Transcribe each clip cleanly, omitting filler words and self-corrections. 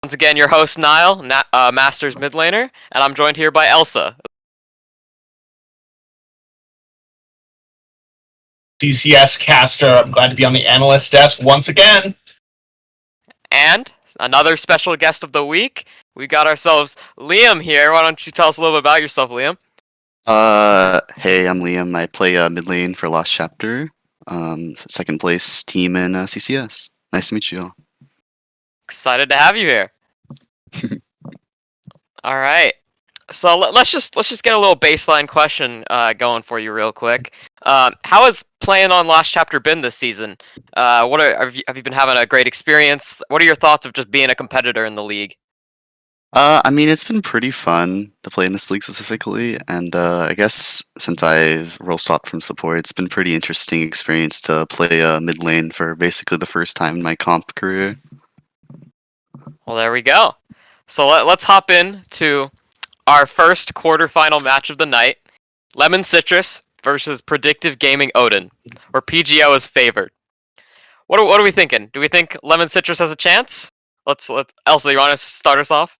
Once again, your host, Niall, Masters mid laner, and I'm joined here by Elsa. CCS caster. I'm glad to be on the analyst desk once again. And another special guest of the week, we got ourselves Liam here. Why don't you tell us a little bit about yourself, Liam? Hey, I'm Liam. I play mid lane for Lost Chapter, second place team in CCS. Nice to meet you all. Excited to have you here. All right. So let's just get a little baseline question going for you real quick. How has playing on Lost Chapter been this season? Have you been having a great experience? What are your thoughts of just being a competitor in the league? I mean, it's been pretty fun to play in this league specifically, and I guess since I've role swapped from support, it's been pretty interesting experience to play mid lane for basically the first time in my comp career. Well, there we go. So let's hop in to our first quarterfinal match of the night: Lemon Citrus versus Predictive Gaming Odin, where PGO is favored. What are we thinking? Do we think Lemon Citrus has a chance? Elsa, you want to start us off?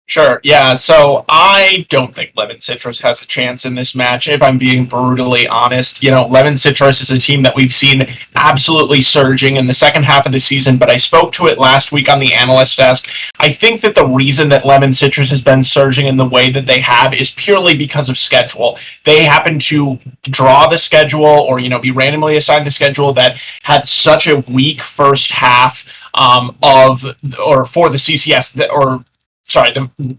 Sure, yeah, so I don't think Lemon Citrus has a chance in this match, if I'm being brutally honest. You know, Lemon Citrus is a team that we've seen absolutely surging in the second half of the season, but I spoke to it last week on the analyst desk. I think that the reason that Lemon Citrus has been surging in the way that they have is purely because of schedule. They happen to draw the schedule or, be randomly assigned the schedule that had such a weak first half for the CCS, the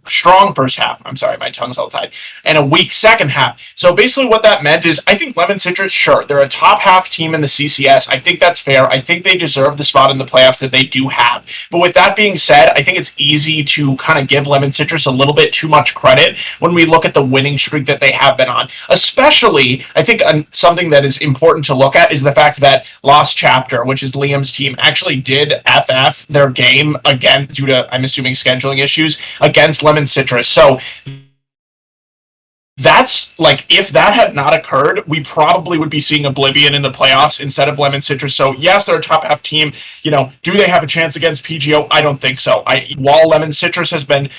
strong first half. I'm sorry, my tongue's all tied. And a weak second half. So basically what that meant is I think Lemon Citrus, sure, they're a top half team in the CCS. I think that's fair. I think they deserve the spot in the playoffs that they do have. But with that being said, I think it's easy to kind of give Lemon Citrus a little bit too much credit when we look at the winning streak that they have been on. Especially, I think something that is important to look at is the fact that Lost Chapter, which is Liam's team, actually did FF their game again due to, I'm assuming, scheduling issues against Lemon Citrus. So that's if that had not occurred, we probably would be seeing Oblivion in the playoffs instead of Lemon Citrus. So yes, they're a top half team. Do they have a chance against PGO? I don't think so. While Lemon Citrus has been,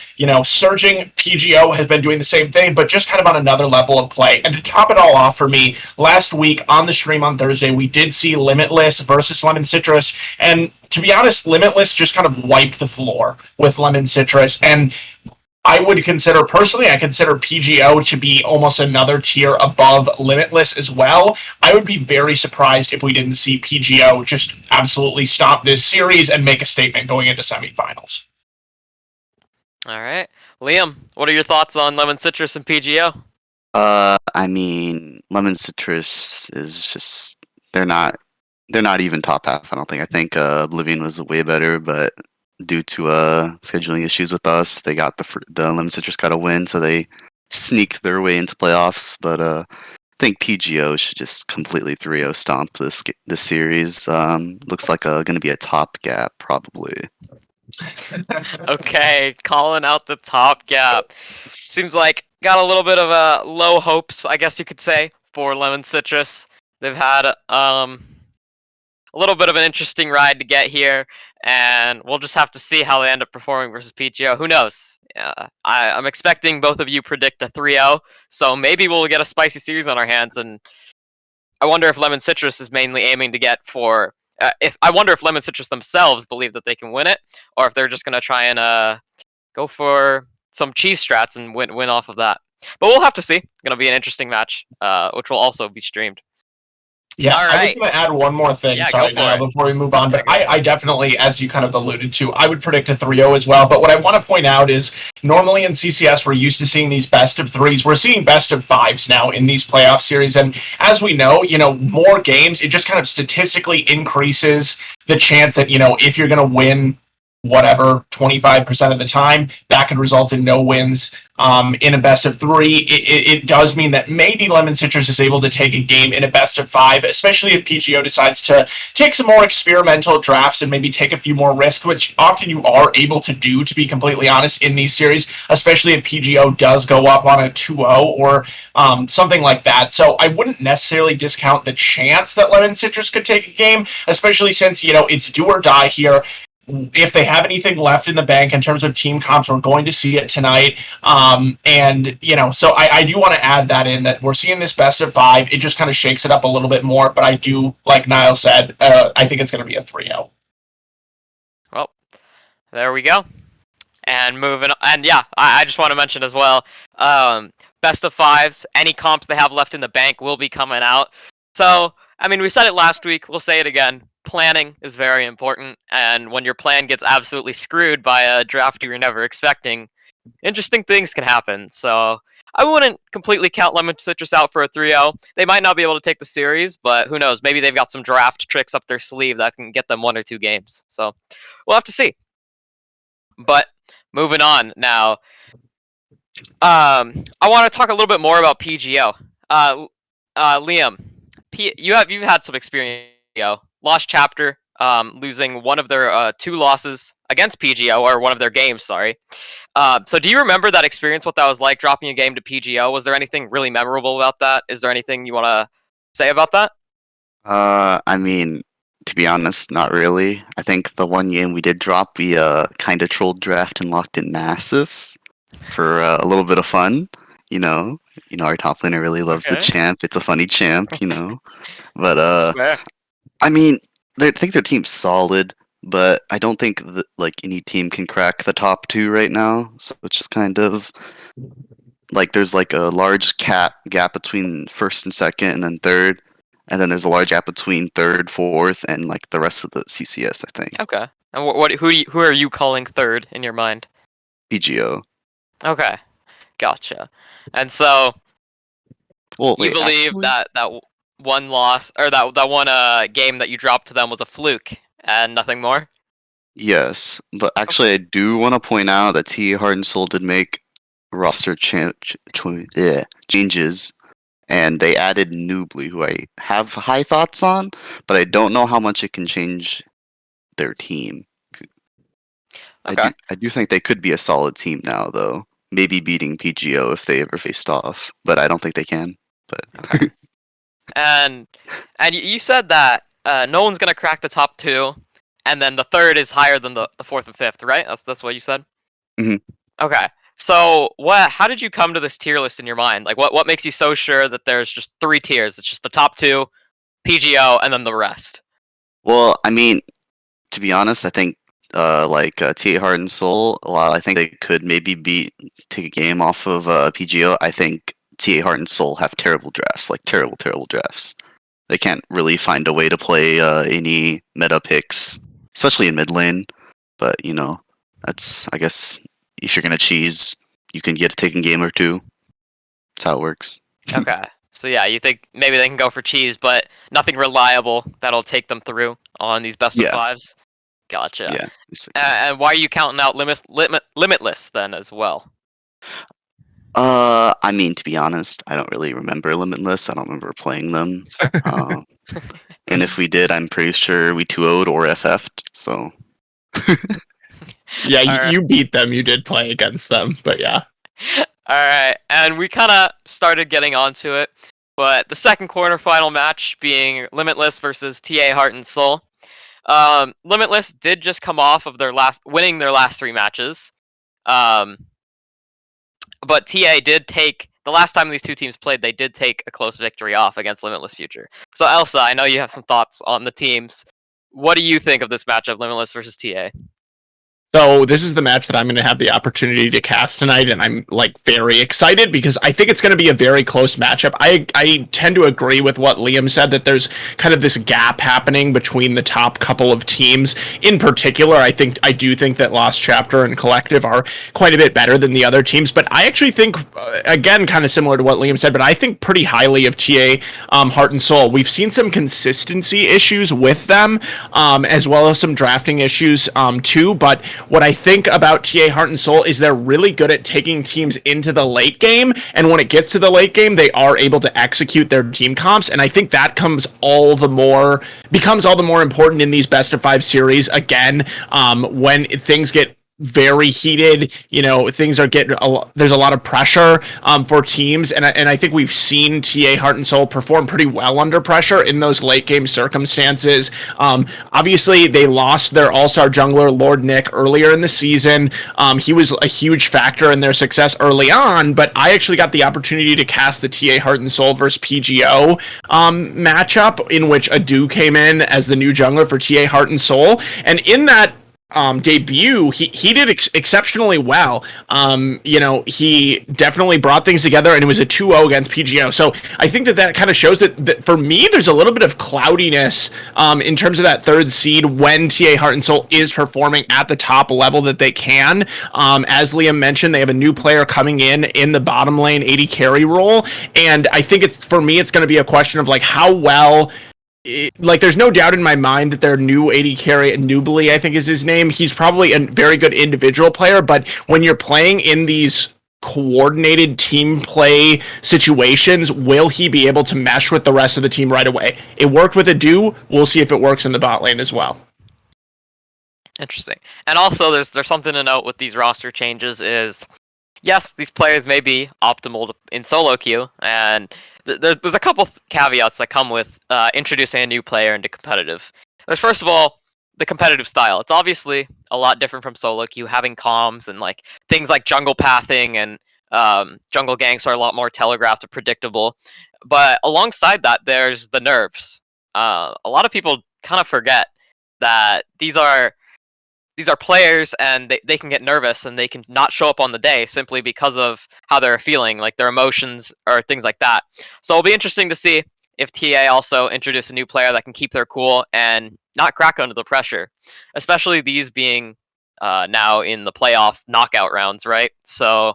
surging, PGO has been doing the same thing, but just kind of on another level of play. And to top it all off for me, last week on the stream on Thursday, we did see Limitless versus Lemon Citrus, and to be honest, Limitless just kind of wiped the floor with Lemon Citrus, and I consider PGO to be almost another tier above Limitless as well. I would be very surprised if we didn't see PGO just absolutely stop this series and make a statement going into semifinals. All right. Liam, what are your thoughts on Lemon Citrus and PGO? I mean, Lemon Citrus is just they're not even top half. I think Oblivion was way better, but due to scheduling issues with us, they got the Lemon Citrus got a win, so they sneaked their way into playoffs. But I think PGO should just completely 3-0 stomp this series. Looks like going to be a top gap probably. Okay, calling out the top gap. Seems like got a little bit of low hopes, I guess you could say, for Lemon Citrus. They've had a little bit of an interesting ride to get here, and we'll just have to see how they end up performing versus PGO. Who knows? I'm expecting both of you predict a 3-0, so maybe we'll get a spicy series on our hands, and I wonder if Lemon Citrus is mainly aiming to get for... I wonder if Lemon Citrus themselves believe that they can win it, or if they're just going to try and go for some cheese strats and win off of that. But we'll have to see. It's going to be an interesting match, which will also be streamed. Yeah, All right. I was going to add one more thing, before we move on, but I definitely, as you kind of alluded to, I would predict a 3-0 as well, but what I want to point out is, normally in CCS, we're used to seeing these best of threes. We're seeing best of fives now in these playoff series, and as we know, more games, it just kind of statistically increases the chance that, if you're going to win whatever 25% of the time, that could result in no wins in a best of three. It does mean that maybe Lemon Citrus is able to take a game in a best of five, especially if PGO decides to take some more experimental drafts and maybe take a few more risks, which often you are able to do, to be completely honest, in these series, especially if PGO does go up on a 2-0 or something like that. So I wouldn't necessarily discount the chance that Lemon Citrus could take a game, especially since, it's do or die here. if they have anything left in the bank in terms of team comps, we're going to see it tonight. And, so I do want to add that in, that we're seeing this best of 5. It just kind of shakes it up a little bit more. But I do, like Niall said, I think it's going to be a 3-0. Well, there we go. And moving on. And yeah, I just want to mention as well, best of 5s, any comps they have left in the bank will be coming out. So, I mean, we said it last week, we'll say it again. Planning is very important, and when your plan gets absolutely screwed by a draft you're never expecting, interesting things can happen. So I wouldn't completely count Lemon Citrus out for a 3-0. They might not be able to take the series, but who knows? Maybe they've got some draft tricks up their sleeve that can get them 1 or 2 games. So we'll have to see. But moving on now, I want to talk a little bit more about PGO. Liam, you've had some experience. Lost chapter, losing one of their 2 losses against PGO, or one of their games, sorry. So do you remember that experience, what that was like, dropping a game to PGO? Was there anything really memorable about that? Is there anything you want to say about that? I mean, to be honest, not really. I think the one game we did drop, we kind of trolled draft and locked in Nasus for a little bit of fun. Our top laner really loves the champ. It's a funny champ, But I mean, I think their team's solid, but I don't think that any team can crack the top 2 right now. So it's just kind of there's a large gap between first and second, and then third, and then there's a large gap between third, fourth, and the rest of the CCS, I think. Okay. And who are you calling third in your mind? PGO. Okay, gotcha. And so, you believe actually, that one loss, or that one game that you dropped to them was a fluke and nothing more? Yes, but actually I do want to point out that TA Heart and Soul did make roster changes, and they added Noobly, who I have high thoughts on, but I don't know how much it can change their team. Okay. I do think they could be a solid team now, though. Maybe beating PGO if they ever faced off, but I don't think they can. But okay. And you said that no one's gonna crack the top 2, and then the third is higher than the 4th and 5th, right? That's what you said. Mm-hmm. Okay. So how did you come to this tier list in your mind? What makes you so sure that there's just 3 tiers? It's just the top 2, PGO, and then the rest. Well, I mean, to be honest, I think TA Heart and Soul, while I think they could maybe take a game off of PGO, I think TA Heart and Soul have terrible drafts, terrible drafts. They can't really find a way to play any meta picks, especially in mid lane. But that's, I guess, if you're gonna cheese, you can get a taken game or 2. That's how it works. Okay. So yeah, you think maybe they can go for cheese, but nothing reliable that'll take them through on these best of 5s. Gotcha. Yeah. And why are you counting out Limitless then as well? I mean, to be honest, I don't really remember Limitless. I don't remember playing them. And if we did, I'm pretty sure we 2-0'd or FF'd, so... Yeah, you beat them. You did play against them, but yeah. Alright, and we kind of started getting onto it, but the second quarterfinal match being Limitless versus TA Heart and Soul. Limitless did just come off of winning their last 3 matches. But TA did take, the last time these 2 teams played, they did take a close victory off against Limitless Future. So Elsa, I know you have some thoughts on the teams. What do you think of this matchup, Limitless versus TA? So this is the match that I'm going to have the opportunity to cast tonight, and I'm very excited because I think it's going to be a very close matchup. I tend to agree with what Liam said, that there's kind of this gap happening between the top couple of teams. In particular, I do think that Lost Chapter and Collective are quite a bit better than the other teams, but I actually think, again, kind of similar to what Liam said, but I think pretty highly of TA Heart and Soul. We've seen some consistency issues with them, as well as some drafting issues too, but what I think about TA Heart and Soul is they're really good at taking teams into the late game, and when it gets to the late game, they are able to execute their team comps, and I think that becomes all the more important in these best of 5 series, again, when things get very heated. Things are getting there's a lot of pressure for teams, and I think we've seen TA Heart and Soul perform pretty well under pressure in those late game circumstances. Obviously, they lost their all-star jungler Lord Nick earlier in the season. He was a huge factor in their success early on, but I actually got the opportunity to cast the TA Heart and Soul versus PGO matchup, in which Adu came in as the new jungler for TA Heart and Soul, and in that debut, he did exceptionally well. He definitely brought things together, and it was a 2-0 against PGO. So I think that kind of shows that for me, there's a little bit of cloudiness in terms of that third seed when TA Heart and Soul is performing at the top level that they can. As Liam mentioned, they have a new player coming in the bottom lane AD carry role, and I think for me, it's going to be a question of like how well. There's no doubt in my mind that their new AD carry, Nubly, I think is his name. He's probably a very good individual player, but when you're playing in these coordinated team play situations, will he be able to mesh with the rest of the team right away? It worked with Adu. We'll see if it works in the bot lane as well. Interesting. And also, there's something to note with these roster changes is, yes, these players may be optimal in solo queue, and there's a couple caveats that come with introducing a new player into competitive. There's first of all the competitive style. It's obviously a lot different from solo queue, having comms and like things like jungle pathing and jungle ganks are a lot more telegraphed and predictable. But alongside that, there's the nerfs. A lot of people kind of forget that these are players, and they can get nervous and they can not show up on the day simply because of how they're feeling, like their emotions or things like that. So it'll be interesting to see if TA also introduce a new player that can keep their cool and not crack under the pressure, especially these being now in the playoffs knockout rounds, right? So,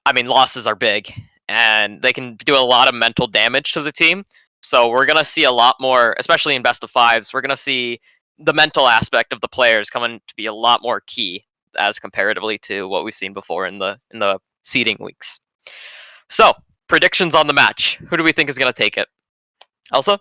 I mean, losses are big and they can do a lot of mental damage to the team. So we're going to see a lot more, especially in best of fives, we're going to see the mental aspect of the players coming to be a lot more key as comparatively to what we've seen before in the seeding weeks. So, predictions on the match. Who do we think is going to take it? Elsa?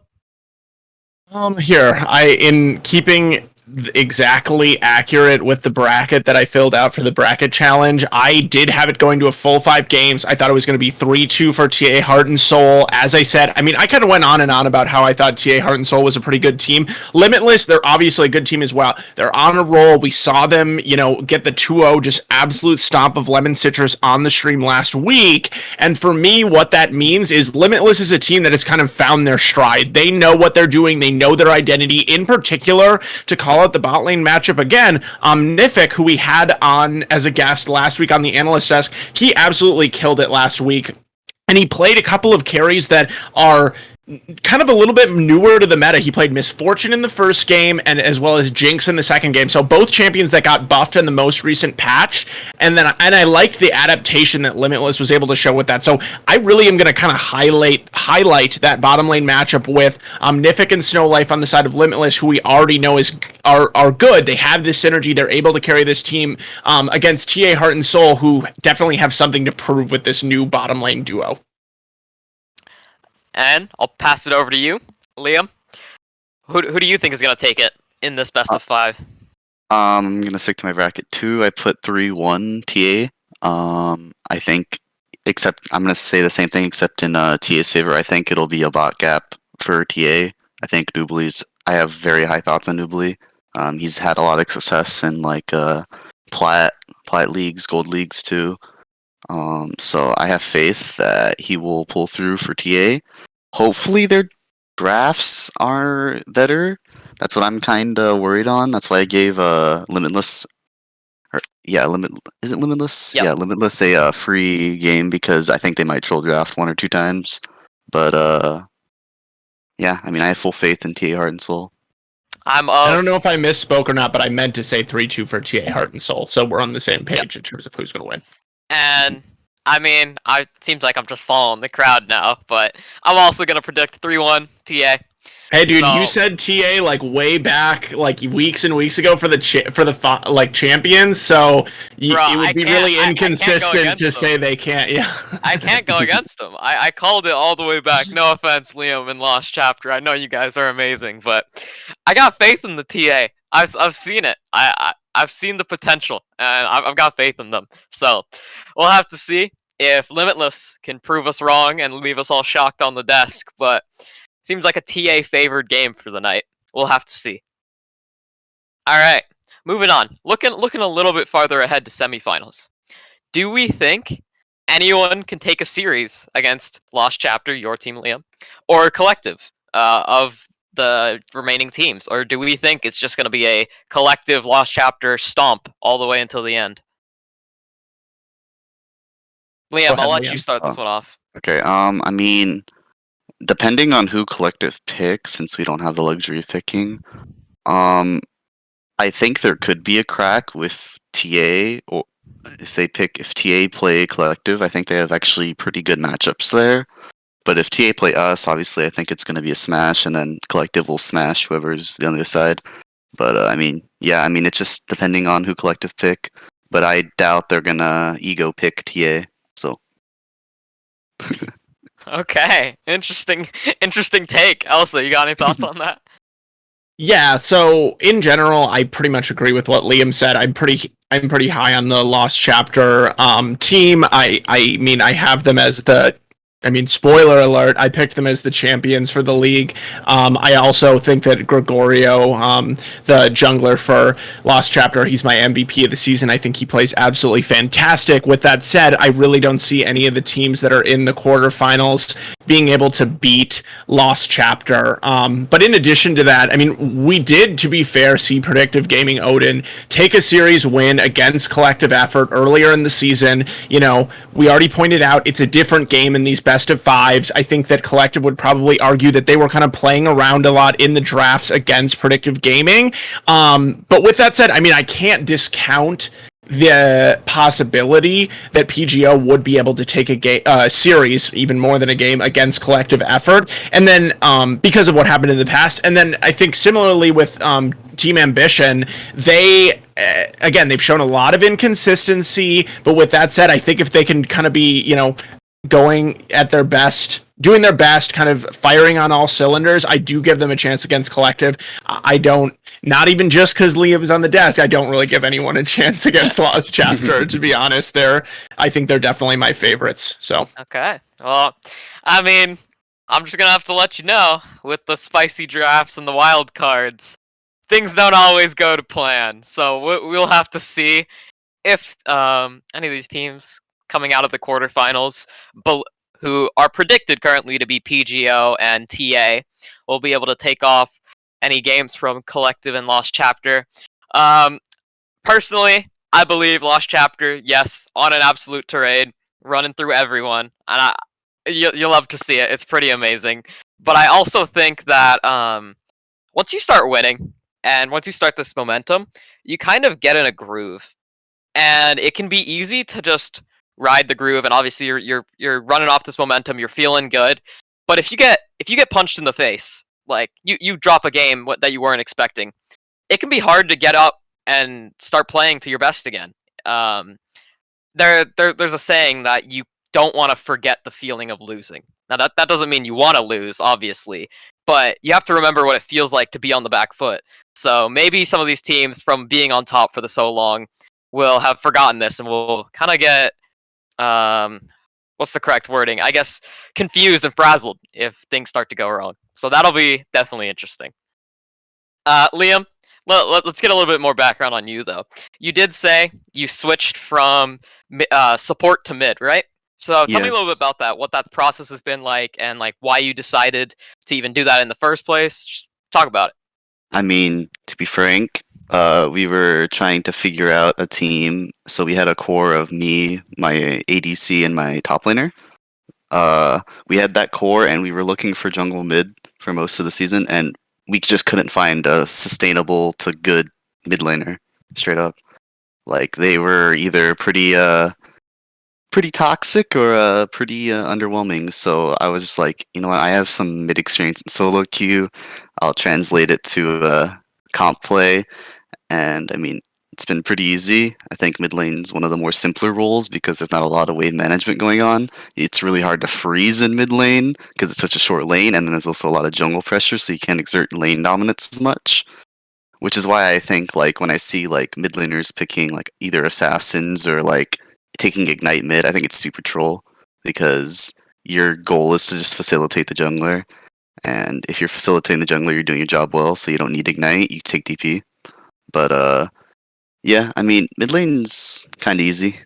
In keeping exactly accurate with the bracket that I filled out for the bracket challenge, I did have it going to a full 5 games. I thought it was going to be 3-2 for TA Heart and Soul. As I said, I mean, I kind of went on and on about how I thought TA Heart and Soul was a pretty good team. Limitless, they're obviously a good team as well. They're on a roll. We saw them, get the 2-0, just absolute stomp of Lemon Citrus on the stream last week. And for me, what that means is Limitless is a team that has kind of found their stride. They know what they're doing. They know their identity. In particular, to call out the bot lane matchup again, Nifik, who we had on as a guest last week on the analyst desk, he absolutely killed it last week. And he played a couple of carries that are kind of a little bit newer to the meta. He played Misfortune in the first game and as well as Jinx in the second game. So both champions that got buffed in the most recent patch. And I liked the adaptation that Limitless was able to show with that. So I really am going to kind of highlight that bottom lane matchup with Nifik and Snowlife on the side of Limitless, who we already know are good. They have this synergy. They're able to carry this team against TA Heart and Soul, who definitely have something to prove with this new bottom lane duo. And I'll pass it over to you, Liam. Who do you think is going to take it in this best of 5? I'm going to stick to my bracket too. I put 3-1 TA. I think, except I'm going to say the same thing except in TA's favor. I think it'll be a bot gap for TA. I think I have very high thoughts on Nubly. He's had a lot of success in plat leagues, gold leagues too. So I have faith that he will pull through for TA. Hopefully their drafts are better. That's what I'm kind of worried on. That's why I gave Limitless. Is it Limitless? Yep. Yeah, Limitless a free game because I think they might troll draft 1 or 2 times. But yeah, I mean, I have full faith in TA Heart and Soul. I don't know if I misspoke or not, but I meant to say 3-2 for TA Heart and Soul. So we're on the same page in terms of who's going to win. And I mean, it seems like I'm just following the crowd now, but I'm also gonna predict 3-1 TA. Hey, dude, you said TA way back, weeks and weeks ago for the champions. So it would be really inconsistent to say they can't. Yeah, I can't go against them. I called it all the way back. No offense, Liam, in Lost Chapter. I know you guys are amazing, but I got faith in the TA. I've seen it. I've seen the potential, and I've got faith in them. So we'll have to see if Limitless can prove us wrong and leave us all shocked on the desk. But seems like a TA favored game for the night. We'll have to see. All right, moving on. Looking a little bit farther ahead to semifinals. Do we think anyone can take a series against Lost Chapter, your team, Liam, or Collective of the remaining teams? Or do we think it's just going to be a Collective Lost Chapter stomp all the way until the end? Liam, I'll let you start this one off. Okay, I mean, depending on who Collective picks, since we don't have the luxury of picking, I think there could be a crack with TA, or if TA play Collective, I think they have actually pretty good matchups there. But if TA play us, obviously I think it's going to be a smash, and then Collective will smash whoever's on the other side. But I mean, it's just depending on who Collective pick. But I doubt they're gonna ego pick TA. So. Okay, interesting take. Elsa, you got any thoughts on that? Yeah, so in general, I pretty much agree with what Liam said. I'm pretty high on the Lost Chapter team. I mean, I have them as spoiler alert, I picked them as the champions for the league. I also think that Gregorio, the jungler for Lost Chapter, he's my MVP of the season. I think he plays absolutely fantastic. With that said, I really don't see any of the teams that are in the quarterfinals being able to beat Lost Chapter. But in addition to that, I mean, we did, to be fair, see Predictive Gaming Odin take a series win against Collective Effort earlier in the season. You know, we already pointed out it's a different game in these best of fives. I think that Collective would probably argue that they were kind of playing around a lot in the drafts against Predictive Gaming. But with that said, I mean, I can't discount the possibility that PGO would be able to take a series, even more than a game, against Collective Effort. And then because of what happened in the past. And then I think similarly with Team Ambition, they've shown a lot of inconsistency. But with that said, I think if they can kind of be, going at their best, doing their best, kind of firing on all cylinders, I do give them a chance against Collective. I don't, not even just because Liam's on the desk, I don't really give anyone a chance against Lost Chapter, to be honest. I think they're definitely my favorites. So okay, well, I mean, I'm just gonna have to let you know, with the spicy drafts and the wild cards, things don't always go to plan. So we'll have to see if any of these teams coming out of the quarterfinals, who are predicted currently to be PGO and TA, will be able to take off any games from Collective and Lost Chapter. Personally, I believe Lost Chapter, yes, on an absolute tirade, running through everyone, and you'll love to see it. It's pretty amazing. But I also think that once you start winning, and once you start this momentum, you kind of get in a groove, and it can be easy to just ride the groove, and obviously you're running off this momentum, you're feeling good. But if you get punched in the face, like you drop a game that you weren't expecting, it can be hard to get up and start playing to your best again. There's a saying that you don't want to forget the feeling of losing. Now that doesn't mean you want to lose, obviously, but you have to remember what it feels like to be on the back foot. So maybe some of these teams, from being on top for so long, will have forgotten this and will kind of get what's the correct wording? I guess confused and frazzled if things start to go wrong. So that'll be definitely interesting. Liam, let's get a little bit more background on you, though. You did say you switched from support to mid, right? So tell me a little bit about that, what that process has been like, and like why you decided to even do that in the first place. Just talk about it. I mean, to be frank, we were trying to figure out a team. So we had a core of me, my ADC, and my top laner. We had that core, and we were looking for jungle mid for most of the season, and we just couldn't find a sustainable to good mid laner, straight up. Like, they were either pretty toxic or pretty underwhelming. So I was just like, you know what, I have some mid experience in solo queue. I'll translate it to comp play. And I mean, it's been pretty easy. I think mid lane is one of the more simpler roles because there's not a lot of wave management going on. It's really hard to freeze in mid lane because it's such a short lane, and then there's also a lot of jungle pressure, so you can't exert lane dominance as much. which is why I think like when I see like mid laners picking like either assassins or like taking ignite mid, I think it's super troll because your goal is to just facilitate the jungler, and if you're facilitating the jungler, you're doing your job well, so you don't need ignite, you take DP. But yeah, I mean mid lane's kind of easy.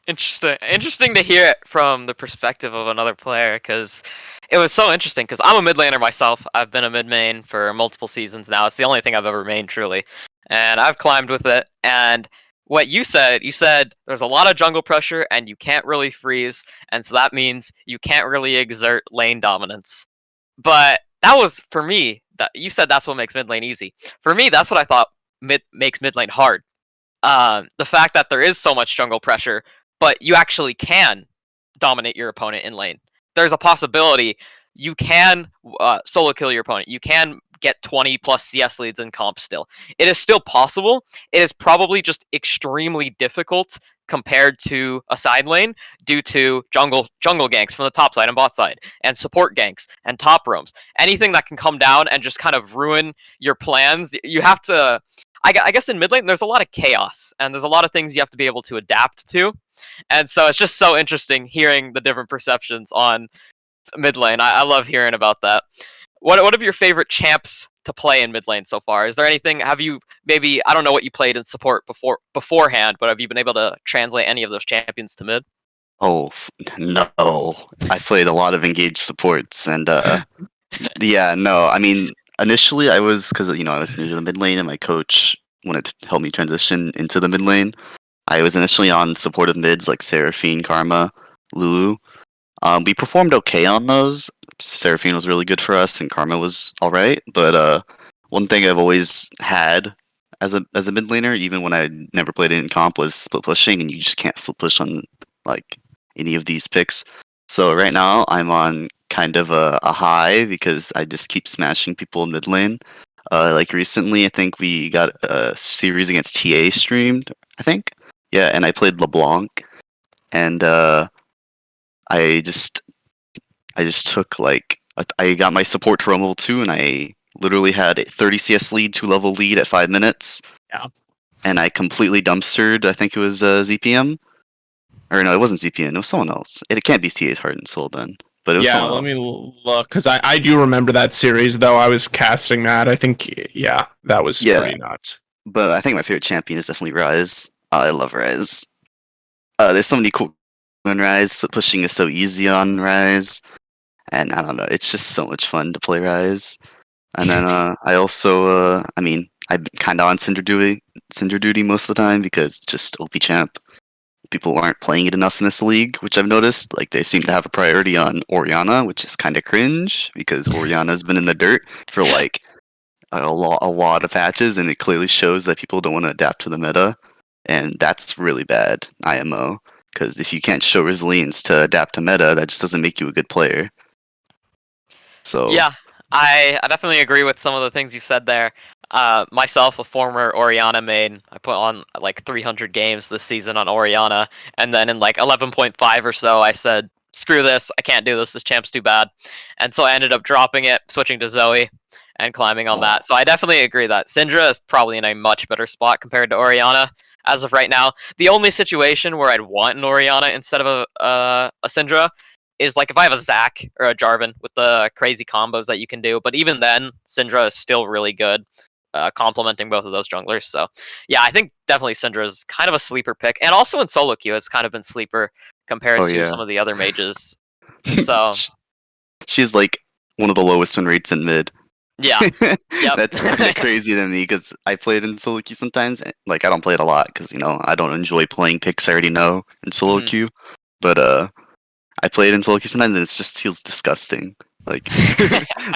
Interesting to hear it from the perspective of another player, because it was so interesting. Because I'm a mid laner myself. I've been a mid main for multiple seasons now. It's the only thing I've ever mained truly, and I've climbed with it. And what you said there's a lot of jungle pressure, and you can't really freeze, and so that means you can't really exert lane dominance. But that was for me. That you said that's what makes mid lane easy. For me, that's what I thought makes mid lane hard. The fact that there is so much jungle pressure, but you actually can dominate your opponent in lane. There's a possibility you can solo kill your opponent. You can get 20 plus CS leads in comp still. It is still possible. It is probably just extremely difficult compared to a side lane due to jungle ganks from the top side and bot side, and support ganks and top roams. Anything that can come down and just kind of ruin your plans, you have to. I guess in mid lane there's a lot of chaos, and there's a lot of things you have to be able to adapt to, and so it's just so interesting hearing the different perceptions on mid lane. I love hearing about that. What are your favorite champs to play in mid lane so far? Is there anything? Have you maybe, I don't know what you played in support beforehand, but have you been able to translate any of those champions to mid? Oh no, I played a lot of engaged supports, and yeah, no, I mean initially I was, because I was new to the mid lane, and my coach wanted to help me transition into the mid lane. I was initially on supportive mids like Seraphine, Karma, Lulu. We performed okay on those. Seraphine was really good for us, and Karma was alright. But one thing I've always had as a mid laner, even when I never played it in comp, was split pushing, and you just can't split push on like any of these picks. So right now I'm on kind of a high because I just keep smashing people in mid lane. Like recently, I think we got a series against TA streamed. I think, yeah, and I played LeBlanc, and I just took like I got my support to Rumble 2, and I literally had a 30 CS lead, 2-level lead at 5 minutes. Yeah. And I completely dumpstered. I think it was ZPM, or no, it wasn't ZPM. It was someone else. It can't be TA's Heart and Soul then. But it was yeah, let me look, because I do remember that series, though. I was casting that. I think, yeah, that was pretty nuts. But I think my favorite champion is definitely Ryze. I love Ryze. There's so many cool on Ryze. Pushing is so easy on Ryze. And I don't know, it's just so much fun to play Ryze. And then I also, I mean, I'm kind of on Cinder Duty most of the time because just OP champ. People aren't playing it enough in this league, which I've noticed. Like, they seem to have a priority on Orianna, which is kind of cringe because Orianna's been in the dirt for like a lot of patches, and it clearly shows that people don't want to adapt to the meta, and that's really bad. IMO, because if you can't show resilience to adapt to meta, that just doesn't make you a good player. So yeah, I definitely agree with some of the things you said there. Myself, a former Orianna main, I put on like 300 games this season on Orianna, and then in like 11.5 or so, I said, screw this, I can't do this champ's too bad. And so I ended up dropping it, switching to Zoe, and climbing on that. So I definitely agree that Syndra is probably in a much better spot compared to Orianna as of right now. The only situation where I'd want an Orianna instead of a Syndra is like if I have a Zac or a Jarvan with the crazy combos that you can do. But even then, Syndra is still really good, complementing both of those junglers. So yeah, I think definitely Syndra is kind of a sleeper pick, and also in solo queue, it's kind of been sleeper compared to some of the other mages. So she's like one of the lowest win rates in mid. Yeah, yep. That's kind of crazy to me because I played in solo queue sometimes. Like, I don't play it a lot because I don't enjoy playing picks I already know in solo queue. But I play it in solo queue sometimes, and it just feels disgusting. Like,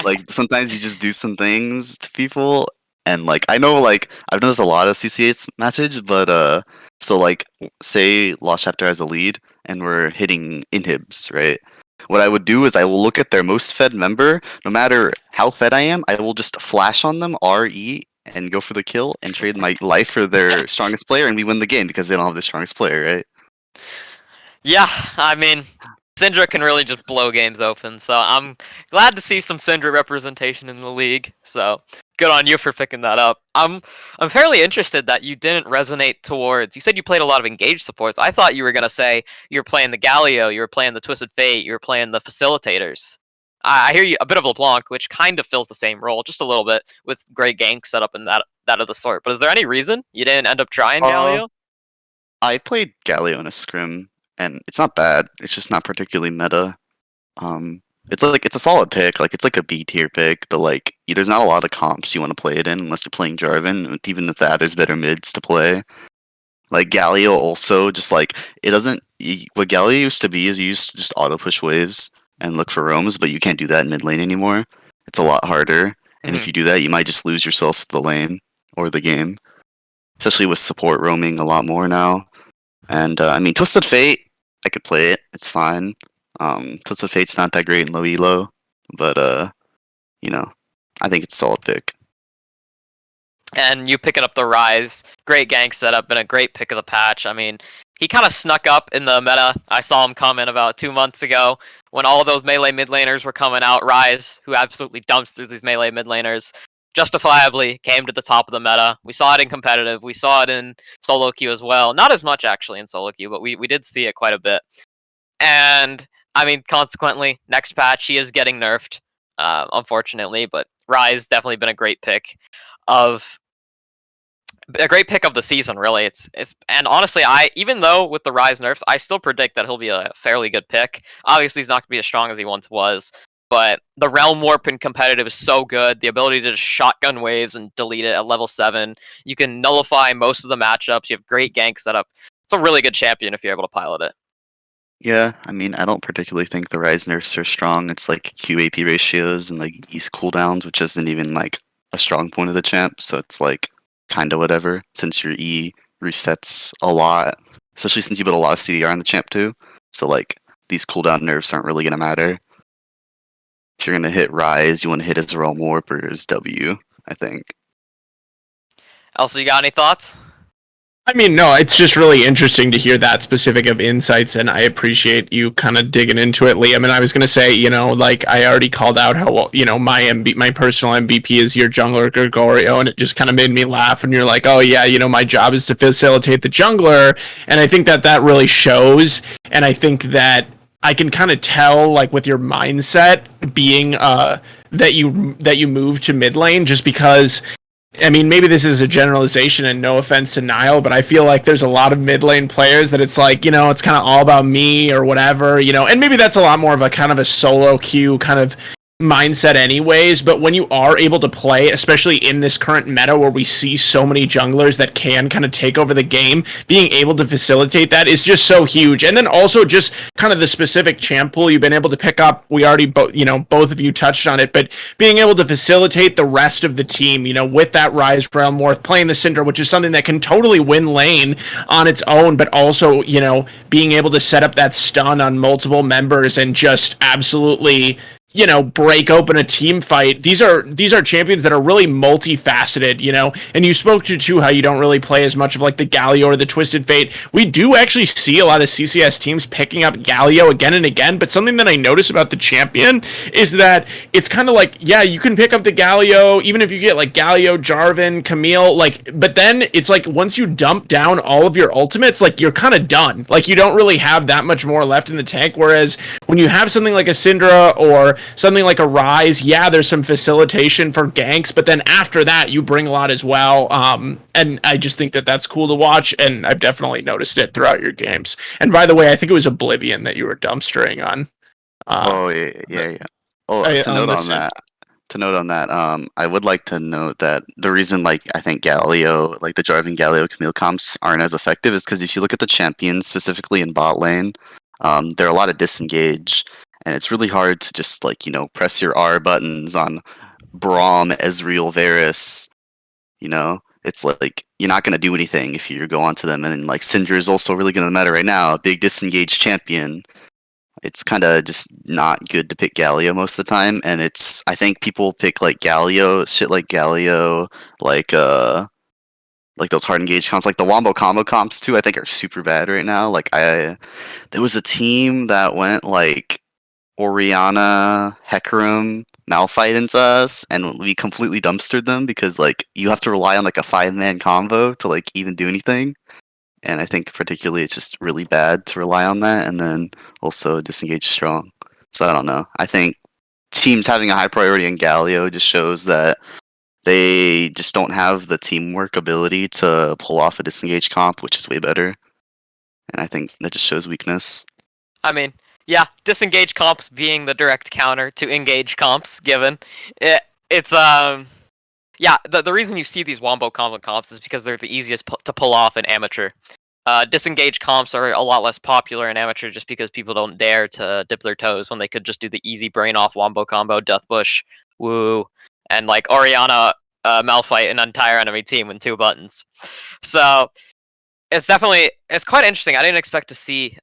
like sometimes you just do some things to people, and like I know, like I've done this a lot of CCS matches, but so like say Lost Chapter has a lead, and we're hitting inhibs, right? What I would do is I will look at their most fed member. No matter how fed I am, I will just flash on them, RE, and go for the kill, and trade my life for their strongest player, and we win the game because they don't have the strongest player, right? Yeah, I mean, Syndra can really just blow games open, so I'm glad to see some Syndra representation in the league. So good on you for picking that up. I'm fairly interested that you didn't resonate towards. You said you played a lot of engaged supports. I thought you were gonna say you were playing the Galio, you were playing the Twisted Fate, you were playing the facilitators. I hear you a bit of LeBlanc, which kind of fills the same role, just a little bit, with great gank setup and that of the sort. But is there any reason you didn't end up trying Galio? I played Galio in a scrim, and it's not bad. It's just not particularly meta. It's a solid pick. Like it's like a B tier pick, but like there's not a lot of comps you want to play it in unless you're playing Jarvan. Even with that, there's better mids to play. Like Galio also just like it doesn't. What Galio used to be is you used to just auto push waves and look for roams, but you can't do that in mid lane anymore. It's a lot harder, and if you do that, you might just lose yourself the lane or the game. Especially with support roaming a lot more now. And I mean, Twisted Fate, I could play it. It's fine. Twisted Fate's not that great in low elo, but you know, I think it's a solid pick. And you picking up the Rise, great gank setup, and a great pick of the patch. I mean, he kind of snuck up in the meta. I saw him comment about 2 months ago when all of those melee mid laners were coming out. Rise, who absolutely dumps through these melee mid laners, justifiably came to the top of the meta. We saw it in competitive. We saw it in solo queue as well. Not as much actually in solo queue, but we did see it quite a bit. And I mean, consequently, next patch he is getting nerfed, unfortunately. But Rise definitely been a great pick of the season. Really, it's and honestly, even though with the Rise nerfs, I still predict that he'll be a fairly good pick. Obviously, he's not going to be as strong as he once was. But the Realm Warp in competitive is so good. The ability to just shotgun waves and delete it at level 7. You can nullify most of the matchups. You have great gank setup. It's a really good champion if you're able to pilot it. Yeah, I mean, I don't particularly think the Rise nerfs are strong. It's like QAP ratios and like East cooldowns, which isn't even like a strong point of the champ. So it's like kind of whatever, since your E resets a lot, especially since you put a lot of CDR on the champ too. So like these cooldown nerfs aren't really gonna matter. If you're gonna hit Rise, you want to hit his Realm Warp or his W, I think. Elsa, you got any thoughts? I mean, no, it's just really interesting to hear that specific of insights, and I appreciate you kind of digging into it, Liam. And I was going to say, like I already called out how, my personal MVP is your jungler, Gregorio, and it just kind of made me laugh. And you're like, oh, yeah, my job is to facilitate the jungler. And I think that really shows. And I think that I can kind of tell, like, with your mindset being that you move to mid lane just because. I mean, maybe this is a generalization and no offense to Niall, but I feel like there's a lot of mid lane players that it's like, it's kind of all about me or whatever, and maybe that's a lot more of a kind of a solo queue kind of mindset anyways, but when you are able to play, especially in this current meta where we see so many junglers that can kind of take over the game, being able to facilitate that is just so huge. And then also just kind of the specific champ pool you've been able to pick up, we already both of you touched on it, but being able to facilitate the rest of the team, with that Rise Realm Warp, playing the Syndra, which is something that can totally win lane on its own, but also, being able to set up that stun on multiple members and just absolutely break open a team fight. These are champions that are really multifaceted, and you spoke to too how you don't really play as much of like the Galio or the Twisted Fate. We do actually see a lot of CCS teams picking up Galio again and again, but something that I notice about the champion is that it's kind of like, yeah, you can pick up the Galio, even if you get like Galio, Jarvan, Camille, but then it's like once you dump down all of your ultimates, like you're kind of done. Like you don't really have that much more left in the tank, whereas when you have something like a Syndra or something like a Rise, yeah, there's some facilitation for ganks, but then after that, you bring a lot as well. And I just think that that's cool to watch, and I've definitely noticed it throughout your games. And by the way, I think it was Oblivion that you were dumpstering on. Yeah. Oh, to note on that, I would like to note that the reason, like, I think Galio, like the Jarvan Galio Camille comps aren't as effective is because if you look at the champions, specifically in bot lane, there are a lot of disengage. And it's really hard to just, like, press your R buttons on Braum, Ezreal, Varus. It's like you're not going to do anything if you go onto them. And, like, Syndra is also really good in the meta right now, a big disengaged champion. It's kind of just not good to pick Galio most of the time. And I think people pick, like, Galio, shit like Galio, like, like those hard engage comps, like the wombo combo comps too. I think are super bad right now. Like there was a team that went like Oriana, Hecarim, Malphite into us, and we completely dumpstered them because like you have to rely on like a 5-man combo to like even do anything. And I think particularly it's just really bad to rely on that, and then also disengage strong. So I don't know. I think teams having a high priority in Galio just shows that they just don't have the teamwork ability to pull off a disengage comp, which is way better. And I think that just shows weakness. I mean, yeah, disengage comps being the direct counter to engage comps given. It's yeah, the reason you see these wombo combo comps is because they're the easiest to pull off in amateur. Disengage comps are a lot less popular in amateur just because people don't dare to dip their toes when they could just do the easy brain off wombo combo, Death Bush, woo, and like Oriana Malphite an entire enemy team with 2 buttons. So it's quite interesting. I didn't expect to see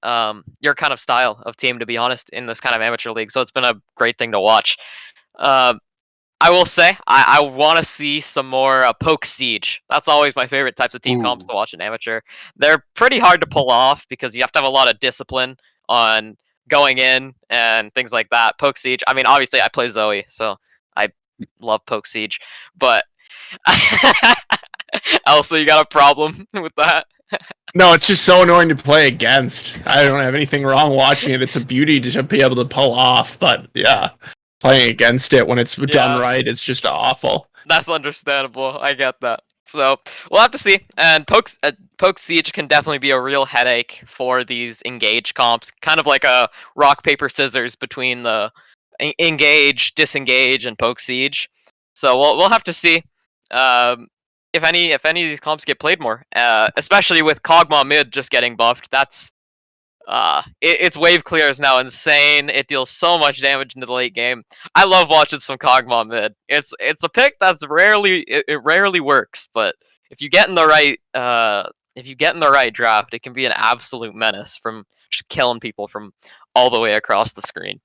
your kind of style of team, to be honest, in this kind of amateur league. So it's been a great thing to watch. I will say I want to see some more poke siege. That's always my favorite types of team comps to watch in amateur. They're pretty hard to pull off because you have to have a lot of discipline on going in and things like that. Poke siege. I mean, obviously I play Zoe, so I love poke siege, but Elsa, you got a problem with that? No, it's just so annoying to play against. I don't have anything wrong watching it. It's a beauty to be able to pull off, but yeah, playing against it when it's done right, it's just awful. That's understandable. I get that. So we'll have to see. And poke siege can definitely be a real headache for these engage comps, kind of like a rock paper scissors between the engage, disengage, and poke siege. So we'll have to see. If any of these comps get played more, especially with Kog'Maw mid just getting buffed, that's its wave clear is now insane. It deals so much damage into the late game. I love watching some Kog'Maw mid. It's a pick that's it rarely works, but if you get in the right draft, it can be an absolute menace from just killing people from all the way across the screen.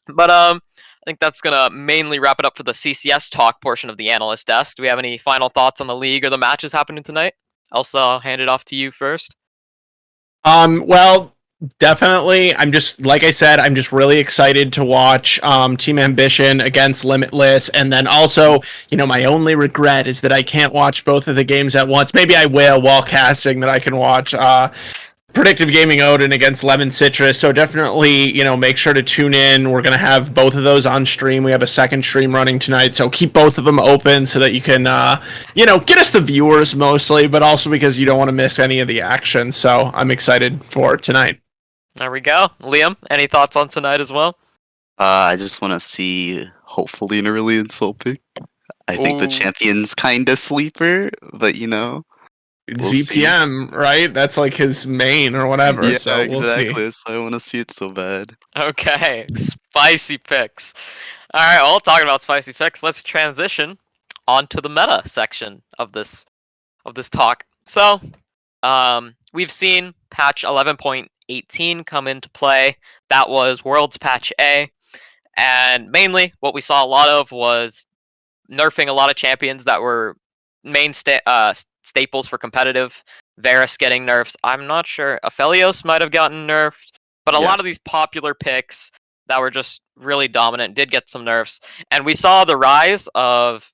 But I think that's gonna mainly wrap it up for the CCS talk portion of the analyst desk. Do we have any final thoughts on the league or the matches happening tonight? Elsa, I'll hand it off to you first. Well, definitely. Like I said, I'm just really excited to watch Team Ambition against Limitless, and then also, my only regret is that I can't watch both of the games at once. Maybe I will while casting that I can watch Predictive Gaming Odin against Lemon Citrus. So definitely, make sure to tune in. We're going to have both of those on stream. We have a second stream running tonight. So keep both of them open so that you can, get us the viewers mostly, but also because you don't want to miss any of the action. So I'm excited for tonight. There we go. Liam, any thoughts on tonight as well? I just want to see, hopefully, an early insult pick. I think the champion's kind of sleeper, but we'll ZPM, right? That's like his main or whatever. Yeah, so we'll exactly. See. So I want to see it so bad. Okay, spicy picks. All right, well, talking about spicy picks, let's transition onto the meta section of this talk. So, we've seen patch 11.18 come into play. That was Worlds Patch A, and mainly what we saw a lot of was nerfing a lot of champions that were main staples for competitive. Varus getting nerfs. I'm not sure. Aphelios might have gotten nerfed, but a lot of these popular picks that were just really dominant did get some nerfs, and we saw the rise of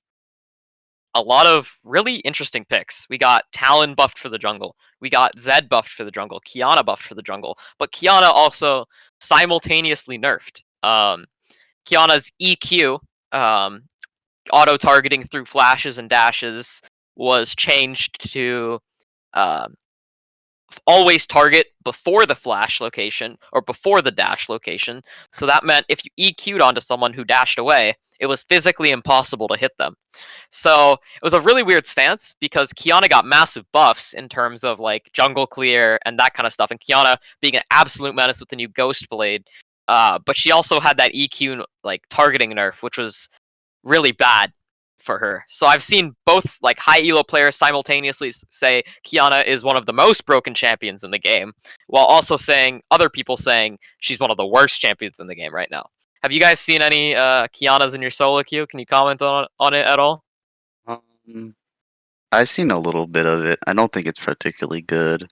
a lot of really interesting picks. We got Talon buffed for the jungle. We got Zed buffed for the jungle. Kiana buffed for the jungle. But Kiana also simultaneously nerfed. Kiana's EQ, auto-targeting through flashes and dashes, was changed to always target before the flash location or before the dash location. So that meant if you EQ'd onto someone who dashed away, it was physically impossible to hit them. So it was a really weird stance because Kiana got massive buffs in terms of like jungle clear and that kind of stuff, and Kiana being an absolute menace with the new Ghost Blade. But she also had that EQ like targeting nerf, which was really bad for her. So I've seen both like high elo players simultaneously say Kiana is one of the most broken champions in the game, while also saying other people saying she's one of the worst champions in the game right now. Have you guys seen any Kianas in your solo queue? Can you comment on it at all? I I've seen a little bit of it. I don't think it's particularly good.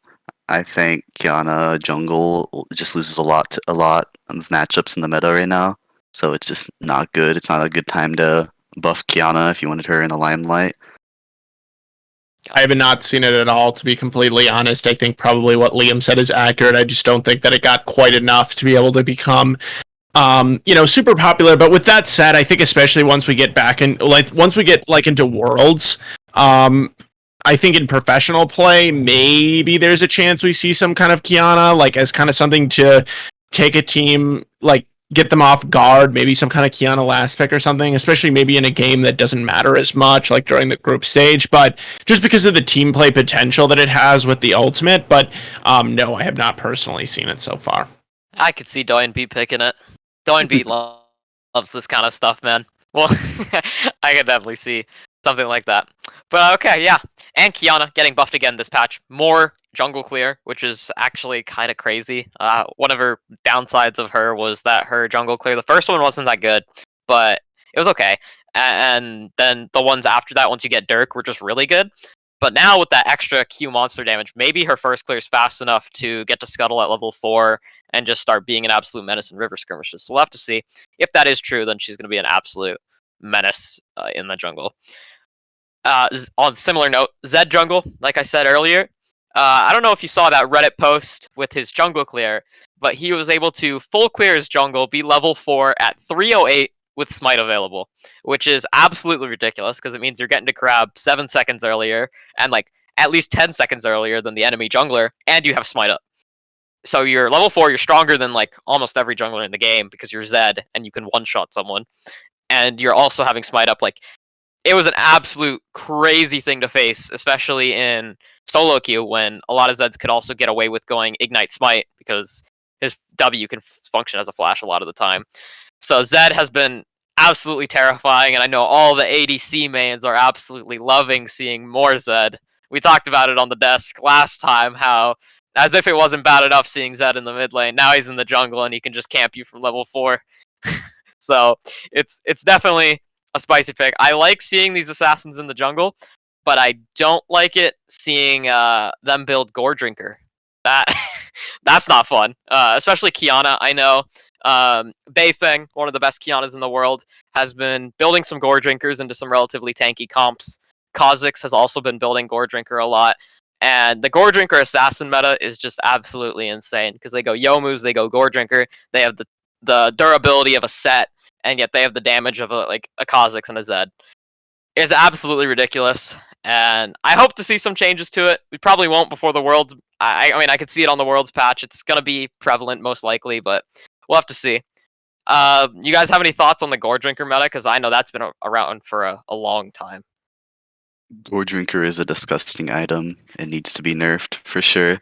I think Kiana jungle just loses a lot of matchups in the meta right now, so it's just not good. It's not a good time to buff Kiana if you wanted her in the limelight. I have not seen it at all, to be completely honest. I think probably what Liam said is accurate. I just don't think that it got quite enough to be able to become super popular. But with that said, I think especially once we get back in, once we get into Worlds, I think in professional play, maybe there's a chance we see some kind of Kiana, as kind of something to take a team, get them off guard, maybe some kind of Kiana last pick or something, especially maybe in a game that doesn't matter as much, like during the group stage, but just because of the team play potential that it has with the ultimate. But no, I have not personally seen it so far. I could see Doyen B picking it. Doyen B loves this kind of stuff, man. Well, I could definitely see something like that. But okay, yeah. And Kiana getting buffed again this patch. More jungle clear, which is actually kind of crazy. One of her downsides of her was that her jungle clear, the first one wasn't that good, but it was okay. And then the ones after that, once you get Dirk, were just really good. But now with that extra Q monster damage, maybe her first clear is fast enough to get to Scuttle at level 4 and just start being an absolute menace in river skirmishes. So we'll have to see. If that is true, then she's going to be an absolute menace in the jungle. On a similar note, Zed jungle, like I said earlier, I don't know if you saw that Reddit post with his jungle clear, but he was able to full clear his jungle, be level 4 at 308 with Smite available, which is absolutely ridiculous because it means you're getting to crab 7 seconds earlier and at least 10 seconds earlier than the enemy jungler, and you have Smite up. So you're level 4, you're stronger than almost every jungler in the game because you're Zed and you can one-shot someone, and you're also having Smite up. It was an absolute crazy thing to face, especially in solo queue when a lot of Zeds could also get away with going Ignite Smite because his W can function as a flash a lot of the time. So Zed has been absolutely terrifying, and I know all the ADC mains are absolutely loving seeing more Zed. We talked about it on the desk last time, how as if it wasn't bad enough seeing Zed in the mid lane, now he's in the jungle and he can just camp you from level 4. So it's definitely a spicy pick. I like seeing these assassins in the jungle, but I don't like it seeing them build Gore Drinker. That's not fun. Especially Kiana. I know Beifeng, one of the best Kianas in the world, has been building some Gore Drinkers into some relatively tanky comps. Kha'Zix has also been building Gore Drinker a lot. And the Gore Drinker assassin meta is just absolutely insane because they go Yomus, they go Gore Drinker, they have the durability of a Set, and yet they have the damage of a Kha'Zix and a Zed. It's absolutely ridiculous, and I hope to see some changes to it. We probably won't before the Worlds. I mean, I could see it on the Worlds patch. It's going to be prevalent most likely, but we'll have to see. You guys have any thoughts on the Gore Drinker meta? Because I know that's been around for a long time. Gore Drinker is a disgusting item. It needs to be nerfed, for sure.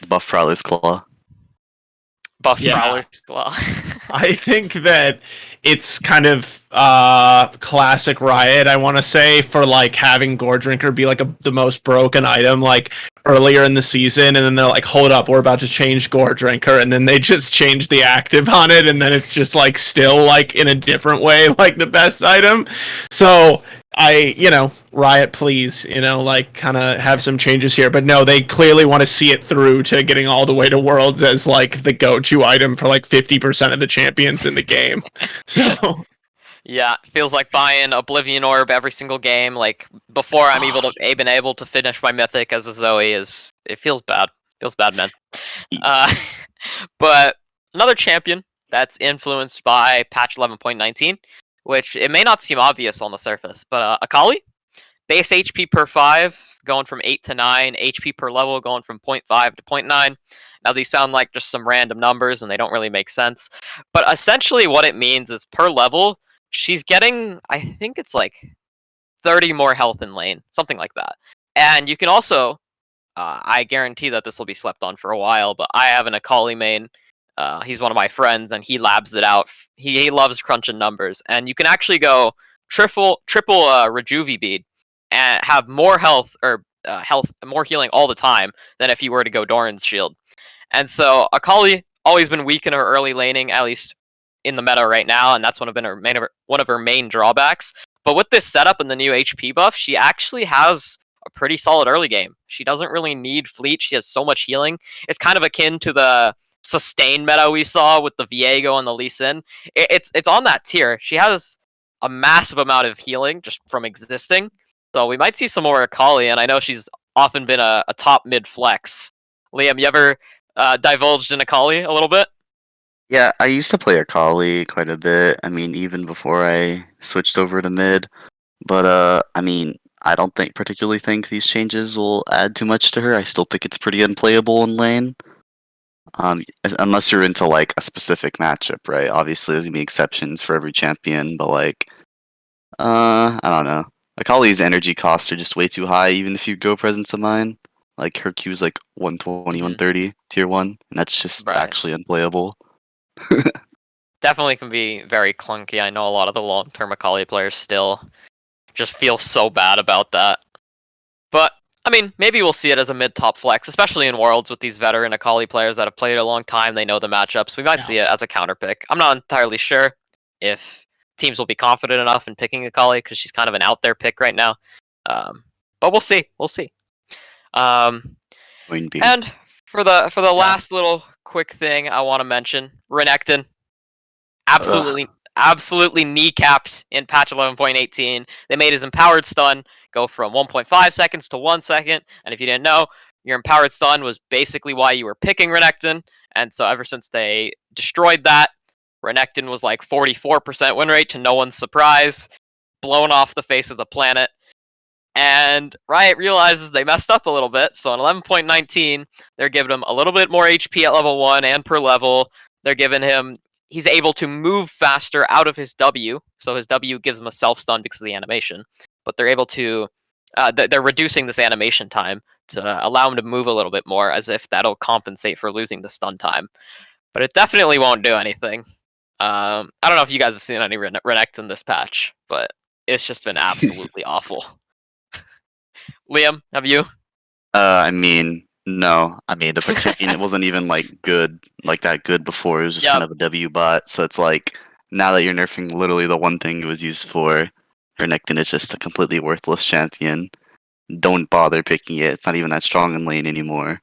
Buff Prowler's Claw. Prowler's Claw. I think that it's kind of classic Riot, I want to say, for having Gore Drinker be the most broken item earlier in the season, and then they're hold up, we're about to change Gore Drinker, and then they just change the active on it, and then it's just still in a different way the best item. So Riot, please, kind of have some changes here. But no, they clearly want to see it through to getting all the way to Worlds as the go-to item for 50% of the champions in the game. So yeah, it feels like buying Oblivion Orb every single game. Before I'm been able to finish my Mythic as a Zoe it feels bad. Feels bad, man. But another champion that's influenced by patch 11.19, which it may not seem obvious on the surface, but Akali, base HP per 5 going from 8 to 9, HP per level going from 0.5 to 0.9. Now these sound like just some random numbers and they don't really make sense, but essentially what it means is per level, she's getting, I think it's 30 more health in lane, something like that. And you can also, I guarantee that this will be slept on for a while, but I have an Akali main. He's one of my friends, and he labs it out. He loves crunching numbers, and you can actually go triple Rejuve bead and have more health or more healing all the time than if you were to go Doran's shield. And so Akali always been weak in her early laning, at least in the meta right now, and that's one of her main drawbacks. But with this setup and the new HP buff, she actually has a pretty solid early game. She doesn't really need fleet. She has so much healing. It's kind of akin to the sustain meta we saw with the Viego and the Lee Sin. It's on that tier. She has a massive amount of healing just from existing. So we might see some more Akali, and I know she's often been a top mid flex. Liam, you ever divulged in Akali a little bit? Yeah, I used to play Akali quite a bit. I mean, even before I switched over to mid. But I mean, I don't particularly think these changes will add too much to her. I still think it's pretty unplayable in lane. Unless you're into like a specific matchup, right? Obviously, there's gonna be exceptions for every champion, but like, I don't know. Akali's energy costs are just way too high, even if you go Presence of Mind. Like her Q is like 120, 130 tier 1, and that's just actually unplayable. Definitely can be very clunky. I know a lot of the long-term Akali players still just feel so bad about that. But, I mean, maybe we'll see it as a mid-top flex, especially in Worlds with these veteran Akali players that have played a long time. They know the matchups. We might see it as a counter pick. I'm not entirely sure if teams will be confident enough in picking Akali because she's kind of an out-there pick right now. But we'll see. We'll see. And for the last little quick thing I want to mention, Renekton. Absolutely kneecapped in patch 11.18. They made his empowered stun go from 1.5 seconds to 1 second. And if you didn't know, your empowered stun was basically why you were picking Renekton. And so ever since they destroyed that, Renekton was like 44% win rate to no one's surprise, blown off the face of the planet. And Riot realizes they messed up a little bit. So on 11.19, they're giving him a little bit more HP at level 1 and per level. They're giving him he's able to move faster out of his W, so his W gives him a self-stun because of the animation, but they're able to, they're reducing this animation time to allow him to move a little bit more, as if that'll compensate for losing the stun time. But it definitely won't do anything. I don't know if you guys have seen any Renekton this patch, but it's just been absolutely awful. Liam, have you? I mean, no. I mean, the champion it wasn't even like good, like that good before. It was just kind of a W bot. So it's like now that you're nerfing literally the one thing it was used for, Renekton is just a completely worthless champion. Don't bother picking it. It's not even that strong in lane anymore.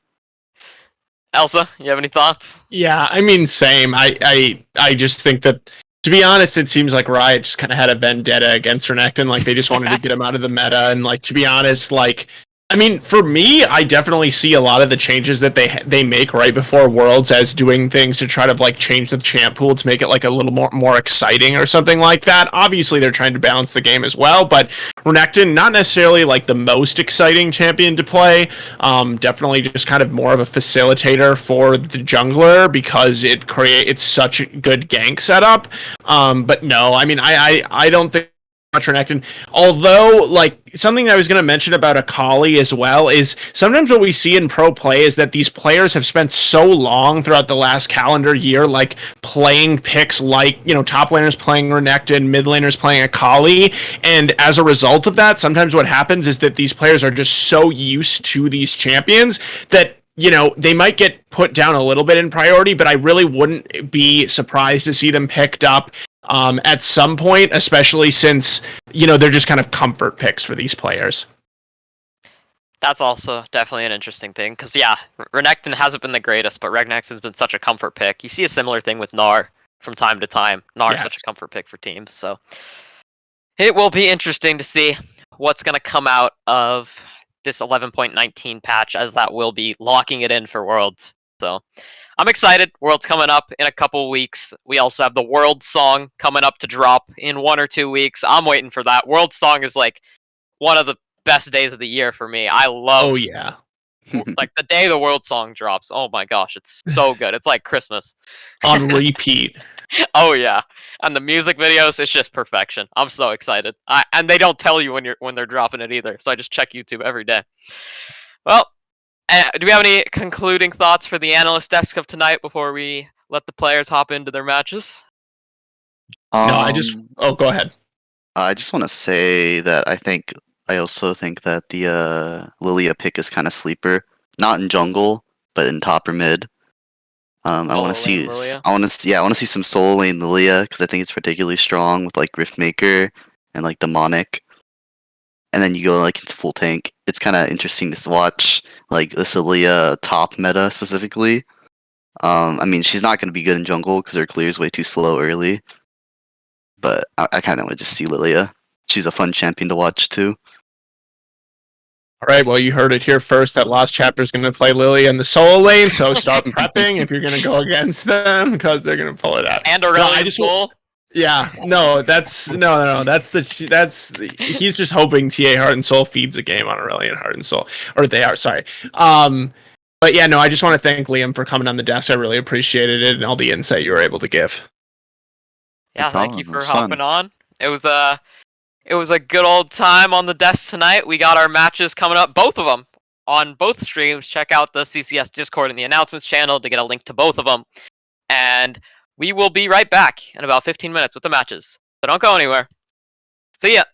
Elsa, you have any thoughts? Yeah, I mean, same. I just think that, to be honest, it seems like Riot just kind of had a vendetta against Renekton. Like, they just wanted to get him out of the meta. And, like, to be honest, like, I mean, for me, I definitely see a lot of the changes that they make right before Worlds as doing things to try to like change the champ pool to make it like a little more exciting or something like that. Obviously, they're trying to balance the game as well, but Renekton, not necessarily like the most exciting champion to play. Definitely just kind of more of a facilitator for the jungler because it's such a good gank setup. But no, I mean, I don't think Renekton. Although, like, something I was going to mention about Akali as well is sometimes what we see in pro play is that these players have spent so long throughout the last calendar year, like, playing picks like, you know, top laners playing Renekton, mid laners playing Akali, and as a result of that, sometimes what happens is that these players are just so used to these champions that, you know, they might get put down a little bit in priority, but I really wouldn't be surprised to see them picked up at some point, especially since, you know, they're just kind of comfort picks for these players. That's also definitely an interesting thing, because yeah, Renekton hasn't been the greatest, but Renekton's been such a comfort pick. You see a similar thing with Gnar from time to time. Gnar's such a comfort pick for teams, so it will be interesting to see what's going to come out of this 11.19 patch, as that will be locking it in for Worlds. So I'm excited. World's coming up in a couple weeks. We also have the World Song coming up to drop in 1 or 2 weeks. I'm waiting for that. World Song is like one of the best days of the year for me. I love. Oh yeah. Like the day the World Song drops. Oh my gosh, it's so good. It's like Christmas. On repeat. Oh yeah, and the music videos, it's just perfection. I'm so excited. And they don't tell you when they're dropping it either. So I just check YouTube every day. Well. Do we have any concluding thoughts for the analyst desk of tonight before we let the players hop into their matches? No, go ahead. I just want to say that I also think that the Lilia pick is kind of sleeper, not in jungle, but in top or mid. I want to see some solo lane Lilia because I think it's particularly strong with like Riftmaker and like Demonic. and then you go like into full tank. It's kind of interesting to watch, like the Lilia top meta specifically. I mean, she's not going to be good in jungle because her clear is way too slow early. But I kind of want to just see Lilia. She's a fun champion to watch too. All right, well, you heard it here first that Lost Chapter is going to play Lilia in the solo lane, so start prepping if you're going to go against them because they're going to pull it out. And Aurelion Sol. Yeah, no, that's he's just hoping TA Heart and Soul feeds a game on Aurelion Heart and Soul, or they are, sorry. But yeah, no, I just want to thank Liam for coming on the desk. I really appreciated it and all the insight you were able to give. Yeah, thank you for hopping on. It was a good old time on the desk tonight. We got our matches coming up, both of them, on both streams. Check out the CCS Discord and the announcements channel to get a link to both of them. And we will be right back in about 15 minutes with the matches. So don't go anywhere. See ya!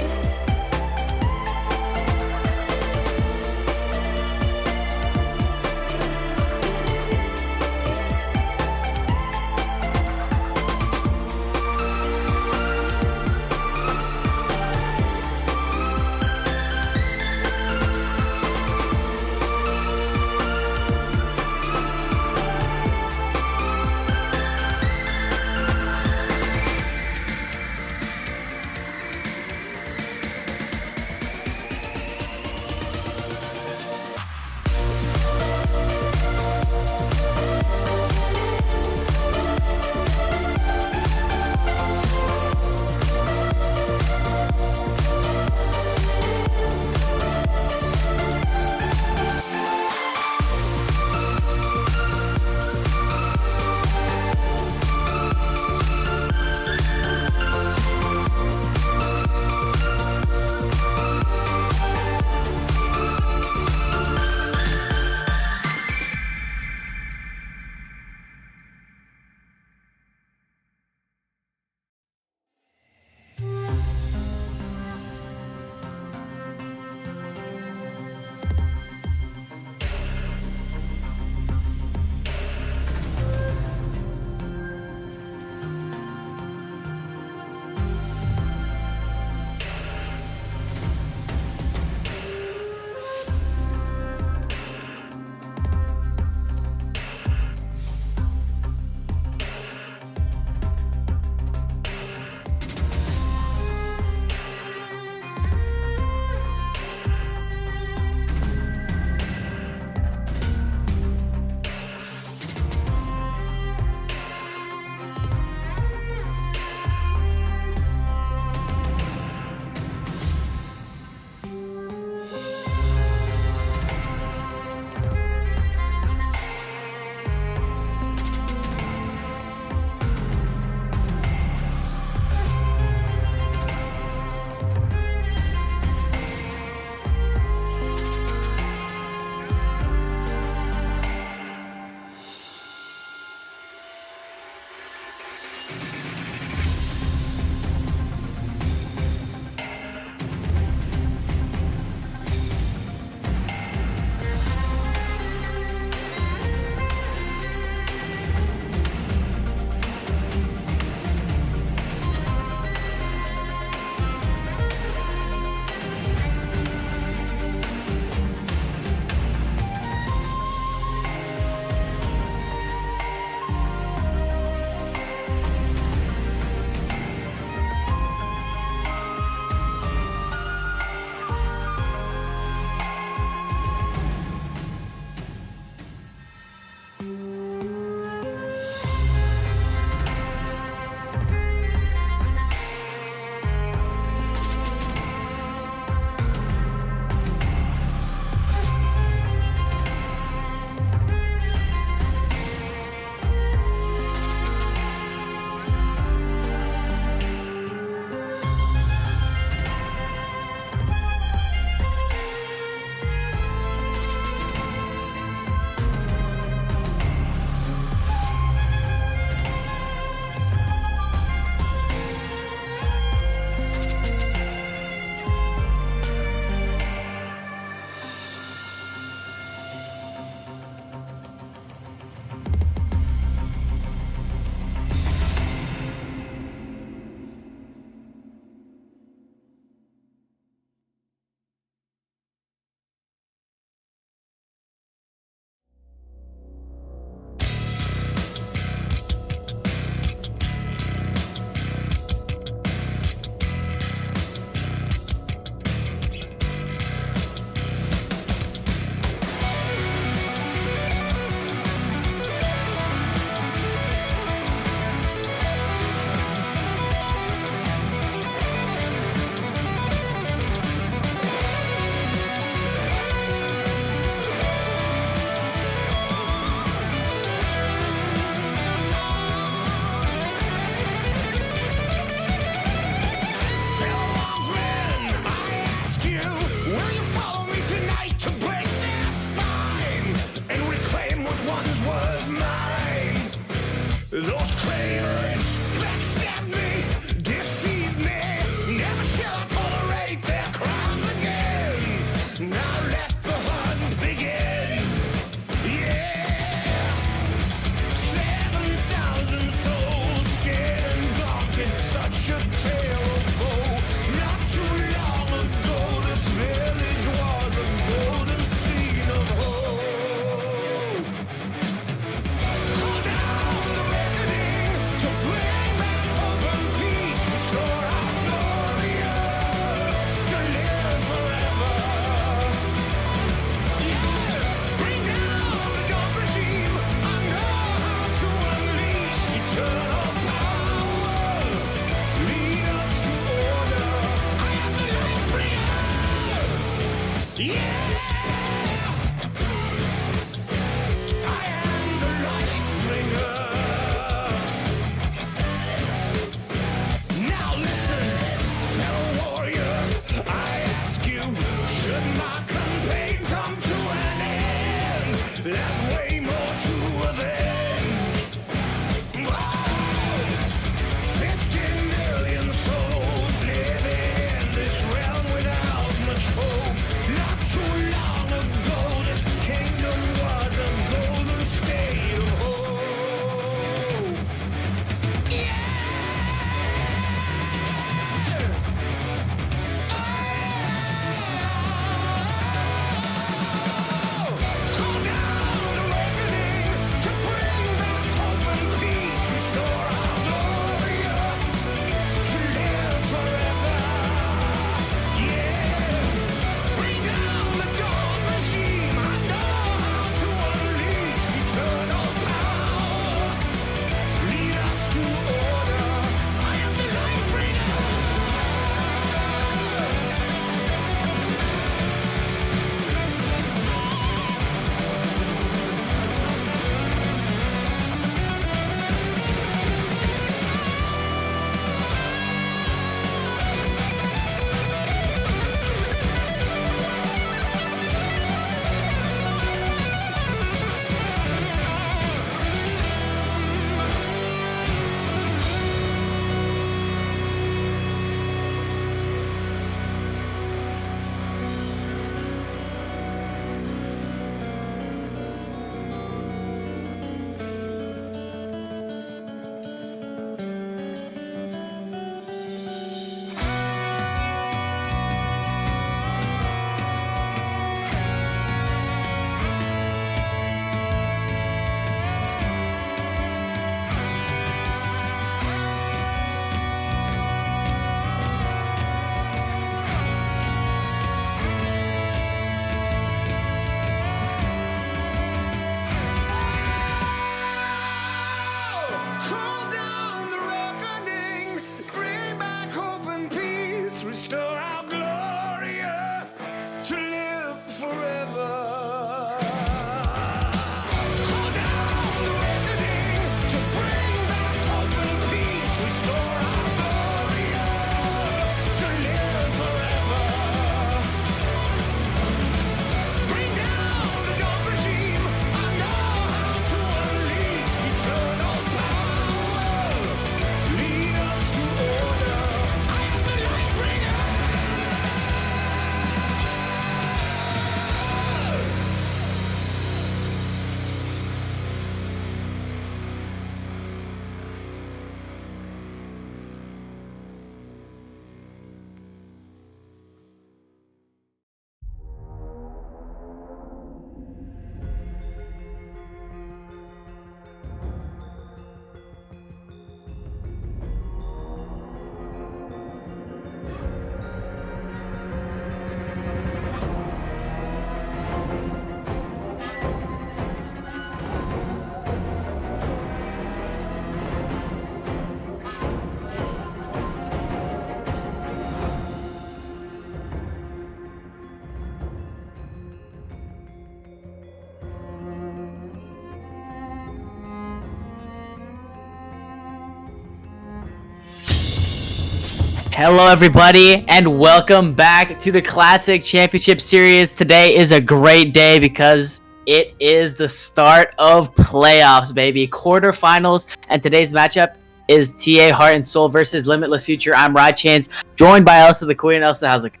Hello everybody and welcome back to the Classic Championship Series. Today is a great day because it is the start of playoffs, baby. Quarterfinals, and today's matchup is TA Heart and Soul versus Limitless Future. I'm Rod Chance, joined by Elsa the Queen. Elsa, how's it going?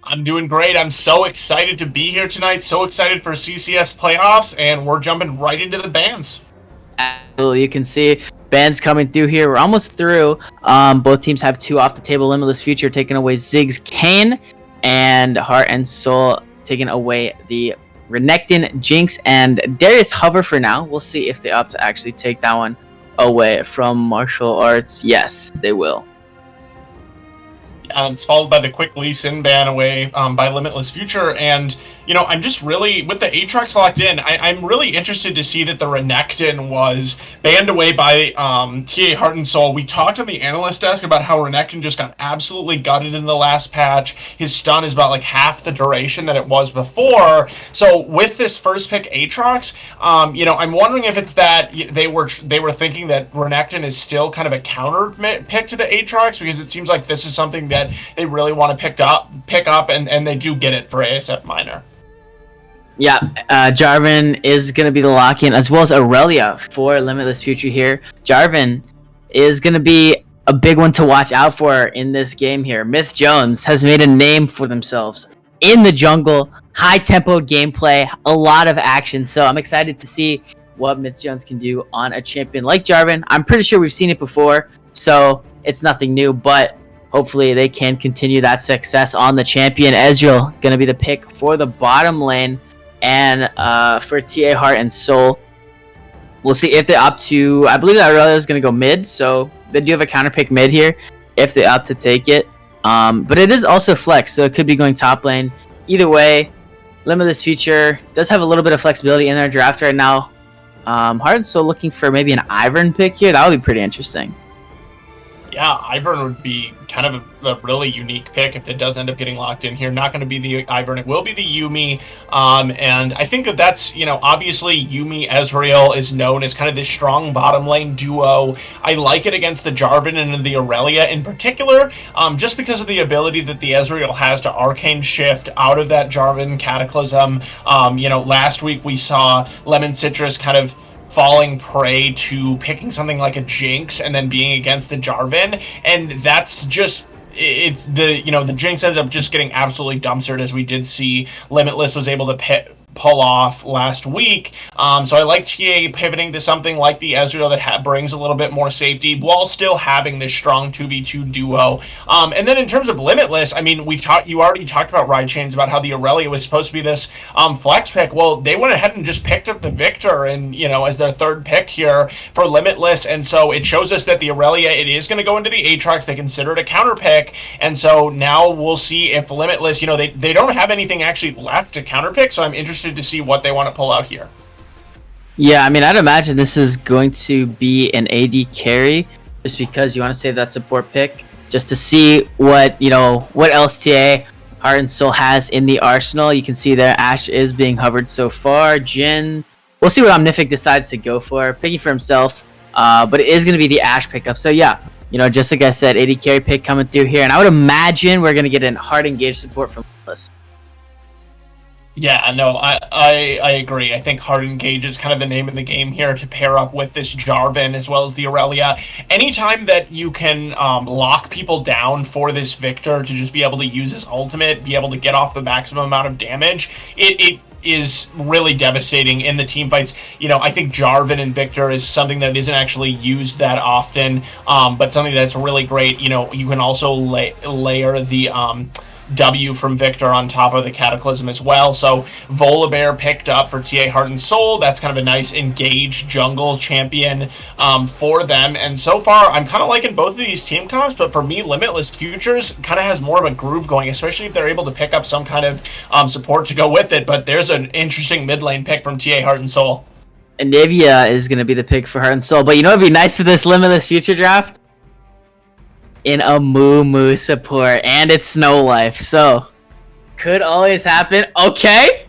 I'm doing great. I'm so excited to be here tonight. So excited for CCS playoffs, and we're jumping right into the bands. Absolutely, you can see bands coming through here. We're almost through. Both teams have 2 off the table. Limitless Future taking away Ziggs Kane, and Heart and Soul taking away the Renekton, Jinx, and Darius Hover for now. We'll see if they opt to actually take that one away from Martial Arts. Yes, they will. It's followed by the quick Lee Sin ban away by Limitless Future, and I'm just really, with the Aatrox locked in, I'm really interested to see that the Renekton was banned away by TA Heart and Soul. We talked on the analyst desk about how Renekton just got absolutely gutted in the last patch. His stun is about like half the duration that it was before. So with this first pick Aatrox, I'm wondering if it's that they were thinking that Renekton is still kind of a counter pick to the Aatrox, because it seems like this is something that they really want to pick up, and they do get it for ASF Minor. Yeah, Jarvan is going to be the lock-in, as well as Aurelia for Limitless Future here. Jarvan is going to be a big one to watch out for in this game here. Myth Jones has made a name for themselves in the jungle, high-tempo gameplay, a lot of action. So I'm excited to see what Myth Jones can do on a champion like Jarvan. I'm pretty sure we've seen it before, so it's nothing new, but hopefully they can continue that success on the champion. Ezreal going to be the pick for the bottom lane. And for TA Heart and Soul, we'll see if they opt to. I believe that Aurelia is going to go mid, so they do have a counter pick mid here if they opt to take it. But it is also flex, so it could be going top lane. Either way, Limitless Future does have a little bit of flexibility in their draft right now. Heart and Soul looking for maybe an Ivern pick here. That would be pretty interesting. Yeah, Ivern would be kind of a really unique pick if it does end up getting locked in here. Not going to be the Ivern, it will be the Yuumi. And I think that's, obviously Yuumi Ezreal is known as kind of this strong bottom lane duo. I like it against the Jarvan and the Aurelia in particular, just because of the ability that the Ezreal has to arcane shift out of that Jarvan Cataclysm. Last week we saw Lemon Citrus kind of falling prey to picking something like a Jinx and then being against the Jarvan, and that's just the Jinx ended up just getting absolutely dumpstered, as we did see Limitless was able to pull off last week. So I like TA pivoting to something like the Ezreal that brings a little bit more safety while still having this strong 2v2 duo. And then in terms of Limitless, I mean, you already talked about Ride Chains, about how the Aurelia was supposed to be this flex pick. Well, they went ahead and just picked up the Victor and as their third pick here for Limitless, and so it shows us that the Aurelia, it is going to go into the Aatrox. They consider it a counter pick, and so now we'll see if Limitless, they don't have anything actually left to counter pick, so I'm interested to see what they want to pull out here. Yeah, I mean, I'd imagine this is going to be an AD carry, just because you want to save that support pick, just to see what else TA Heart and Soul has in the arsenal. You can see there Ashe is being hovered so far. Jhin, we'll see what Omnific decides to go for, picking for himself, but it is going to be the Ashe pickup. So yeah, just like I said, AD carry pick coming through here, and I would imagine we're going to get an hard engaged support from Limitless. Yeah, no, I agree. I think Hard Engage is kind of the name of the game here to pair up with this Jarvan as well as the Aurelia. Anytime that you can lock people down for this Victor to just be able to use his ultimate, be able to get off the maximum amount of damage, it is really devastating in the team fights. I think Jarvan and Victor is something that isn't actually used that often, but something that's really great. You can also layer the W from Victor on top of the Cataclysm as well. So Volibear picked up for TA Heart and Soul. That's kind of a nice engaged jungle champion for them. And so far, I'm kind of liking both of these team comps, but for me, Limitless Futures kind of has more of a groove going, especially if they're able to pick up some kind of support to go with it. But there's an interesting mid lane pick from TA Heart and Soul. Anivia is going to be the pick for Heart and Soul. But it'd be nice for this Limitless Future draft? In a Moo support, and it's Snow Life, so could always happen. Okay.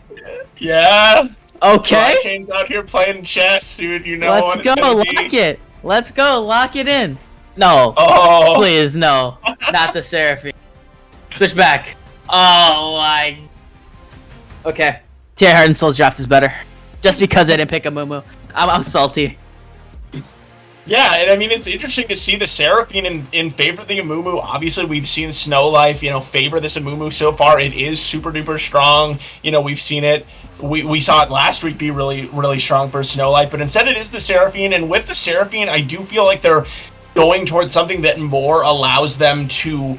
Yeah. Okay. Chain's out here playing chess, dude. Let's go. Lock it. Let's go. Lock it in. No. Oh. Please, no. Not the Seraphine. Switch back. Oh my. Okay. T.I. Heart and Soul's draft is better. Just because I didn't pick a Mumu. I'm salty. Yeah, and I mean, it's interesting to see the Seraphine in favor of the Amumu. Obviously, we've seen Snow Life, favor this Amumu so far. It is super duper strong. We've seen it. We saw it last week be really, really strong for Snow Life, but instead it is the Seraphine. And with the Seraphine, I do feel like they're going towards something that more allows them to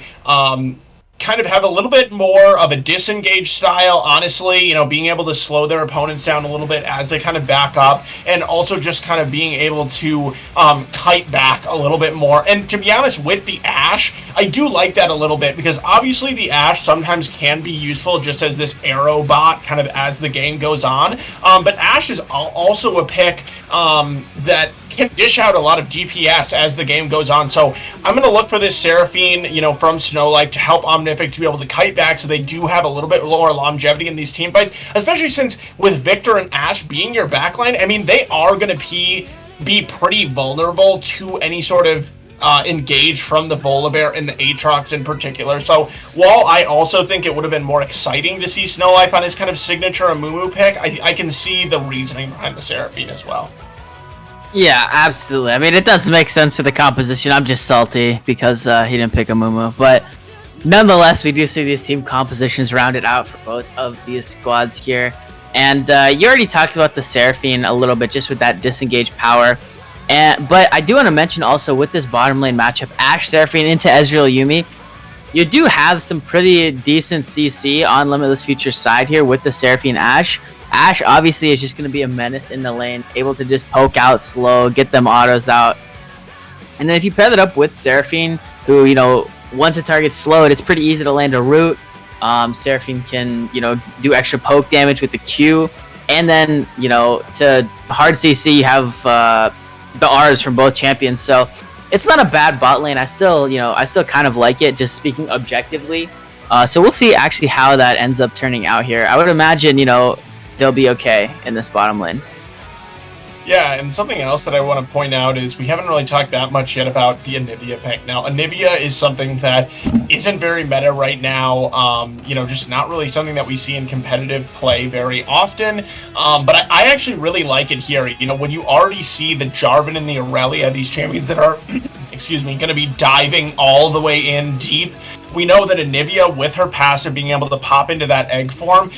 kind of have a little bit more of a disengaged style, honestly, being able to slow their opponents down a little bit as they kind of back up, and also just kind of being able to kite back a little bit more. And to be honest, with the Ashe, I do like that a little bit, because obviously the Ashe sometimes can be useful just as this arrow bot kind of as the game goes on, but Ashe is also a pick that can dish out a lot of DPS as the game goes on. So I'm going to look for this Seraphine, from Snow Life to help Omnific to be able to kite back, so they do have a little bit lower longevity in these team fights, especially since with Victor and Ashe being your backline, I mean, they are going to be pretty vulnerable to any sort of engage from the Volibear and the Aatrox in particular. So while I also think it would have been more exciting to see Snow Life on his kind of signature Amumu pick, I can see the reasoning behind the Seraphine as well. Yeah, absolutely. I mean, it does make sense for the composition. I'm just salty because he didn't pick a Mumu. But nonetheless, we do see these team compositions rounded out for both of these squads here. And you already talked about the Seraphine a little bit, just with that disengaged power. But I do want to mention also with this bottom lane matchup, Ashe Seraphine into Ezreal Yuumi, you do have some pretty decent CC on Limitless Future's side here with the Seraphine Ashe. Ashe obviously is just going to be a menace in the lane, able to just poke out slow, get them autos out. And then if you pair that up with Seraphine, who, once a target's slowed, it's pretty easy to land a root. Seraphine can, do extra poke damage with the Q. And then, to hard CC, you have the R's from both champions. So it's not a bad bot lane. I still kind of like it, just speaking objectively. So we'll see actually how that ends up turning out here. I would imagine, they'll be okay in this bottom lane. Yeah, and something else that I want to point out is we haven't really talked that much yet about the Anivia pick. Now, Anivia is something that isn't very meta right now, just not really something that we see in competitive play very often, but I actually really like it here. When you already see the Jarvan and the Aurelia, these champions that are, going to be diving all the way in deep, we know that Anivia, with her passive being able to pop into that egg form,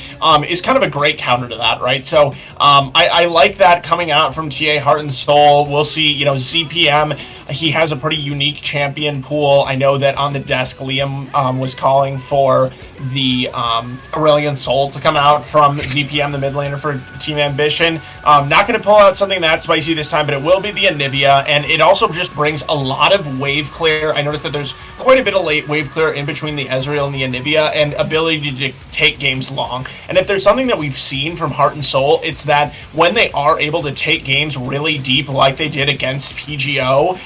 is kind of a great counter to that, right? So I like that coming out from TA Heart and Soul. We'll see, ZPM, he has a pretty unique champion pool. I know that on the desk, Liam was calling for the Aurelion Soul to come out from ZPM, the mid laner for Team Ambition. Not going to pull out something that spicy this time, but it will be the Anivia, and it also just brings a lot of wave clear. I noticed that there's quite a bit of late wave clear in between the Ezreal and the Anivia, and ability to take games long. And if there's something that we've seen from Heart and Soul, it's that when they are able to take games really deep like they did against PGO,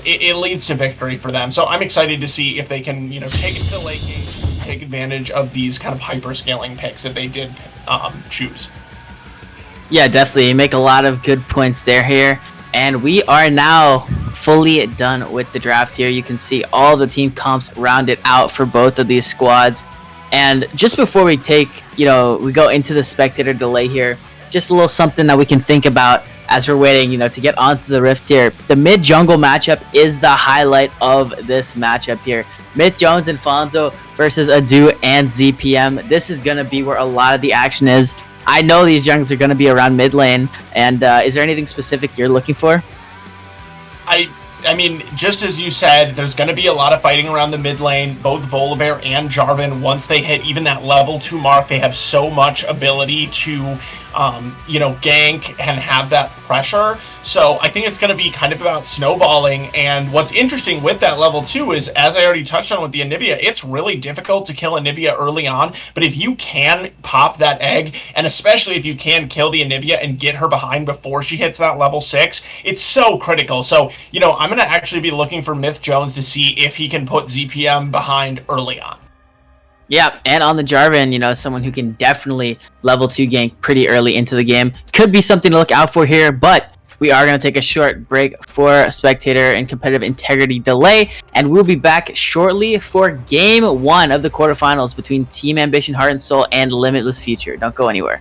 it leads to victory for them. So I'm excited to see if they can, take it to the late game, take advantage of these kind of hyper-scaling picks that they did choose. Yeah, definitely. You make a lot of good points there here. And we are now fully done with the draft here. You can see all the team comps rounded out for both of these squads. And just before we we go into the spectator delay here, just a little something that we can think about as we're waiting, to get onto the Rift here. The mid-jungle matchup is the highlight of this matchup here. Myth Jones and Fonzo versus Adu and ZPM. This is going to be where a lot of the action is. I know these junglers are going to be around mid lane, and is there anything specific you're looking for? I mean, just as you said, there's going to be a lot of fighting around the mid lane. Both Volibear and Jarvan, once they hit even that level 2 mark, they have so much ability to, gank and have that pressure. So I think it's going to be kind of about snowballing. And what's interesting with that level 2 is, as I already touched on with the Anivia, it's really difficult to kill Anivia early on. But if you can pop that egg, and especially if you can kill the Anivia and get her behind before she hits that level 6, it's so critical. So, I'm going to actually be looking for Myth Jones to see if he can put ZPM behind early on. Yeah, and on the Jarvan, someone who can definitely level 2 gank pretty early into the game. Could be something to look out for here, but We are going to take a short break for spectator and competitive integrity delay, and we'll be back shortly for Game 1 of the quarterfinals between Team Ambition Heart and Soul and Limitless Future. Don't go anywhere.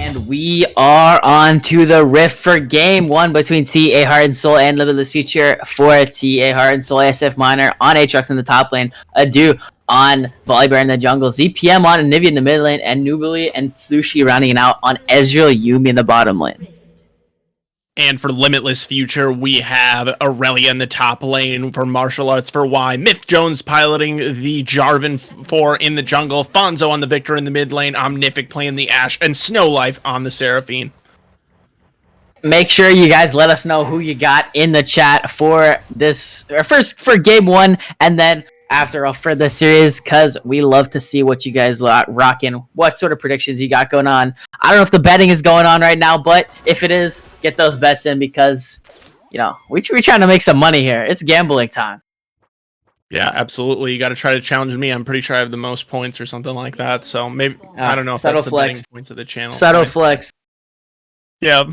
And we are on to the rift for Game 1 between TA Heart and Soul and Limitless Future for TA Heart and Soul, SF Minor on Aatrox in the top lane, Adu on Volibear in the jungle, ZPM on Anivia in the mid lane, and Nubili and Sushi rounding it out on Ezreal Yuumi in the bottom lane. And for Limitless Future, we have Aurelia in the top lane for Martial Arts for Y, Myth Jones piloting the Jarvan for in the jungle, Fonzo on the Victor in the mid lane, Omnific playing the Ashe, and Snowlife on the Seraphine. Make sure you guys let us know who you got in the chat for this, or first for Game 1, and then after all for the series, because we love to see what you guys rocking, what sort of predictions you got going on. I don't know if the betting is going on right now, but if it is, get those bets in because, you know, we're trying to make some money here. It's gambling time. Yeah, absolutely. You got to try to challenge me. I'm pretty sure I have the most points or something like that. So maybe I don't know if that's the betting points of the channel. Subtle flex. Yeah.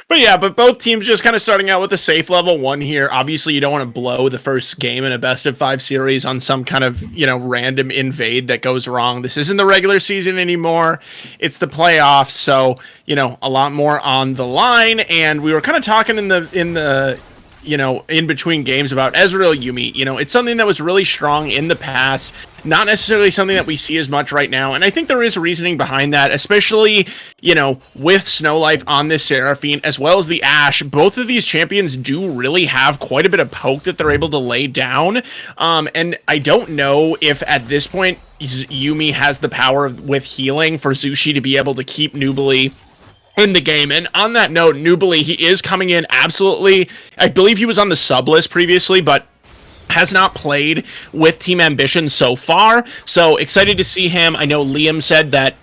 but both teams just kind of starting out with a safe level 1 here. Obviously, you don't want to blow the first game in a best of 5 series on some kind of, random invade that goes wrong. This isn't the regular season anymore. It's the playoffs, so, a lot more on the line. And we were kind of talking in the in between games about Ezreal Yuumi. It's something that was really strong in the past, not necessarily something that we see as much right now. And I think there is reasoning behind that, especially, with Snowlife on this Seraphine, as well as the Ashe. Both of these champions do really have quite a bit of poke that they're able to lay down. And I don't know if at this point Yuumi has the power with healing for Zushi to be able to keep Nubly in the game. And on that note, Nubly, he is coming in absolutely, I believe he was on the sub list previously, but has not played with Team Ambition so far. So excited to see him. I know Liam said that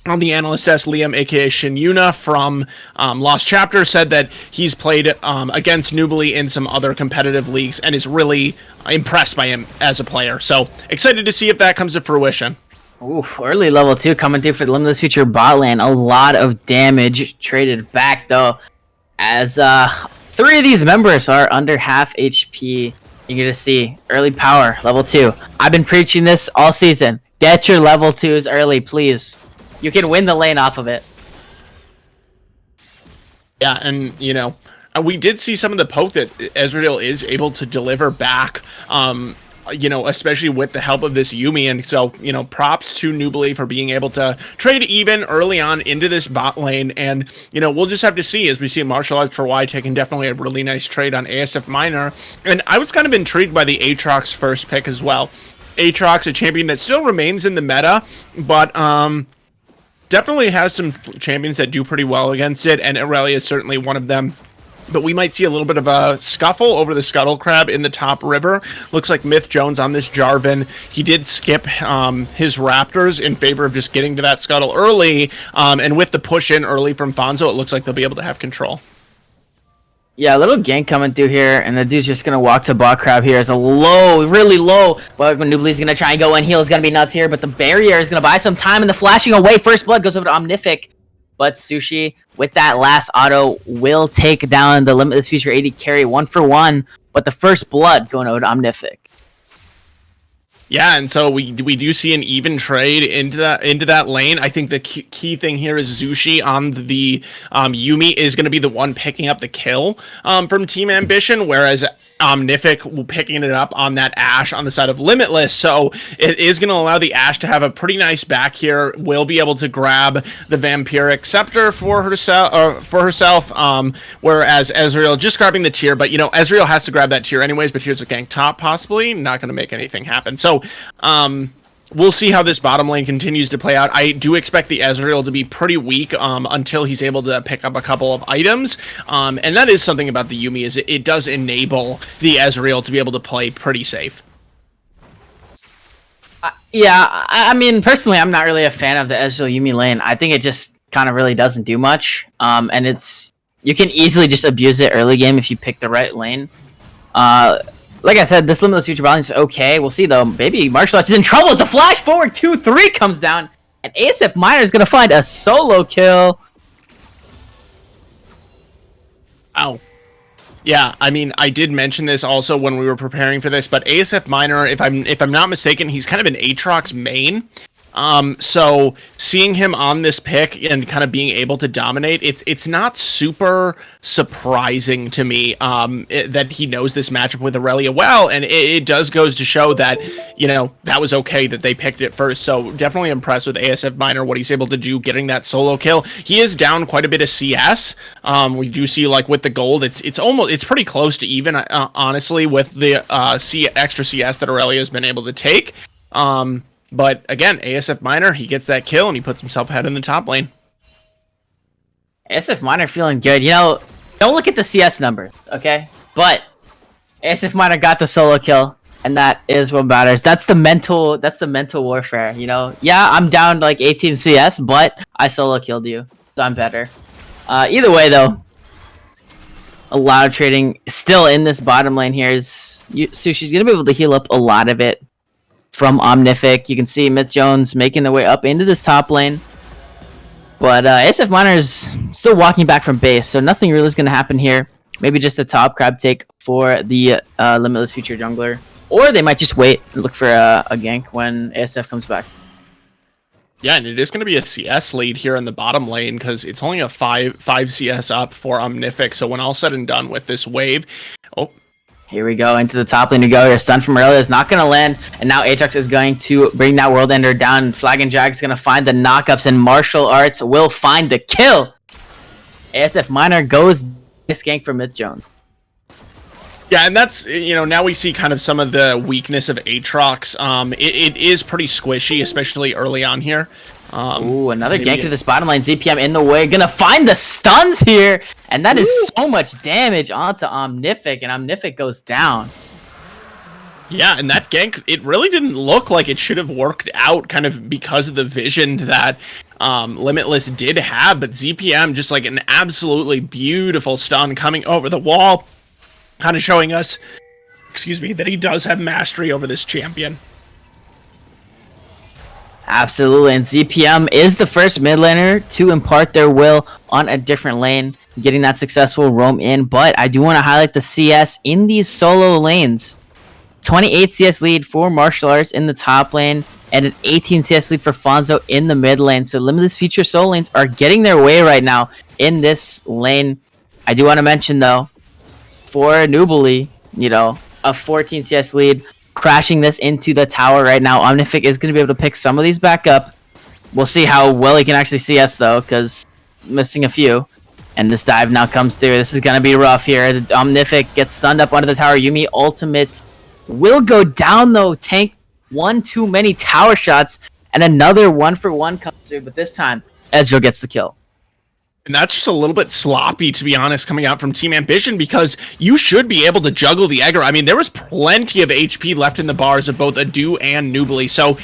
on the analyst desk, Liam, aka Shinyuna from Lost Chapter, said that he's played against Nubly in some other competitive leagues and is really impressed by him as a player. So excited to see if that comes to fruition. Oof, early level 2 coming through for the Limitless Future bot lane. A lot of damage traded back, though, as 3 of these members are under half HP. You're going to see early power, level 2. I've been preaching this all season. Get your level 2s early, please. You can win the lane off of it. Yeah, and, we did see some of the poke that Ezreal is able to deliver back, especially with the help of this Yuumi. And so, props to Nubly for being able to trade even early on into this bot lane. And, we'll just have to see as we see Martial Arts for Y taking definitely a really nice trade on ASF Minor. And I was kind of intrigued by the Aatrox first pick as well. Aatrox, a champion that still remains in the meta, but definitely has some champions that do pretty well against it. And Aurelia is certainly one of them. But we might see a little bit of a scuffle over the Scuttle Crab in the top river. Looks like Myth Jones on this Jarvan. He did skip his Raptors in favor of just getting to that Scuttle early. And with the push in early from Fonzo, it looks like they'll be able to have control. Yeah, a little gank coming through here, and the dude's just going to walk to bot crab here as a low, really low. But Nubly's going to try and go in. Heal is going to be nuts here, but the barrier is going to buy some time, and the flashing away. First blood goes over to Omnific. But Sushi, with that last auto, will take down the Limitless Future 80 carry 1-for-1. But the first blood going over to Omnific. Yeah, and so we do see an even trade into that lane. I think the key thing here is Zushi on the Yuumi is going to be the one picking up the kill from Team Ambition, whereas Omnific picking it up on that Ashe on the side of Limitless. So it is going to allow the Ashe to have a pretty nice back here. Will be able to grab the Vampiric Scepter for herself, whereas Ezreal just grabbing the tier. But Ezreal has to grab that tier anyways. But here's a gank top, possibly not going to make anything happen. So we'll see how this bottom lane continues to play out. I do expect the Ezreal to be pretty weak until he's able to pick up a couple of items. And that is something about the Yuumi, is it does enable the Ezreal to be able to play pretty safe. Yeah, I mean, personally, I'm not really a fan of the Ezreal Yuumi lane. I think it just kind of really doesn't do much. And you can easily just abuse it early game if you pick the right lane. Like I said, this Limitless Future balance is okay. We'll see, though. Maybe Martial Arts is in trouble as the flash forward 2-3 comes down. And ASF Minor is going to find a solo kill. Ow. Yeah, I mean, I did mention this also when we were preparing for this, but ASF Minor, if I'm not mistaken, he's kind of an Aatrox main. So seeing him on this pick and kind of being able to dominate, it's not super surprising to me that he knows this matchup with Aurelia well, and it does goes to show that that was okay that they picked it first. So definitely impressed with ASF Minor, what he's able to do getting that solo kill. He is down quite a bit of CS. We do see, like, with the gold, it's pretty close to even, honestly, with the extra CS that Aurelia has been able to take. But again, ASF Minor, he gets that kill and he puts himself ahead in the top lane. ASF Minor feeling good. Don't look at the CS numbers, okay? But ASF Minor got the solo kill, and that is what matters. That's the mental warfare, Yeah, I'm down like 18 CS, but I solo killed you, so I'm better. Either way, though, a lot of trading still in this bottom lane here. Sushi's going to be able to heal up a lot of it from Omnific. You can see Myth Jones making their way up into this top lane. But ASF Miner's still walking back from base, so nothing really is going to happen here. Maybe just a top crab take for the Limitless Future jungler. Or they might just wait and look for a gank when ASF comes back. Yeah, and it is going to be a CS lead here in the bottom lane because it's only a 5 CS up for Omnific. So when all said and done with this wave... Oh, here we go, into the top lane to go here. Stun from Aurelia is not going to land, and now Aatrox is going to bring that World Ender down. Flag and Drag is going to find the knockups, and Martial Arts will find the kill. ASF Miner goes this gank for Myth Jones. Yeah, and that's, now we see kind of some of the weakness of Aatrox. It is pretty squishy, especially early on here. Ooh, another gank to this bottom lane. ZPM in the way. Gonna find the stuns here. And that is so much damage onto Omnific. And Omnific goes down. Yeah, and that gank, it really didn't look like it should have worked out kind of because of the vision that Limitless did have. But ZPM, just like an absolutely beautiful stun coming over the wall. Kind of showing us, that he does have mastery over this champion. Absolutely, and ZPM is the first mid laner to impart their will on a different lane, getting that successful roam in. But I do want to highlight the CS in these solo lanes. 28 CS lead for Martial Arts in the top lane, and an 18 CS lead for Fonzo in the mid lane. So Limitless Future solo lanes are getting their way right now in this lane. I do want to mention, though, for Nubly, a 14 CS lead, crashing this into the tower right now. Omnific is going to be able to pick some of these back up. We'll see how well he can actually CS, though, because missing a few. And this dive now comes through. This is going to be rough here. Omnific gets stunned up onto the tower. Yuumi ultimate will go down, though. Tank one too many tower shots, and another 1-for-1 comes through, but this time, Ezreal gets the kill. And that's just a little bit sloppy, to be honest, coming out from Team Ambition, because you should be able to juggle the aggro. I mean, there was plenty of HP left in the bars of both Adu and Nubly, so,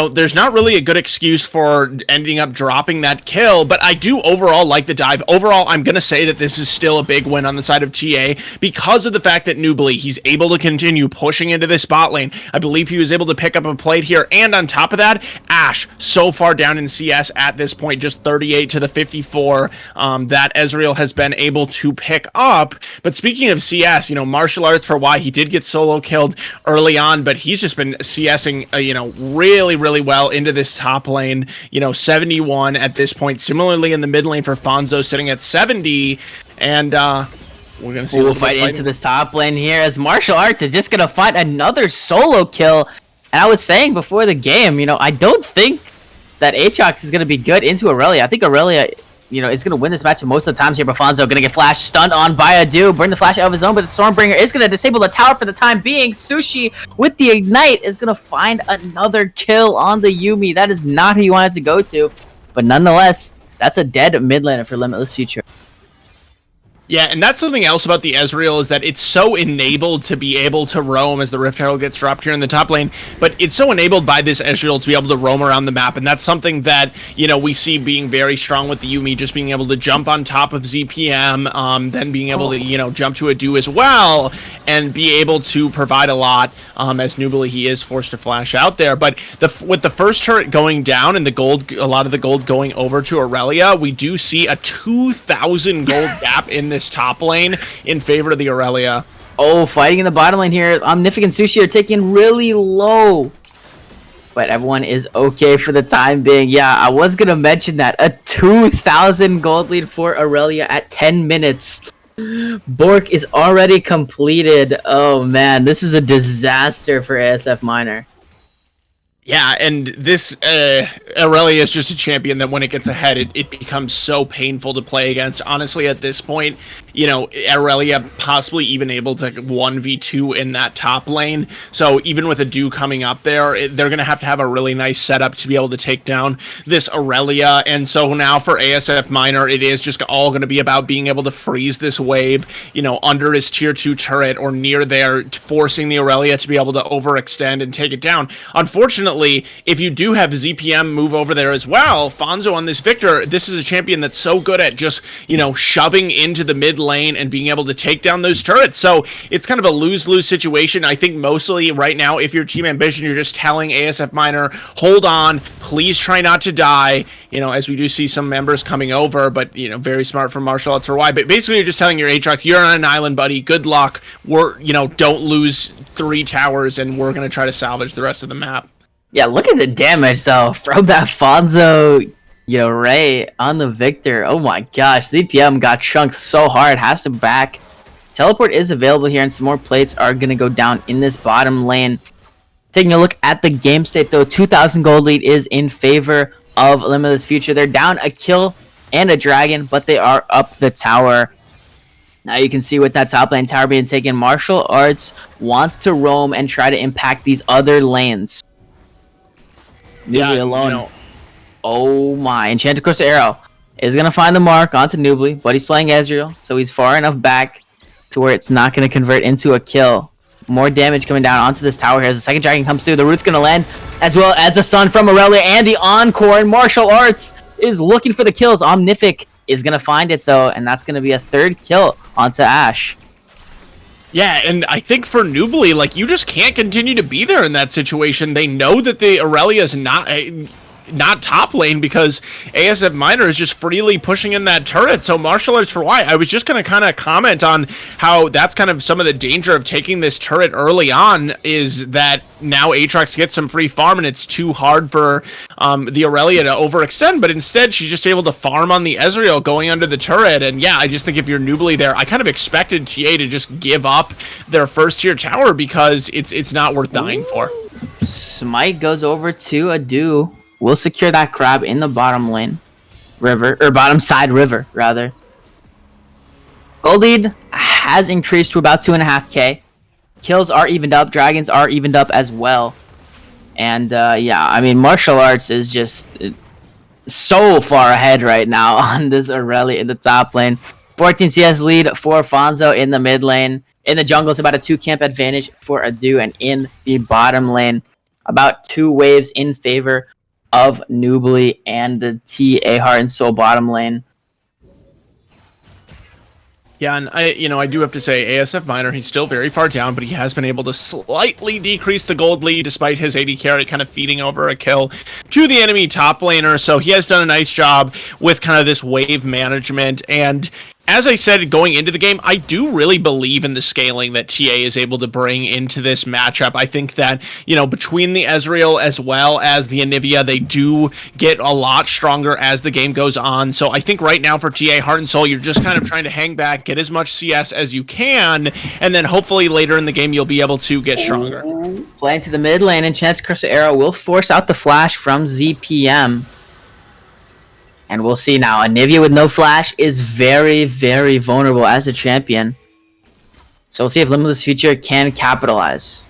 there's not really a good excuse for ending up dropping that kill, but I do overall like the dive. Overall, I'm going to say that this is still a big win on the side of TA because of the fact that Nubly, he's able to continue pushing into this bot lane. I believe he was able to pick up a plate here, and on top of that, Ashe, so far down in CS at this point, just 38 to the 54. That Ezreal has been able to pick up. But speaking of CS, Martial Arts for why he did get solo killed early on, but he's just been CSing, really, really well into this top lane, 71 at this point. Similarly in the mid lane for Fonzo sitting at 70, and we're going to see we'll fight into this top lane here as Martial Arts is just going to find another solo kill. And I was saying before the game, I don't think that Aatrox is going to be good into Aurelia. I think Aurelia is going to win this match most of the times here. But Fonzo going to get flash stunned on by Adu. Burn the flash out of his own, but the Stormbringer is going to disable the tower for the time being. Sushi with the Ignite is going to find another kill on the Yuumi. That is not who you wanted to go to. But nonetheless, that's a dead mid laner for Limitless Future. Yeah, and that's something else about the Ezreal is that it's so enabled to be able to roam as the Rift Herald gets dropped here in the top lane, but it's so enabled by this Ezreal to be able to roam around the map, and that's something that, we see being very strong with the Yuumi, just being able to jump on top of ZPM, then being able to, jump to Adu as well, and be able to provide a lot, as Nubly he is forced to flash out there, but with the first turret going down and a lot of the gold going over to Aurelia, we do see a 2,000 gold gap in this top lane in favor of the Aurelia. Oh, fighting in the bottom lane here. Omnific and Sushi are taking really low. But everyone is okay for the time being. Yeah, I was going to mention that. A 2,000 gold lead for Aurelia at 10 minutes. Bork is already completed. Oh, man. This is a disaster for ASF Miner. Yeah, and this Aurelia is just a champion that when it gets ahead, it becomes so painful to play against. Honestly, at this point, Aurelia possibly even able to 1v2 in that top lane. So even with Adu coming up there, they're going to have a really nice setup to be able to take down this Aurelia. And so now for ASF Miner, it is just all going to be about being able to freeze this wave, under his tier 2 turret or near there, forcing the Aurelia to be able to overextend and take it down. Unfortunately, if you do have ZPM move over there as well. Fonzo on this Victor, this is a champion that's so good at just, shoving into the mid lane and being able to take down those turrets. So it's kind of a lose-lose situation. I think mostly right now, if you're Team Ambition, you're just telling ASF Miner, hold on, please try not to die, as we do see some members coming over, but, very smart from Martial Arts for why. But basically, you're just telling your Aatrox, you're on an island, buddy, good luck. Don't lose 3 towers, and we're going to try to salvage the rest of the map. Yeah, look at the damage, though, from that Fonzo, Ray on the Victor. Oh my gosh, ZPM got chunked so hard, has to back. Teleport is available here, and some more plates are going to go down in this bottom lane. Taking a look at the game state, though, 2,000 gold lead is in favor of Limitless Future. They're down a kill and a dragon, but they are up the tower. Now you can see with that top lane tower being taken, Martial Arts wants to roam and try to impact these other lanes. Nubly alone. Oh my. Enchanted Crystal Arrow is going to find the mark onto Nubly, but he's playing Ezreal, so he's far enough back to where it's not going to convert into a kill. More damage coming down onto this tower here as the second dragon comes through. The root's going to land, as well as the stun from Aurelia and the Encore. And Martial Arts is looking for the kills. Omnific is going to find it, though, and that's going to be a 3rd kill onto Ashe. Yeah, and I think for Nubly, you just can't continue to be there in that situation. They know that the Aurelia's not top lane because ASF Miner is just freely pushing in that turret. So Martial Arts for why? I was just going to kind of comment on how that's kind of some of the danger of taking this turret early on, is that now Aatrox gets some free farm and it's too hard for the Aurelia to overextend, but instead she's just able to farm on the Ezreal going under the turret. And yeah, I just think if you're Nubly there, I kind of expected TA to just give up their first tier tower because it's not worth dying for. Smite goes over to Adu. We'll secure that crab in the bottom lane. Bottom side river, rather. Gold lead has increased to about 2.5k. Kills are evened up. Dragons are evened up as well. And, Martial Arts is just so far ahead right now on this Aurelia in the top lane. 14 CS lead for Fonzo in the mid lane. In the jungle, it's about a 2-camp advantage for Adu. And in the bottom lane, about 2 waves in favor of Nubly and the TA Heart and Soul bottom lane. Yeah, and I do have to say, ASF Miner, he's still very far down, but he has been able to slightly decrease the gold lead despite his AD carry kind of feeding over a kill to the enemy top laner. So he has done a nice job with kind of this wave management. And as I said, going into the game, I do really believe in the scaling that TA is able to bring into this matchup. I think that, between the Ezreal as well as the Anivia, they do get a lot stronger as the game goes on. So I think right now for TA Heart and Soul, you're just kind of trying to hang back, get as much CS as you can, and then hopefully later in the game, you'll be able to get stronger. Playing to the mid lane, Enchanted Crystal Arrow will force out the flash from ZPM. And we'll see now. Anivia with no flash is very, very vulnerable as a champion. So we'll see if Limitless Future can capitalize.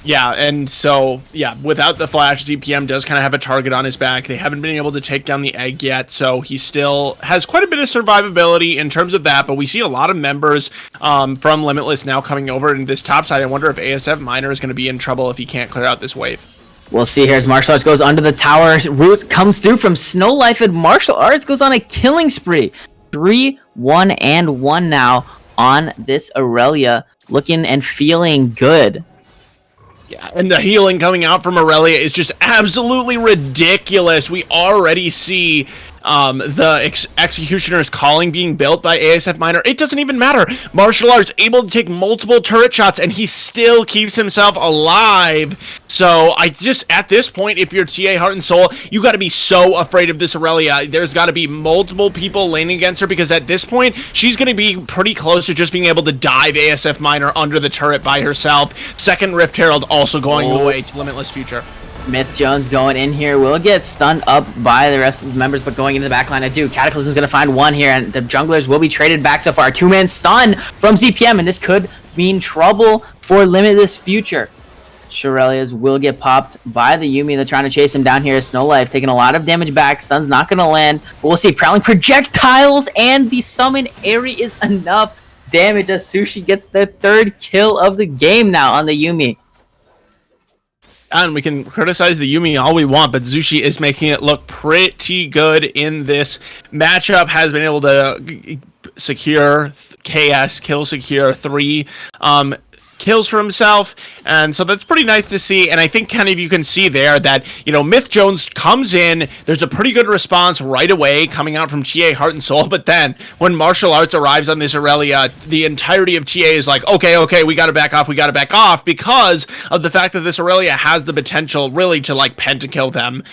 Yeah, and so, without the flash, ZPM does kind of have a target on his back. They haven't been able to take down the egg yet, so he still has quite a bit of survivability in terms of that, but we see a lot of members from Limitless now coming over in this top side. I wonder if ASF Miner is going to be in trouble if he can't clear out this wave. We'll see here as Martial Arts goes under the tower. Root comes through from Snow Life, and Martial Arts goes on a killing spree. 3-1-1 now on this Aurelia. Looking and feeling good. Yeah, and the healing coming out from Aurelia is just absolutely ridiculous. We already see the Executioner's Calling being built by ASF Miner. It doesn't even matter. Martial Arts able to take multiple turret shots, and he still keeps himself alive. So I just, at this point, if you're TA Heart and Soul, you got to be so afraid of this Aurelia. There's got to be multiple people laning against her, because at this point, she's going to be pretty close to just being able to dive ASF Miner under the turret by herself. Second Rift Herald also going away to Limitless Future. Myth Jones going in here will get stunned up by the rest of the members, but going into the backline I do. Cataclysm's going to find one here, and the junglers will be traded back so far. 2-man stun from ZPM, and this could mean trouble for Limitless Future. Shurelias will get popped by the Yuumi. They're trying to chase him down here. Snow Life taking a lot of damage back. Stun's not going to land, but we'll see. Prowling projectiles, and the summon Airy is enough damage as Sushi gets the 3rd kill of the game now on the Yuumi. And we can criticize the Yumi all we want, but Zushi is making it look pretty good in this matchup. Has been able to secure KS, kill secure 3 kills for himself, and so that's pretty nice to see. And I think kind of you can see there that, you know, Myth Jones comes in, there's a pretty good response right away coming out from TA Heart and Soul, but then when Martial Arts arrives on this Aurelia, the entirety of TA is like, okay, we gotta back off because of the fact that this Aurelia has the potential really to like pentakill them.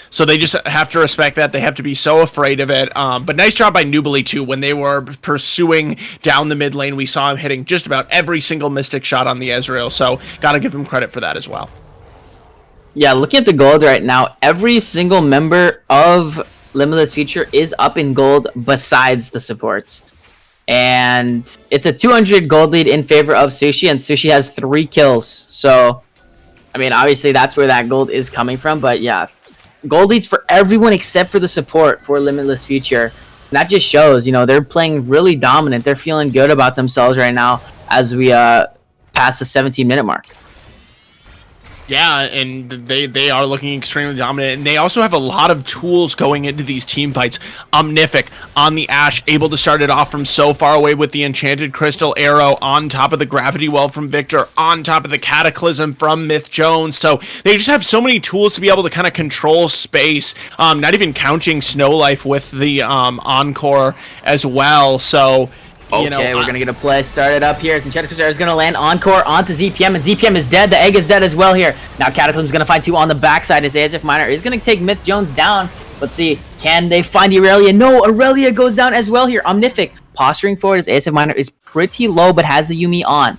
So they just have to respect that. They have to be so afraid of it. But nice job by Nubili too. When they were pursuing down the mid lane, we saw him hitting just about every single Mystic shot on the Ezreal, so gotta give him credit for that as well. Yeah, looking at the gold right now, every single member of Limitless Future is up in gold besides the supports. And it's a 200 gold lead in favor of Sushi, and Sushi has 3 kills. So, I mean, obviously that's where that gold is coming from, but yeah, gold leads for everyone except for the support for Limitless Future. And that just shows, you know, they're playing really dominant. They're feeling good about themselves right now as we pass the 17-minute mark. Yeah, and they are looking extremely dominant, and they also have a lot of tools going into these team fights. Omnific on the Ashe, able to start it off from so far away with the Enchanted Crystal Arrow on top of the Gravity Well from Victor, on top of the Cataclysm from Myth Jones. So they just have so many tools to be able to kind of control space, not even counting Snow Life with the Encore as well. So okay, we're going to get a play started up here. Enchanted Crystal is going to land Encore onto ZPM, and ZPM is dead. The egg is dead as well here. Now Cataclysm is going to find 2 on the backside as ASF Miner is going to take Myth Jones down. Let's see, can they find Aurelia? No, Aurelia goes down as well here. Omnific posturing forward as ASF Miner is pretty low, but has the Yumi on.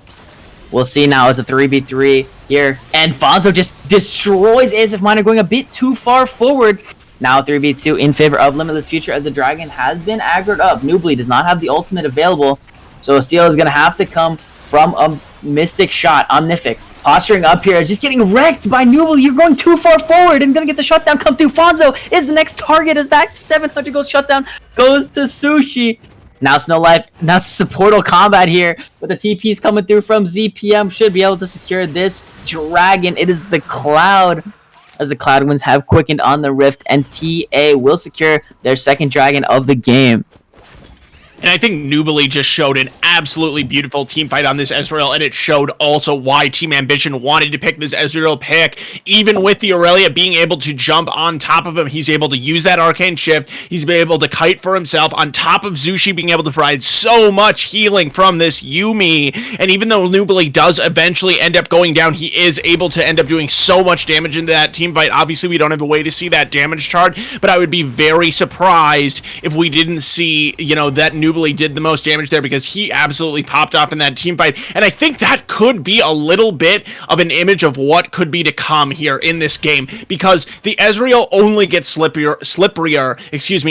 We'll see now as a 3v3 here. And Fonzo just destroys ASF Miner, going a bit too far forward. Now 3v2 in favor of Limitless Future as the Dragon has been aggroed up. Nubili does not have the ultimate available, so a steal is going to have to come from a Mystic shot. Omnific posturing up here, just getting wrecked by Nubili. You're going too far forward and going to get the shutdown come through. Fonzo is the next target as that 700 gold shutdown goes to Sushi. Now Snow Life, now supportal combat here, but the TPs coming through from ZPM should be able to secure this Dragon. It is the Cloud, as the Cloud Winds have quickened on the Rift, and TA will secure their 2nd Dragon of the game. And I think Nubili just showed an absolutely beautiful team fight on this Ezreal, and it showed also why Team Ambition wanted to pick this Ezreal pick. Even with the Aurelia being able to jump on top of him, he's able to use that Arcane Shift. He's been able to kite for himself on top of Zushi being able to provide so much healing from this Yumi. And even though Nubili does eventually end up going down, he is able to end up doing so much damage into that team fight. Obviously, we don't have a way to see that damage chart, but I would be very surprised if we didn't see, you know, that Nubili did the most damage there, because he absolutely popped off in that team fight. And I think that could be a little bit of an image of what could be to come here in this game, because the Ezreal only gets slipperier,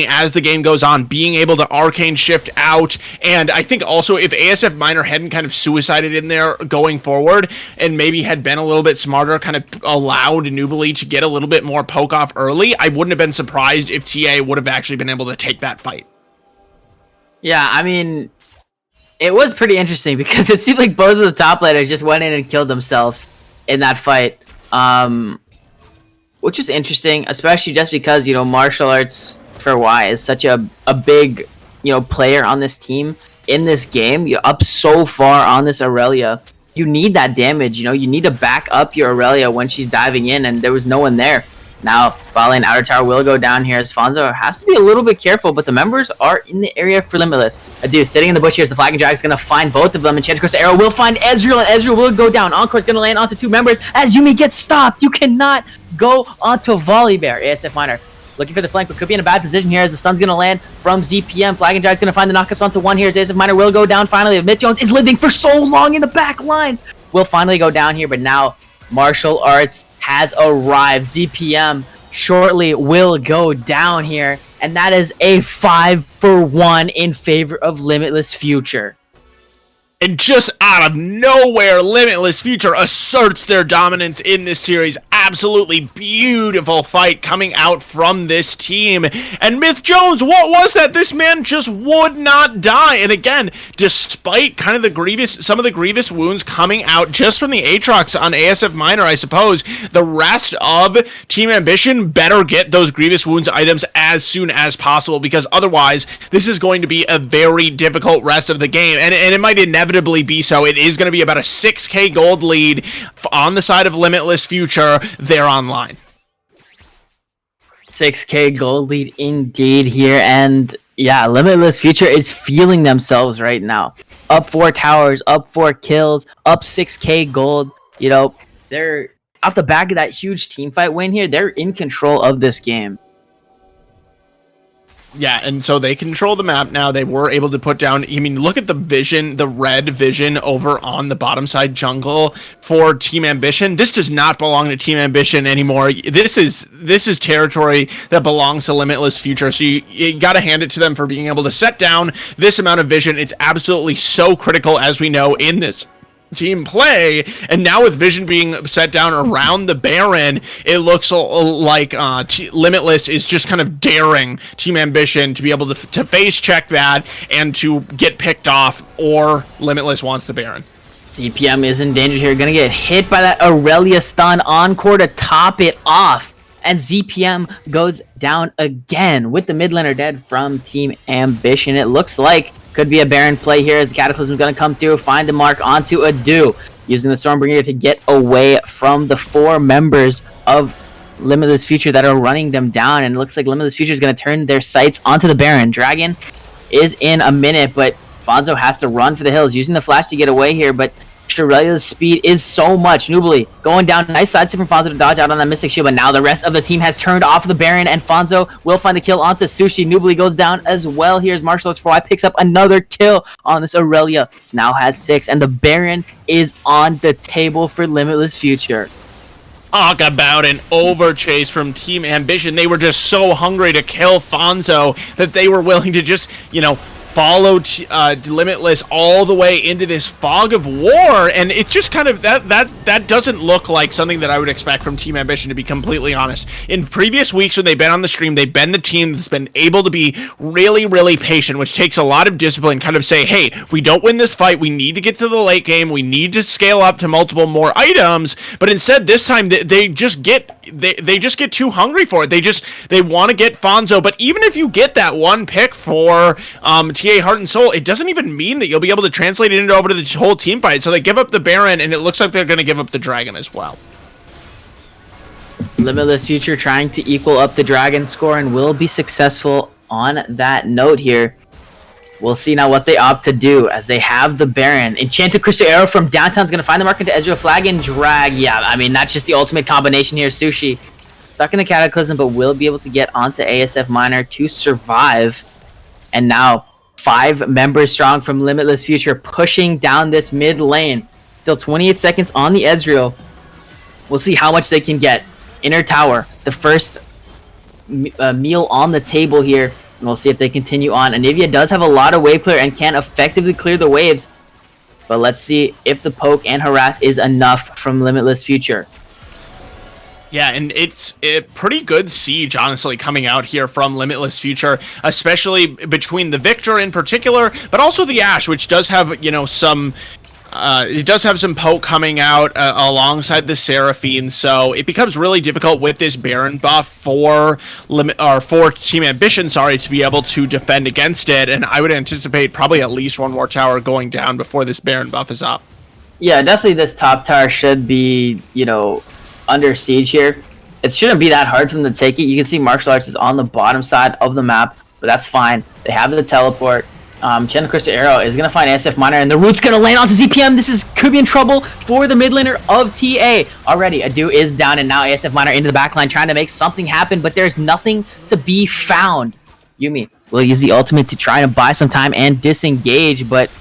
as the game goes on, being able to Arcane Shift out. And I think also if ASF Miner hadn't kind of suicided in there going forward, and maybe had been a little bit smarter, kind of allowed Nubili to get a little bit more poke off early, I wouldn't have been surprised if TA would have actually been able to take that fight. Yeah, I mean, it was pretty interesting because it seemed like both of the top laners just went in and killed themselves in that fight. Which is interesting, especially just because, you know, Martial Arts for Y is such a big, you know, player on this team. In this game, you're up so far on this Aurelia. You need that damage, you know, you need to back up your Aurelia when she's diving in, and there was no one there. Now, following outer tower will go down here as Fonzo has to be a little bit careful, but the members are in the area for Limitless. Adu sitting in the bush here as the Flagging Dragon is going to find both of them. Enchanted Crystal Arrow will find Ezreal, and Ezreal will go down. Encore is going to land onto 2 members as Yumi gets stopped. You cannot go onto Volley Bear. ASF Miner looking for the flank, but could be in a bad position here as the stun's going to land from ZPM. Flagging Dragon's going to find the knockups onto 1 here as ASF Miner will go down finally. Myth Jones is living for so long in the back lines. Will finally go down here, but now Martial Arts has arrived. ZPM shortly will go down here, and that is a 5-for-1 in favor of Limitless Future. And just out of nowhere, Limitless Future asserts their dominance in this series. absolutely beautiful fight coming out from this team. And Myth Jones, what was that? This man just would not die. And again, despite kind of some of the grievous wounds coming out just from the Aatrox on ASF Minor, I suppose, the rest of Team Ambition better get those grievous wounds items as soon as possible, because otherwise this is going to be a very difficult rest of the game, and it might inevitably be so. It is going to be about a 6k gold lead on the side of Limitless Future. They're online. 6k gold lead indeed here, and yeah, Limitless Future is feeling themselves right now. Up 4 towers, up 4 kills, up 6k gold. You know, they're off the back of that huge team fight win here. They're in control of this game. Yeah, and so they control the map now. They were able to put down, I mean, look at the vision, the red vision over on the bottom side jungle for Team Ambition. This does not belong to Team Ambition anymore. This is territory that belongs to Limitless Future. So you got to hand it to them for being able to set down this amount of vision. It's absolutely so critical, as we know, in this team play. And now with vision being set down around the Baron, it looks like Limitless is just kind of daring Team Ambition to be able to face check that and to get picked off, or Limitless wants the Baron. CPM is in danger here, gonna get hit by that Aurelia stun encore to top it off, and ZPM goes down again with the mid laner dead from Team Ambition. It looks like could be a Baron play here as Cataclysm is going to come through, find the mark onto Adu, using the Stormbringer to get away from the 4 members of Limitless Future that are running them down. And it looks like Limitless Future is going to turn their sights onto the Baron. Dragon is in a minute, but Fonzo has to run for the hills, using the flash to get away here, but Aurelia's speed is so much. Nubly going down, nice sidestep from Fonzo to dodge out on that Mystic Shield, but now the rest of the team has turned off the Baron, and Fonzo will find the kill onto Sushi. Nubly goes down as well. Here's Martial Arts 4. Picks up another kill on this Aurelia. Now has 6, and the Baron is on the table for Limitless Future. Talk about an overchase from Team Ambition. They were just so hungry to kill Fonzo that they were willing to just, follow Limitless all the way into this fog of war, and it's just kind of that doesn't look like something that I would expect from Team Ambition, to be completely honest. In previous weeks when they've been on the stream, they've been the team that's been able to be really, really patient, which takes a lot of discipline. Kind of say, hey, if we don't win this fight, we need to get to the late game, we need to scale up to multiple more items. But instead, this time they just get too hungry for it. They want to get Fonzo. But even if you get that one pick for TA Heart and Soul, it doesn't even mean that you'll be able to translate it over to the whole team fight. So they give up the Baron, and it looks like they're going to give up the Dragon as well. Limitless Future trying to equal up the Dragon score, and will be successful on that note here. We'll see now what they opt to do as they have the Baron. Enchanted Crystal Arrow from downtown is going to find the mark into Ezreal, flag and drag. Yeah, I mean, that's just the ultimate combination here. Sushi stuck in the Cataclysm, but will be able to get onto ASF Minor to survive. And now 5 members strong from Limitless Future pushing down this mid lane. Still 28 seconds on the Ezreal. We'll see how much they can get. Inner tower, the first meal on the table here. And we'll see if they continue on. Anivia does have a lot of wave clear and can effectively clear the waves. But let's see if the poke and harass is enough from Limitless Future. Yeah, and it's a pretty good siege, honestly, coming out here from Limitless Future, especially between the Victor in particular, but also the Ashe, which does have, some... it does have some poke coming out alongside the Seraphine, so it becomes really difficult with this Baron buff for Team Ambition, to be able to defend against it, and I would anticipate probably at least one more tower going down before this Baron buff is up. Yeah, definitely this top tower should be, under siege here. It shouldn't be that hard for them to take it. You can see Martial Arts is on the bottom side of the map, but that's fine. They have the teleport. Chen Crystal Arrow is going to find SF Minor, and the root's going to land onto ZPM. Could be in trouble for the mid laner of TA. Already, Adu is down, and now ASF Minor into the backline trying to make something happen, but there's nothing to be found. Yuumi will use the ultimate to try to buy some time and disengage, but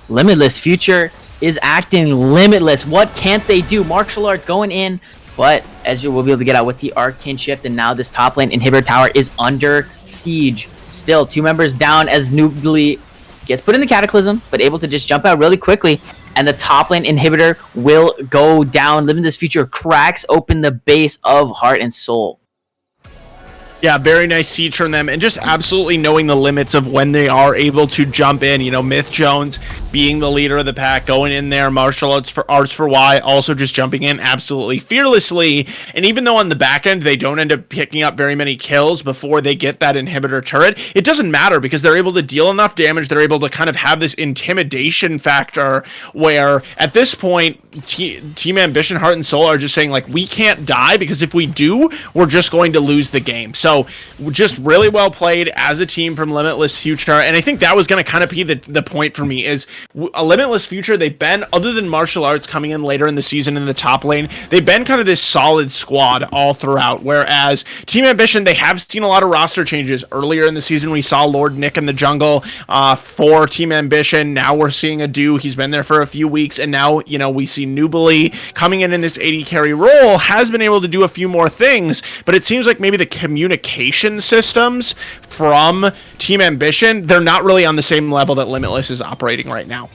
Limitless Future is acting limitless. What can't they do? Martial Arts going in, but Ezreal will be able to get out with the Arcane Shift, and now this top lane inhibitor tower is under siege. Still, 2 members down as Nubly gets put in the Cataclysm, but able to just jump out really quickly. and the top lane inhibitor will go down. Limitless Future cracks open the base of Heart and Soul. Yeah, very nice siege from them, and just absolutely knowing the limits of when they are able to jump in. You know, Myth Jones being the leader of the pack, going in there, Martial Arts for Y, also just jumping in absolutely fearlessly. And even though on the back end they don't end up picking up very many kills before they get that inhibitor turret, it doesn't matter because they're able to deal enough damage. They're able to kind of have this intimidation factor where at this point, Team Ambition, Heart and Soul are just saying, like, we can't die because if we do, we're just going to lose the game. So just really well played as a team from Limitless Future, and I think that was going to kind of be the point for me is a Limitless Future. They've been, other than Martial Arts coming in later in the season in the top lane, they've been kind of this solid squad all throughout, whereas Team Ambition, they have seen a lot of roster changes. Earlier in the season, we saw Lord Nick in the jungle for Team Ambition. Now we're seeing Adu. He's been there for a few weeks, and now, you know, we see Nubily coming in this AD carry role, has been able to do a few more things, but it seems like maybe the communication systems from Team Ambition, they're not really on the same level that Limitless is operating right now.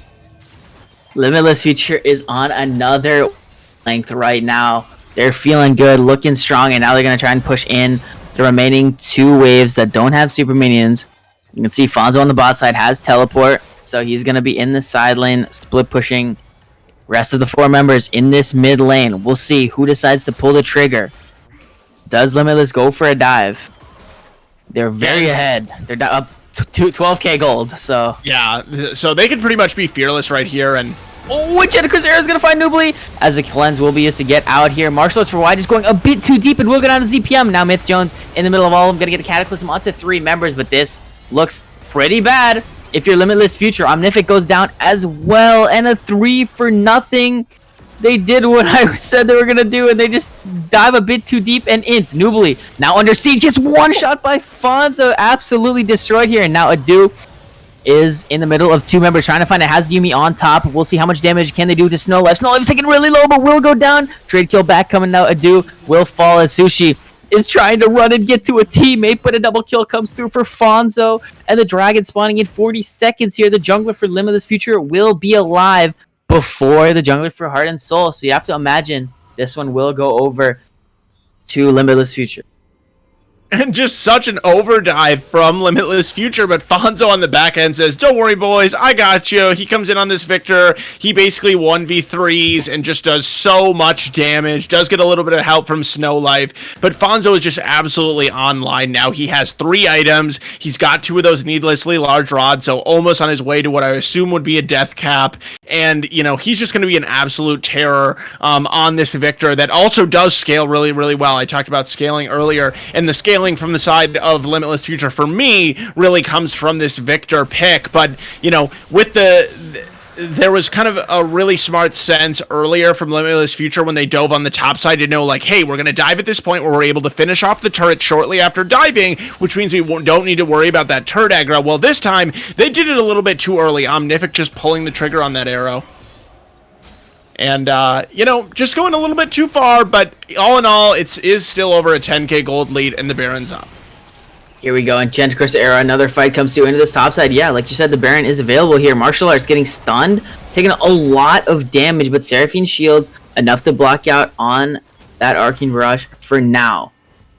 Limitless Future is on another length right now. They're feeling good, looking strong, and now they're going to try and push in the remaining 2 waves that don't have super minions. You can see Fonzo on the bot side has teleport, so he's going to be in the side lane, split pushing. Rest of the 4 members in this mid lane. We'll see who decides to pull the trigger. Does Limitless go for a dive? They're very ahead. They're up to 12k gold, so... Yeah, so they could pretty much be fearless right here, and... Oh, Jennifer's Arrow is going to find Nubily, as the cleanse will be used to get out here. Martial Arts for Y just going a bit too deep, and will go down to ZPM. Now Myth Jones in the middle of all of them, going to get a Cataclysm onto 3 members, but this looks pretty bad. If you're Limitless Future, Omnific goes down as well, and a 3-for-0. They did what I said they were going to do, and they just dive a bit too deep, and Int, Nubily, now under siege, gets one shot by Fonzo, absolutely destroyed here, and now Adu is in the middle of 2 members, trying to find a Hazayumi on top. We'll see how much damage can they do to Snowlife. Snowlife is taking really low, but will go down. Trade kill back coming now. Adu will fall as Sushi is trying to run and get to a teammate, but a double kill comes through for Fonzo, and the Dragon spawning in 40 seconds here. The jungler for Limitless Future will be alive before the jungler for Heart and Soul, so you have to imagine this one will go over to Limitless Future. And just such an overdive from Limitless Future, but Fonzo on the back end says, don't worry, boys, I got you. He comes in on this Victor. He basically 1v3s and just does so much damage. Does get a little bit of help from Snowlife, but Fonzo is just absolutely online now. He has 3 items. He's got 2 of those needlessly large rods, so almost on his way to what I assume would be a death cap. And, you know, he's just going to be an absolute terror on this Victor that also does scale really, really well. I talked about scaling earlier, and the scaling from the side of Limitless Future for me really comes from this Victor pick. But, you know, with there was kind of a really smart sense earlier from Limitless Future when they dove on the top side to know, like, hey, we're going to dive at this point where we're able to finish off the turret shortly after diving, which means we don't need to worry about that turret aggro. Well, this time, they did it a little bit too early. Omnific just pulling the trigger on that arrow. And, you know, just going a little bit too far, but all in all, it is still over a 10k gold lead, and the Baron's up. Here we go, and Enchanted Era, another fight comes to into this top side. Yeah, like you said, the Baron is available here. Martial Arts getting stunned, taking a lot of damage, but Seraphine shields enough to block out on that Arcane Rush for now.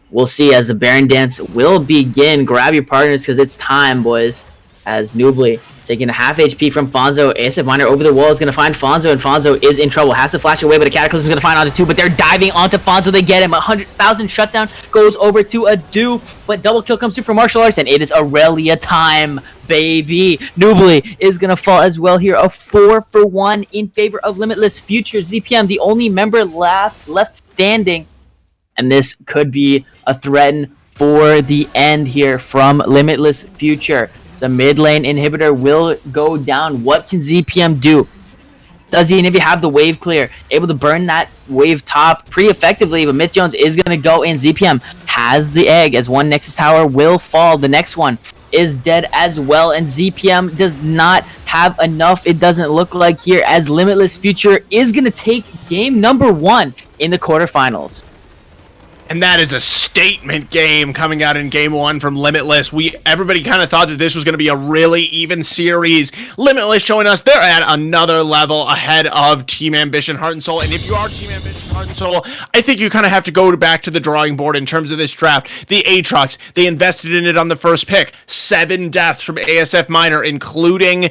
We'll see as the Baron dance will begin. Grab your partners because it's time, boys, as Nubily taking a half HP from Fonzo. ASF Miner over the wall is going to find Fonzo, and Fonzo is in trouble. Has to flash away, but a Cataclysm is going to find onto 2, but they're diving onto Fonzo. They get him. 100,000 shutdown goes over to Adu, but double kill comes through from Martial Arts, and it is Aurelia time, baby. Nubily is going to fall as well here. A 4-for-1 in favor of Limitless Future. ZPM, the only member left standing, and this could be a threat for the end here from Limitless Future. The mid lane inhibitor will go down. What can ZPM do? Does he maybe have the wave clear? Able to burn that wave top pretty effectively, but Myth Jones is going to go in. ZPM has the egg as one Nexus Tower will fall. The next one is dead as well, and ZPM does not have enough, it doesn't look like here, as Limitless Future is going to take game number 1 in the quarterfinals. And that is a statement game coming out in game 1 from Limitless. Everybody kind of thought that this was going to be a really even series. Limitless showing us they're at another level ahead of Team Ambition Heart and Soul. And if you are Team Ambition Heart and Soul, I think you kind of have to go back to the drawing board in terms of this draft. The Aatrox, they invested in it on the first pick. 7 deaths from ASF Minor, including,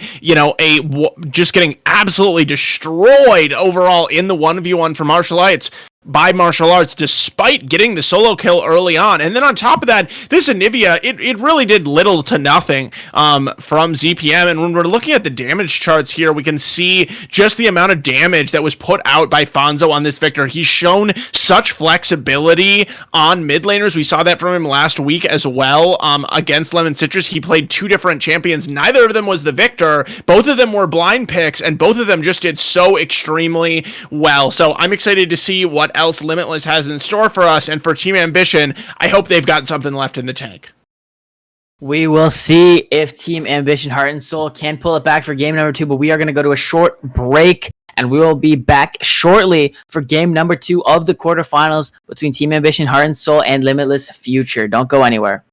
just getting absolutely destroyed overall in the 1v1 for Martial Arts. By Martial Arts, despite getting the solo kill early on. And then on top of that, this Anivia, it really did little to nothing from ZPM. And when we're looking at the damage charts here, we can see just the amount of damage that was put out by Fonzo on this Victor. He's shown such flexibility on mid laners. We saw that from him last week as well against Lemon Citrus. He played 2 different champions. Neither of them was the Victor. Both of them were blind picks, and both of them just did so extremely well. So I'm excited to see what else Limitless has in store for us, and for Team Ambition, I hope they've got something left in the tank. We will see if Team Ambition Heart and Soul can pull it back for game number 2, but we are going to go to a short break, and we will be back shortly for game number 2 of the quarterfinals between Team Ambition Heart and Soul and Limitless Future. Don't go anywhere.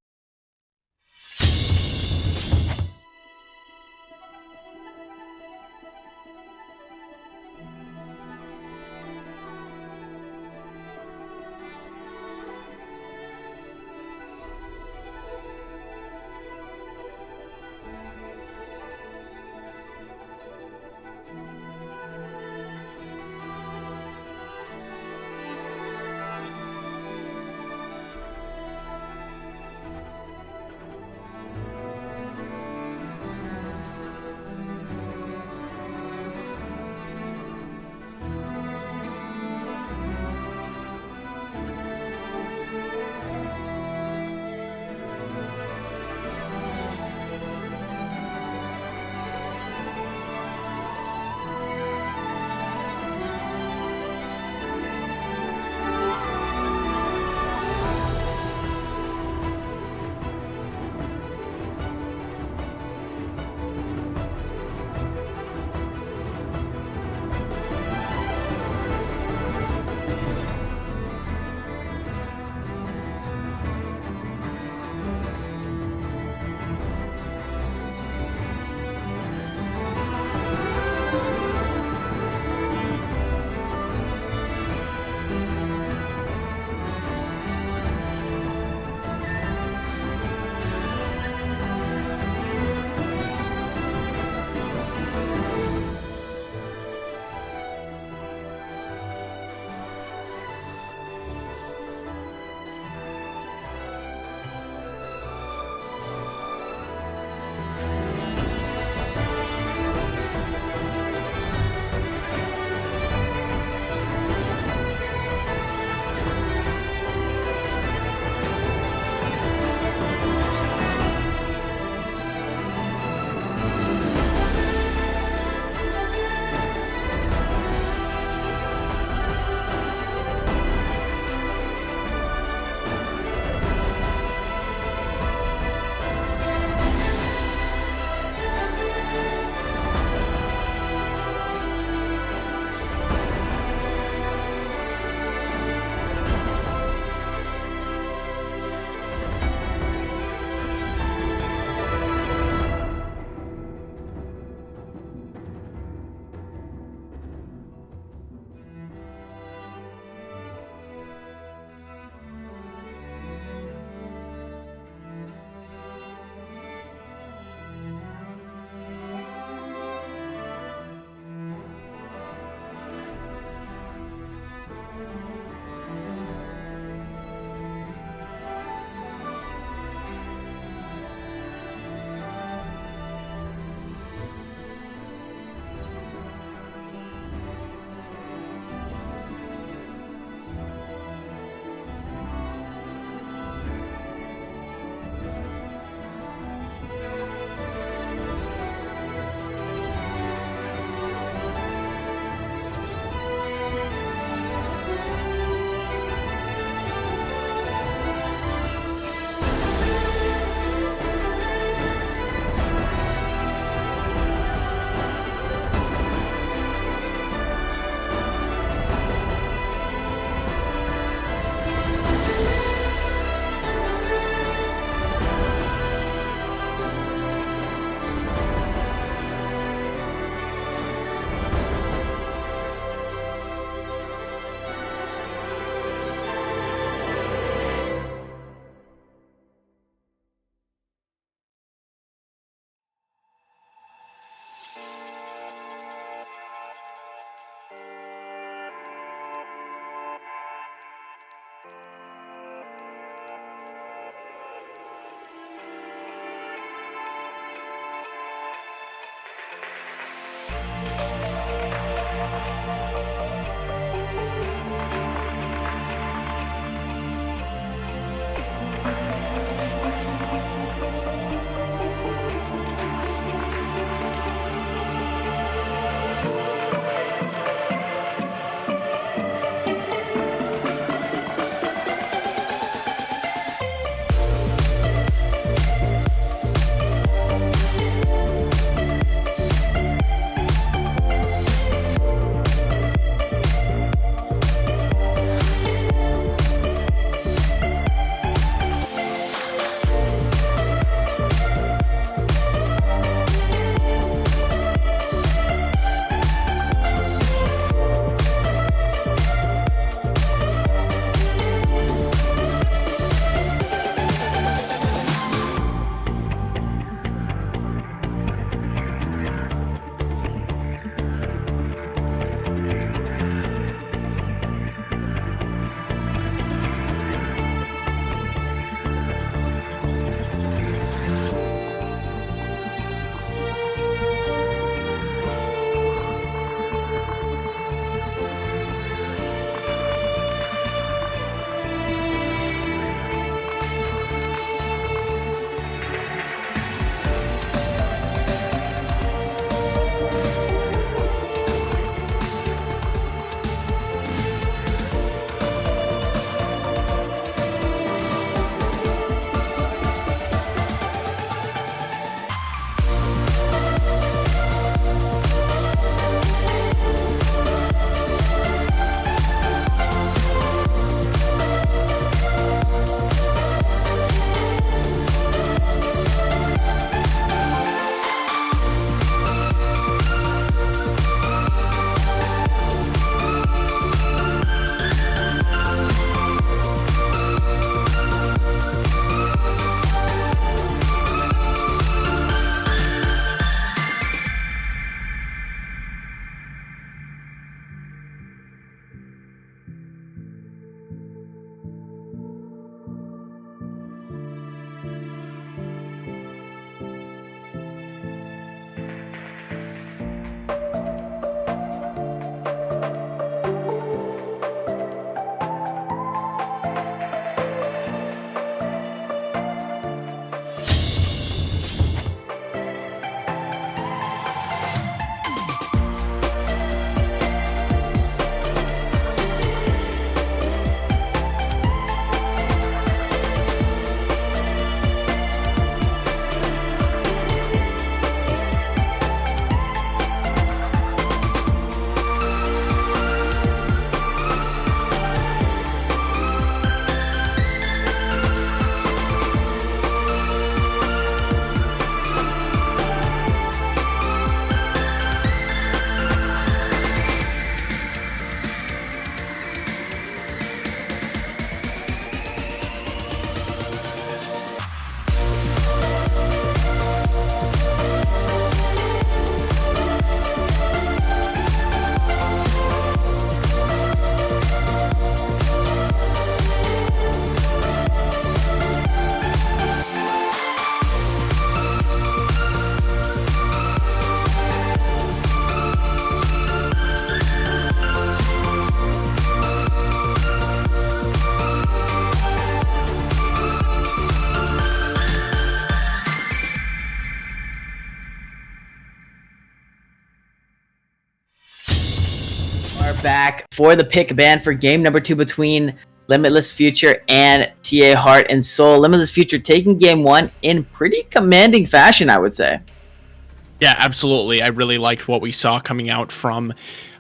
Back for the pick ban for game number 2 between Limitless Future and TA Heart and Soul. Limitless Future taking game 1 in pretty commanding fashion, I would say. Yeah, absolutely. I really liked what we saw coming out from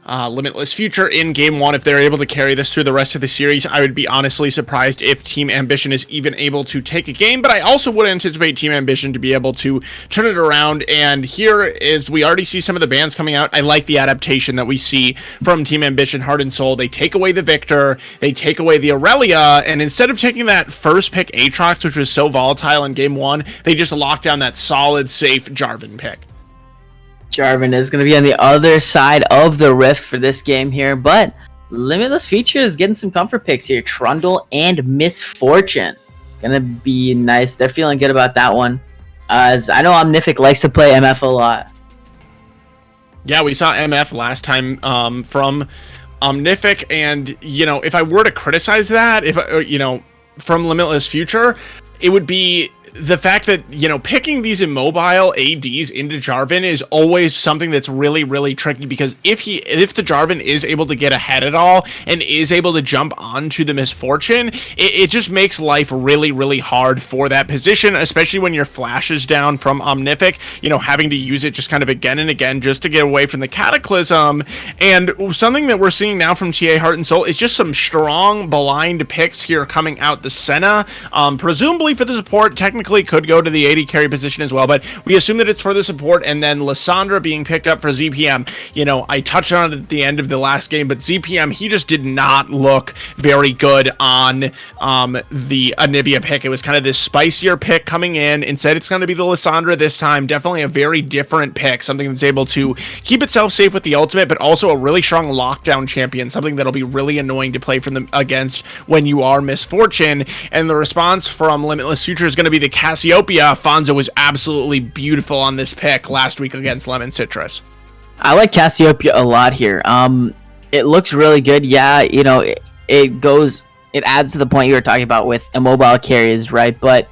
Limitless Future in game 1. If they're able to carry this through the rest of the series, I would be honestly surprised if Team Ambition is even able to take a game, but I also would anticipate Team Ambition to be able to turn it around. And here is, we already see some of the bans coming out. I like the adaptation that we see from Team Ambition, Heart and Soul. They take away the Victor, they take away the Aurelia, and instead of taking that first pick Aatrox, which was so volatile in game 1, they just lock down that solid, safe Jarvan pick. Jarvan is going to be on the other side of the rift for this game here, but Limitless Future is getting some comfort picks here. Trundle and Misfortune. Gonna be nice. They're feeling good about that one. As I know Omnific likes to play MF a lot. Yeah, we saw MF last time from Omnific, and if I were to criticize that, from Limitless Future, it would be the fact that picking these immobile ADs into Jarvan is always something that's really, really tricky, because if the Jarvan is able to get ahead at all and is able to jump onto the Misfortune, it just makes life really, really hard for that position, especially when your flash is down from Omnific, having to use it just kind of again and again just to get away from the Cataclysm. And something that we're seeing now from TA Heart and Soul is just some strong blind picks here coming out the Senna, presumably for the support. Technically could go to the AD carry position as well, but we assume that it's for the support. And then Lissandra being picked up for ZPM. I touched on it at the end of the last game, but ZPM, he just did not look very good on the Anivia pick. It was kind of this spicier pick coming in. Instead, it's going to be the Lissandra this time. Definitely a very different pick, something that's able to keep itself safe with the ultimate, but also a really strong lockdown champion, something that'll be really annoying to play from them against when you are Misfortune. And the response from Limitless Future is going to be the Cassiopeia. Fonzo was absolutely beautiful on this pick last week against Lemon Citrus. I like Cassiopeia a lot here. It looks really good. Yeah, it adds to the point you were talking about with immobile carries, right? But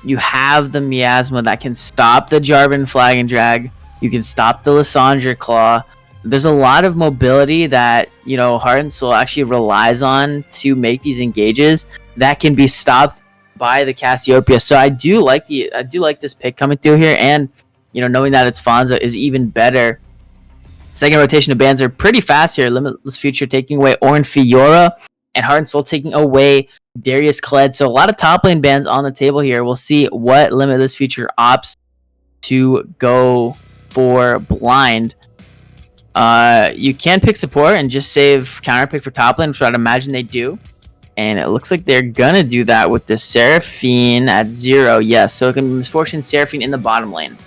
you have the Miasma that can stop the Jarvan flag and drag. You can stop the Lissandra claw. There's a lot of mobility that Heart and Soul actually relies on to make these engages that can be stopped by the Cassiopeia. So I do like this pick coming through here, and knowing that it's Fonzo is even better. Second rotation of bans are pretty fast here. Limitless Future taking away Orin Fiora, and Heart and Soul taking away Darius Kled. So a lot of top lane bans on the table here. We'll see what Limitless Future opts to go for blind. You can pick support and just save counter pick for top lane, which I'd imagine they do. And it looks like they're gonna do that with the Seraphine at 0. Yes, so it can be Misfortune Seraphine in the bottom lane.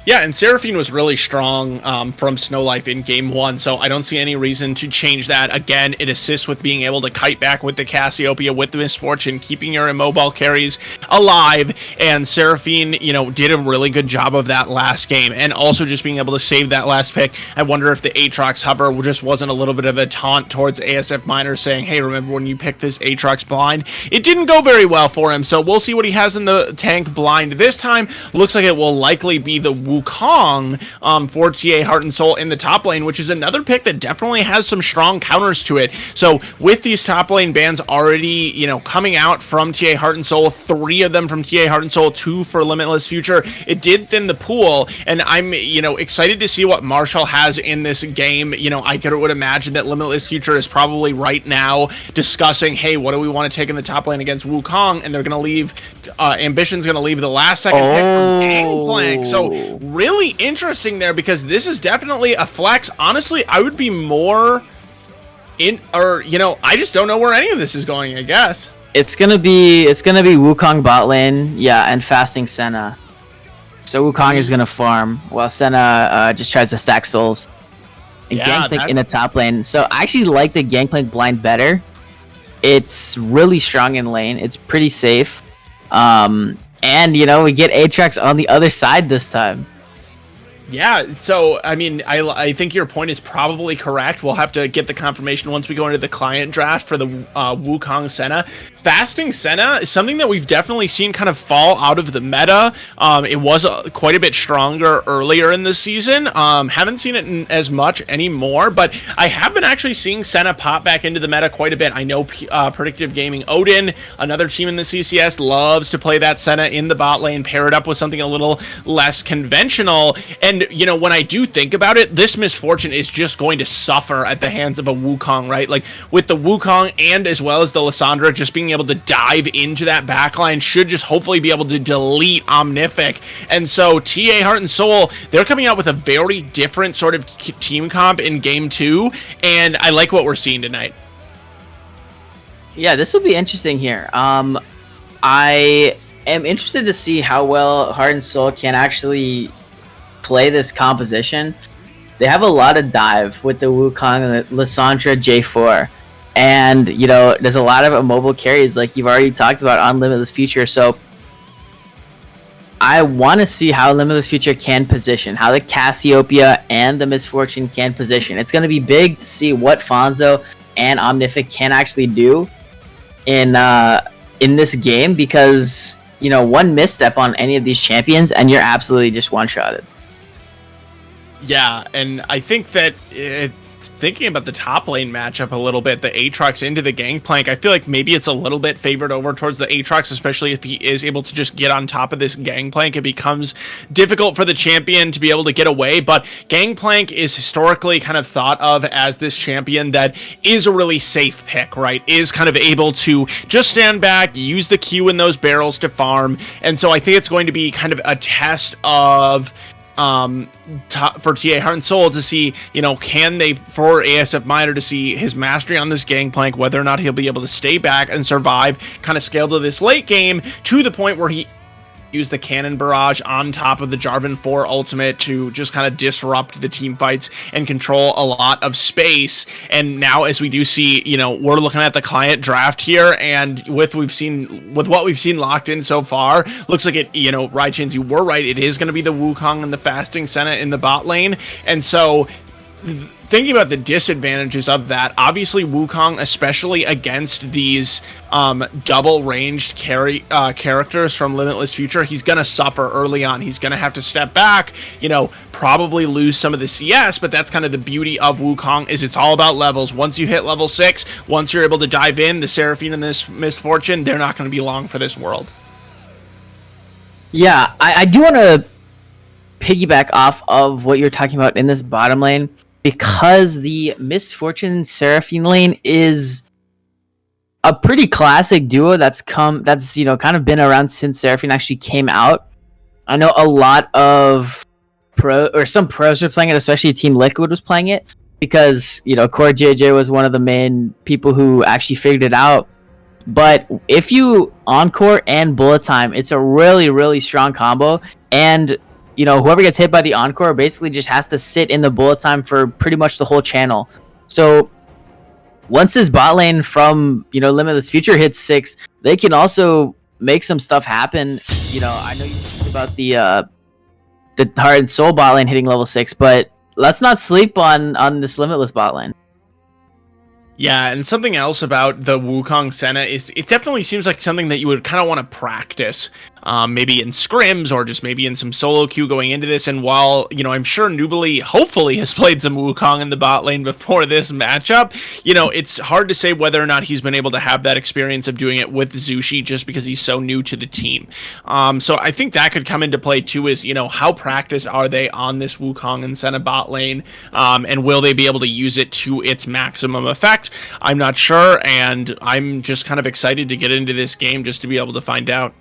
Yeah, and Seraphine was really strong from Snow Life in Game 1, so I don't see any reason to change that. Again, it assists with being able to kite back with the Cassiopeia, with the Misfortune, keeping your immobile carries alive, and Seraphine, did a really good job of that last game, and also just being able to save that last pick. I wonder if the Aatrox hover just wasn't a little bit of a taunt towards ASF Minor, saying, hey, remember when you picked this Aatrox blind? It didn't go very well for him, so we'll see what he has in the tank blind this time. Looks like it will likely be the Wukong for TA Heart and Soul in the top lane, which is another pick that definitely has some strong counters to it. So with these top lane bans already, coming out from TA Heart and Soul, 3 of them from TA Heart and Soul, 2 for Limitless Future, it did thin the pool, and I'm, excited to see what Marshall has in this game. I would imagine that Limitless Future is probably right now discussing, hey, what do we want to take in the top lane against Wukong, and they're going to leave, Ambition's going to leave the last second pick for Gangplank. So really interesting there, because this is definitely a flex. Honestly, I would be more I just don't know where any of this is going, I guess. It's gonna be Wukong bot lane, yeah, and fasting Senna. So Wukong is gonna farm while Senna just tries to stack souls. And Gangplank in the top lane. So I actually like the Gangplank blind better. It's really strong in lane. It's pretty safe. And we get Aatrox on the other side this time. Yeah, so, I mean, I think your point is probably correct. We'll have to get the confirmation once we go into the client draft for the Wukong Senna. Fasting Senna is something that we've definitely seen kind of fall out of the meta. It was quite a bit stronger earlier in the season. Haven't seen it as much anymore, but I have been actually seeing Senna pop back into the meta quite a bit. I know Predictive Gaming Odin, another team in the CCS, loves to play that Senna in the bot lane, pair it up with something a little less conventional. And, when I do think about it, this Misfortune is just going to suffer at the hands of a Wukong, right? Like, with the Wukong and as well as the Lissandra just being able to dive into that backline should just hopefully be able to delete Omnific. And so TA Heart and Soul, they're coming out with a very different sort of team comp in Game 2, and I like what we're seeing tonight. Yeah, this will be interesting here. I am interested to see how well Heart and Soul can actually play this composition. they have a lot of dive with the Wukong and the Lissandra J4. And, you know, there's a lot of immobile carries like you've already talked about on Limitless Future. So I want to see how Limitless Future can position, how the Cassiopeia and the Misfortune can position. It's going to be big to see what Fonzo and Omnific can actually do in this game, because, you know, one misstep on any of these champions and you're absolutely just one-shotted. Yeah, and I think that thinking about the top lane matchup a little bit, the Aatrox into the Gangplank, I feel like maybe it's a little bit favored over towards the Aatrox, especially if he is able to just get on top of this Gangplank. It becomes difficult for the champion to be able to get away, but Gangplank is historically kind of thought of as this champion that is a really safe pick, right? Is kind of able to just stand back, use the Q in those barrels to farm, and so I think it's going to be kind of a test of for TA Heart and Soul to see, you know, can they, for ASF Minor to see his mastery on this Gangplank, whether or not he'll be able to stay back and survive, kind of scale to this late game to the point where he use the cannon barrage on top of the Jarvan 4 ultimate to just kind of disrupt the team fights and control a lot of space. And now, as we do see, you know, we're looking at the client draft here, and with what we've seen locked in so far, looks like it, you know, Rychins, you were right, it is going to be the Wukong and the Fasting Senna in the bot lane. And so thinking about the disadvantages of that, obviously Wukong, especially against these double-ranged characters from Limitless Future, he's going to suffer early on. He's going to have to step back, you know, probably lose some of the CS, but that's kind of the beauty of Wukong, is it's all about levels. Once you hit level 6, once you're able to dive in, the Seraphine and this Misfortune, they're not going to be long for this world. Yeah, I do want to piggyback off of what you're talking about in this bottom lane, because the Misfortune Seraphine lane is a pretty classic duo that's you know, kind of been around since Seraphine actually came out. I know a lot of some pros are playing it, especially Team Liquid was playing it, because, you know, Core JJ was one of the main people who actually figured it out. But if you Encore and Bullet Time, it's a really, really strong combo, and, you know, whoever gets hit by the Encore basically just has to sit in the Bullet Time for pretty much the whole channel. So once this bot lane from, you know, Limitless Future hits 6, they can also make some stuff happen. You know, I know you talked about the Heart and Soul bot lane hitting level 6, but let's not sleep on this Limitless bot lane. Yeah, and something else about the Wukong Senna is it definitely seems like something that you would kind of want to practice, maybe in scrims or just maybe in some solo queue going into this. And while, you know, I'm sure Nubili hopefully has played some Wukong in the bot lane before this matchup, you know, it's hard to say whether or not he's been able to have that experience of doing it with Zushi just because he's so new to the team. So I think that could come into play too, is, you know, how practiced are they on this Wukong and Senna bot lane, and will they be able to use it to its maximum effect? I'm not sure, and I'm just kind of excited to get into this game just to be able to find out.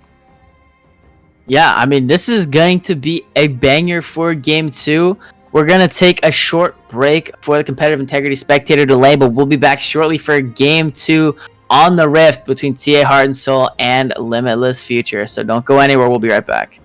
Yeah, I mean, this is going to be a banger for Game 2. We're going to take a short break for the Competitive Integrity Spectator delay, but we'll be back shortly for Game 2 on the Rift between TA Heart and Soul and Limitless Future. So don't go anywhere, we'll be right back.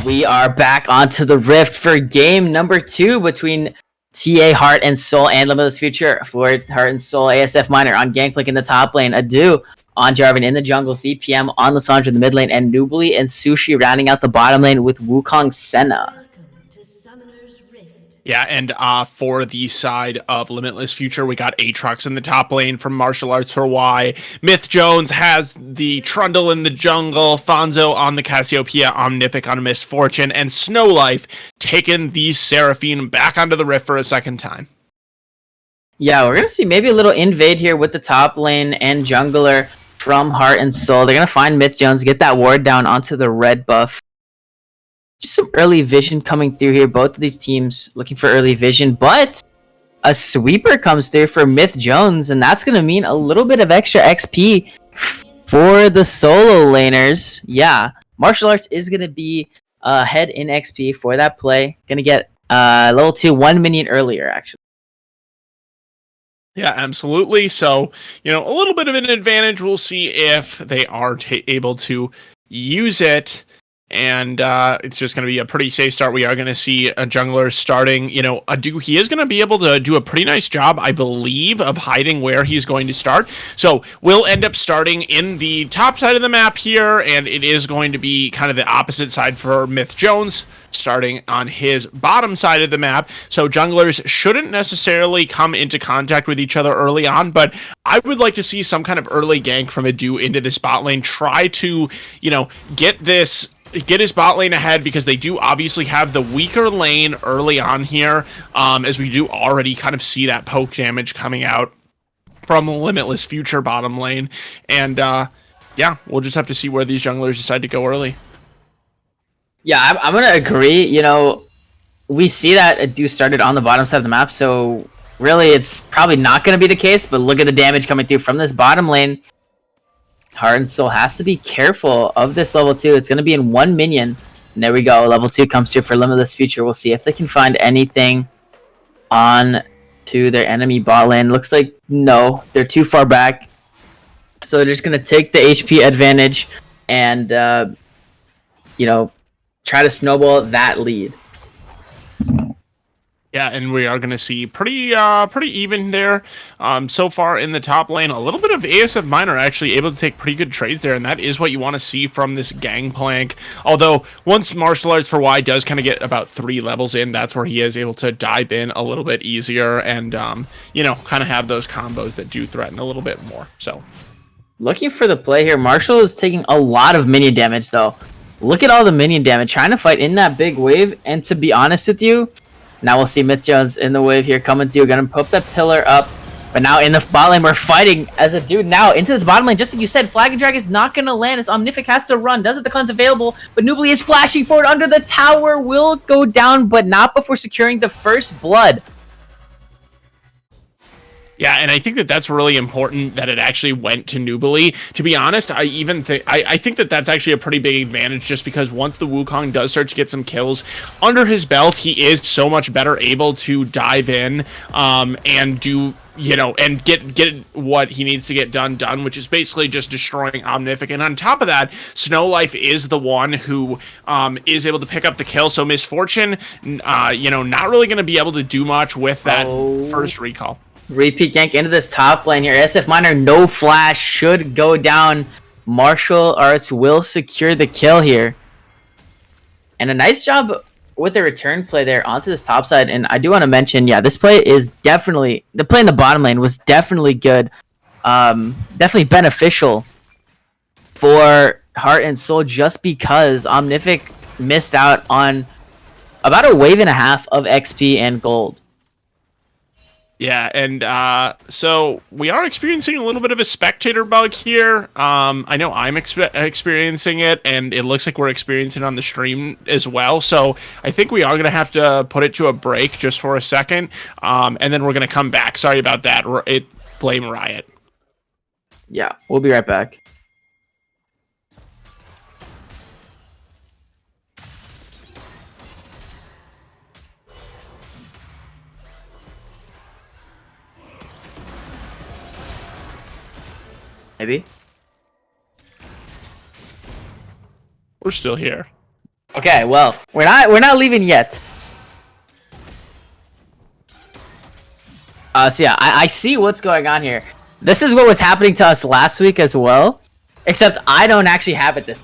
We are back onto the Rift for game number 2 between TA Heart and Soul and Limitless Future. For Heart and Soul, ASF Miner on Gangplank in the top lane, Adu on Jarvan in the jungle, CPM on Lissandra in the mid lane, and Nubly and Sushi rounding out the bottom lane with Wukong Senna. Yeah, and for the side of Limitless Future, we got Aatrox in the top lane from Martial Arts for Y. Myth Jones has the Trundle in the jungle, Fonzo on the Cassiopeia, Omnific on Misfortune, and Snowlife taking the Seraphine back onto the Rift for a second time. Yeah, we're going to see maybe a little invade here with the top lane and jungler from Heart and Soul. They're going to find Myth Jones, get that ward down onto the red buff. Just some early vision coming through here. Both of these teams looking for early vision, but a sweeper comes through for Myth Jones, and that's going to mean a little bit of extra XP for the solo laners. Yeah, Martial Arts is going to be ahead in XP for that play. Going to get level 2 1 minion earlier, actually. Yeah, absolutely. So, a little bit of an advantage. We'll see if they are able to use it. And it's just going to be a pretty safe start. We are going to see a jungler starting, Adu. He is going to be able to do a pretty nice job, I believe, of hiding where he's going to start. So we'll end up starting in the top side of the map here, and it is going to be kind of the opposite side for Myth Jones, starting on his bottom side of the map. So junglers shouldn't necessarily come into contact with each other early on, but I would like to see some kind of early gank from Adu into this bot lane. Try to, get his bot lane ahead, because they do obviously have the weaker lane early on here, as we do already kind of see that poke damage coming out from the Limitless Future bottom lane. And yeah, we'll just have to see where these junglers decide to go early. Yeah, I'm going to agree. We see that Adu started on the bottom side of the map, so really it's probably not going to be the case, but look at the damage coming through from this bottom lane. Heart and Soul has to be careful of this level 2. It's going to be in 1 minion. And there we go. Level 2 comes through for Limitless Future. We'll see if they can find anything on to their enemy bot lane. Looks like no. They're too far back. So they're just going to take the HP advantage and, try to snowball that lead. Yeah, and we are going to see pretty even there so far in the top lane. A little bit of ASF Miner actually able to take pretty good trades there, and that is what you want to see from this Gangplank. Although, once Martial Arts for Y does kind of get about 3 levels in, that's where he is able to dive in a little bit easier and, kind of have those combos that do threaten a little bit more. So, looking for the play here. Martial is taking a lot of minion damage, though. Look at all the minion damage. Trying to fight in that big wave, and to be honest with you, now we'll see Myth Jones in the wave here coming through. Gonna pop that pillar up. But now in the bot lane, we're fighting as a dude now into this bottom lane. Just like you said, Flag and Drag is not gonna land as Omnific has to run. Does it? The cleanse available, but Nubly is flashing forward under the tower. Will go down, but not before securing the first blood. Yeah, and I think that that's really important that it actually went to Nubly. To be honest, I think that that's actually a pretty big advantage, just because once the Wukong does start to get some kills under his belt, he is so much better able to dive in and do, and get what he needs to get done, which is basically just destroying Omnific. And on top of that, Snowlife is the one who is able to pick up the kill. So Misfortune, not really going to be able to do much with that first recall. Repeat gank into this top lane here. SF Miner, no flash, should go down. Martial Arts will secure the kill here. And a nice job with the return play there onto this top side. And I do want to mention, yeah, this play is definitely, the play in the bottom lane was definitely good. Definitely beneficial for Heart and Soul, just because Omnific missed out on about a wave and a half of XP and gold. Yeah, and so we are experiencing a little bit of a spectator bug here. I know I'm experiencing it, and it looks like we're experiencing it on the stream as well. So I think we are going to have to put it to a break just for a second, and then we're going to come back. Sorry about that. Blame Riot. Yeah, we'll be right back. Maybe. We're still here. Okay, well, we're not leaving yet. So yeah, I see what's going on here. This is what was happening to us last week as well, except I don't actually have it this.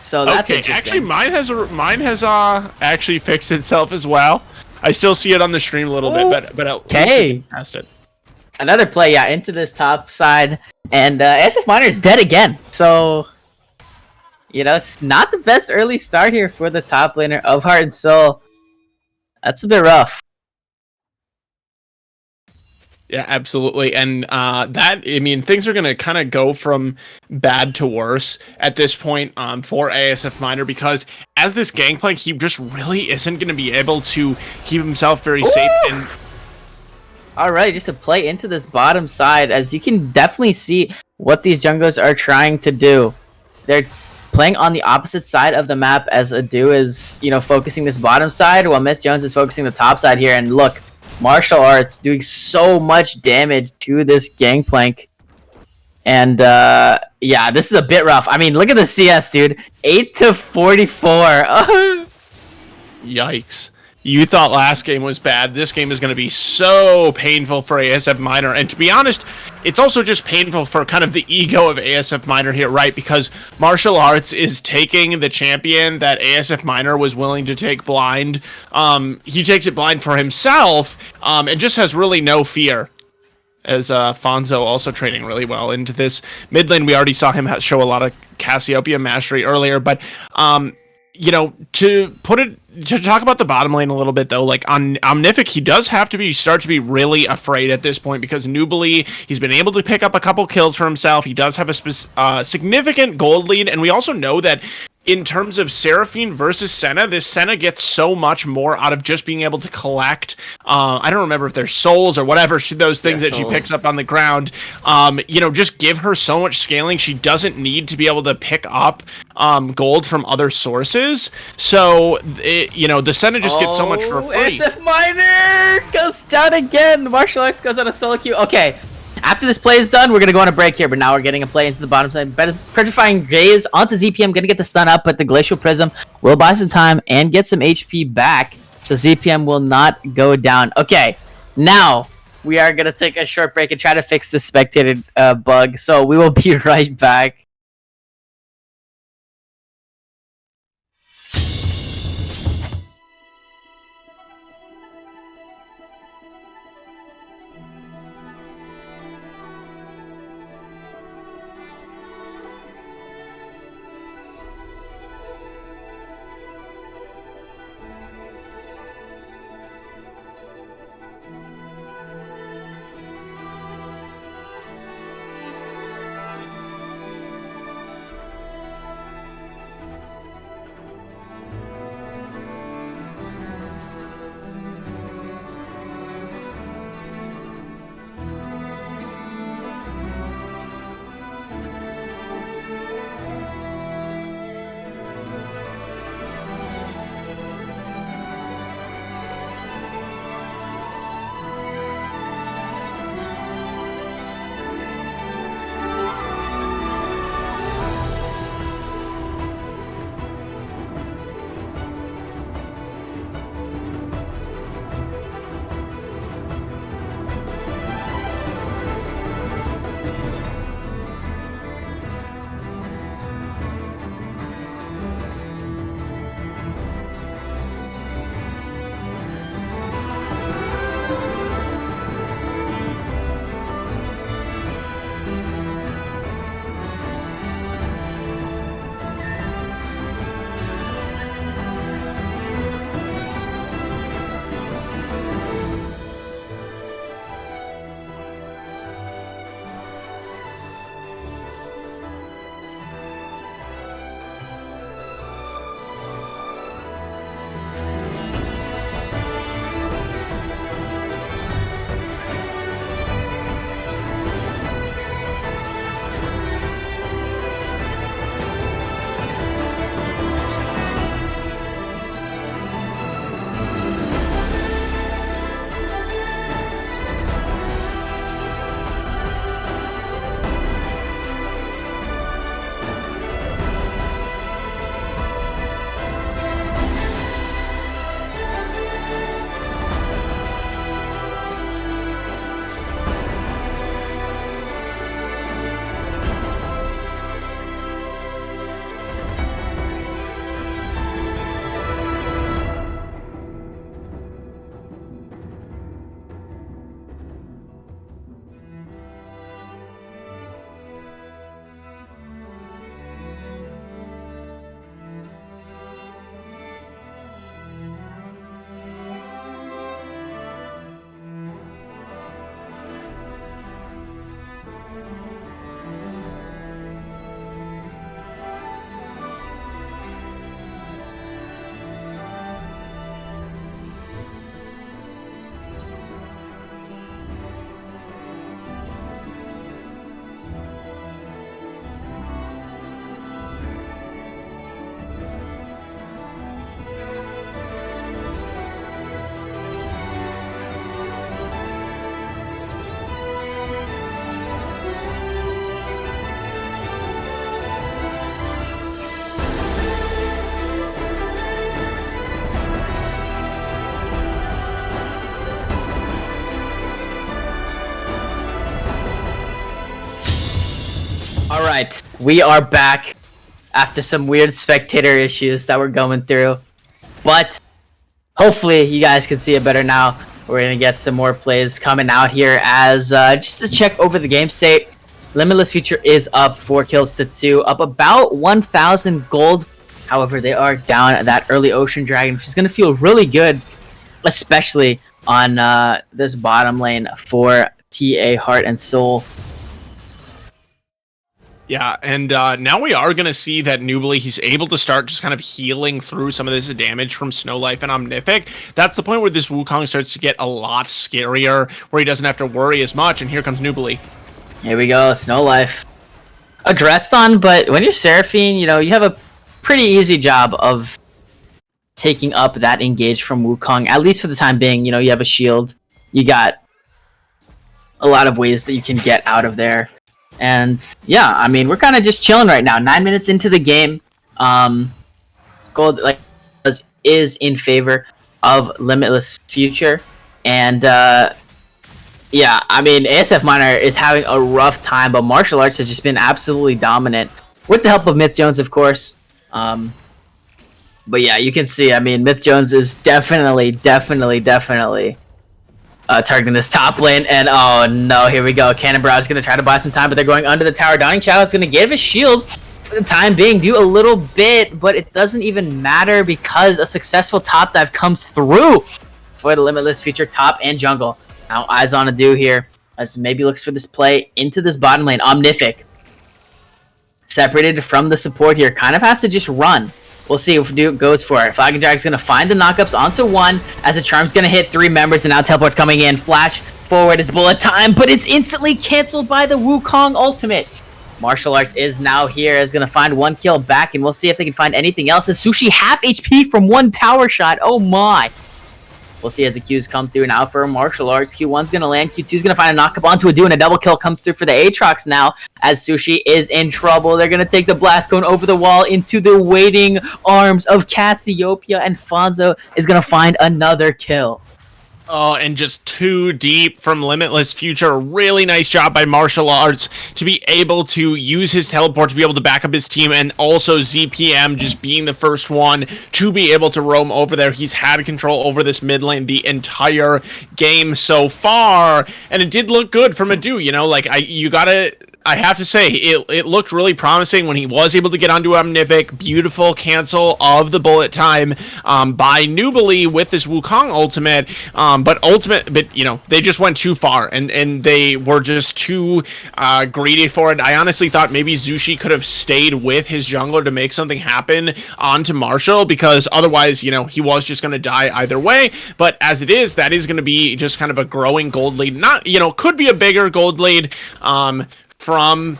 So that's okay. Actually, mine has actually fixed itself as well. I still see it on the stream a little bit, but okay, past it. Another play, yeah, into this top side, and SF Miner is dead again. So, you know, it's not the best early start here for the top laner of Heart and Soul. That's a bit rough. Yeah, absolutely. And things are going to kind of go from bad to worse at this point for ASF Miner, because as this Gangplank, he just really isn't going to be able to keep himself very safe. And Alright, just to play into this bottom side, as you can definitely see what these junglers are trying to do. They're playing on the opposite side of the map, as Adu is, you know, focusing this bottom side, while Myth Jones is focusing the top side here. And look, martial arts doing so much damage to this Gangplank. And yeah, this is a bit rough. I mean, look at the CS, dude. 8-44. Yikes. You thought last game was bad. This game is going to be so painful for ASF Miner. And to be honest, it's also just painful for kind of the ego of ASF Miner here, right? Because martial arts is taking the champion that ASF Miner was willing to take blind. He takes it blind for himself, and just has really no fear. As Fonzo also trading really well into this mid lane. We already saw him show a lot of Cassiopeia mastery earlier, but you know, to talk about the bottom lane a little bit though, like on Omnific, he does have to start to be really afraid at this point, because Nubili, he's been able to pick up a couple kills for himself. He does have a significant gold lead, and we also know that in terms of Seraphine versus Senna, this Senna gets so much more out of just being able to collect, I don't remember if they're souls or whatever, those things that souls she picks up on the ground. You know, just give her so much scaling. She doesn't need to be able to pick up gold from other sources. So, you know, the Senna just gets so much for free. SF Miner goes down again. Martial Arts goes on a solo queue. Okay. After this play is done, we're going to go on a break here, but now we're getting a play into the bottom side. Petrifying Gaze onto ZPM, going to get the stun up, but the Glacial Prism will buy some time and get some HP back, so ZPM will not go down. Okay, now we are going to take a short break and try to fix the spectator bug, so we will be right back. All right, we are back after some weird spectator issues that we're going through, but hopefully you guys can see it better now. We're gonna get some more plays coming out here as just to check over the game state. Limitless Future is up 4 kills to 2, up about 1,000 gold. However, they are down that early Ocean Dragon, which is gonna feel really good, especially on this bottom lane for TA Heart and Soul. Yeah, and now we are going to see that Nubly, he's able to start just kind of healing through some of this damage from Snow Life and Omnific. That's the point where this Wukong starts to get a lot scarier, where he doesn't have to worry as much, and here comes Nubly. Here we go, Snow Life. Aggressed on, but when you're Seraphine, you know, you have a pretty easy job of taking up that engage from Wukong, at least for the time being. You know, you have a shield, you got a lot of ways that you can get out of there. And yeah, I mean, we're kind of just chilling right now. 9 minutes into the game, gold is in favor of Limitless Future, and yeah, I mean, ASF Minor is having a rough time, but Martial Arts has just been absolutely dominant with the help of Myth Jones, of course. But yeah, you can see, I mean, Myth Jones is definitely targeting this top lane, and oh no, here we go. Cannonbrow is going to try to buy some time, but they're going under the tower. Dawning Shadow is going to give his shield for the time being, do a little bit, but it doesn't even matter because a successful top dive comes through for the Limitless Future top and jungle. Now eyes on Adu here, as maybe looks for this play into this bottom lane. Omnific, separated from the support here, kind of has to just run. We'll see if Duke goes for it. Flag and Drag's going to find the knockups onto 1 as the Charm's going to hit 3 members, and now Teleport's coming in. Flash forward is bullet time, but it's instantly canceled by the Wukong ultimate. Martial Arts is now here, is going to find 1 kill back, and we'll see if they can find anything else. As Sushi half HP from 1 tower shot. Oh my. We'll see as the Qs come through now for Martial Arts. Q1's going to land. Q2's going to find a knockup onto Adu, and a double kill comes through for the Aatrox now as Sushi is in trouble. They're going to take the blast cone over the wall into the waiting arms of Cassiopeia, and Fonzo is going to find another kill. Oh, and just too deep from Limitless Future. Really nice job by Martial Arts to be able to use his teleport to be able to back up his team, and also ZPM just being the first one to be able to roam over there. He's had control over this mid lane the entire game so far, and it did look good from Adu. You know, like I have to say, it looked really promising when he was able to get onto Omnific. Beautiful cancel of the bullet time by Nubly with this Wukong ultimate. But you know, they just went too far, and they were just too greedy for it. I honestly thought maybe Zushi could have stayed with his jungler to make something happen onto Marshall, because otherwise, you know, he was just going to die either way. But as it is, that is going to be just kind of a growing gold lead. Not, you know, could be a bigger gold lead from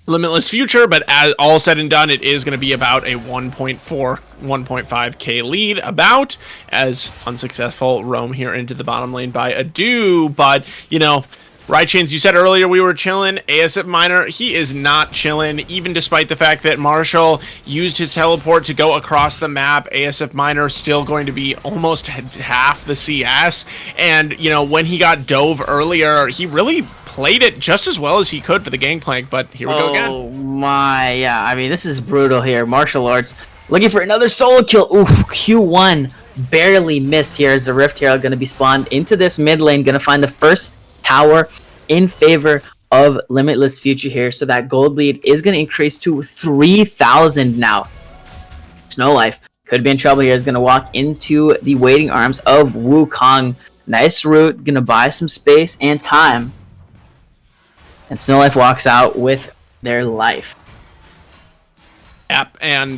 Limitless Future, but as all said and done, it is going to be about a 1.5k lead, about, as unsuccessful roam here into the bottom lane by Adu. But, you know, Right, Chains, you said earlier we were chilling. ASF Minor, he is not chilling, even despite the fact that Marshall used his teleport to go across the map. ASF Minor still going to be almost half the CS. And, you know, when he got dove earlier, he really played it just as well as he could for the Gangplank, but here we go again. Oh my, yeah, I mean, this is brutal here. Martial Arts looking for another solo kill. Ooh, Q1 barely missed here as the Rift Herald going to be spawned into this mid lane, going to find the first tower in favor of Limitless Future here, so that gold lead is going to increase to 3,000 now. Snow Life could be in trouble here, is going to walk into the waiting arms of Wukong. Nice route, going to buy some space and time. And Snow Life walks out with their life. Yep, and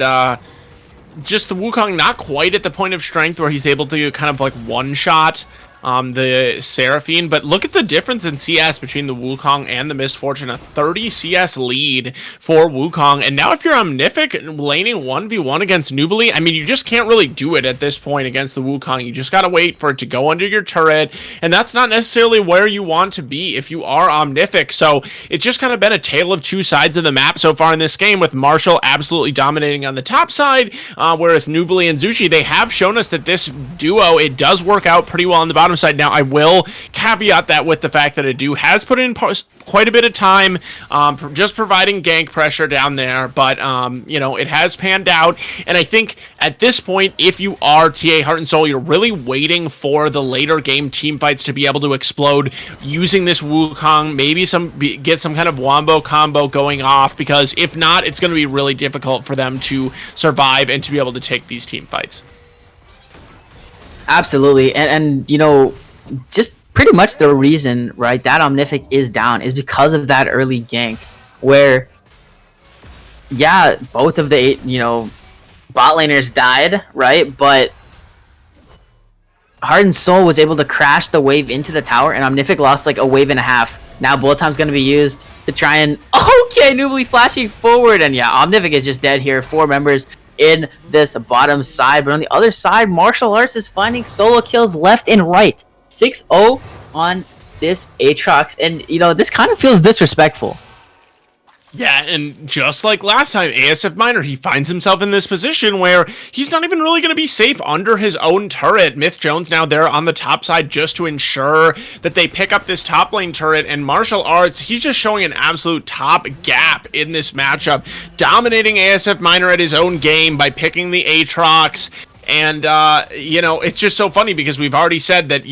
just the Wukong not quite at the point of strength where he's able to kind of like one-shot the Seraphine, but look at the difference in CS between the Wukong and the Misfortune. A 30 CS lead for Wukong, and now if you're Omnific laning 1v1 against Nubly, I mean, you just can't really do it at this point against the Wukong. You just gotta wait for it to go under your turret, and that's not necessarily where you want to be if you are Omnific. So it's just kind of been a tale of two sides of the map so far in this game, with Marshall absolutely dominating on the top side, whereas Nubly and Zushi, they have shown us that this duo, it does work out pretty well on the bottom bottom side. Now, I will caveat that with the fact that Adu has put in quite a bit of time just providing gank pressure down there, but it has panned out. And I think at this point, if you are TA Heart and Soul, you're really waiting for the later game team fights to be able to explode using this Wukong, maybe get some kind of wombo combo going off, because if not, it's going to be really difficult for them to survive and to be able to take these team fights. Absolutely, and just pretty much the reason, right, that Omnific is down is because of that early gank, where, yeah, both of the bot laners died, right, but Heart and Soul was able to crash the wave into the tower, and Omnific lost like a wave and a half. Now Bullet Time's going to be used to try and... Okay, Noobly flashing forward, and yeah, Omnific is just dead here. 4 members in this bottom side, but on the other side, Martial Arts is finding solo kills left and right. 6-0 on this Aatrox, and this kind of feels disrespectful. Yeah, and just like last time, ASF Miner, he finds himself in this position where he's not even really going to be safe under his own turret. Myth Jones now there on the top side just to ensure that they pick up this top lane turret, and Martial Arts, he's just showing an absolute top gap in this matchup, dominating ASF Miner at his own game by picking the Aatrox. And, it's just so funny because we've already said that,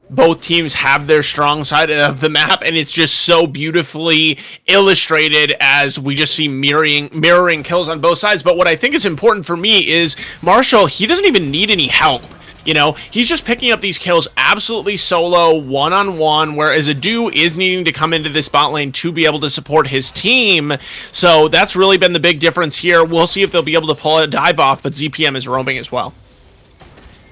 both teams have their strong side of the map, and it's just so beautifully illustrated as we just see mirroring kills on both sides. But what I think is important for me is Marshall, he doesn't even need any help. He's just picking up these kills absolutely solo, one-on-one, whereas Adu is needing to come into this bot lane to be able to support his team. So that's really been the big difference here. We'll see if they'll be able to pull a dive off, but ZPM is roaming as well.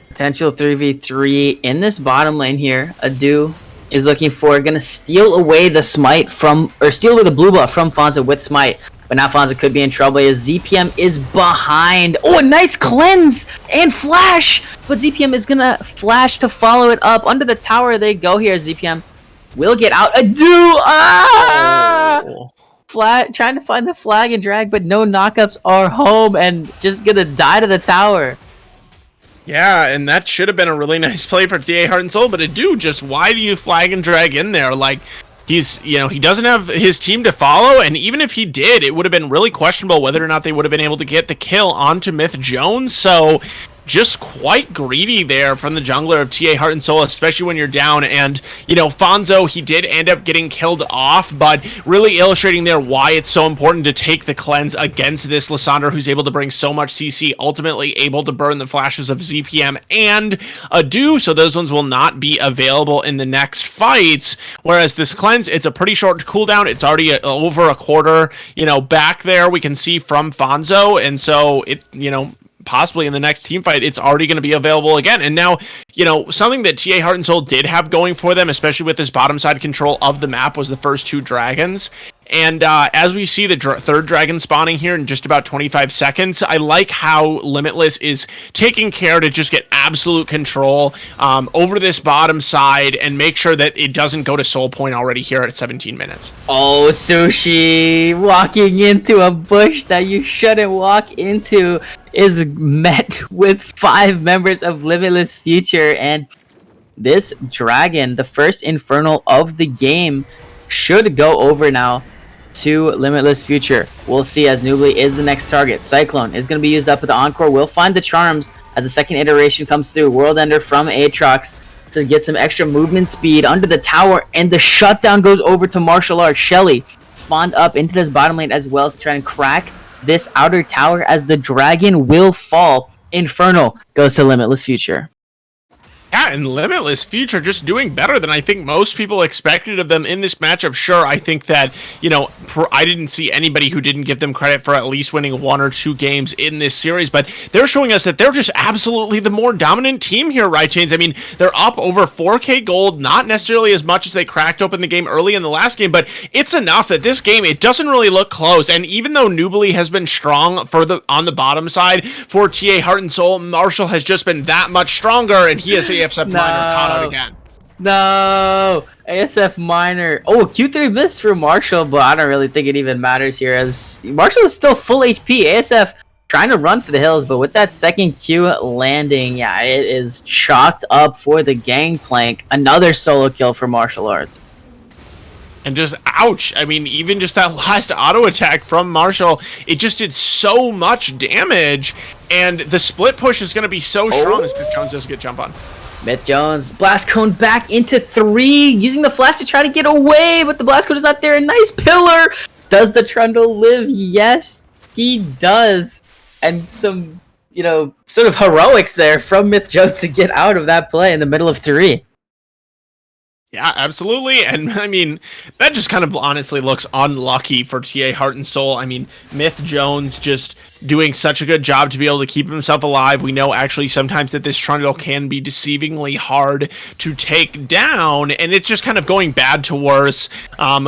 Potential 3v3 in this bottom lane here. Adu is looking for, going to steal away the smite steal away the blue buff from Fonza with smite. But now Fonza could be in trouble as ZPM is behind. Oh, a nice cleanse and flash! But ZPM is gonna flash to follow it up. Under the tower they go here. ZPM will get out. Adu! Trying to find the flag and drag, but no knockups are home and just gonna die to the tower. Yeah, and that should have been a really nice play for TA Heart and Soul, but Adu, just why do you flag and drag in there? Like, he's, he doesn't have his team to follow, and even if he did, it would have been really questionable whether or not they would have been able to get the kill onto Myth Jones, so just quite greedy there from the jungler of TA Heart and Soul, especially when you're down. And, Fonzo, he did end up getting killed off, but really illustrating there why it's so important to take the cleanse against this Lysandre, who's able to bring so much CC, ultimately able to burn the flashes of ZPM and Adu, so those ones will not be available in the next fights. Whereas this cleanse, it's a pretty short cooldown. It's already over a quarter, back there we can see from Fonzo, and so it, possibly in the next team fight, it's already going to be available again. And now, something that TA Heart and Soul did have going for them, especially with this bottom side control of the map, was the first 2 dragons. And as we see the third dragon spawning here in just about 25 seconds, I like how Limitless is taking care to just get absolute control over this bottom side and make sure that it doesn't go to soul point already here at 17 minutes. Oh, Sushi walking into a bush that you shouldn't walk into is met with 5 members of Limitless Future, and this dragon, the first Infernal of the game, should go over now to Limitless Future. We'll see, as Noobly is the next target. Cyclone is going to be used up with the Encore. We'll find the charms as the second iteration comes through. World Ender from Aatrox to get some extra movement speed under the tower, and the shutdown goes over to Martial Arts. Shelly spawned up into this bottom lane as well to try and crack this outer tower as the dragon will fall. Infernal goes to Limitless Future. Yeah, and Limitless Future just doing better than I think most people expected of them in this matchup. Sure, I think that, I didn't see anybody who didn't give them credit for at least winning 1 or 2 games in this series, but they're showing us that they're just absolutely the more dominant team here, right, Chains? I mean, they're up over 4k gold, not necessarily as much as they cracked open the game early in the last game, but it's enough that this game, it doesn't really look close. And even though Noobly has been strong on the bottom side for TA Heart and Soul, Marshall has just been that much stronger, and he has ASF Miner caught out again. No! ASF Miner. Oh, Q3 missed for Marshall, but I don't really think it even matters here, as Marshall is still full HP. ASF trying to run for the hills, but with that second Q landing, yeah, it is chalked up for the Gangplank. Another solo kill for Martial Arts. And just, ouch. I mean, even just that last auto attack from Marshall, it just did so much damage. And the split push is going to be so strong as Myth Jones does get jump on. Myth Jones, Blast Cone back into 3, using the flash to try to get away, but the Blast Cone is not there. A nice pillar. Does the Trundle live? Yes, he does. And some, sort of heroics there from Myth Jones to get out of that play in the middle of 3. Yeah, absolutely. And I mean, that just kind of honestly looks unlucky for TA Heart and Soul. I mean, Myth Jones just doing such a good job to be able to keep himself alive. We know actually sometimes that this Trundle can be deceivingly hard to take down, and it's just kind of going bad to worse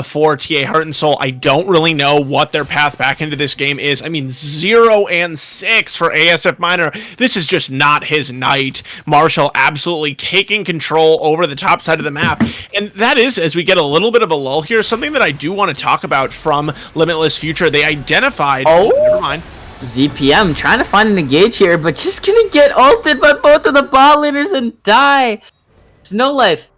for TA Heart and Soul. I don't really know what their path back into this game is. I mean, 0-6 for ASF Minor. This is just not his night. Marshall absolutely taking control over the top side of the map. And that is, as we get a little bit of a lull here, something that I do want to talk about from Limitless Future. They identified... never mind. ZPM trying to find an engage here, but just gonna get ulted by both of the bot laners and die. Snow Life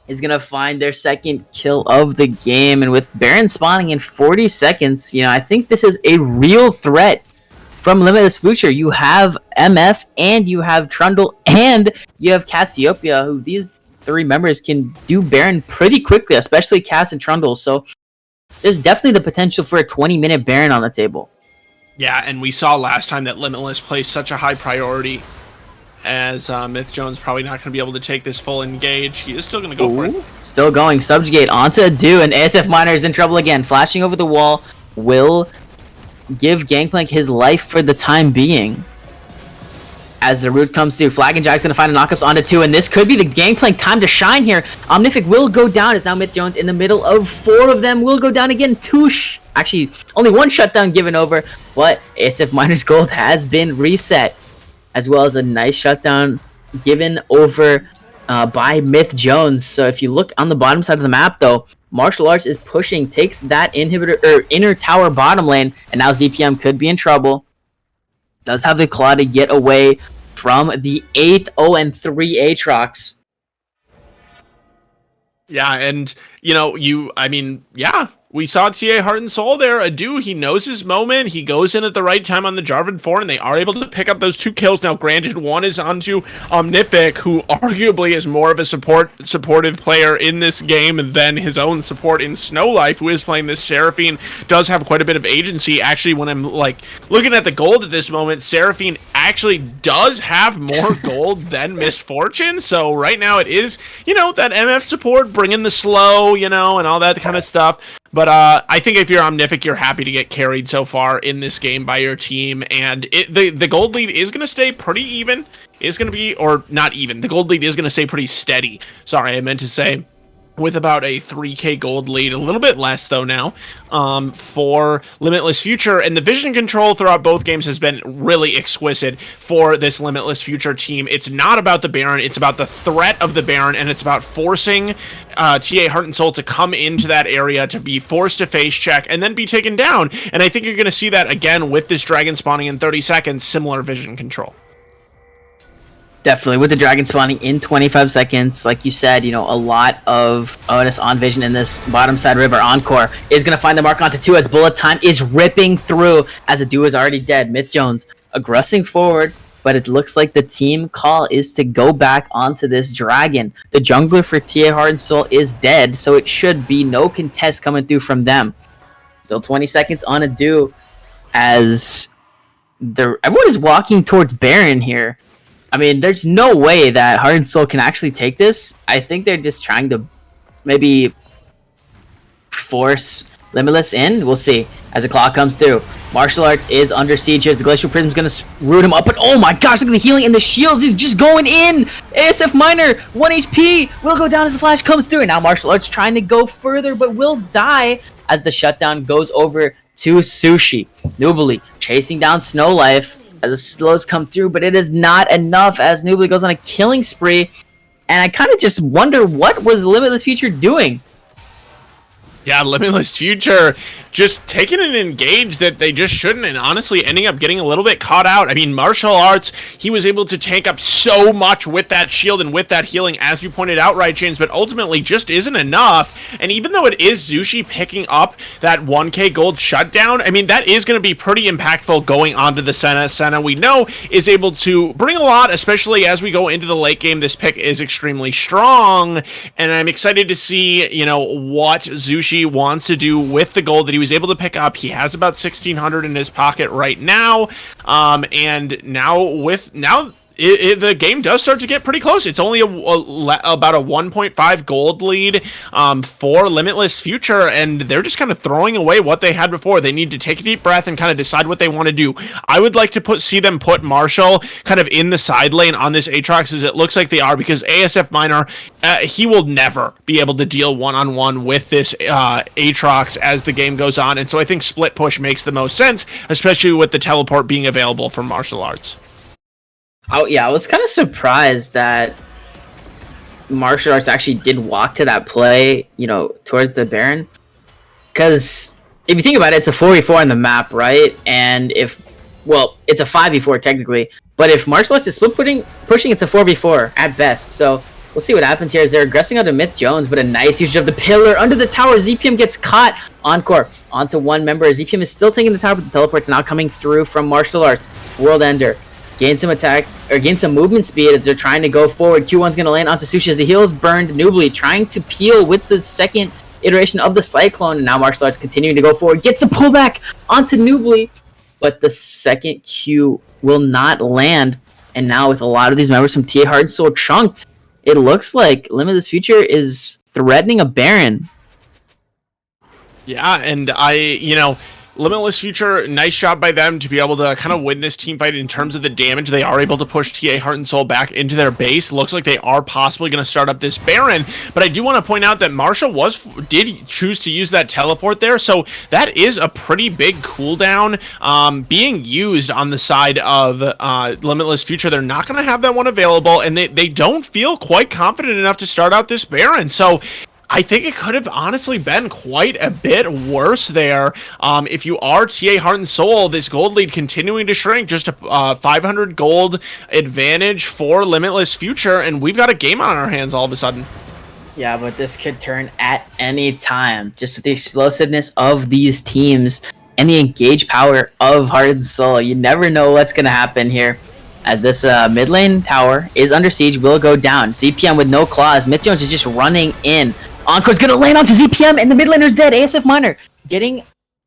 is gonna find their second kill of the game, and with Baron spawning in 40 seconds, I think this is a real threat from Limitless Future. You have MF, and you have Trundle, and you have Cassiopeia, who these 3 members can do Baron pretty quickly, especially Cass and Trundle, so there's definitely the potential for a 20-minute Baron on the table. Yeah, and we saw last time that Limitless plays such a high priority, as Myth Jones probably not going to be able to take this full engage. He is still going to go for it. Still going. Subjugate onto Adu, and ASF Minor is in trouble again. Flashing over the wall will give Gangplank his life for the time being. As the root comes through, Flag and Jack's going to find a knockups onto 2, and this could be the Gangplank time to shine here. Omnific will go down, as now Myth Jones in the middle of 4 of them will go down again. Actually, only 1 shutdown given over, but ASF Minor's gold has been reset, as well as a nice shutdown given over by Myth Jones. So if you look on the bottom side of the map, though, Martial Arts is pushing, takes that inner tower bottom lane, and now ZPM could be in trouble. Does have the claw to get away from the 8-0-3 Aatrox. Yeah, and, we saw TA Heart and Soul there. Adu, he knows his moment. He goes in at the right time on the Jarvan 4, and they are able to pick up those 2 kills. Now, granted, one is onto Omnific, who arguably is more of a supportive player in this game than his own support in Snow Life, who is playing this Seraphine. Does have quite a bit of agency. Actually, when I'm looking at the gold at this moment, Seraphine actually does have more gold than Misfortune. So right now it is, that MF support, bringing the slow, and all that kind of stuff. But I think if you're Omnific, you're happy to get carried so far in this game by your team, and the gold lead is going to stay pretty even. It's going to be, or not even, the gold lead is going to stay pretty steady. Sorry, I meant to say, with about a 3k gold lead, a little bit less though now, for Limitless Future. And the vision control throughout both games has been really exquisite for this Limitless Future team. It's not about the Baron, it's about the threat of the Baron, and it's about forcing TA Heart and Soul to come into that area, to be forced to face check, and then be taken down. And I think you're going to see that again with this dragon spawning in 30 seconds, similar vision control. Definitely, with the dragon spawning in 25 seconds, like you said, a lot of onus on vision in this bottom side river. Encore is going to find the mark onto 2 as bullet time is ripping through, as Adu is already dead. Myth Jones aggressing forward, but it looks like the team call is to go back onto this dragon. The jungler for TA Heart and Soul is dead, so it should be no contest coming through from them. Still 20 seconds on Adu, as everyone is walking towards Baron here. I mean, there's no way that Heart and Soul can actually take this. I think they're just trying to maybe force Limitless in. We'll see as the clock comes through. Martial Arts is under siege here. The Glacial Prism's going to root him up. But oh my gosh, look at the healing and the shields. He's just going in. ASF Minor, 1 HP. Will go down as the flash comes through. And now Martial Arts trying to go further, but will die as the shutdown goes over to Sushi. Nubly chasing down Snow Life as the slows come through, but it is not enough as Nubly goes on a killing spree. And I kind of just wonder, what was Limitless Future doing? Yeah, Limitless Future just taking an engage that they just shouldn't, and honestly ending up getting a little bit caught out. I mean, martial arts, he was able to tank up so much with that shield and with that healing, as you pointed out, right, James, but ultimately just isn't enough. And even though it is Zushi picking up that 1k gold shutdown, I mean, that is going to be pretty impactful going onto the Senna. Senna, we know, is able to bring a lot, especially as we go into the late game. This pick is extremely strong, and I'm excited to see, you know, what Zushi wants to do with the gold that he was able to pick up. He has about 1,600 in his pocket right now, and now the game does start to get pretty close. It's only about a 1.5 gold lead for Limitless Future, and they're just kind of throwing away what they had before. They need to take a deep breath and kind of decide what they want to do. I would like to see them put Marshall kind of in the side lane on this Aatrox, as it looks like they are, because ASF Minor, he will never be able to deal one-on-one with this Aatrox as the game goes on, and so I think split push makes the most sense, especially with the teleport being available for martial arts. Oh yeah, I was kind of surprised that martial arts actually did walk to that play, you know, towards the Baron. Because if you think about it, it's a 4v4 on the map, right? And it's a 5v4 technically. But if martial arts is split pushing, it's a 4v4 at best. So we'll see what happens here as they're aggressing onto Myth Jones, but a nice usage of the pillar under the tower. ZPM gets caught. Encore onto one member. ZPM is still taking the tower, but the teleport's now coming through from martial arts. World Ender. Gain some attack, or gain some movement speed as they're trying to go forward. Q1's going to land onto Sushi as the heal is burned. Nubly trying to peel with the second iteration of the Cyclone. And now martial arts continuing to go forward. Gets the pullback onto Nubly, but the second Q will not land. And now with a lot of these members from TA Heart and Soul chunked, it looks like Limitless Future is threatening a Baron. Yeah, and Limitless Future, nice job by them to be able to kind of win this team fight in terms of the damage. They are able to push TA Heart and Soul back into their base. Looks like they are possibly going to start up this Baron, but I do want to point out that Marshall did choose to use that teleport there, so that is a pretty big cooldown being used on the side of Limitless Future. They're not going to have that one available, and they don't feel quite confident enough to start out this Baron, so I think it could have honestly been quite a bit worse there. If you are TA Heart and Soul, this gold lead continuing to shrink, just a 500 gold advantage for Limitless Future, and we've got a game on our hands all of a sudden. Yeah, but this could turn at any time, just with the explosiveness of these teams and the engage power of Heart and Soul. You never know what's going to happen here. As this mid lane tower is under siege, will go down. ZPM with no claws. Myth Jones is just running in. Encore's gonna land onto ZPM, and the mid laner's dead. ASF Minor getting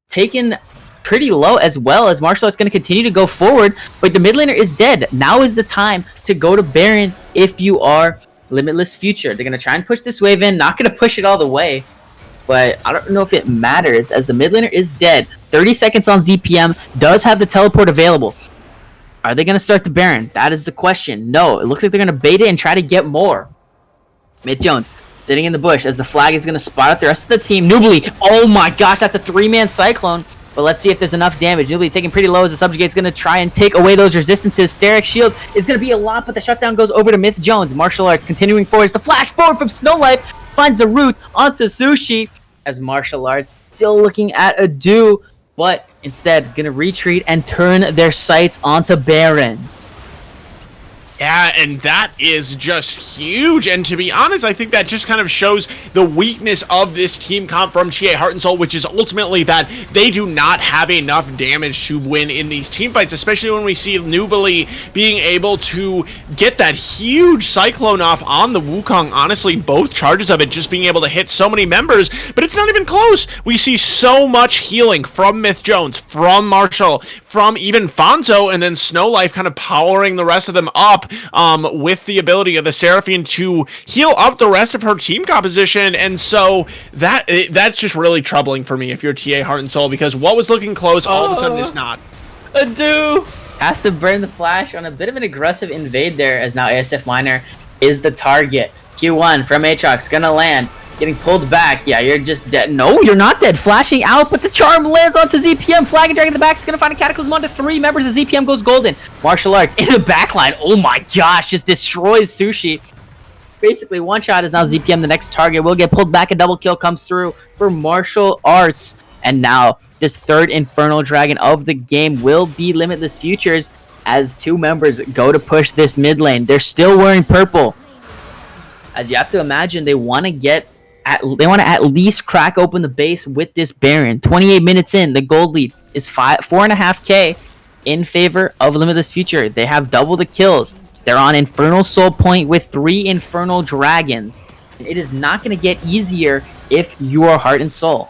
taken pretty low, as well as martial arts gonna continue to go forward, but the mid laner is dead. Now is the time to go to Baron if you are Limitless Future. They're gonna try and push this wave in, not gonna push it all the way, but I don't know if it matters, as the mid laner is dead. 30 seconds on ZPM, does have the teleport available. Are they gonna start the Baron? That is the question. No, it looks like they're gonna bait it and try to get more. Myth Jones sitting in the bush as the flag is going to spot out the rest of the team. Nubly, oh my gosh, that's a 3-man Cyclone. But let's see if there's enough damage. Nubly taking pretty low as the Subjugate's going to try and take away those resistances. Steric Shield is going to be a lot, but the shutdown goes over to Myth Jones. Martial Arts continuing forward. It's the flash forward from Snow Life. Finds the route onto Sushi as Martial Arts still looking at a do, but instead going to retreat and turn their sights onto Baron. Yeah, and that is just huge, and to be honest, I think that just kind of shows the weakness of this team comp from TA Heart and Soul, which is ultimately that they do not have enough damage to win in these team fights, especially when we see Nubly being able to get that huge Cyclone off on the Wukong. Honestly, both charges of it just being able to hit so many members, but it's not even close. We see so much healing from Myth Jones, from Marshall, from even Fonzo, and then Snow Life kind of powering the rest of them up with the ability of the Seraphine to heal up the rest of her team composition. And so that's just really troubling for me if you're TA Heart and Soul, because what was looking close all of a sudden is not. Ado has to burn the flash on a bit of an aggressive invade there, as now ASF Minor is the target. Q1 from Aatrox gonna land. Getting pulled back. Yeah, you're just dead. No, you're not dead. Flashing out, but the charm lands onto ZPM. Flag and Dragon in the back is going to find a Cataclysm onto 3 members as ZPM goes golden. Martial Arts in the backline. Oh my gosh, just destroys Sushi. basically one shot is now ZPM. The next target will get pulled back. A double kill comes through for Martial Arts. And now this third Infernal Dragon of the game will be Limitless Futures as two members go to push this mid lane. They're still wearing purple. As you have to imagine, they want to at least crack open the base with this Baron. 28 minutes in, the gold lead is 4.5k in favor of Limitless Future. They have double the kills. They're on Infernal Soul Point with 3 Infernal Dragons. It is not going to get easier if you are Heart and Soul.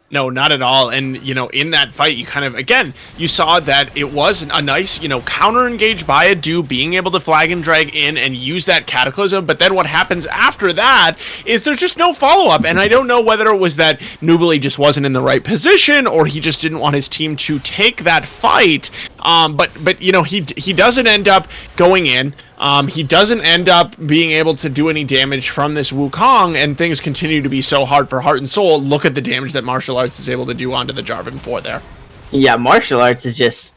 No, not at all. And, in that fight, you kind of, again, you saw that it was a nice, counter-engage by a Do, being able to flag and drag in and use that Cataclysm. But then what happens after that is there's just no follow-up. And I don't know whether it was that Nubili just wasn't in the right position or he just didn't want his team to take that fight. But he doesn't end up going in. He doesn't end up being able to do any damage from this Wukong, and things continue to be so hard for Heart and Soul. Look at the damage that Martial Arts is able to do onto the Jarvan 4 there. Yeah, Martial Arts is just,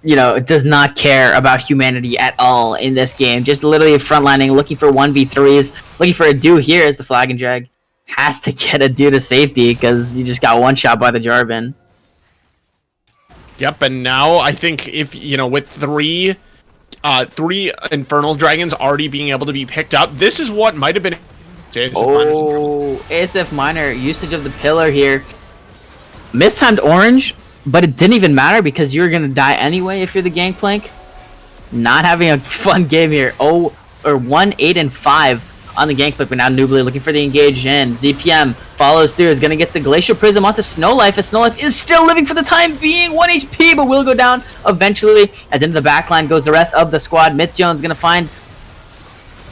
it does not care about humanity at all in this game. Just literally frontlining, looking for 1v3s, looking for a Do here as the flag and drag has to get a Do to safety because you just got one shot by the Jarvan. Yep, and now I think if, with three Infernal Dragons already being able to be picked up, this is what might have been ASF Minor usage of the pillar here. Mistimed orange, but it didn't even matter because you're gonna die anyway if you're the Gangplank. Not having a fun game here. 1, 8, and 5 on the Gangplank, but now Nubili looking for the engage in. ZPM follows through, is gonna get the Glacial Prism onto Snowlife, as Snowlife is still living for the time being, 1 HP, but will go down eventually. As into the backline goes the rest of the squad. Myth Jones gonna find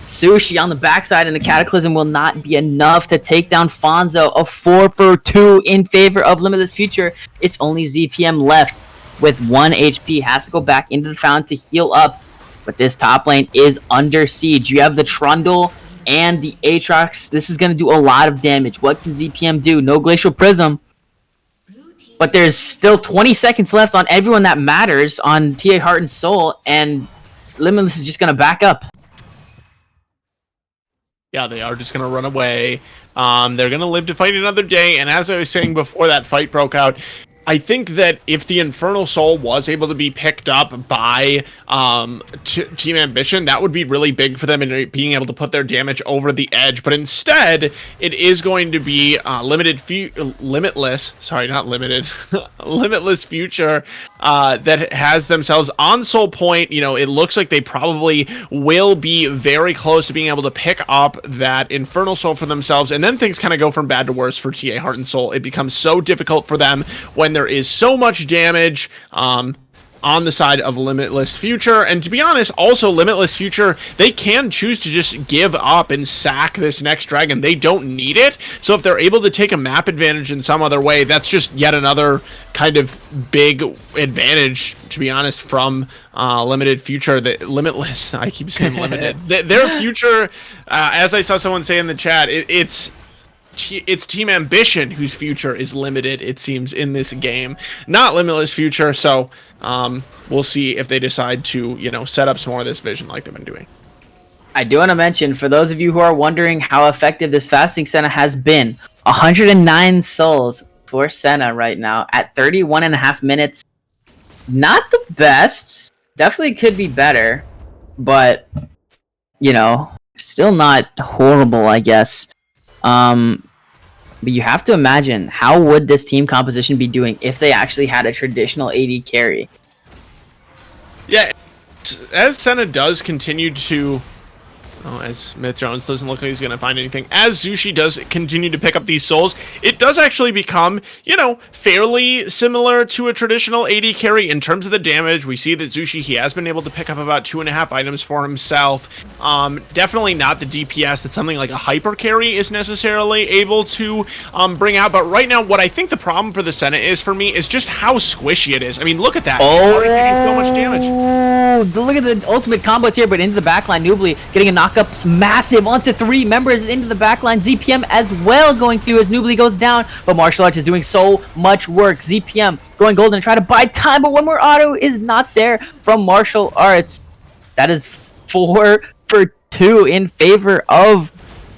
Sushi on the backside, and the Cataclysm will not be enough to take down Fonzo. A 4-for-2 in favor of Limitless Future. It's only ZPM left with 1 HP. Has to go back into the fountain to heal up, but this top lane is under siege. You have the Trundle and the Aatrox. This is going to do a lot of damage. What can ZPM do? No Glacial Prism. But there's still 20 seconds left on everyone that matters on TA Heart and Soul, and Limitless is just going to back up. Yeah, they are just going to run away. They're going to live to fight another day, and as I was saying before that fight broke out, I think that if the Infernal Soul was able to be picked up by Team Ambition, that would be really big for them in being able to put their damage over the edge. But instead, it is going to be Limitless Future that has themselves on Soul Point. It looks like they probably will be very close to being able to pick up that Infernal Soul for themselves. And then things kind of go from bad to worse for TA Heart and Soul. It becomes so difficult for them when there is so much damage on the side of Limitless Future. And to be honest, also Limitless Future, they can choose to just give up and sack this next dragon. They don't need it. So if they're able to take a map advantage in some other way, that's just yet another kind of big advantage, to be honest, from Limited Future. Limitless, I keep saying Limited. Their future, as I saw someone say in the chat, it's Team Ambition whose future is limited, it seems, in this game, not Limitless Future. So we'll see if they decide to set up some more of this vision like they've been doing. I do want to mention, for those of you who are wondering how effective this fasting Senna has been, 109 souls for Senna right now at 31.5 minutes. Not the best, definitely could be better, but still not horrible, I guess. But you have to imagine, how would this team composition be doing if they actually had a traditional AD carry? Yeah, as Senna does continue to as Myth Jones doesn't look like he's going to find anything. As Zushi does continue to pick up these souls, it does actually become, fairly similar to a traditional AD carry in terms of the damage. We see that Zushi, he has been able to pick up about 2.5 items for himself. Definitely not the DPS that something like a hyper carry is necessarily able to bring out. But right now, what I think the problem for the Senate is for me is just how squishy it is. I mean, look at that. Oh, already getting so much damage. Look at the ultimate combos here, but into the backline, Nubili getting a knockup massive onto 3 members into the backline. ZPM as well going through as Nubili goes down, but Martial Arts is doing so much work. ZPM going golden and try to buy time, but one more auto is not there from Martial Arts. That is 4 for 2 in favor of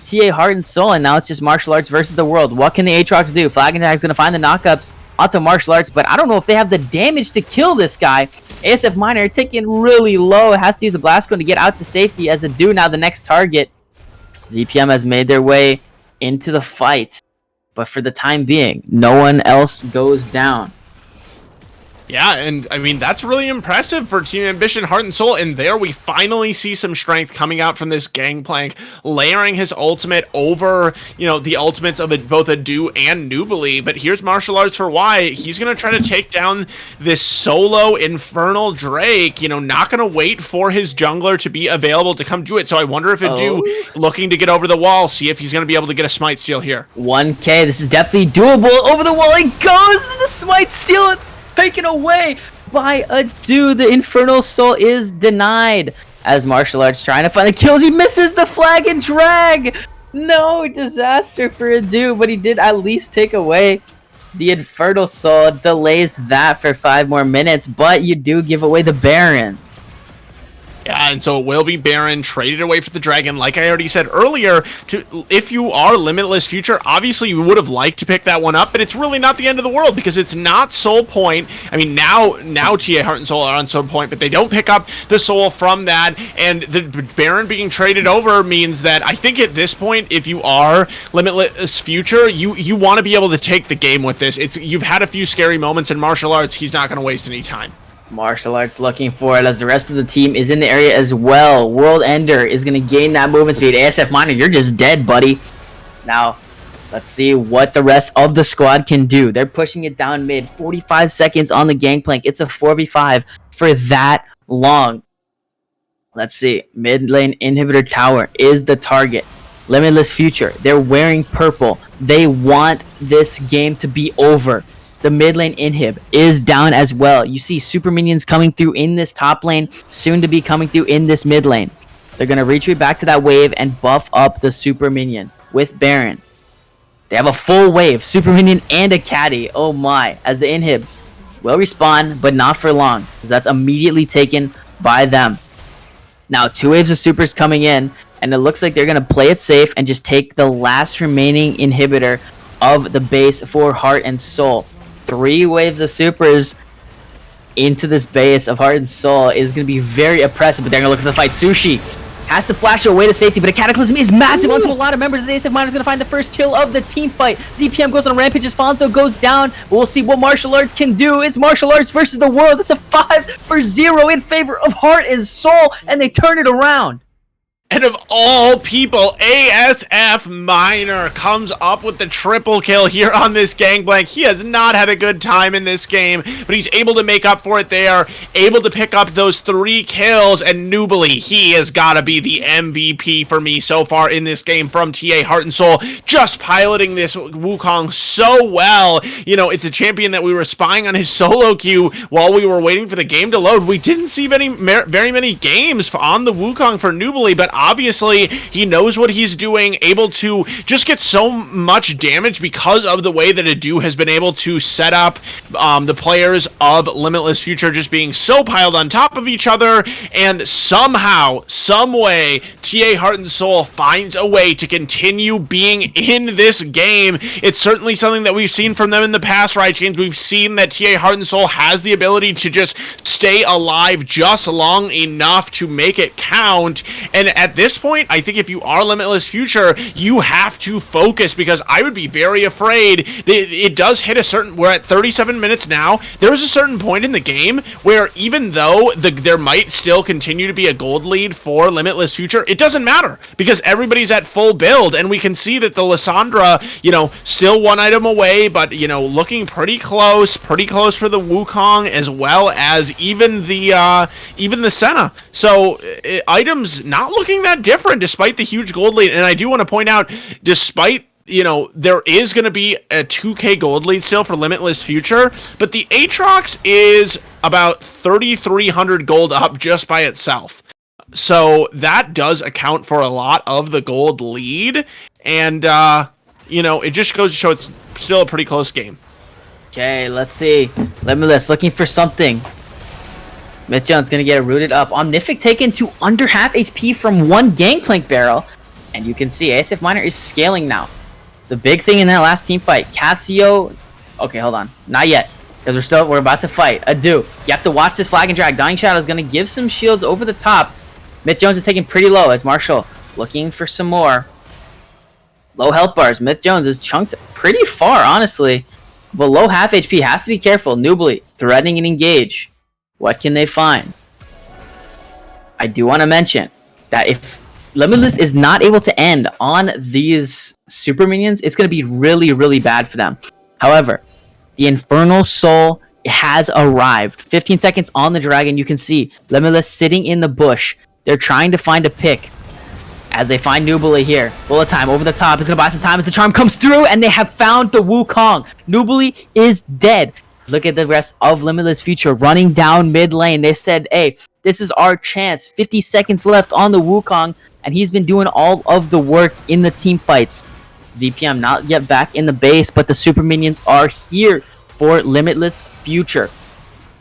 TA Heart and Soul, and now it's just martial arts versus the world. What can the Aatrox do? Flag and Tag's gonna find the knockups onto martial arts, but I don't know if they have the damage to kill this guy. ASF Miner taking really low, has to use the blast cone to get out to safety as a do now the next target. ZPM has made their way into the fight, but for the time being, no one else goes down. Yeah, and I mean, that's really impressive for Team Ambition, Heart and Soul, and there we finally see some strength coming out from this Gangplank, layering his ultimate over, you know, the ultimates of both Adu and Nubili, but here's Martial Arts for why. He's going to try to take down this solo Infernal Drake, you know, not going to wait for his jungler to be available to come do it, so I wonder if Adu, looking to get over the wall, see if he's going to be able to get a Smite Steal here. 1K, this is definitely doable. Over the wall, he goes, the Smite Steal, taken away by Adu. The Infernal Soul is denied as Martial Arts trying to find the kills. He misses the flag and drag. No, disaster for Adu, but he did at least take away the Infernal Soul. Delays that for 5 more minutes, but you do give away the Baron. Yeah, and so it will be Baron traded away for the Dragon. Like I already said earlier, if you are Limitless Future, obviously you would have liked to pick that one up, but it's really not the end of the world because it's not Soul Point. I mean, now TA Heart and Soul are on Soul Point, but they don't pick up the Soul from that, and the Baron being traded over means that I think at this point, if you are Limitless Future, you want to be able to take the game with this. You've had a few scary moments in Martial Arts. He's not going to waste any time. Martial Arts looking for it as the rest of the team is in the area as well. World Ender is going to gain that movement speed. ASF Miner, you're just dead, buddy. Now, let's see what the rest of the squad can do. They're pushing it down mid. 45 seconds on the Gangplank. It's a 4v5 for that long. Let's see. Mid lane inhibitor tower is the target. Limitless Future. They're wearing purple. They want this game to be over. The mid lane inhib is down as well. You see super minions coming through in this top lane, soon to be coming through in this mid lane. They're going to retreat back to that wave and buff up the super minion with Baron. They have a full wave, super minion and a caddy. Oh my, as the inhib will respawn, but not for long, because that's immediately taken by them. Now 2 waves of supers coming in, and it looks like they're going to play it safe and just take the last remaining inhibitor of the base for Heart and Soul. 3 waves of supers into this base of Heart and Soul is going to be very oppressive, but they're going to look for the fight. Sushi has to flash away to safety, but a Cataclysm is massive onto a lot of members. ASF Miner is going to find the first kill of the team fight. ZPM goes on a rampage as Fonzo goes down, but we'll see what Martial Arts can do. It's Martial Arts versus the world. It's a 5-0 in favor of Heart and Soul, and they turn it around. And of all people, ASF Miner comes up with the triple kill here on this Gangplank. He has not had a good time in this game, but he's able to make up for it there, able to pick up those 3 kills, and Nubili, he has got to be the MVP for me so far in this game from TA Heart and Soul, just piloting this Wukong so well. You know, it's a champion that we were spying on his solo queue while we were waiting for the game to load. We didn't see very many games on the Wukong for Nubili, but obviously he knows what he's doing, able to just get so much damage because of the way that Adu has been able to set up the players of Limitless Future just being so piled on top of each other, and somehow, some way, TA Heart and Soul finds a way to continue being in this game. It's certainly something that we've seen from them in the past, right, James? We've seen that TA Heart and Soul has the ability to just stay alive just long enough to make it count, and at this point, I think if you are Limitless Future, you have to focus, because I would be very afraid that it does hit a certain, we're at 37 minutes now, there's a certain point in the game where even though there might still continue to be a gold lead for Limitless Future, it doesn't matter, because everybody's at full build, and we can see that the Lissandra, you know, still 1 item away, but, you know, looking pretty close for the Wukong, as well as even the Senna. So, items not looking that different despite the huge gold lead. And I do want to point out, despite, you know, there is going to be a 2k gold lead still for Limitless Future, but the Aatrox is about 3,300 gold up just by itself. So that does account for a lot of the gold lead, and you know, it just goes to show it's still a pretty close game. Okay, let's see. Limitless looking for something. Myth Jones gonna get rooted up. Omnific taken to under half HP from one Gangplank barrel. And you can see ASF Miner is scaling now. The big thing in that last team fight, Cassio... Okay, hold on. Not yet. Because we're about to fight. Adu. You have to watch this flag and drag. Dying Shadow is gonna give some shields over the top. Myth Jones is taking pretty low as Marshall looking for some more. Low health bars. Myth Jones is chunked pretty far, honestly. But low half HP. Has to be careful. Noobly threatening and engage. What can they find? I do want to mention that if Limitless is not able to end on these super minions, it's going to be really, really bad for them. However, the Infernal Soul has arrived. 15 seconds on the dragon. You can see Limitless sitting in the bush. They're trying to find a pick. As they find Noobly here. Bullet time over the top. It's going to buy some time as the charm comes through. And they have found the Wukong. Noobly is dead. Look at the rest of Limitless Future running down mid lane. They said, hey, this is our chance. 50 seconds left on the Wukong. And he's been doing all of the work in the team fights. ZPM not yet back in the base. But the super minions are here for Limitless Future.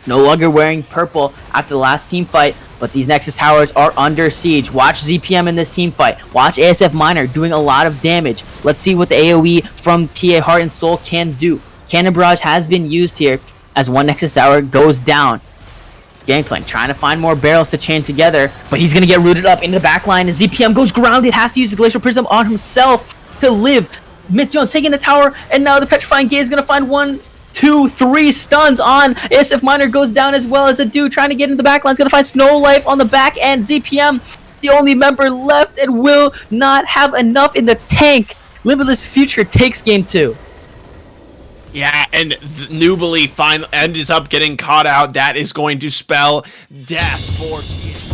No longer wearing purple after the last team fight. But these Nexus Towers are under siege. Watch ZPM in this team fight. Watch ASF Miner doing a lot of damage. Let's see what the AoE from TA Heart and Soul can do. Cannon Barrage has been used here as one Nexus Tower goes down. Gangplank trying to find more barrels to chain together. But he's going to get rooted up into the back line. As ZPM goes grounded. Has to use the Glacial Prism on himself to live. Myth Jones taking the tower. And now the Petrifying Gaze is going to find 1, 2, 3 stuns on. ASF Miner goes down as well as a dude trying to get into the back line. Is going to find Snow Life on the back end. ZPM, the only member left, and will not have enough in the tank. Limitless Future takes game 2. Yeah, and Noobly finally ends up getting caught out. That is going to spell death for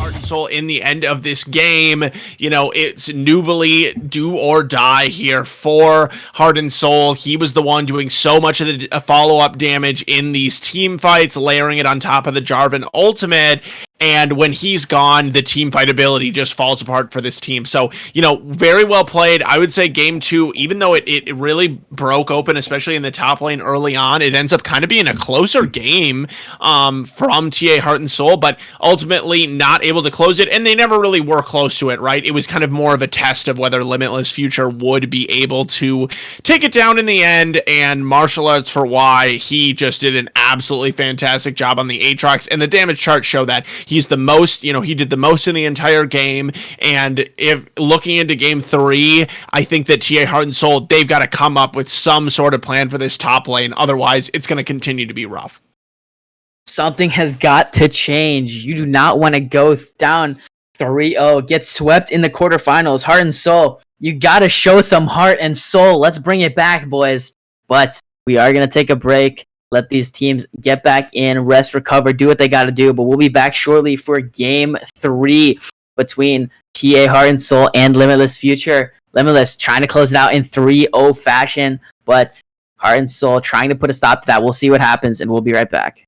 Heart and Soul in the end of this game. You know, it's Noobly do or die here for Heart and Soul. He was the one doing so much of the follow-up damage in these team fights, layering it on top of the Jarvan ultimate. And when he's gone, the team fight ability just falls apart for this team. So, you know, very well played. I would say game 2, even though it really broke open, especially in the top lane early on, it ends up kind of being a closer game from TA Heart and Soul, but ultimately not able to close it. And they never really were close to it, right? It was kind of more of a test of whether Limitless Future would be able to take it down in the end. And Martial Arts for Y, he just did an absolutely fantastic job on the Aatrox. And the damage charts show that. He's the most, you know, he did the most in the entire game. And if looking into game 3, I think that TA Heart and Soul, they've got to come up with some sort of plan for this top lane. Otherwise, it's going to continue to be rough. Something has got to change. You do not want to go down 3-0, get swept in the quarterfinals. Heart and Soul, you got to show some heart and soul. Let's bring it back, boys. But we are going to take a break. Let these teams get back in, rest, recover, do what they got to do. But we'll be back shortly for game 3 between TA Heart and Soul and Limitless Future. Limitless trying to close it out in 3-0 fashion, but Heart and Soul trying to put a stop to that. We'll see what happens, and we'll be right back.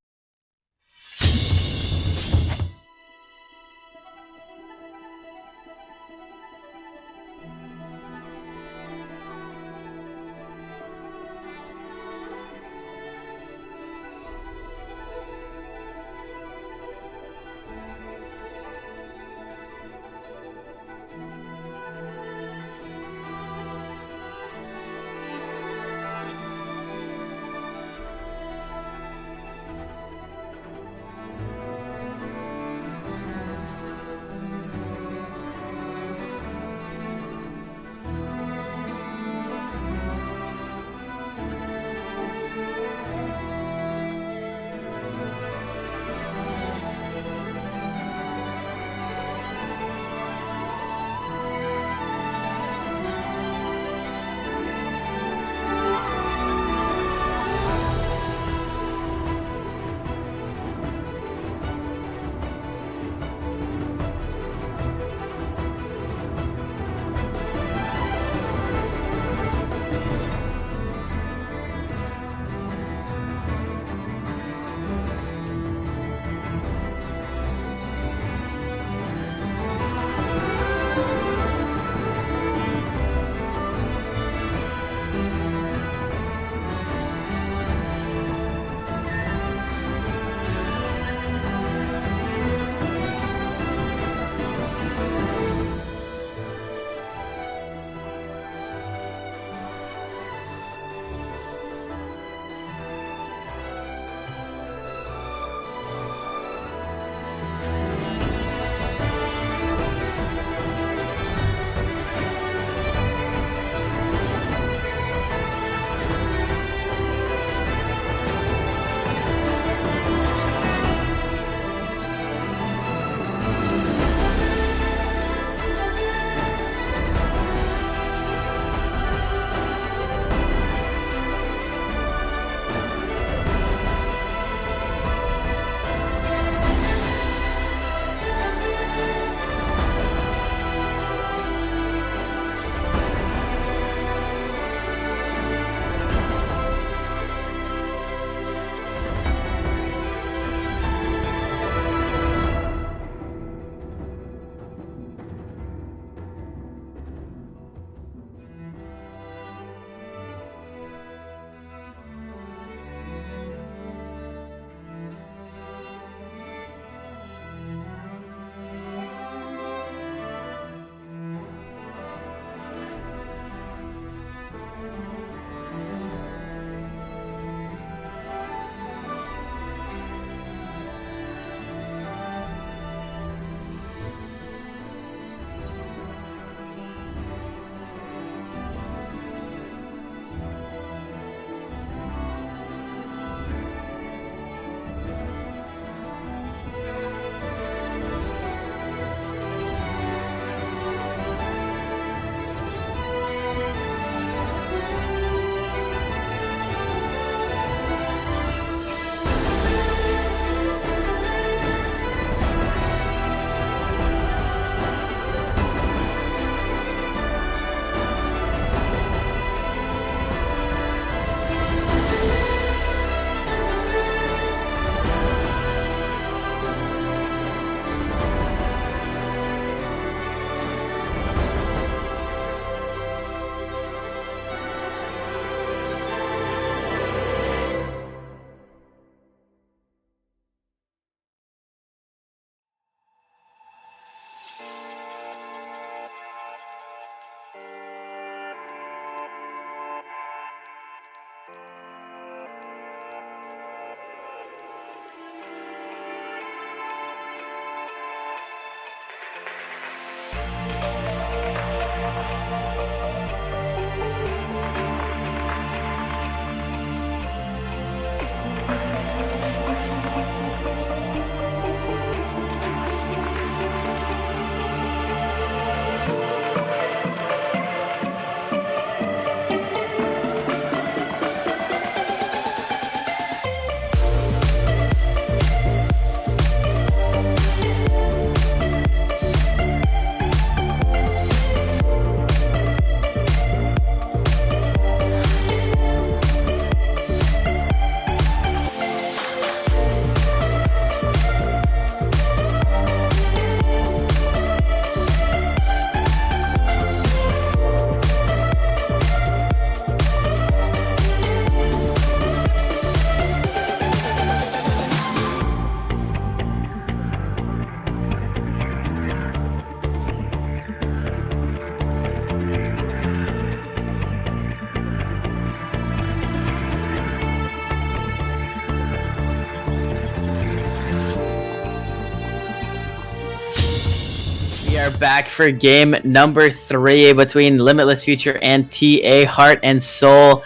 We are back for game number 3 between Limitless Future and TA Heart and Soul.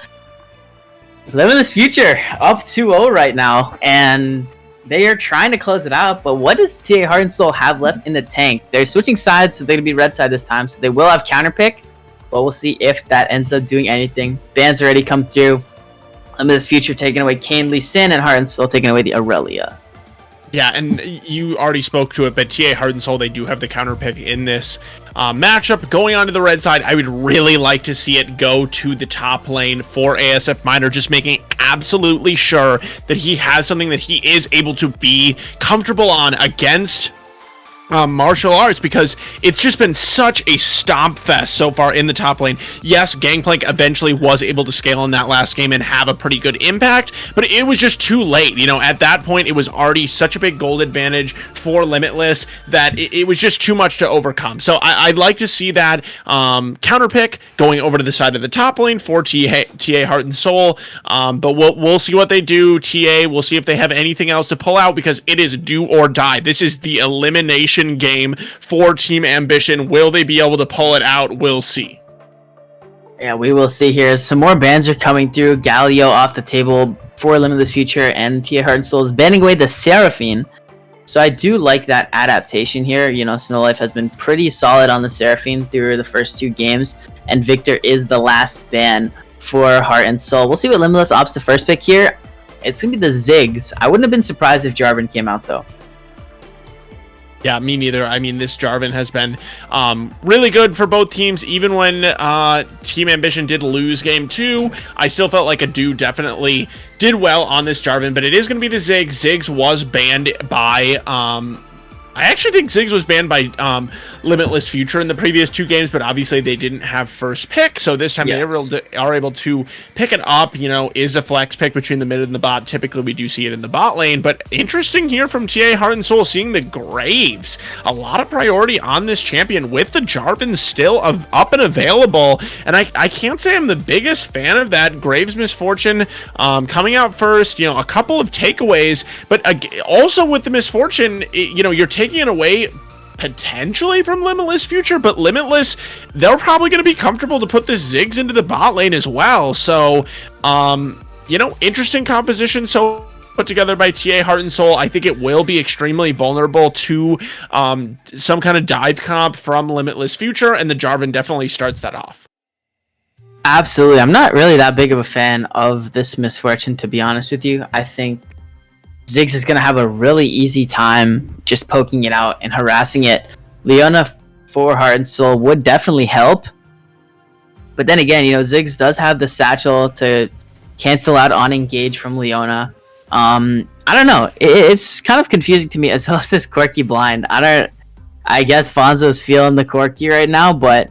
Limitless Future up 2-0 right now, and they are trying to close it out, but what does TA Heart and Soul have left in the tank? They're switching sides, so they're going to be red side this time, so they will have counter pick, but we'll see if that ends up doing anything. Bans already come through. Limitless Future taking away Kane, Lee Sin, and Heart and Soul taking away the Aurelia. Yeah, and you already spoke to it, but TA Heart and Soul, they do have the counter pick in this matchup. Going on to the red side, I would really like to see it go to the top lane for ASF Minor, just making absolutely sure that he has something that he is able to be comfortable on against martial arts, because it's just been such a stomp fest so far in the top lane. Yes, Gangplank eventually was able to scale in that last game and have a pretty good impact, but it was just too late. You know, at that point, it was already such a big gold advantage for Limitless that it was just too much to overcome. So I'd like to see that counter pick going over to the side of the top lane for TA Heart and Soul, but we'll see what they do. TA, we'll see if they have anything else to pull out, because it is do or die. This is the elimination game for Team Ambition. Will they be able to pull it out? We'll see. Yeah, we will see here. Some more bans are coming through. Galio off the table for Limitless Future, and TA Heart and Soul is banning away the Seraphine. So I do like that adaptation here. You know, Snowlife has been pretty solid on the Seraphine through the first 2 games, and Victor is the last ban for Heart and Soul. We'll see what Limitless opts the first pick here. It's going to be the Ziggs. I wouldn't have been surprised if Jarvan came out, though. Yeah, me neither. I mean, this Jarvan has been really good for both teams. Even when Team Ambition did lose game 2, I still felt like Adu definitely did well on this Jarvan, but it is going to be the Ziggs. Ziggs was banned by... I actually think Ziggs was banned by Limitless Future in the previous 2 games, but obviously they didn't have first pick, so this time yes, they are able to pick it up. You know, is a flex pick between the mid and the bot. Typically we do see it in the bot lane, but interesting here from TA Heart and Soul, seeing the Graves. A lot of priority on this champion with the Jarvan still up and available, and I can't say I'm the biggest fan of that. Graves Misfortune coming out first, you know, a couple of takeaways, but also with the Misfortune, you know, you're taking it away potentially from Limitless Future, but Limitless, they're probably going to be comfortable to put this Ziggs into the bot lane as well. So, you know, interesting composition so put together by TA Heart and Soul. I think it will be extremely vulnerable to some kind of dive comp from Limitless Future, and the Jarvan definitely starts that off. Absolutely. I'm not really that big of a fan of this Misfortune, to be honest with you. I think Ziggs is going to have a really easy time just poking it out and harassing it. Leona for Heart and Soul would definitely help. But then again, you know, Ziggs does have the satchel to cancel out on engage from Leona. I don't know. It's kind of confusing to me, as well as this Quirky blind. I guess Fonzo's feeling the Quirky right now, but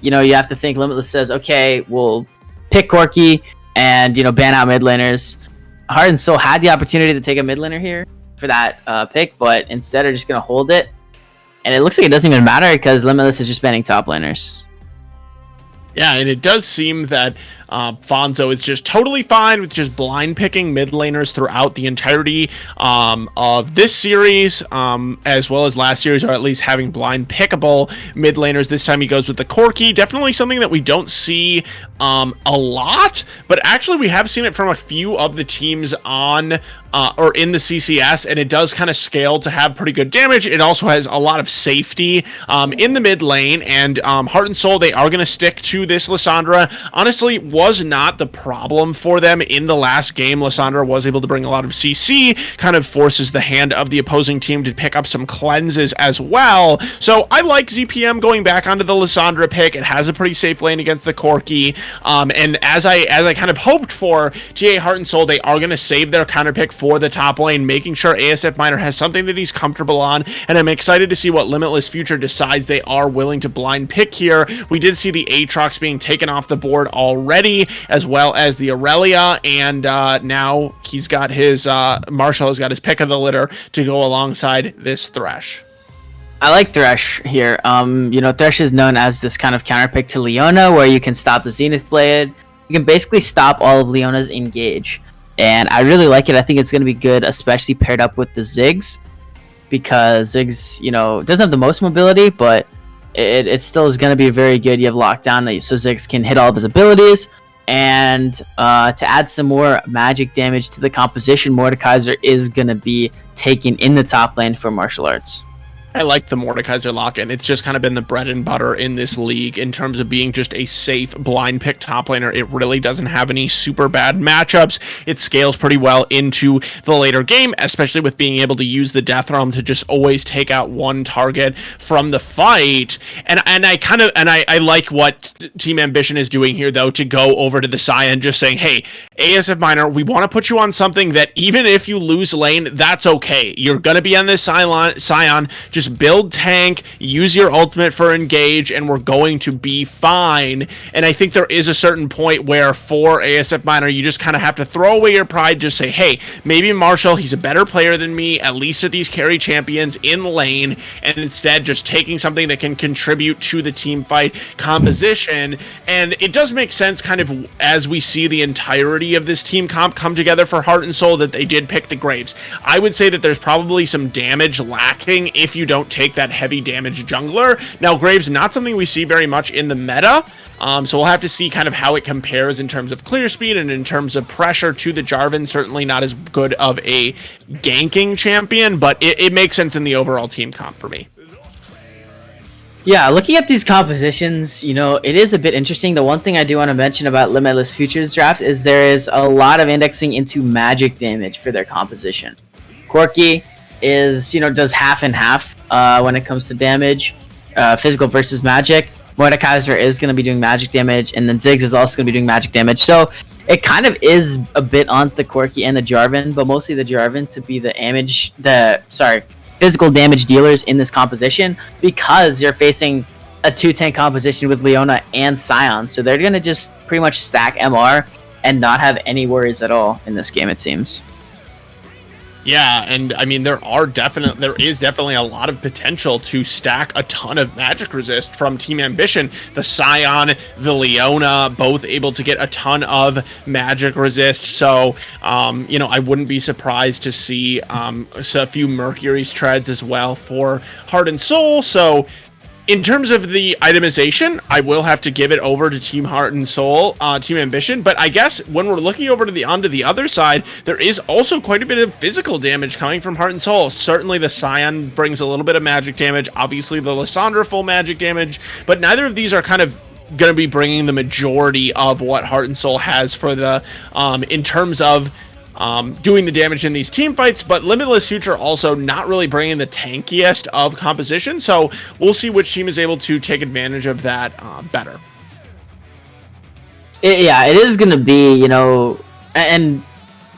you know, you have to think Limitless says, okay, we'll pick Quirky and, you know, ban out mid laners. Heart and Soul had the opportunity to take a mid laner here for that pick, but instead are just going to hold it. And it looks like it doesn't even matter because Limitless is just banning top laners. Yeah, and it does seem that Fonzo is just totally fine with just blind picking mid laners throughout the entirety of this series, as well as last series, or at least having blind pickable mid laners. This time he goes with the Corki. Definitely something that we don't see a lot, but actually we have seen it from a few of the teams on or in the CCS, and it does kind of scale to have pretty good damage. It also has a lot of safety in the mid lane, and Heart and Soul, they are going to stick to this Lissandra. Honestly, was not the problem for them in the last game. Lissandra was able to bring a lot of CC, kind of forces the hand of the opposing team to pick up some cleanses as well. So I like ZPM going back onto the Lissandra pick. It has a pretty safe lane against the Corki, and as I kind of hoped for, TA Heart and Soul, they are going to save their counter pick for the top lane, making sure ASF Miner has something that he's comfortable on, and I'm excited to see what Limitless Future decides they are willing to blind pick here. We did see the Aatrox being taken off the board already, as well as the Aurelia, and now he's got his, Marshall has got his pick of the litter to go alongside this Thresh. I like Thresh here. Thresh is known as this kind of counterpick to Leona, where you can stop the Zenith Blade. You can basically stop all of Leona's engage. And I really like it. I think it's going to be good, especially paired up with the Ziggs. Because Ziggs, doesn't have the most mobility, but it still is going to be very good. You have lockdown, so Ziggs can hit all of his abilities. And to add some more magic damage to the composition, Mordekaiser is going to be taken in the top lane for martial arts. I like the Mordekaiser lock-in. It's just kind of been the bread and butter in this league in terms of being just a safe blind pick top laner. It really doesn't have any super bad matchups. It scales pretty well into the later game, especially with being able to use the Death Realm to just always take out one target from the fight. And I like what Team Ambition is doing here, though, to go over to the Scion, just saying, hey, ASF Miner, we want to put you on something that even if you lose lane, that's okay. You're going to be on this Scion. Just build tank, use your ultimate for engage, and we're going to be fine. And I think there is a certain point where for ASF Miner, you just kind of have to throw away your pride, just say, hey, maybe Marshall, he's a better player than me, at least at these carry champions in lane, and instead just taking something that can contribute to the team fight composition. And it does make sense kind of as we see the entirety of this team comp come together for Heart and Soul that they did pick the Graves. I would say that there's probably some damage lacking if you don't take that heavy damage jungler. Now, Graves, not something we see very much in the meta, so we'll have to see kind of how it compares in terms of clear speed and in terms of pressure to the Jarvan. Certainly not as good of a ganking champion, but it makes sense in the overall team comp for me. Yeah, looking at these compositions, it is a bit interesting. The one thing I do want to mention about Limitless Futures Draft is there is a lot of indexing into magic damage for their composition. Corki is, does half and half when it comes to damage, physical versus magic. Mordekaiser is going to be doing magic damage, and then Ziggs is also going to be doing magic damage. So it kind of is a bit on the Corki and the Jarvan, but mostly the Jarvan to be physical damage dealers in this composition, because you're facing a 2-tank composition with Leona and Scion. So they're going to just pretty much stack MR and not have any worries at all in this game, it seems. Yeah, and I mean, there is definitely a lot of potential to stack a ton of magic resist from Team Ambition. The Scion, the Leona, both able to get a ton of magic resist. So, I wouldn't be surprised to see a few Mercury's treads as well for Heart and Soul. So, in terms of the itemization, I will have to give it over to Team Heart and Soul, Team Ambition. But I guess when we're looking over to onto the other side, there is also quite a bit of physical damage coming from Heart and Soul. Certainly the Scion brings a little bit of magic damage. Obviously the Lissandra full magic damage. But neither of these are kind of going to be bringing the majority of what Heart and Soul has for the, in terms of doing the damage in these team fights, but Limitless Future also not really bringing the tankiest of composition, so we'll see which team is able to take advantage of that better. It is going to be, and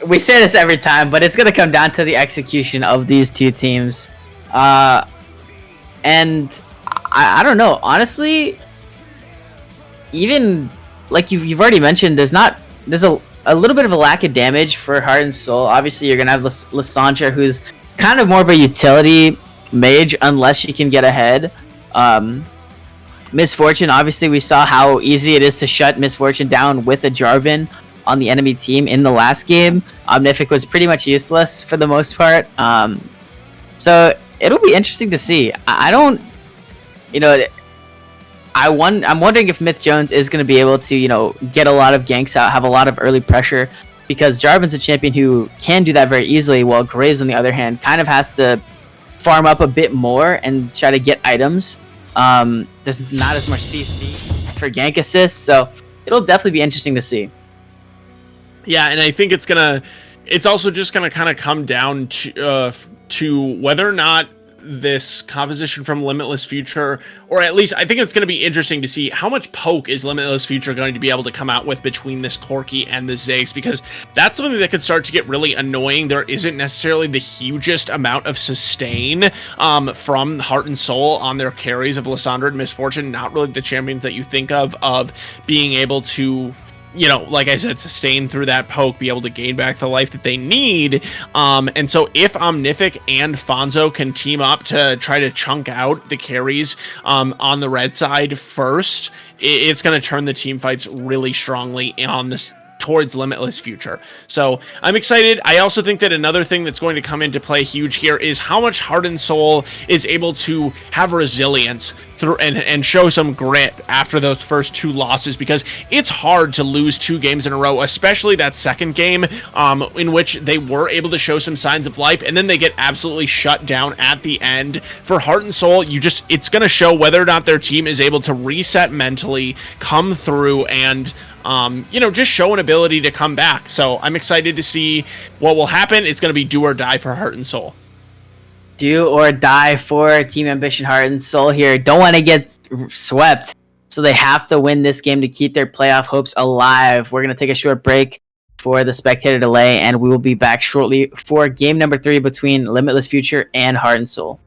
we say this every time, but it's going to come down to the execution of these two teams. And I don't know, honestly, even like you've already mentioned, there's a little bit of a lack of damage for Heart and Soul. Obviously, you're going to have Lissandra, who's kind of more of a utility mage unless she can get ahead. Misfortune, obviously, we saw how easy it is to shut Misfortune down with a Jarvan on the enemy team in the last game. Omnific was pretty much useless for the most part. So it'll be interesting to see. I don't, you know, I'm wondering if Myth Jones is going to be able to, get a lot of ganks out, have a lot of early pressure, because Jarvan's a champion who can do that very easily, while Graves, on the other hand, kind of has to farm up a bit more and try to get items. There's not as much CC for gank assists, so it'll definitely be interesting to see. Yeah, and I think it's also just gonna kind of come down to whether or not this composition from Limitless Future, or at least I think it's going to be interesting to see how much poke is Limitless Future going to be able to come out with between this Corki and the Ziggs, because that's something that could start to get really annoying. There isn't necessarily the hugest amount of sustain from Heart and Soul on their carries of Lissandra and Misfortune, not really the champions that you think of being able to, like I said, sustain through that poke, be able to gain back the life that they need. And so if Omnific and Fonzo can team up to try to chunk out the carries on the red side first, it's going to turn the team fights really strongly on this towards Limitless Future. So I'm excited. I also think that another thing that's going to come into play huge here is how much Heart and Soul is able to have resilience through and show some grit after those first 2 losses, because it's hard to lose 2 games in a row, especially that second game in which they were able to show some signs of life, and then they get absolutely shut down at the end. For Heart and Soul, it's going to show whether or not their team is able to reset mentally, come through, and just show an ability to come back. So I'm excited to see what will happen. It's going to be do or die for Heart and Soul. Do or die for Team Ambition Heart and Soul here. Don't want to get swept, so they have to win this game to keep their playoff hopes alive. We're going to take a short break for the spectator delay, and we will be back shortly for game number 3 between Limitless Future and Heart and Soul.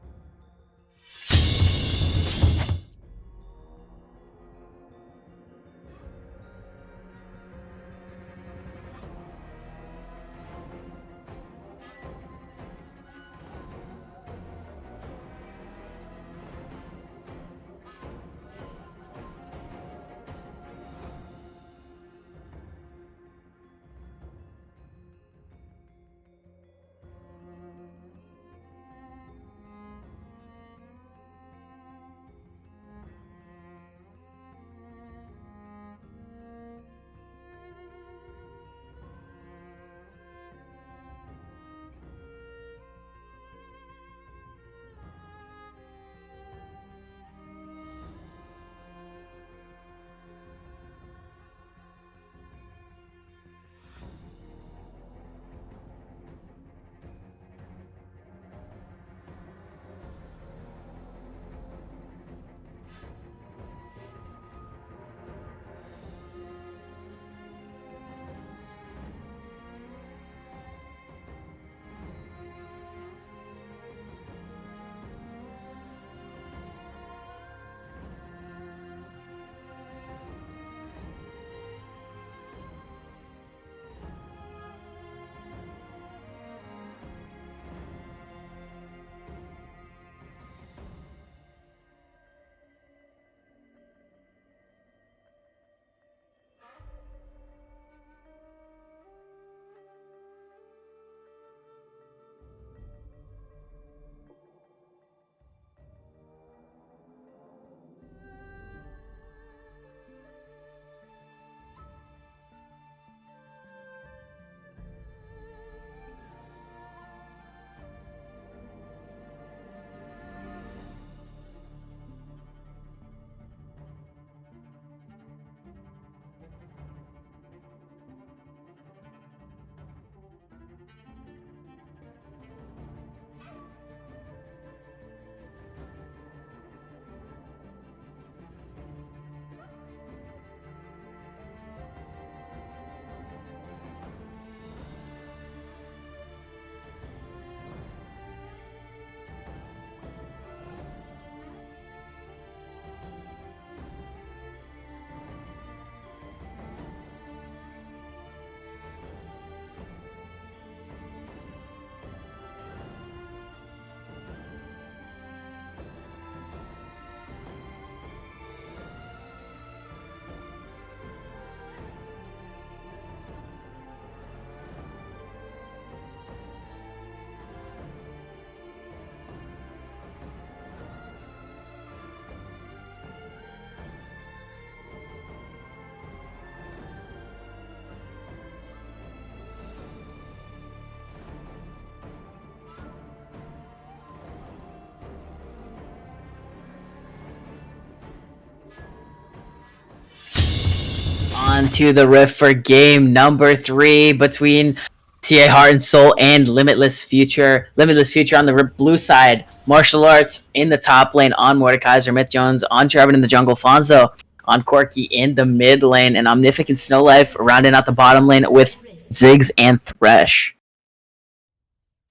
onto the rift for game number 3 between TA Heart and Soul and Limitless Future. Limitless Future on the blue side. Martial Arts in the top lane on Mordekaiser. Myth Jones on Jarvan in the jungle. Fonzo on Corky in the mid lane. And Omnific and Snow Life rounding out the bottom lane with Ziggs and Thresh.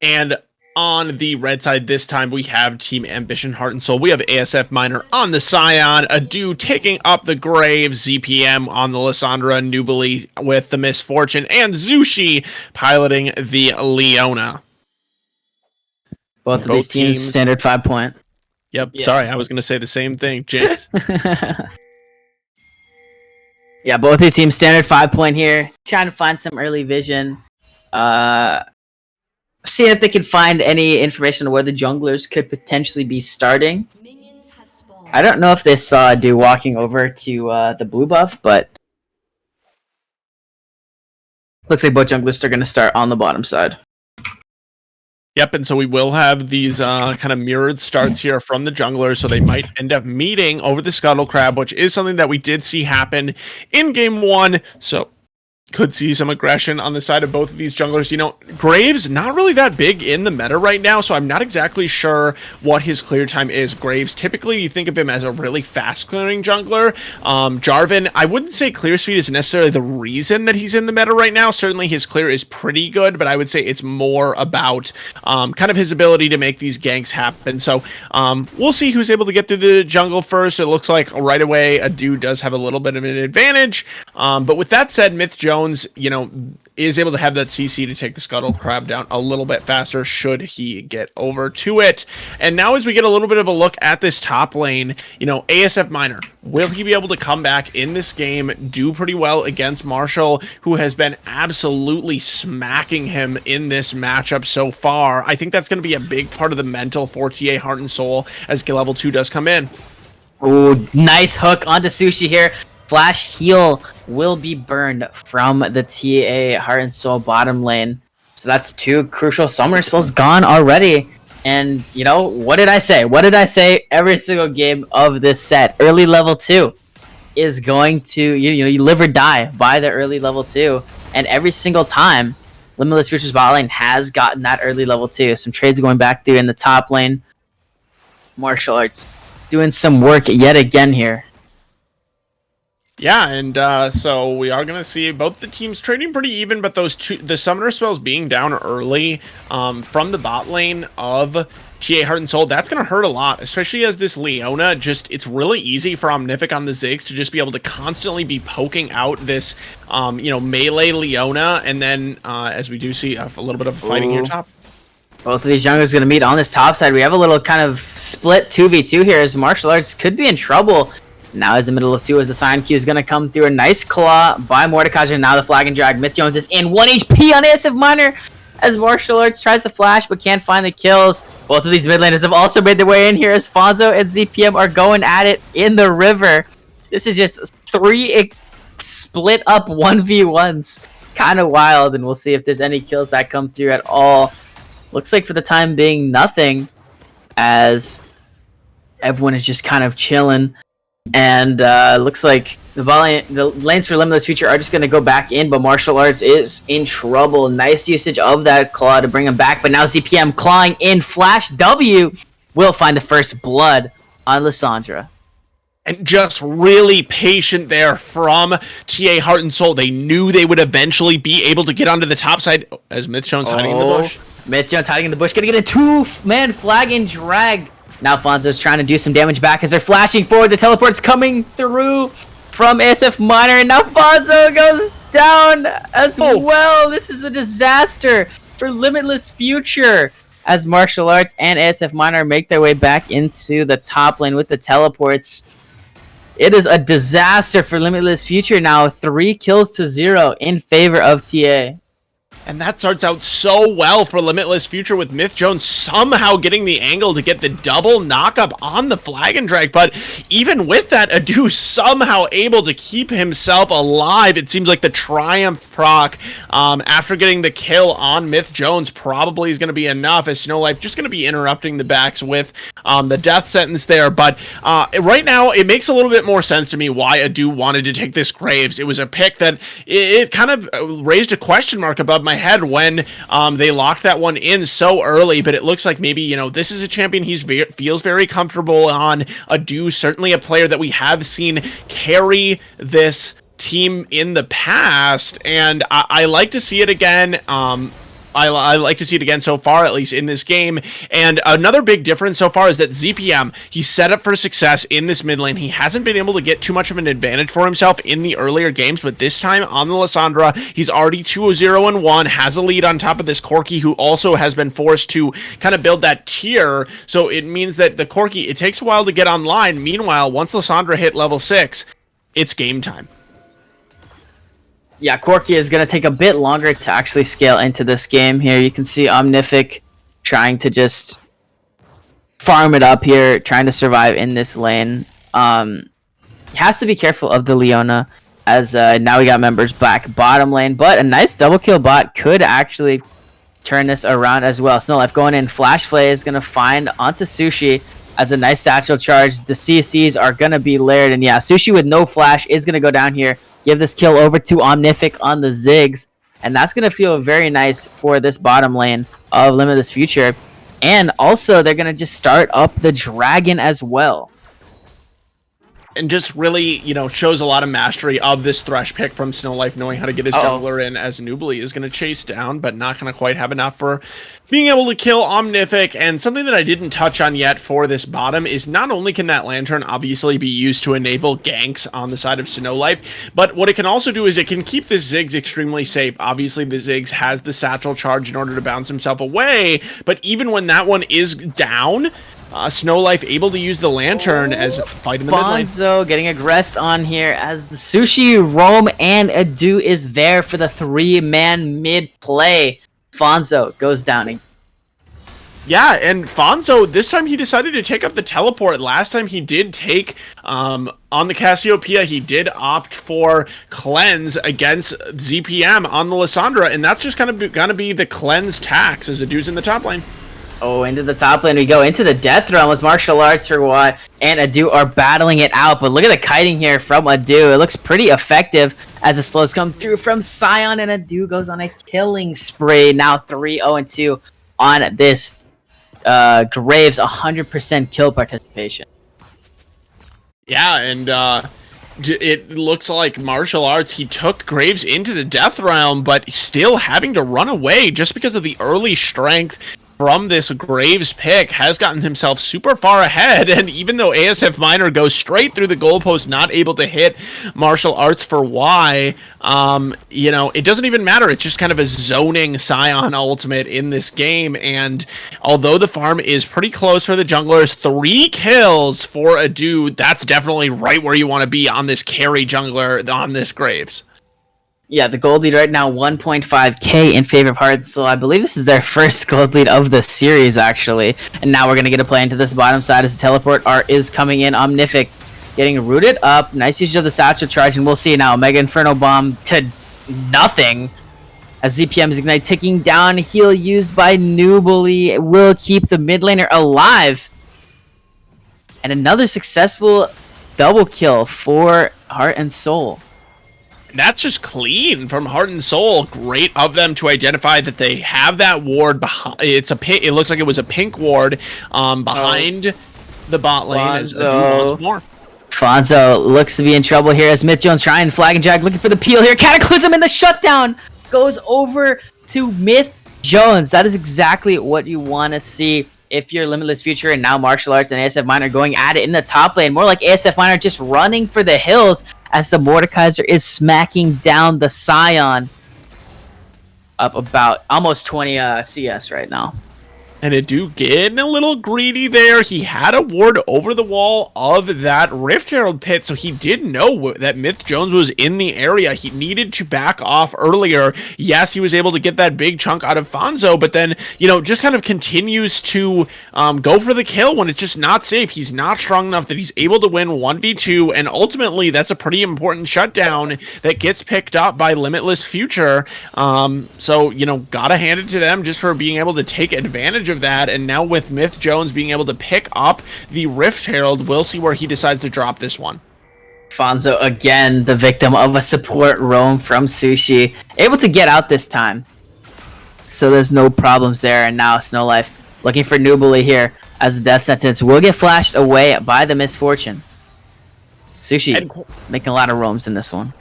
And on the red side this time, we have Team Ambition Heart and Soul. We have ASF Miner on the Scion, Adu taking up the Graves, ZPM on the Lissandra, Nubili with the Misfortune, and Zushi piloting the Leona. Both of these teams standard 5-point. Yep, yeah. Sorry, I was going to say the same thing. Jinx. Yeah, both these teams standard 5-point here. Trying to find some early vision. Seeing if they can find any information on where the junglers could potentially be starting. I don't know if they saw Adu walking over to the blue buff, but looks like both junglers are going to start on the bottom side. Yep, and so we will have these kind of mirrored starts here from the junglers, so they might end up meeting over the Scuttle Crab, which is something that we did see happen in Game 1, so could see some aggression on the side of both of these junglers. You know, Graves, not really that big in the meta right now, so I'm not exactly sure what his clear time is. Graves, typically you think of him as a really fast clearing jungler. Jarvan, I wouldn't say clear speed is necessarily the reason that he's in the meta right now. Certainly his clear is pretty good, but I would say it's more about kind of his ability to make these ganks happen. So we'll see who's able to get through the jungle first. It looks like right away Adu does have a little bit of an advantage. But with that said, Myth Jones, you know, is able to have that CC to take the Scuttle Crab down a little bit faster should he get over to it. And now as we get a little bit of a look at this top lane, you know, ASF Miner, will he be able to come back in this game, do pretty well against Marshall, who has been absolutely smacking him in this matchup so far? I think that's going to be a big part of the mental for TA Heart and Soul as level 2 does come in. Ooh, nice hook onto Sushi here. Flash heal will be burned from the TA Heart and Soul bottom lane. So that's 2 crucial summoner spells gone already. And, you know, what did I say? What did I say every single game of this set? Early level 2 is going to, you live or die by the early level 2. And every single time, Limitless Future's bot lane has gotten that early level 2. Some trades going back there in the top lane. Martial Arts doing some work yet again here. Yeah, and so we are going to see both the teams trading pretty even, but the summoner spells being down early from the bot lane of TA Heart and Soul, that's going to hurt a lot, especially as this Leona, it's really easy for Omnific on the Ziggs to just be able to constantly be poking out this, melee Leona, and then as we do see a little bit of fighting here top. Both of these junglers going to meet on this top side. We have a little kind of split 2v2 here as Martial Arts could be in trouble. Now is the middle of 2 as the Scion Q is going to come through. A nice claw by Mordekaiser. Now the flag and drag. Myth Jones is in 1 HP on ASF Miner as Martial Arts tries to flash but can't find the kills. Both of these mid laners have also made their way in here as Fonzo and ZPM are going at it in the river. This is just 3 split up 1v1s. Kind of wild, and we'll see if there's any kills that come through at all. Looks like for the time being, nothing, as everyone is just kind of chilling. And looks like the lanes for Limitless Future are just going to go back in, but Martial Arts is in trouble. Nice usage of that claw to bring him back, but now ZPM clawing in. Flash W will find the first blood on Lissandra. And just really patient there from TA Heart and Soul. They knew they would eventually be able to get onto the top side as Myth Jones hiding in the bush. Myth Jones hiding in the bush, gonna get a 2-man flag and drag. Now Fonzo's trying to do some damage back as they're flashing forward. The teleport's coming through from ASF Miner, and now Fonzo goes down as well. This is a disaster for Limitless Future as Martial Arts and ASF Miner make their way back into the top lane with the teleports. It is a disaster for Limitless Future now. 3 kills to 0 in favor of TA. And that starts out so well for Limitless Future with Myth Jones somehow getting the angle to get the double knockup on the Flag and Drag. But even with that, Adu somehow able to keep himself alive. It seems like the Triumph proc after getting the kill on Myth Jones probably is going to be enough, as Snowlife just going to be interrupting the backs with the death sentence there. But right now, it makes a little bit more sense to me why Adu wanted to take this Graves. It was a pick that it kind of raised a question mark above my head when they locked that one in so early, but it looks like maybe, you know, this is a champion feels very comfortable on. Adu, certainly a player that we have seen carry this team in the past, and I like to see it again. I like to see it again so far, at least in this game. And another big difference so far is that ZPM, he's set up for success in this mid lane. He hasn't been able to get too much of an advantage for himself in the earlier games, but this time on the Lissandra, he's already 2-0-1, has a lead on top of this Corki, who also has been forced to kind of build that tier. So it means that the Corki, it takes a while to get online. Meanwhile, once Lissandra hit level 6, it's game time. Yeah, Corki is going to take a bit longer to actually scale into this game here. You can see Omnific trying to just farm it up here, trying to survive in this lane. He has to be careful of the Leona, as now we got members back bottom lane, but a nice double kill bot could actually turn this around as well. Snowlife going in, Flash Flay is going to find onto Sushi as a nice satchel charge. The CCs are going to be layered, and yeah, Sushi with no flash is going to go down here. Give this kill over to Omnific on the Ziggs, and that's going to feel very nice for this bottom lane of Limitless Future. And also, they're going to just start up the Dragon as well. And just really, you know, shows a lot of mastery of this Thresh pick from Snowlife, knowing how to get his jungler in, as Nubly is going to chase down, but not going to quite have enough for being able to kill Omnific. And something that I didn't touch on yet for this bottom is not only can that Lantern obviously be used to enable ganks on the side of Snowlife, but what it can also do is it can keep the Ziggs extremely safe. Obviously, the Ziggs has the satchel charge in order to bounce himself away, but even when that one is down, Snowlife able to use the Lantern as a fight in the mid lane. Fonzo getting aggressed on here as the Sushi, Rome, and Adu is there for the 3-man mid play. Fonzo goes down. Yeah, and Fonzo, this time he decided to take up the teleport. Last time he did take, on the Cassiopeia, he did opt for Cleanse against ZPM on the Lissandra, and that's just kind of gonna be the Cleanse tax as Adu's in the top lane. Oh, into the top lane we go, into the Death Realm as Martial Arts for Watt and Adu are battling it out. But look at the kiting here from Adu. It looks pretty effective as the slows come through from Sion, and Adu goes on a killing spree. Now 3-0-2 on this Graves 100% kill participation. Yeah, and it looks like Martial Arts, he took Graves into the Death Realm, but still having to run away just because of the early strength from this Graves pick, has gotten himself super far ahead. And even though ASF Minor goes straight through the goalpost, not able to hit Martial Arts for Y, you know, it doesn't even matter. It's just kind of a zoning Scion ultimate in this game. And although the farm is pretty close for the junglers, 3 kills for Adu, that's definitely right where you want to be on this carry jungler on this Graves. Yeah, the gold lead right now, 1.5k in favor of Heart. So I believe this is their first gold lead of the series, actually. And now we're going to get a play into this bottom side as the teleport art is coming in. Omnific getting rooted up. Nice usage of the satchel charge, and we'll see now. Mega Inferno Bomb to nothing. As ZPM is Ignite ticking down. Heal used by Nubly will keep the mid laner alive. And another successful double kill for Heart and Soul. That's just clean from Heart and Soul. Great of them to identify that they have that ward behind. It looks like it was a pink ward behind the bot lane. As Adu wants more. Fonzo looks to be in trouble here as Myth Jones trying Flag and Jack looking for the peel here. Cataclysm in the shutdown goes over to Myth Jones. That is exactly what you want to see if you're Limitless Future, and now Martial Arts and ASF Minor going at it in the top lane. More like ASF Minor just running for the hills as the Mordekaiser is smacking down the Scion. Up about almost 20 CS right now. And Adu getting a little greedy there. He had a ward over the wall of that Rift Herald pit, so he did know that Myth Jones was in the area. He needed to back off earlier. Yes, he was able to get that big chunk out of Fonzo, but then, you know, just kind of continues to go for the kill when it's just not safe. He's not strong enough that he's able to win 1v2, and ultimately, that's a pretty important shutdown that gets picked up by Limitless Future. So, you know, gotta hand it to them just for being able to take advantage of that, and now with Myth Jones being able to pick up the Rift Herald, we'll see where he decides to drop this one. Fonzo again, the victim of a support roam from Sushi, able to get out this time, so there's no problems there. And now Snow Life looking for Nubily here, as the death sentence will get flashed away by the Misfortune. Sushi making a lot of roams in this one.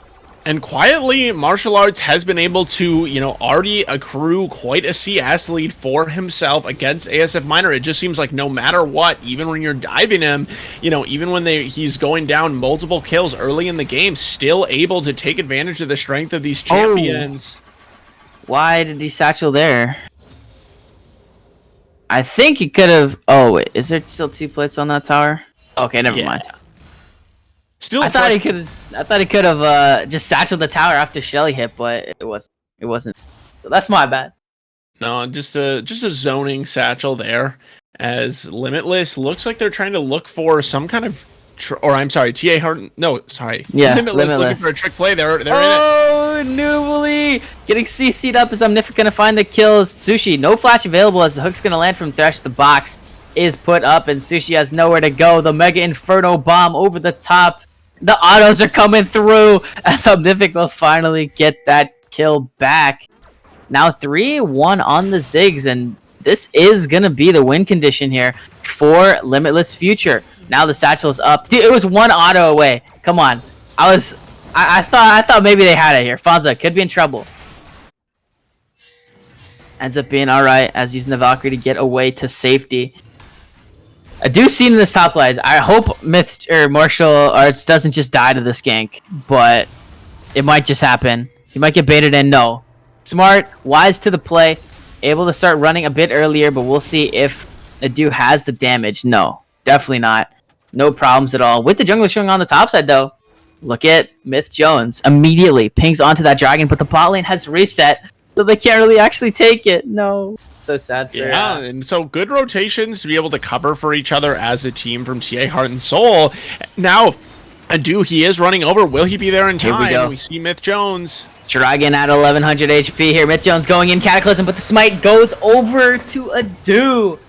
And quietly, Martial Arts has been able to, you know, already accrue quite a CS lead for himself against ASF Minor. It just seems like no matter what, even when you're diving him, you know, even when he's going down multiple kills early in the game, still able to take advantage of the strength of these champions. Why did he satchel there? I think he could have... Oh, wait. Is there still 2 plates on that tower? Okay, never mind. Still, I thought he could have just satcheled the tower after Shelly hit, but it wasn't. So that's my bad. No, just a zoning satchel there. As Limitless looks like they're trying to look for some kind of, I'm sorry, TA Hart. No, sorry. Yeah, Limitless looking for a trick play. They're in it. Oh, Nubily getting CC'd up as Omnific gonna find the kills. Sushi, no flash available as the hook's gonna land from Thresh. The box is put up and Sushi has nowhere to go. The Mega Inferno bomb over the top. The autos are coming through as Omnific will finally get that kill back. Now 3-1 on the Ziggs, and this is gonna be the win condition here for Limitless Future. Now the satchel is up. Dude, it was 1 auto away. Come on. I thought maybe they had it here. Fonza could be in trouble. Ends up being alright as using the Valkyrie to get away to safety. I do see in this top lane. I hope Martial Arts doesn't just die to this gank, but it might just happen. He might get baited in. No. Smart, wise to the play, able to start running a bit earlier, but we'll see if Adu has the damage. No, definitely not. No problems at all. With the jungler showing on the top side, though, look at Myth Jones. Immediately pings onto that dragon, but the bot lane has reset, so they can't really actually take it. No. So sad for and so good rotations to be able to cover for each other as a team from TA Heart and Soul. Now, Adu, he is running over. Will he be there in time? Here we see Myth Jones. Dragon at 1100 HP here. Myth Jones going in Cataclysm, but the smite goes over to Adu.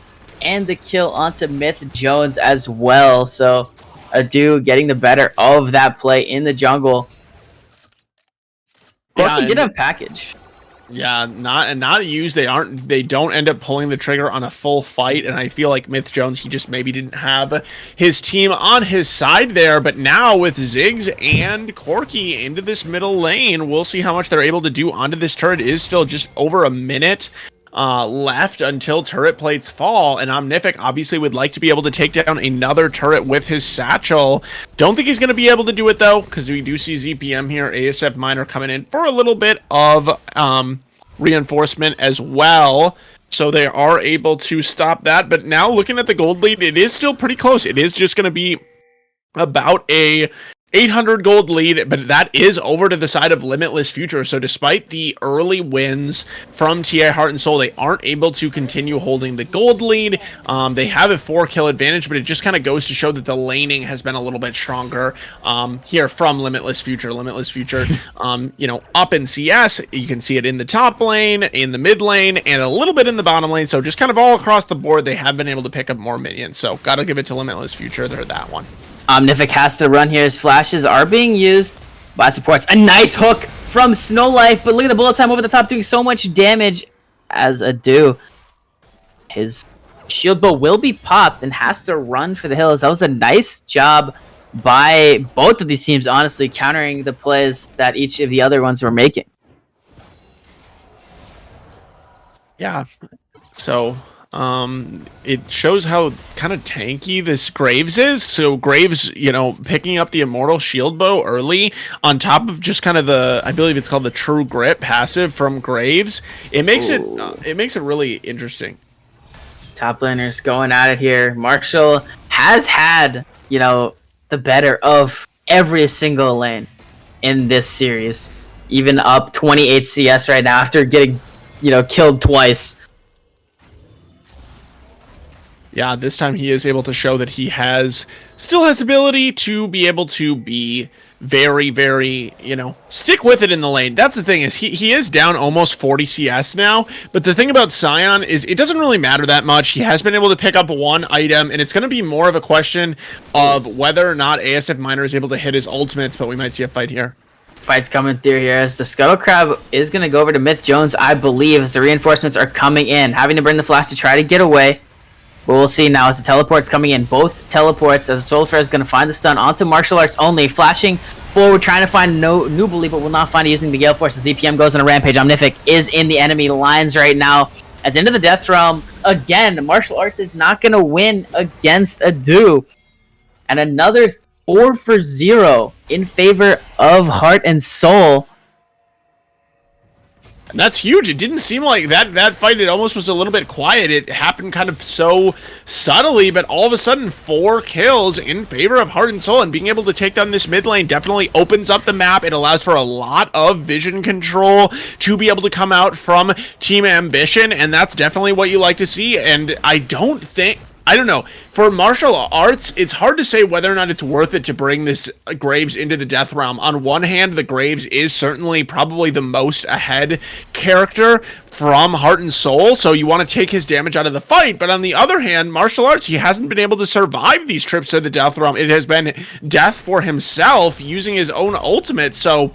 And the kill onto Myth Jones as well. So Adu getting the better of that play in the jungle. Corky did have package. Yeah, not used. They don't end up pulling the trigger on a full fight, and I feel like Myth Jones, he just maybe didn't have his team on his side there. But now with Ziggs and Corky into this middle lane, we'll see how much they're able to do onto this turret. It is still just over a minute left until turret plates fall, and Omnific obviously would like to be able to take down another turret with his satchel. Don't think he's going to be able to do it though, because we do see ZPM here, ASF Minor coming in for a little bit of reinforcement as well, so they are able to stop that. But now looking at the gold lead, it is still pretty close. It is just going to be about a 800 gold lead, but that is over to the side of Limitless Future. So despite the early wins from TA Heart and Soul, they aren't able to continue holding the gold lead. They have a 4-kill advantage, but it just kind of goes to show that the laning has been a little bit stronger here from Limitless Future. Limitless Future, you know, up in CS, you can see it in the top lane, in the mid lane, and a little bit in the bottom lane. So just kind of all across the board, they have been able to pick up more minions. So gotta give it to Limitless Future. They're that one. Omnific has to run here. His flashes are being used by supports. A nice hook from Snow Life, but look at the bullet time over the top doing so much damage as Adu. His shield bow will be popped and has to run for the hills. That was a nice job by both of these teams, honestly, countering the plays that each of the other ones were making. Yeah, so it shows how kind of tanky this Graves is. So Graves, you know, picking up the Immortal Shield Bow early on top of just kind of the, I believe it's called the True Grit passive from Graves. It makes it really interesting. Top laners going at it here. Marshall has had, the better of every single lane in this series. Even up 28 CS right now after getting, killed twice. Yeah, this time he is able to show that he still has ability to be able to be very, very, stick with it in the lane. That's the thing, is he is down almost 40 CS now, but the thing about Sion is it doesn't really matter that much. He has been able to pick up one item, and it's going to be more of a question of whether or not ASF Miner is able to hit his ultimates, but we might see a fight here. Fight's coming through here as the Scuttle Crab is going to go over to Myth Jones, I believe, as the reinforcements are coming in, having to bring the flash to try to get away. But we'll see now as the teleport's coming in. Both teleports as the Soul Flare is going to find the stun onto martial arts only. Flashing forward, trying to find Nubali, but will not find it using the Gale Force. As EPM goes on a rampage. Omnific is in the enemy lines right now. As into the Death Realm, again, martial arts is not going to win against Adu. And another 4-for-0 in favor of Heart and Soul. And that's huge. It didn't seem like that fight, it almost was a little bit quiet. It happened kind of so subtly, but all of a sudden 4 kills in favor of Heart and Soul, and being able to take down this mid lane definitely opens up the map. It allows for a lot of vision control to be able to come out from Team Ambition, and that's definitely what you like to see. And I don't know. For martial arts, it's hard to say whether or not it's worth it to bring this Graves into the Death Realm. On one hand, the Graves is certainly probably the most ahead character from Heart and Soul, so you want to take his damage out of the fight. But on the other hand, martial arts, he hasn't been able to survive these trips to the Death Realm. It has been death for himself using his own ultimate, so,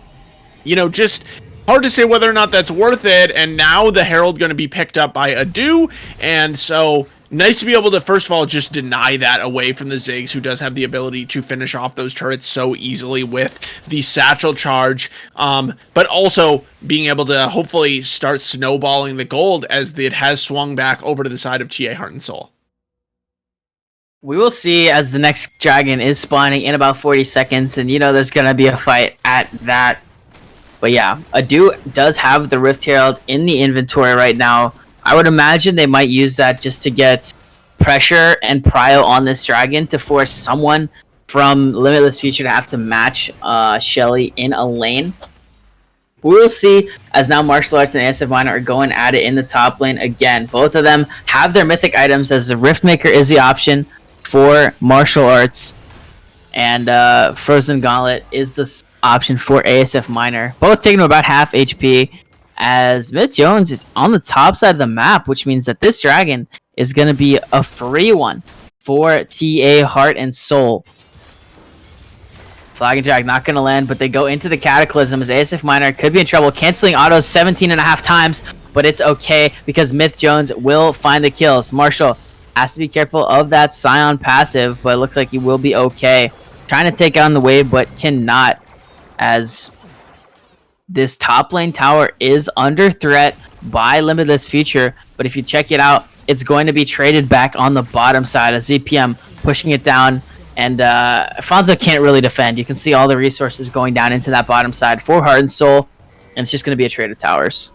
just hard to say whether or not that's worth it. And now the Herald going to be picked up by Adu, and so nice to be able to, first of all, just deny that away from the Ziggs, who does have the ability to finish off those turrets so easily with the satchel charge, but also being able to hopefully start snowballing the gold as it has swung back over to the side of TA Heart and Soul. We will see as the next dragon is spawning in about 40 seconds, and there's going to be a fight at that. But yeah, Adu does have the Rift Herald in the inventory right now. I would imagine they might use that just to get pressure and prio on this dragon to force someone from Limitless Future to have to match Shelly in a lane. We will see as now Martial Arts and ASF Miner are going at it in the top lane again. Both of them have their mythic items, as the Riftmaker is the option for Martial Arts, and Frozen Gauntlet is the option for ASF Miner. Both taking about half HP. As Myth Jones is on the top side of the map, which means that this dragon is going to be a free one for TA Heart and Soul. Flag and Drag not going to land, but they go into the Cataclysm as ASF Miner could be in trouble, canceling autos 17.5 times, but it's okay because Myth Jones will find the kills. Marshall has to be careful of that Scion passive, but it looks like he will be okay. Trying to take on the wave, but cannot, as this top lane tower is under threat by Limitless Future, but if you check it out, it's going to be traded back on the bottom side as ZPM pushing it down, and Alfonso can't really defend. You can see all the resources going down into that bottom side for Heart and Soul, and it's just going to be a trade of towers.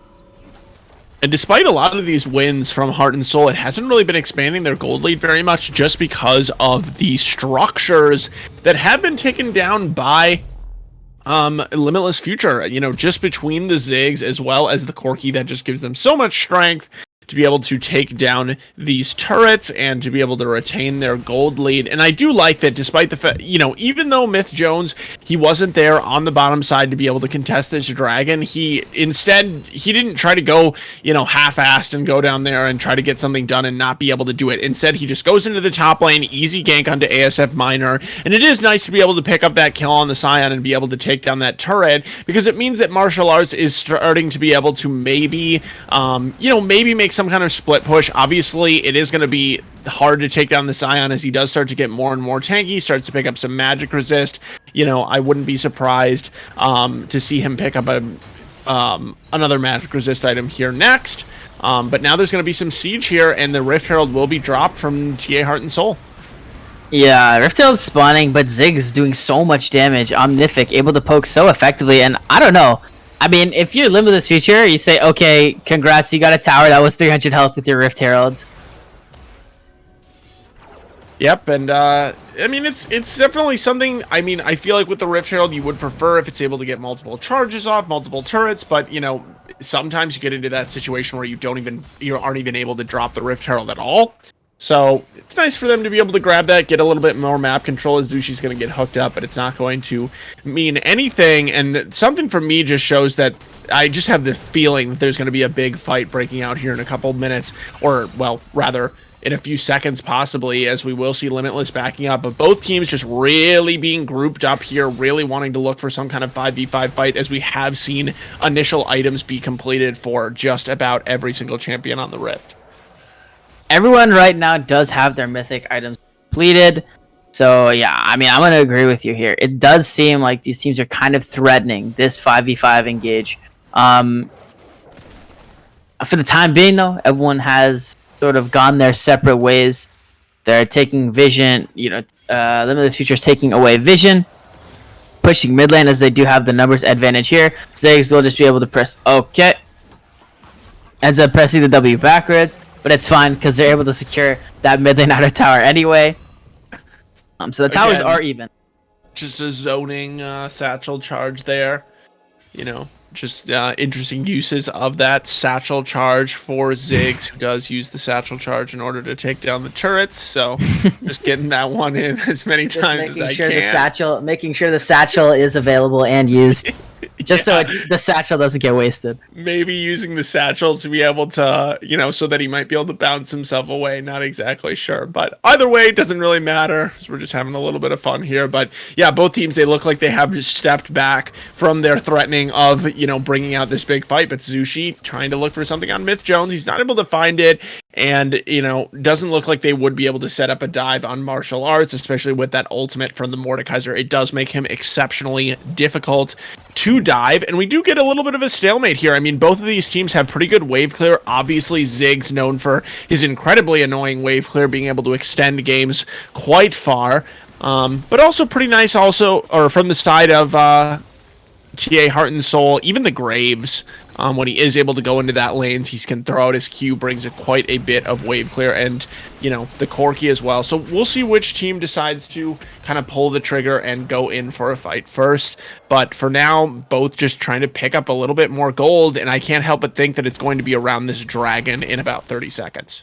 And despite a lot of these wins from Heart and Soul, it hasn't really been expanding their gold lead very much, just because of the structures that have been taken down by Limitless Future, just between the Ziggs as well as the Corki, that just gives them so much strength to be able to take down these turrets and to be able to retain their gold lead. And I do like that, despite the fact, even though Myth Jones, he wasn't there on the bottom side to be able to contest this dragon, he didn't try to go, half-assed and go down there and try to get something done and not be able to do it. Instead, he just goes into the top lane, easy gank onto ASF Miner, and it is nice to be able to pick up that kill on the Scion and be able to take down that turret, because it means that martial arts is starting to be able to maybe make some kind of split push. Obviously, it is going to be hard to take down the Scion as he does start to get more and more tanky, starts to pick up some magic resist. I wouldn't be surprised to see him pick up another magic resist item here next. But now there's going to be some siege here, and the Rift Herald will be dropped from TA Heart and Soul. Yeah, Rift Herald spawning, but Ziggs doing so much damage. Omnific able to poke so effectively, and I don't know. I mean, if you're Limitless Future, you say, okay, congrats, you got a tower that was 300 health with your Rift Herald. Yep, and I mean it's definitely something. I mean, I feel like with the Rift Herald, you would prefer if it's able to get multiple charges off, multiple turrets, but you know, sometimes you get into that situation where you aren't even able to drop the Rift Herald at all. So it's nice for them to be able to grab that, get a little bit more map control as Zushi's going to get hooked up, but it's not going to mean anything. And something for me just shows that I just have the feeling that there's going to be a big fight breaking out here in a couple of minutes, or well, rather in a few seconds possibly, as we will see Limitless backing up, but both teams just really being grouped up here, really wanting to look for some kind of 5v5 fight, as we have seen initial items be completed for just about every single champion on the Rift. Everyone right now does have their mythic items completed, so yeah, I mean, I'm going to agree with you here. It does seem like these teams are kind of threatening this 5v5 engage. For the time being, though, everyone has sort of gone their separate ways. They're taking vision, you know, Limitless Future is taking away vision, pushing mid lane as they do have the numbers advantage here. Ziggs will just be able to press OK. Ends up pressing the W backwards, but it's fine because they're able to secure that mid lane outer tower anyway. So the towers are even. Just a zoning satchel charge there, you know. Just interesting uses of that satchel charge for Ziggs, who does use the satchel charge in order to take down the turrets. So just getting that one in as many times as I can. Making sure the satchel is available and used, just so the satchel doesn't get wasted. Maybe using the satchel to be able to, you know, so that he might be able to bounce himself away. Not exactly sure, but either way, it doesn't really matter. We're just having a little bit of fun here. But yeah, both teams, they look like they have just stepped back from their threatening of, you know, bringing out this big fight. But Zushi trying to look for something on Myth Jones. He's not able to find it. And, you know, doesn't look like they would be able to set up a dive on martial arts, especially with that ultimate from the Mordekaiser. It does make him exceptionally difficult to dive, and we do get a little bit of a stalemate here. I mean, both of these teams have pretty good wave clear. Obviously, Ziggs known for his incredibly annoying wave clear, being able to extend games quite far, but also pretty nice or from the side of TA Heart and Soul, even the Graves, when he is able to go into that lanes, he can throw out his Q, brings quite a bit of wave clear, and, you know, the Corki as well. So we'll see which team decides to kind of pull the trigger and go in for a fight first. But for now, both just trying to pick up a little bit more gold, and I can't help but think that it's going to be around this dragon in about 30 seconds.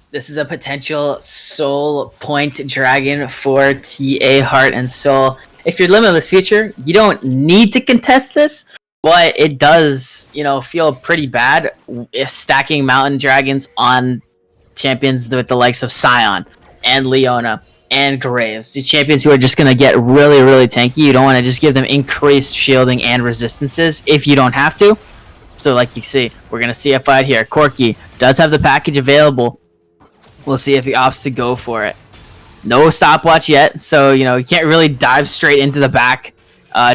This is a potential soul point dragon for TA Heart and Soul. If you're Limitless Future, you don't need to contest this, but it does, you know, feel pretty bad stacking mountain dragons on champions with the likes of Sion and Leona and Graves. These champions who are just going to get really, really tanky. You don't want to just give them increased shielding and resistances if you don't have to. So like you see, we're going to see a fight here. Corki does have the package available. We'll see if he opts to go for it. No stopwatch yet, so, you know, you can't really dive straight into the back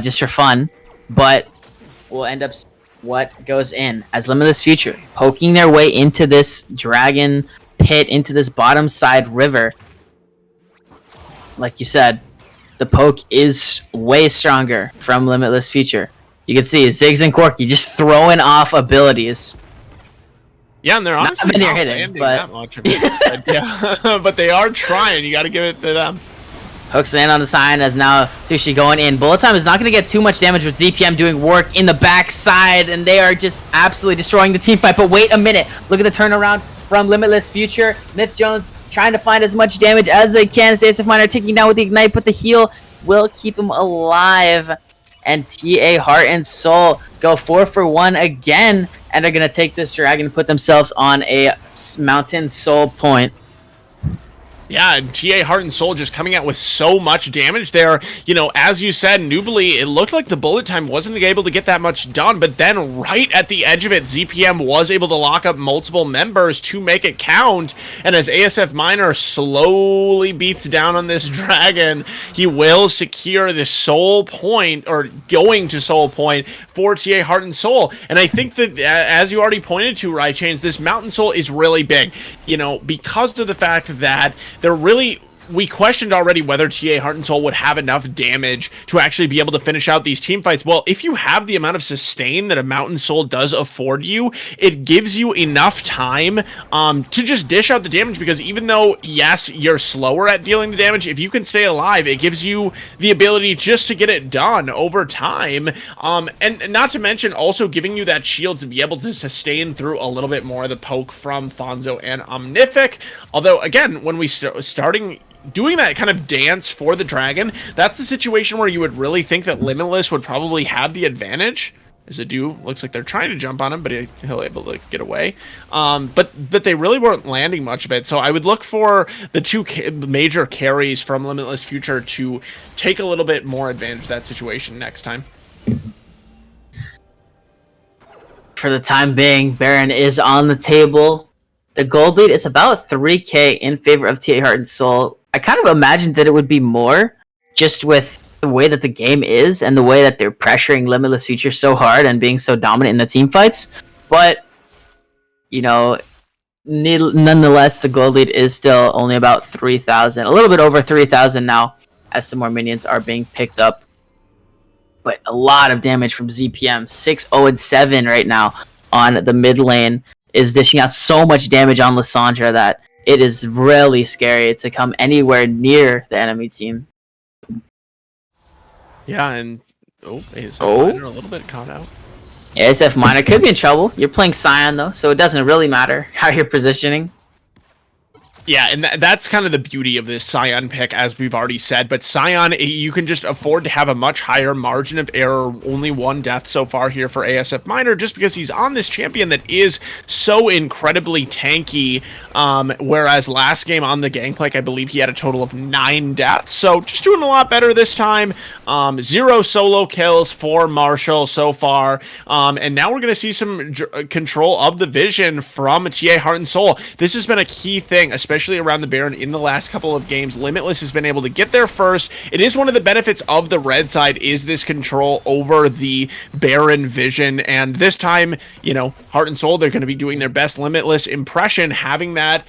just for fun. But we'll end up what goes in as Limitless Future poking their way into this dragon pit, into this bottom side river. Like you said, the poke is way stronger from Limitless Future. You can see Ziggs and Corki just throwing off abilities. Yeah, and they're honestly not hitting, landing that much of it. Yeah, but they are trying. You got to give it to them. Hooks in on the sign as now Sushi going in. Bullet Time is not going to get too much damage with ZPM doing work in the backside, and they are just absolutely destroying the team fight. But wait a minute. Look at the turnaround from Limitless Future. Myth Jones trying to find as much damage as they can. ASF Miner taking down with the Ignite, but the heal will keep him alive. And TA Heart and Soul go 4 for 1 again, and they're going to take this dragon and put themselves on a mountain soul point. Yeah, and TA Heart and Soul just coming out with so much damage there. You know, as you said, Nubly, it looked like the bullet time wasn't able to get that much done, but then right at the edge of it, ZPM was able to lock up multiple members to make it count. And as ASF Miner slowly beats down on this dragon, he will secure the soul point, or going to soul point, for TA Heart and Soul. And I think that, as you already pointed to, Rychains, this Mountain Soul is really big, you know, because of the fact that they're really we questioned already whether TA Heart and Soul would have enough damage to actually be able to finish out these team fights. Well, if you have the amount of sustain that a Mountain Soul does afford you, it gives you enough time to just dish out the damage, because even though, yes, you're slower at dealing the damage, if you can stay alive, it gives you the ability just to get it done over time. And not to mention also giving you that shield to be able to sustain through a little bit more of the poke from Fonzo and Omnific. Although, again, when we starting doing that kind of dance for the dragon, that's the situation where you would really think that Limitless would probably have the advantage. As Adu looks like they're trying to jump on him, but he'll able to get away. But they really weren't landing much of it. So I would look for the two major carries from Limitless Future to take a little bit more advantage of that situation next time. For the time being, Baron is on the table. The gold lead is about 3k in favor of TA Heart and Soul. I kind of imagined that it would be more, just with the way that the game is and the way that they're pressuring Limitless Future so hard and being so dominant in the team fights. But, you know, nonetheless, the gold lead is still only about 3,000, a little bit over 3,000 now, as some more minions are being picked up. But a lot of damage from ZPM, 6-0-7 right now on the mid lane, is dishing out so much damage on Lissandra that it is really scary to come anywhere near the enemy team. Yeah, and ASF Miner a little bit caught out. ASF Miner could be in trouble. You're playing Scion though, so it doesn't really matter how you're positioning. Yeah, and that's kind of the beauty of this Scion pick, as we've already said. But Scion, you can just afford to have a much higher margin of error. Only one death so far here for ASF Miner, just because he's on this champion that is so incredibly tanky. Whereas last game on the Gangplank, I believe he had a total of 9 deaths. So just doing a lot better this time. 0 solo kills for Marshall so far. And now we're going to see some control of the vision from TA Heart and Soul. This has been a key thing, especially around the Baron in the last couple of games. Limitless has been able to get there first. It is one of the benefits of the red side, is this control over the Baron vision. And this time, you know, Heart and Soul, they're going to be doing their best Limitless impression, having that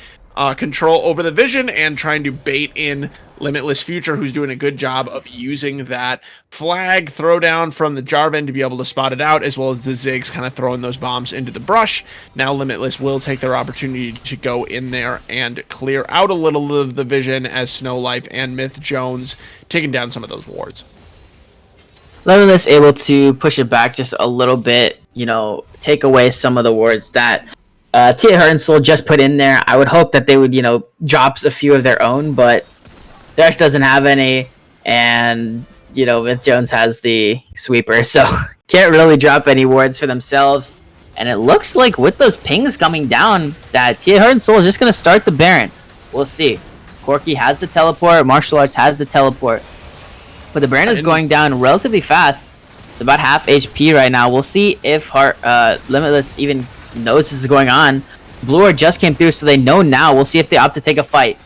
control over the vision and trying to bait in Limitless Future, who's doing a good job of using that flag throwdown from the Jarvan to be able to spot it out, as well as the Ziggs kind of throwing those bombs into the brush. Now Limitless will take their opportunity to go in there and clear out a little of the vision, as Snowlife and Myth Jones taking down some of those wards. Limitless able to push it back just a little bit, you know, take away some of the wards that TA Heart and Soul just put in there. I would hope that they would, you know, drop a few of their own, but Thresh doesn't have any, and, you know, Myth Jones has the sweeper, so can't really drop any wards for themselves. And it looks like with those pings coming down, that TA Heart and Soul is just going to start the Baron. We'll see. Corki has the teleport, Martial Arts has the teleport, but the Baron is going down relatively fast. It's about half HP right now. We'll see if Limitless even knows this is going on. Blue Ward just came through, so they know now. We'll see if they opt to take a fight.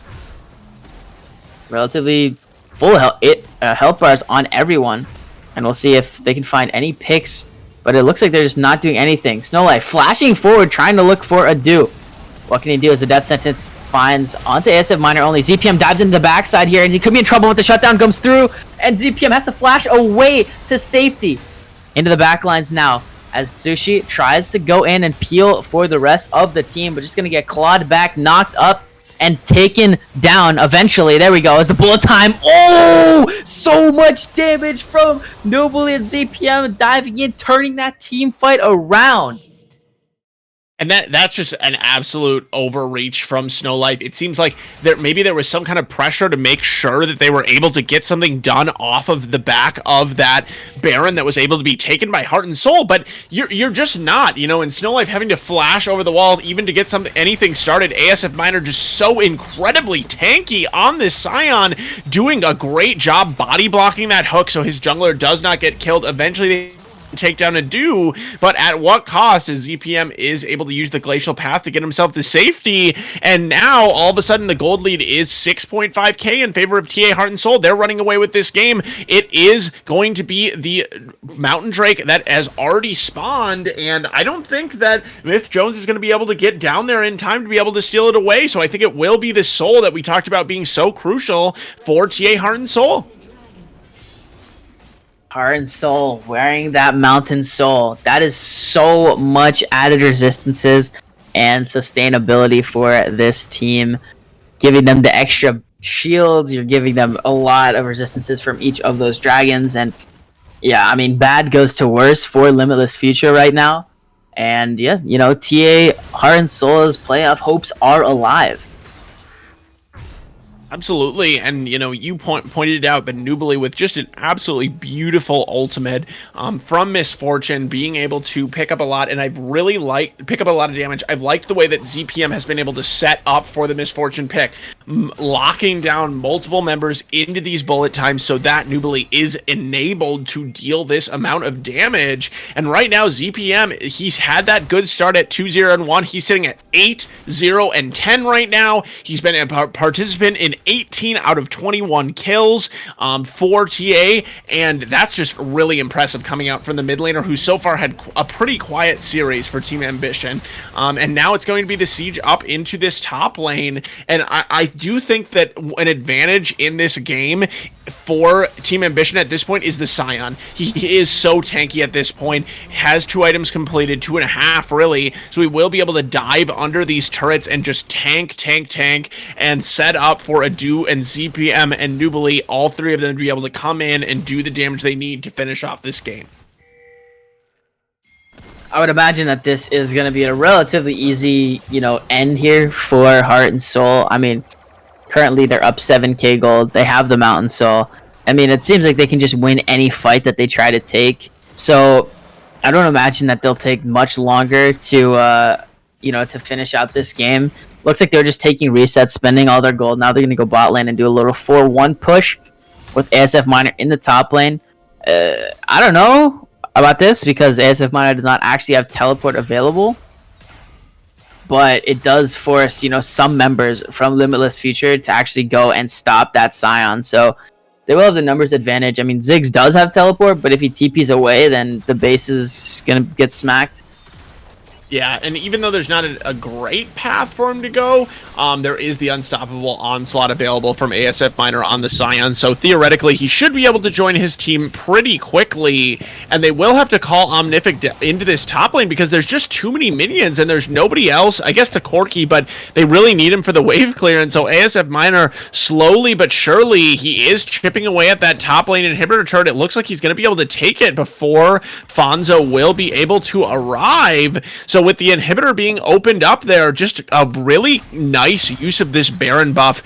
Relatively full health bars on everyone, and we'll see if they can find any picks, but it looks like they're just not doing anything. Snowlight flashing forward, trying to look for Adu. What can he do as the death sentence finds onto ASF Miner only? ZPM dives into the backside here, and he could be in trouble with the shutdown, comes through, and ZPM has to flash away to safety. Into the backlines now, as Sushi tries to go in and peel for the rest of the team, but just going to get clawed back, knocked up, and taken down eventually. There we go. As the bullet time. Oh! So much damage from Noble and ZPM diving in, turning that team fight around. And that's just an absolute overreach from Snowlife. It seems like maybe there was some kind of pressure to make sure that they were able to get something done off of the back of that Baron that was able to be taken by Heart and Soul, but you're just not, you know, and Snowlife having to flash over the wall even to get anything started. ASF Miner just so incredibly tanky on this Scion, doing a great job body blocking that hook so his jungler does not get killed. Eventually take down Adu, but at what cost? As ZPM is able to use the Glacial Path to get himself to safety, and now all of a sudden the gold lead is 6.5k in favor of TA Heart and Soul. They're running away with this game. It is going to be the Mountain Drake that has already spawned, and I don't think that Myth Jones is going to be able to get down there in time to be able to steal it away, so I think it will be the Soul that we talked about being so crucial for TA Heart and Soul. Heart and Soul, wearing that Mountain Soul. That is so much added resistances and sustainability for this team. Giving them the extra shields, you're giving them a lot of resistances from each of those dragons. And yeah, I mean, bad goes to worse for Limitless Future right now. And yeah, you know, TA Heart and Soul's playoff hopes are alive. Absolutely, and you know, you pointed it out, but Nubili with just an absolutely beautiful ultimate from Misfortune, being able to pick up a lot, and I've really pick up a lot of damage. I've liked the way that ZPM has been able to set up for the Misfortune pick, locking down multiple members into these bullet times so that Nubili is enabled to deal this amount of damage. And right now, ZPM, he's had that good start at 2-0-1. He's sitting at 8-0-10 right now. He's been a participant in 18 out of 21 kills for TA, and that's just really impressive coming out from the mid laner, who so far had a pretty quiet series for Team Ambition. And now it's going to be the siege up into this top lane, and I do think that an advantage in this game for Team Ambition at this point is the Scion. He is so tanky at this point, has 2 items completed, 2.5 really, so he will be able to dive under these turrets and just tank, and set up for Adu and ZPM and Nubili, all 3 of them to be able to come in and do the damage they need to finish off this game. I would imagine that this is going to be a relatively easy, you know, end here for Heart and Soul. I mean, currently they're up 7k gold. They have the Mountain Soul. I mean, it seems like they can just win any fight that they try to take. So I don't imagine that they'll take much longer to, you know, to finish out this game. Looks like they're just taking resets, spending all their gold. Now they're going to go bot lane and do a little 4-1 push with ASF Miner in the top lane. I don't know about this because ASF Miner does not actually have teleport available. But it does force, you know, some members from Limitless Future to actually go and stop that Scion. So they will have the numbers advantage. I mean, Ziggs does have teleport, but if he TPs away, then the base is going to get smacked. Yeah, and even though there's not a great path for him to go, there is the unstoppable onslaught available from ASF Miner on the Scion, so theoretically he should be able to join his team pretty quickly, and they will have to call Omnific into this top lane because there's just too many minions and there's nobody else. I guess the Corki, but they really need him for the wave clearance, so ASF Miner, slowly but surely, he is chipping away at that top lane inhibitor turret. It looks like he's going to be able to take it before Fonzo will be able to arrive. So with the inhibitor being opened up there, just a really nice use of this Baron buff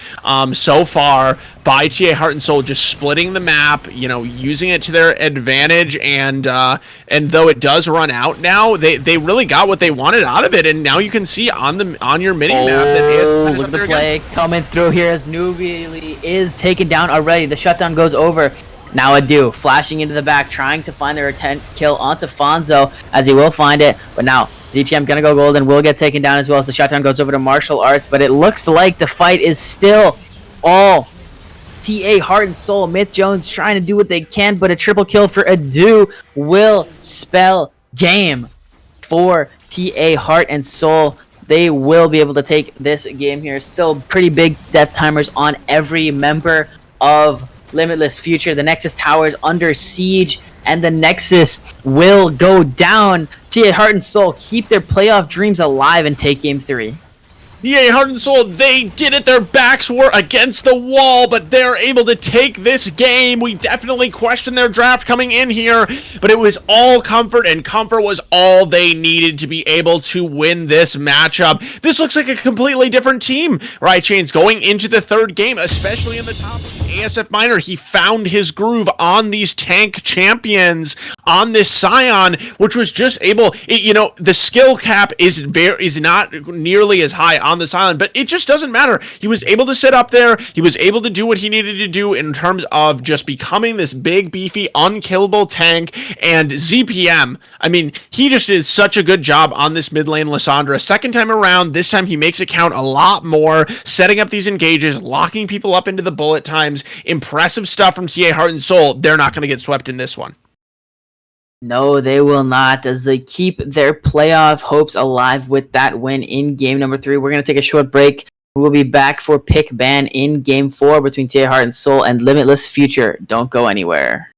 so far by TA Heart and Soul, just splitting the map, you know, using it to their advantage, and though it does run out now, they really got what they wanted out of it, and now you can see on your mini map that look at the play coming through here as Nubili is taken down already. The shutdown goes over. Now Adu flashing into the back, trying to find their 10 kill onto Fonzo, as he will find it, but now ZPM gonna go gold and will get taken down as well as the shutdown goes over to Martial Arts, but it looks like the fight is still all TA Heart and Soul. Myth Jones trying to do what they can, but a triple kill for Adu will spell game for TA Heart and Soul. They will be able to take this game here. Still pretty big death timers on every member of Limitless Future. The Nexus Tower is under siege, and the Nexus will go down. TA Heart and Soul keep their playoff dreams alive and take Game 3. TA Heart and Soul, they did it. Their backs were against the wall, but they're able to take this game. We definitely questioned their draft coming in here, but it was all comfort, and comfort was all they needed to be able to win this matchup. This looks like a completely different team, right, Chains, going into the 3rd game, especially in the top. ASF Miner, he found his groove on these tank champions, on this Scion, which was just able, you know, the skill cap is not nearly as high on this island, but it just doesn't matter. He was able to sit up there. He was able to do what he needed to do in terms of just becoming this big, beefy, unkillable tank. And ZPM, I mean, he just did such a good job on this mid lane Lissandra. Second time around, this time he makes it count a lot more, setting up these engages, locking people up into the bullet times. Impressive stuff from TA Heart and Soul. They're not going to get swept in this one. No, they will not, as they keep their playoff hopes alive with that win in game number 3. We're going to take a short break. We'll be back for pick ban in game 4 between TA Heart and Soul and Limitless Future. Don't go anywhere.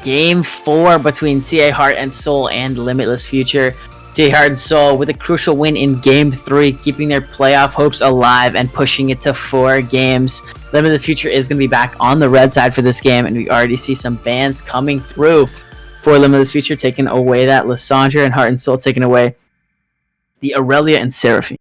Game 4 between TA Heart and Soul and Limitless Future. TA Heart and Soul with a crucial win in Game 3, keeping their playoff hopes alive and pushing it to 4 games. Limitless Future is going to be back on the red side for this game, and we already see some bans coming through for Limitless Future, taking away that Lissandra, and Heart and Soul taking away the Aurelia and Seraphine.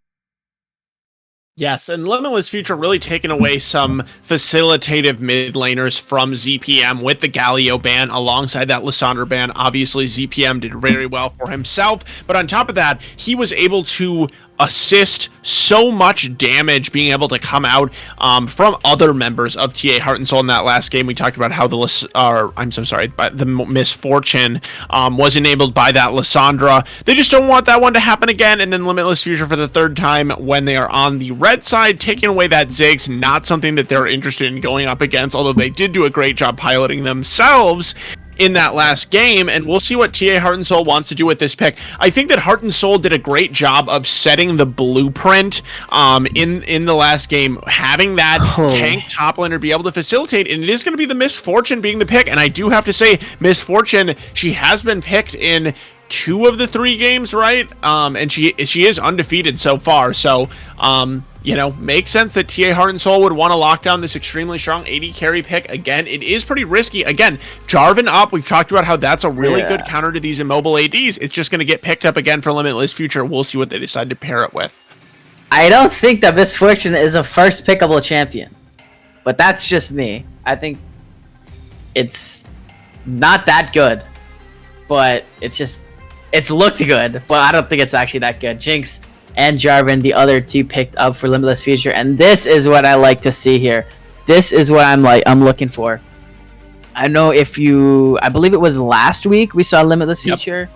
Yes, and Limitless Future really taking away some facilitative mid laners from ZPM with the Galio ban alongside that Lissandra ban. Obviously, ZPM did very well for himself, but on top of that, he was able to assist so much damage being able to come out from other members of TA Heart and Soul in that last game. We talked about how the Misfortune was enabled by that Lissandra. They just don't want that one to happen again, and then Limitless Future for the third time when they are on the red side, taking away that Ziggs, not something that they're interested in going up against, although they did do a great job piloting themselves in that last game, and we'll see what TA Heart and Soul wants to do with this pick. I think that Heart and Soul did a great job of setting the blueprint in the last game, having that tank top laner be able to facilitate, and it is going to be the Misfortune being the pick, and I do have to say, Misfortune, she has been picked in 2 of the 3 games, right? And she is undefeated so far, so makes sense that TA Heart and Soul would want to lock down this extremely strong AD carry pick. Again, it is pretty risky. Again, Jarvan up, we've talked about how that's a really good counter to these immobile ADs. It's just going to get picked up again for Limitless Future. We'll see what they decide to pair it with. I don't think that Misfortune is a first pickable champion, but that's just me. I think it's not that good, but it's looked good, but I don't think it's actually that good. Jinx and Jarvan, the other 2 picked up for Limitless Future, and this is what I like to see here. This is what I'm looking for. I believe it was last week we saw Limitless Future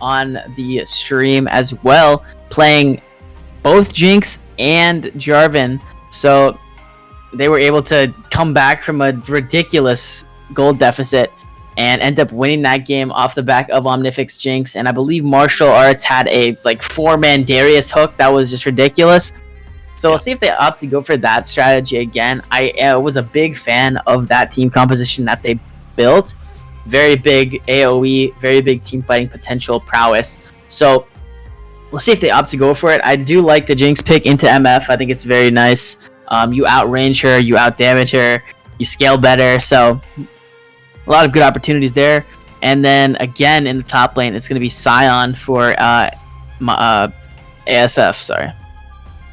on the stream as well, playing both Jinx and Jarvan, so they were able to come back from a ridiculous gold deficit and end up winning that game off the back of Omnifix Jinx. And I believe Martial Arts had a 4-man Darius hook that was just ridiculous. So we'll see if they opt to go for that strategy again. I was a big fan of that team composition that they built. Very big AoE, very big team fighting potential, prowess. So we'll see if they opt to go for it. I do like the Jinx pick into MF. I think it's very nice. You outrange her, you outdamage her, you scale better. So a lot of good opportunities there. And then again in the top lane, it's going to be Sion for ASF. Sorry.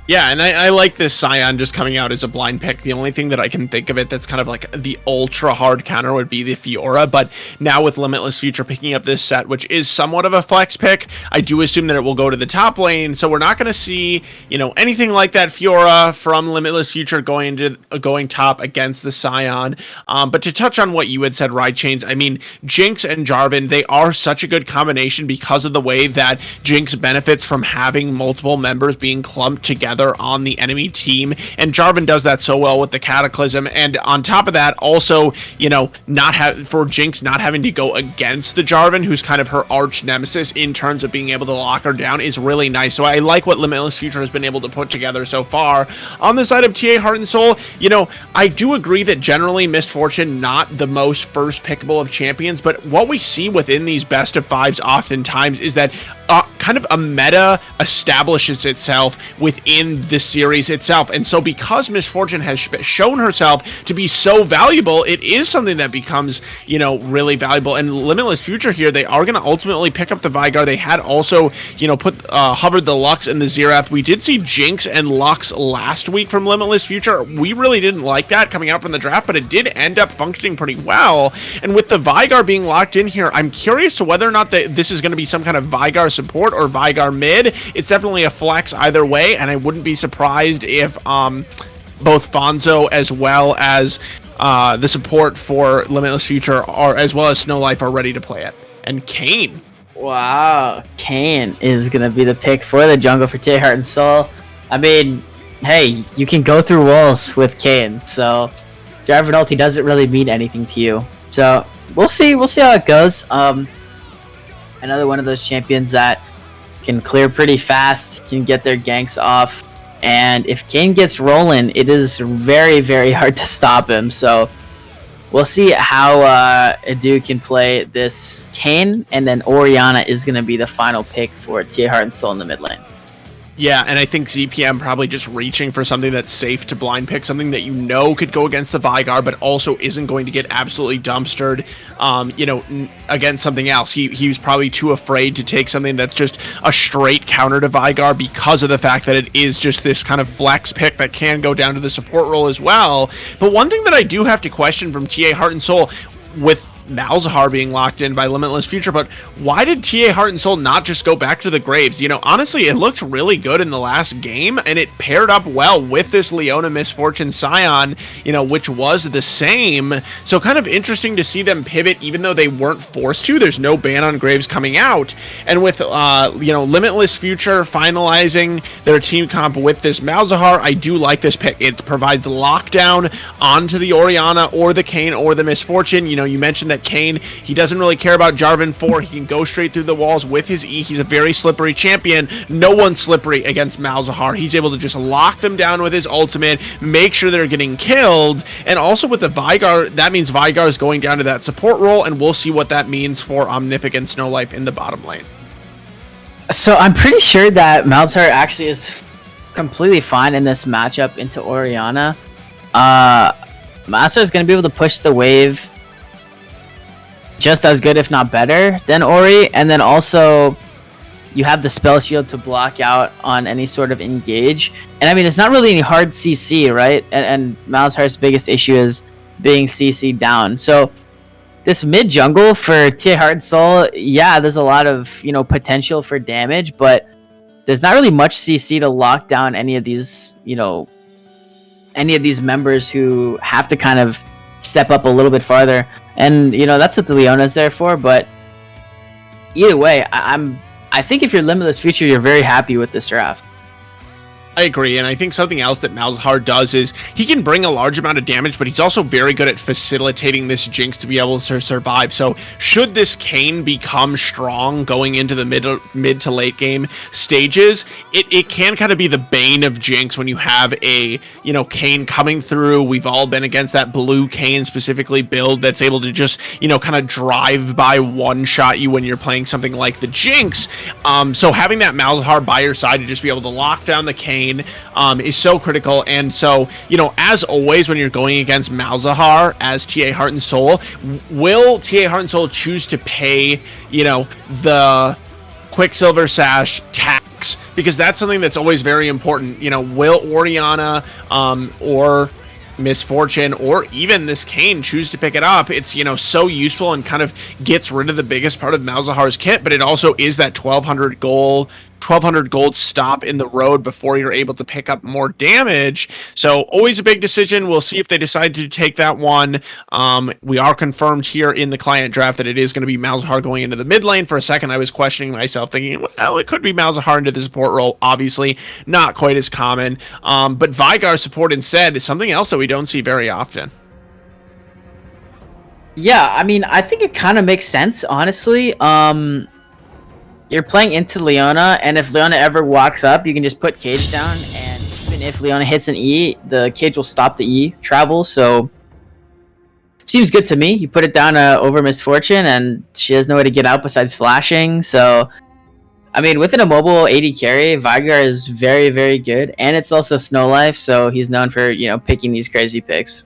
Yeah, and I like this Sion just coming out as a blind pick. The only thing that I can think of it that's kind of like the ultra hard counter would be the Fiora, but now with Limitless Future picking up this set, which is somewhat of a flex pick, I do assume that it will go to the top lane, so we're not going to see, anything like that Fiora from Limitless Future going top against the Sion. But to touch on what you had said, Ride Chains, I mean, Jinx and Jarvan, they are such a good combination because of the way that Jinx benefits from having multiple members being clumped together on the enemy team, and Jarvan does that so well with the Cataclysm. And on top of that, also, for Jinx not having to go against the Jarvan, who's kind of her arch nemesis in terms of being able to lock her down, is really nice. So I like what Limitless Future has been able to put together so far. On the side of TA Heart and Soul, I do agree that generally Misfortune not the most first pickable of champions, but what we see within these best of 5s oftentimes is that kind of a meta establishes itself within the series itself. And so because Misfortune has shown herself to be so valuable, it is something that becomes, really valuable. And Limitless Future here, they are going to ultimately pick up the Vigar. They had also, hovered the Lux and the Xerath. We did see Jinx and Lux last week from Limitless Future. We really didn't like that coming out from the draft, but it did end up functioning pretty well. And with the Vigar being locked in here, I'm curious to whether or not this is going to be some kind of Vigar support or Vigar mid. It's definitely a flex either way, and I wouldn't be surprised if both Fonzo as well as the support for Limitless Future as well as Snow Life are ready to play it. And Kayn. Wow, Kayn is going to be the pick for the jungle for TA Heart and Soul. I mean, hey, you can go through walls with Kayn, so Jarvan ulti doesn't really mean anything to you. So we'll see how it goes. Another one of those champions that can clear pretty fast, can get their ganks off, and if Kayn gets rolling, it is very, very hard to stop him. So we'll see how Edu can play this Kayn, and then Orianna is going to be the final pick for TA Heart and Soul in the mid lane. Yeah, and I think ZPM probably just reaching for something that's safe to blind pick, something that you know could go against the Vygar, but also isn't going to get absolutely dumpstered, against something else. He was probably too afraid to take something that's just a straight counter to Vygar because of the fact that it is just this kind of flex pick that can go down to the support role as well. But one thing that I do have to question from TA Heart and Soul, with Malzahar being locked in by Limitless Future, but why did TA Heart and Soul not just go back to the Graves? Honestly, it looked really good in the last game, and it paired up well with this Leona Misfortune Scion, which was the same. So kind of interesting to see them pivot, even though they weren't forced to. There's no ban on Graves coming out, and with Limitless Future finalizing their team comp with this Malzahar, I do like this pick. It provides lockdown onto the Orianna or the Kayn or the Misfortune. You mentioned that Kayn, he doesn't really care about Jarvan 4. He can go straight through the walls with his E. He's a very slippery champion. No one's slippery against Malzahar. He's able to just lock them down with his ultimate, make sure they're getting killed, and also with the Vygar, that means Vygar is going down to that support role, and we'll see what that means for Omnific and Snowlife in the bottom lane. So I'm pretty sure that Malzahar actually is completely fine in this matchup into Orianna. Malzahar is going to be able to push the wave just as good, if not better, than Ori, and then also you have the spell shield to block out on any sort of engage. And I mean, it's not really any hard CC, right? And Malzahar's biggest issue is being CC down. So this mid jungle for TA Heart and Soul, yeah, there's a lot of potential for damage, but there's not really much CC to lock down any of these members who have to kind of step up a little bit farther. And that's what the Leona's there for. But either way, I think if you're Limitless Future, you're very happy with this draft. I agree, and I think something else that Malzahar does is he can bring a large amount of damage, but he's also very good at facilitating this Jinx to be able to survive. So should this Kayn become strong going into the mid to late game stages, it can kind of be the bane of Jinx when you have a Kayn coming through. We've all been against that blue Kayn specifically build that's able to just kind of drive by one shot you when you're playing something like the Jinx. So having that Malzahar by your side to just be able to lock down the Kayn is so critical. And so, as always, when you're going against Malzahar as TA Heart and Soul, will TA Heart and Soul choose to pay, the Quicksilver Sash tax? Because that's something that's always very important. Will Orianna or Misfortune or even this Kayn choose to pick it up? It's so useful and kind of gets rid of the biggest part of Malzahar's kit, but it also is that 1200 gold stop in the road before you're able to pick up more damage. So always a big decision. We'll see if they decide to take that one. We are confirmed here in the client draft that it is going to be Malzahar going into the mid lane. For a second I was questioning myself, thinking, well, it could be Malzahar into the support role. Obviously not quite as common, but Vygar support instead is something else that we don't see very often. Yeah, I mean, I think it kind of makes sense, honestly. You're playing into Leona, and if Leona ever walks up, you can just put Cage down, and even if Leona hits an E, the Cage will stop the E travel, so seems good to me. You put it down over Misfortune, and she has no way to get out besides flashing, so I mean, within a mobile AD carry, Vygar is very, very good, and it's also Snowlife, so he's known for, picking these crazy picks.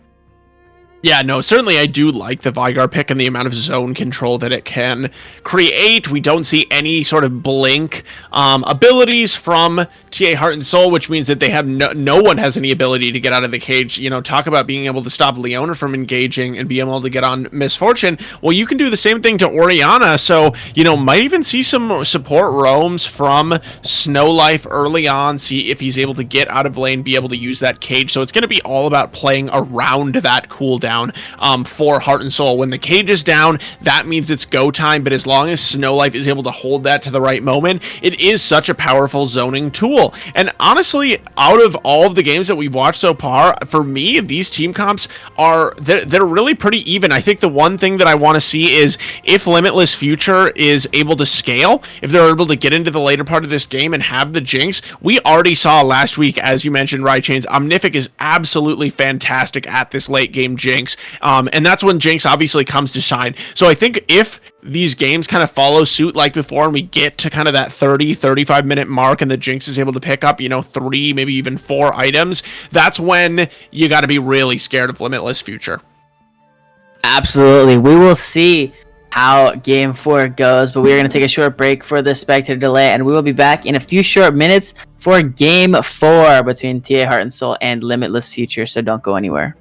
Yeah, no, certainly I do like the Vygar pick and the amount of zone control that it can create. We don't see any sort of blink abilities from TA Heart and Soul, which means that they have no one has any ability to get out of the cage. Talk about being able to stop Leona from engaging and being able to get on Misfortune. Well, you can do the same thing to Orianna, so, might even see some support roams from Snowlife early on, see if he's able to get out of lane, be able to use that cage. So it's going to be all about playing around that cooldown for Heart and Soul. When the cage is down, that means it's go time, but as long as Snowlife is able to hold that to the right moment, it is such a powerful zoning tool. And honestly, out of all of the games that we've watched so far, for me, these team comps they're really pretty even. I think the one thing that I want to see is if Limitless Future is able to scale, if they're able to get into the later part of this game and have the Jinx. We already saw last week, as you mentioned, Rychains, Omnific is absolutely fantastic at this late game Jinx. Jinx. And that's when Jinx obviously comes to shine. So I think if these games kind of follow suit like before and we get to kind of that 30-35 minute mark and the Jinx is able to pick up, 3, maybe even 4 items, that's when you got to be really scared of Limitless future. Absolutely. We will see how game 4 goes, but we are going to take a short break for the spectator delay, and we will be back in a few short minutes for game 4 between TA Heart and Soul and Limitless Future, so don't go anywhere.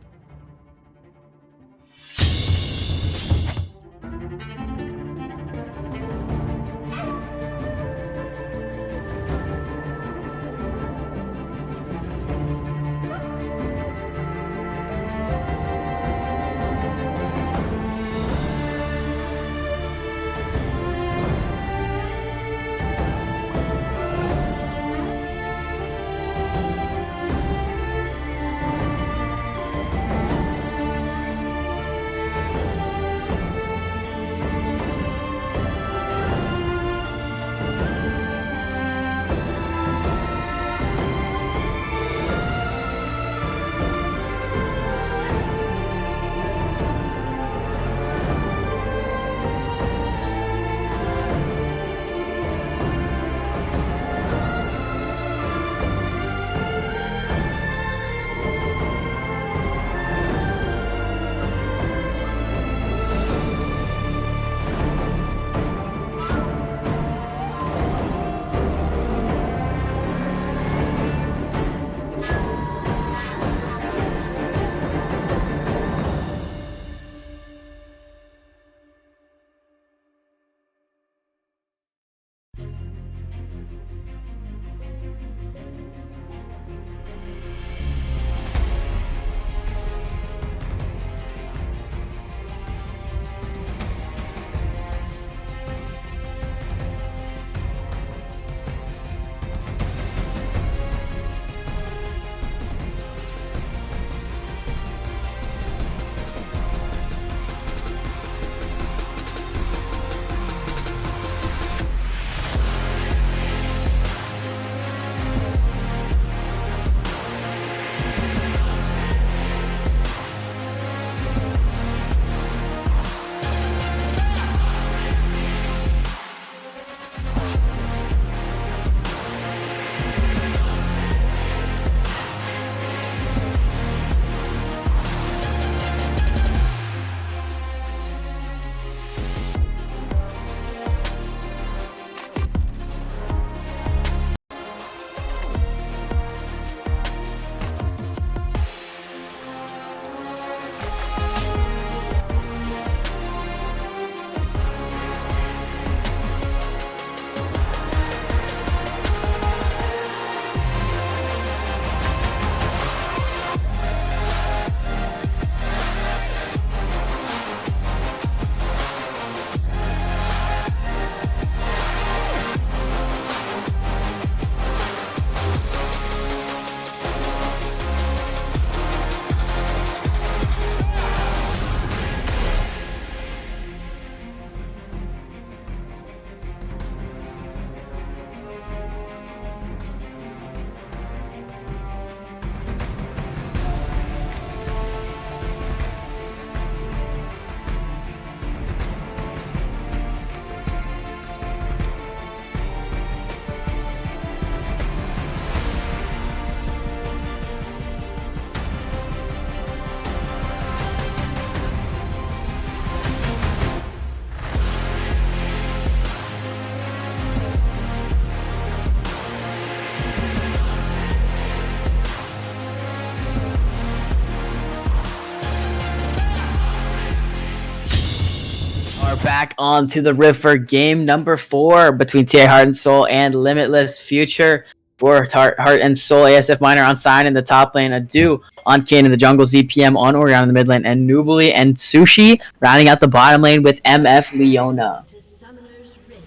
Back onto the river, game number 4 between TA Heart and Soul and Limitless Future. For Heart and Soul, ASF Miner on Sign in the top lane, Adu on Kane in the jungle, ZPM on Orion in the mid lane, and Nubly and Sushi rounding out the bottom lane with MF Leona.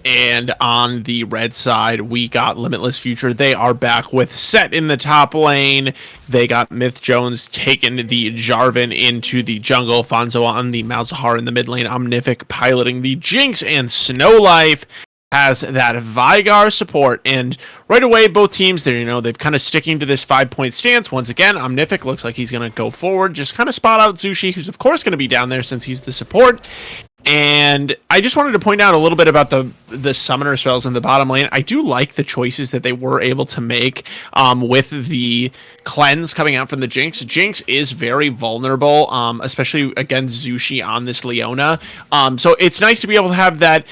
And on the red side, we got Limitless Future. They are back with Set in the top lane. They got Myth Jones taking the Jarvan into the jungle. Fonzo on the Malzahar in the mid lane. Omnific piloting the Jinx and Snow Life. has that Vigar support, and right away both teams they've kind of sticking to this 5-point stance. Once again, Omnific looks like he's going to go forward, just kind of spot out Zushi, who's of course going to be down there since he's the support. And I just wanted to point out a little bit about the summoner spells in the bottom lane. I do like the choices that they were able to make with the cleanse coming out from the Jinx. Jinx is very vulnerable, especially against Zushi on this Leona. So it's nice to be able to have that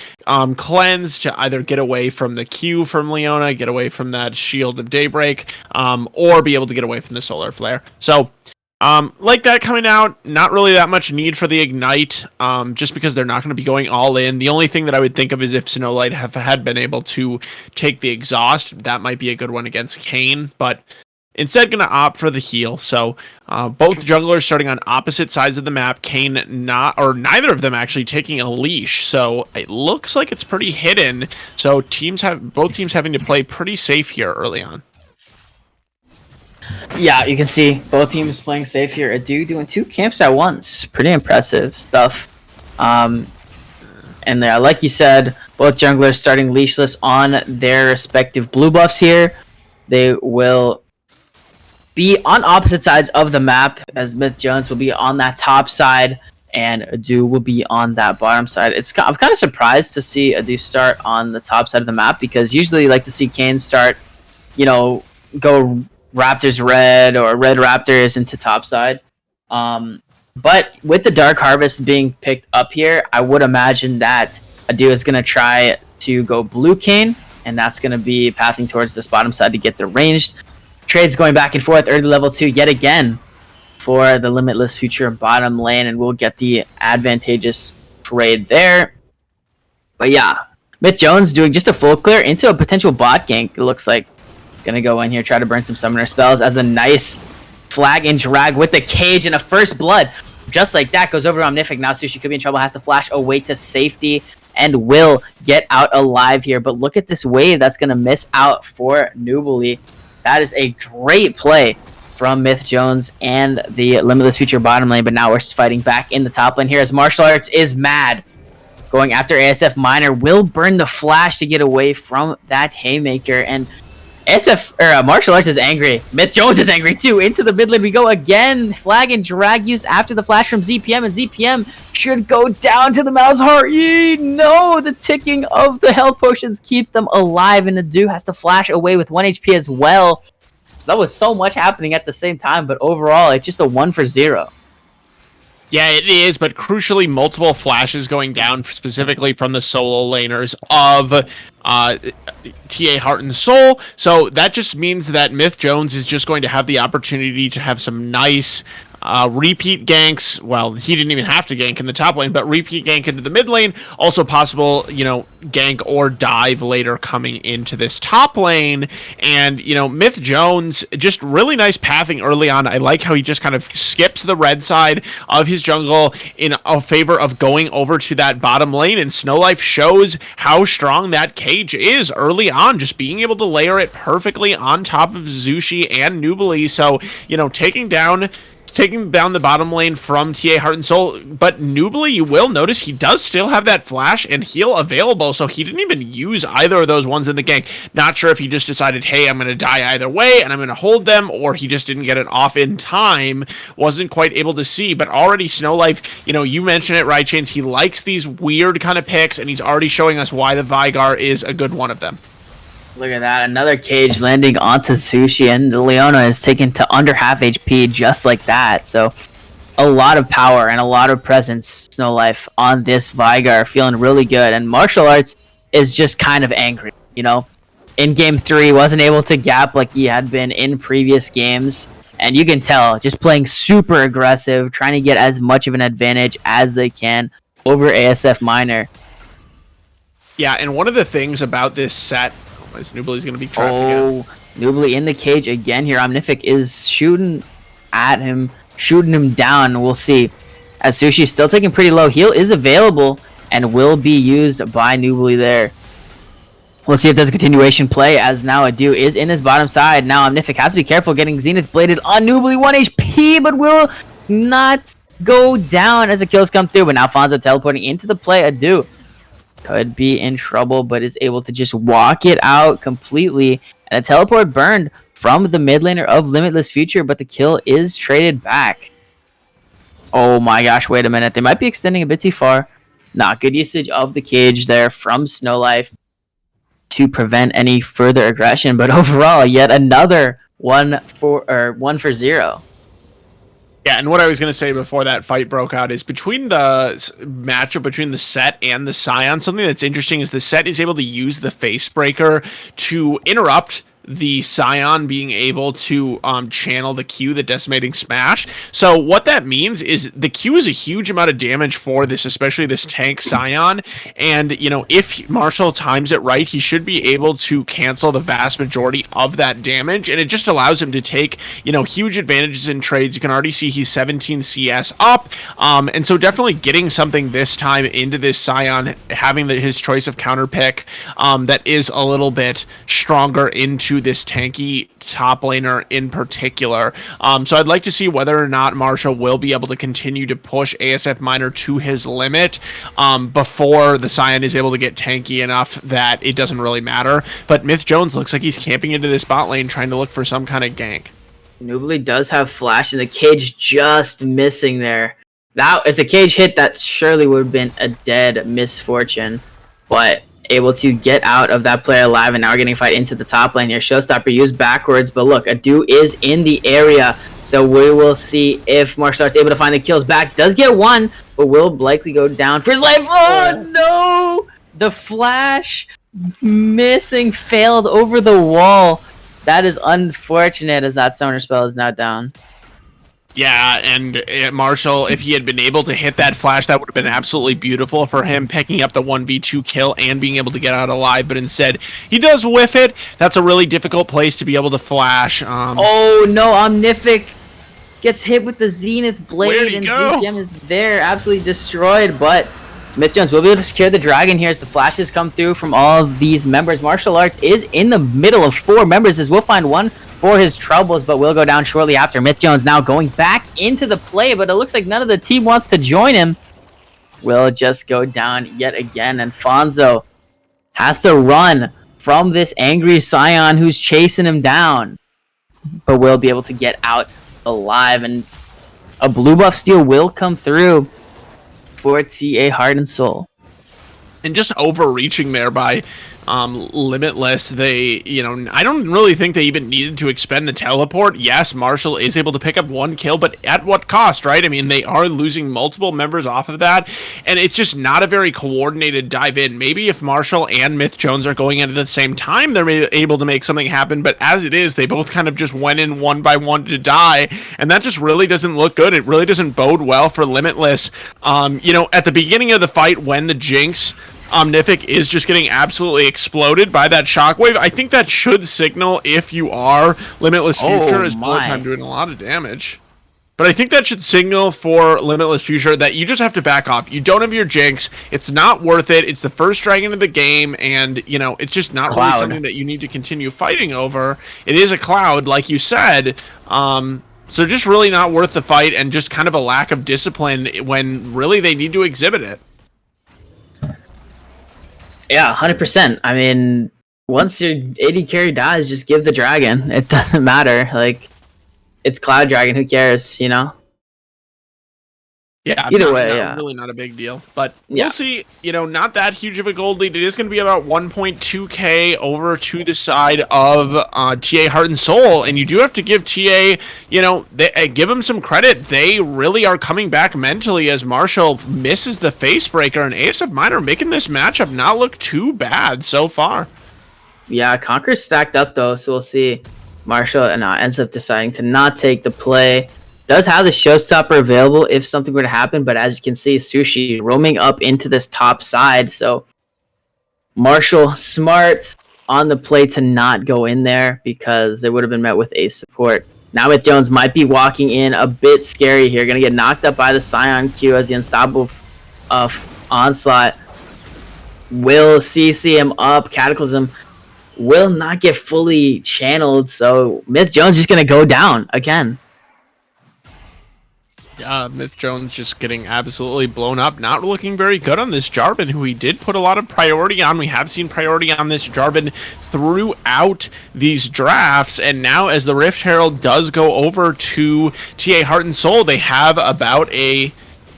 cleanse to either get away from the Q from Leona, get away from that Shield of Daybreak, or be able to get away from the Solar Flare. So like that coming out, not really that much need for the Ignite, just because they're not going to be going all in. The only thing that I would think of is if Snowlight had been able to take the Exhaust, that might be a good one against Kayn, but instead going to opt for the heal. So both junglers starting on opposite sides of the map, Kayn neither of them actually taking a leash, so it looks like it's pretty hidden. So both teams having to play pretty safe here early on. Yeah, you can see both teams playing safe here. Adu doing 2 camps at once. Pretty impressive stuff. And like you said, both junglers starting leashless on their respective blue buffs here. They will be on opposite sides of the map, as Myth Jones will be on that top side and Adu will be on that bottom side. I'm kind of surprised to see Adu start on the top side of the map, because usually you like to see Kayn start, go Raptors red or red Raptors into top side. But with the Dark Harvest being picked up here, I would imagine that Adu is going to try to go blue Kayn, and that's going to be pathing towards this bottom side to get the ranged trades going back and forth. Early level 2 yet again for the Limitless future bottom lane, and we'll get the advantageous trade there. But yeah, Myth Jones doing just a full clear into a potential bot gank, it looks like. Gonna go in here, try to burn some summoner spells as a nice flag and drag with the cage and a first blood. Just like that, goes over to Omnific. Now Sushi could be in trouble, has to flash away to safety and will get out alive here. But look at this wave that's gonna miss out for Nubly. That is a great play from Myth Jones and the Limitless future bottom lane. But now we're fighting back in the top lane here as Martial Arts is mad. Going after ASF Miner, will burn the flash to get away from that Haymaker, and Martial Arts is angry. Myth Jones is angry too. Into the mid lane we go again. Flag and drag used after the flash from ZPM, and ZPM should go down to the Malzahar. No, the ticking of the health potions keep them alive, and Adu has to flash away with 1 HP as well. So that was so much happening at the same time, but overall it's just a 1 for 0. Yeah, it is, but crucially, multiple flashes going down, specifically from the solo laners of TA Heart and Soul. So that just means that Myth Jones is just going to have the opportunity to have some nice repeat ganks. Well, he didn't even have to gank in the top lane, but repeat gank into the mid lane. Also possible, gank or dive later coming into this top lane. And, Myth Jones, just really nice pathing early on. I like how he just kind of skips the red side of his jungle in a favor of going over to that bottom lane. And Snowlife shows how strong that cage is early on, just being able to layer it perfectly on top of Zushi and Nubly. So, taking down the bottom lane from TA Heart and Soul, but Nubly, you will notice he does still have that flash and heal available, so he didn't even use either of those ones in the gank. Not sure if he just decided, hey, I'm going to die either way, and I'm going to hold them, or he just didn't get it off in time. Wasn't quite able to see, but already Snowlife, you mentioned it, right, Chains, he likes these weird kind of picks, and he's already showing us why the Vigar is a good one of them. Look at that, another cage landing onto Sushi, and Leona is taken to under half HP just like that. So a lot of power and a lot of presence, Snowlife, on this Vigar, feeling really good. And Martial Arts is just kind of angry, In Game 3, wasn't able to gap like he had been in previous games. And you can tell, just playing super aggressive, trying to get as much of an advantage as they can over ASF Miner. Yeah, and one of the things about this set... Nubly's going to be trapped again. Nubly in the cage again here. Omnific is shooting at him, shooting him down. We'll see. As Sushi still taking pretty low. Heal is available and will be used by Nubly there. We'll see if there's a continuation play, as now Adu is in his bottom side. Now Omnific has to be careful getting Zenith bladed on Nubly. 1 HP, but will not go down as the kills come through. But now Fonza teleporting into the play. Adu could be in trouble, but is able to just walk it out completely. And a teleport burned from the mid laner of Limitless Future, but the kill is traded back. Oh my gosh, wait a minute. They might be extending a bit too far. Not good usage of the cage there from Snowlife to prevent any further aggression, but overall, yet another 1-for-0. Yeah, and what I was going to say before that fight broke out is between the matchup between the Set and the Scion, something that's interesting is the Set is able to use the Facebreaker to interrupt the Scion being able to channel the Q, the Decimating Smash. So what that means is the Q is a huge amount of damage for this, especially this tank Scion. And, you know, if Marshall times it right, he should be able to cancel the vast majority of that damage. And it just allows him to take, you know, huge advantages in trades. You can already see he's 17 CS up. And so definitely getting something this time into this Scion, having his choice of counter pick that is a little bit stronger into this tanky top laner in particular. So I'd like to see whether or not Marshall will be able to continue to push ASF Minor to his limit before the Scion is able to get tanky enough that it doesn't really matter. But Myth Jones looks like he's camping into this bot lane trying to look for some kind of gank. Noobly does have flash and the cage just missing there. Now, if the cage hit, that surely would have been a dead misfortune. But able to get out of that player alive, and now we're getting a fight into the top lane here. Showstopper used backwards, but look, Adu is in the area, so we will see if Marshall's able to find the kills back. Does get one, but will likely go down for his life. Oh no! The flash missing, failed over the wall. That is unfortunate, as that summoner spell is now down. Yeah, and Marshall, if he had been able to hit that flash, that would have been absolutely beautiful for him, picking up the 1v2 kill and being able to get out alive, but instead, he does whiff it. That's a really difficult place to be able to flash. Oh no, Omnific gets hit with the Zenith Blade, and ZPM is there, absolutely destroyed, but Myth Jones will be able to secure the dragon here as the flashes come through from all of these members. Martial Arts is in the middle of 4 members, as we'll find one for his troubles, but will go down shortly after. Myth Jones now going back into the play, but it looks like none of the team wants to join him. Will just go down yet again, and Fonzo has to run from this angry Scion who's chasing him down, but will be able to get out alive, and a blue buff steal will come through for TA Heart and Soul. And just overreaching there by Limitless. They, you know, I don't really think they even needed to expend the teleport. Yes, Marshall is able to pick up 1 kill, but at what cost, right? I mean, they are losing multiple members off of that, and it's just not a very coordinated dive in. Maybe if Marshall and Myth Jones are going in at the same time, they're able to make something happen, but as it is, they both kind of just went in one by one to die, and that just really doesn't look good. It really doesn't bode well for Limitless. You know, at the beginning of the fight, when the Jinx Omnific is just getting absolutely exploded by that shockwave, I think that should signal, if you are Limitless Future, as bullet time doing a lot of damage. But I think that should signal for Limitless Future that you just have to back off. You don't have your Jinx. It's not worth it. It's the first dragon of the game, and, you know, it's just not really something that you need to continue fighting over. It is a cloud, like you said. So just really not worth the fight, and just kind of a lack of discipline when really they need to exhibit it. Yeah, 100%. I mean, once your AD carry dies, just give the dragon. It doesn't matter. Like, it's Cloud Dragon. Who cares, you know? Yeah, either way, yeah. Really not a big deal. But we'll see. You know, not that huge of a gold lead. It is going to be about 1.2k over to the side of TA Heart and Soul. And you do have to give TA, you know, give them some credit. They really are coming back mentally as Marshall misses the Facebreaker. And ASF Minor making this matchup not look too bad so far. Yeah, Conquer's stacked up, though. So we'll see. Marshall ends up deciding to not take the play. Does have the Showstopper available if something were to happen, but as you can see, Sushi roaming up into this top side, so Marshall smart on the play to not go in there because they would have been met with ace support. Now Myth Jones might be walking in a bit scary here, gonna get knocked up by the Scion Q as the unstoppable onslaught will CC him up. Cataclysm will not get fully channeled, so Myth Jones just gonna go down again. Myth Jones just getting absolutely blown up. Not looking very good on this Jarvan, who he did put a lot of priority on. We have seen priority on this Jarvan throughout these drafts, and now as the Rift Herald does go over to TA Heart and Soul, they have about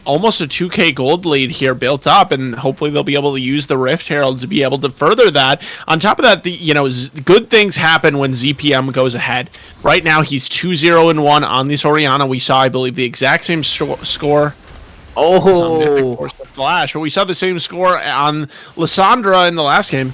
almost a 2k gold lead here built up, and hopefully they'll be able to use the Rift Herald to be able to further that. On top of that, good things happen when ZPM goes ahead. Right now he's 2-0-1 on this Orianna. We saw, I believe, the exact same score. Oh, Flash, but we saw the same score on Lissandra in the last game.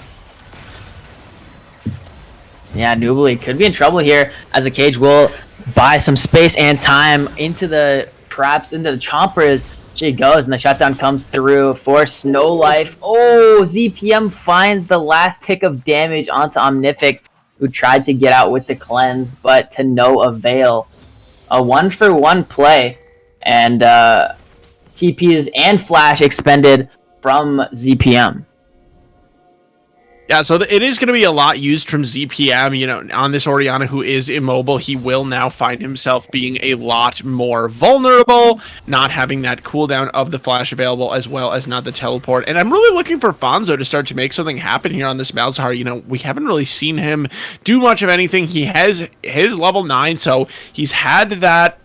Yeah, Nubly could be in trouble here, as a Cage will buy some space and time into the traps, into the chompers. She goes, and the shutdown comes through for Snow Life. Oh, ZPM finds the last tick of damage onto Omnific, who tried to get out with the cleanse, but to no avail. A 1-for-1 play, and TPs and Flash expended from ZPM. Yeah, so it is going to be a lot used from ZPM, on this Orianna who is immobile. He will now find himself being a lot more vulnerable, not having that cooldown of the flash available, as well as not the teleport. And I'm really looking for Fonzo to start to make something happen here on this Malzahar. We haven't really seen him do much of anything. He has his level 9, so he's had that...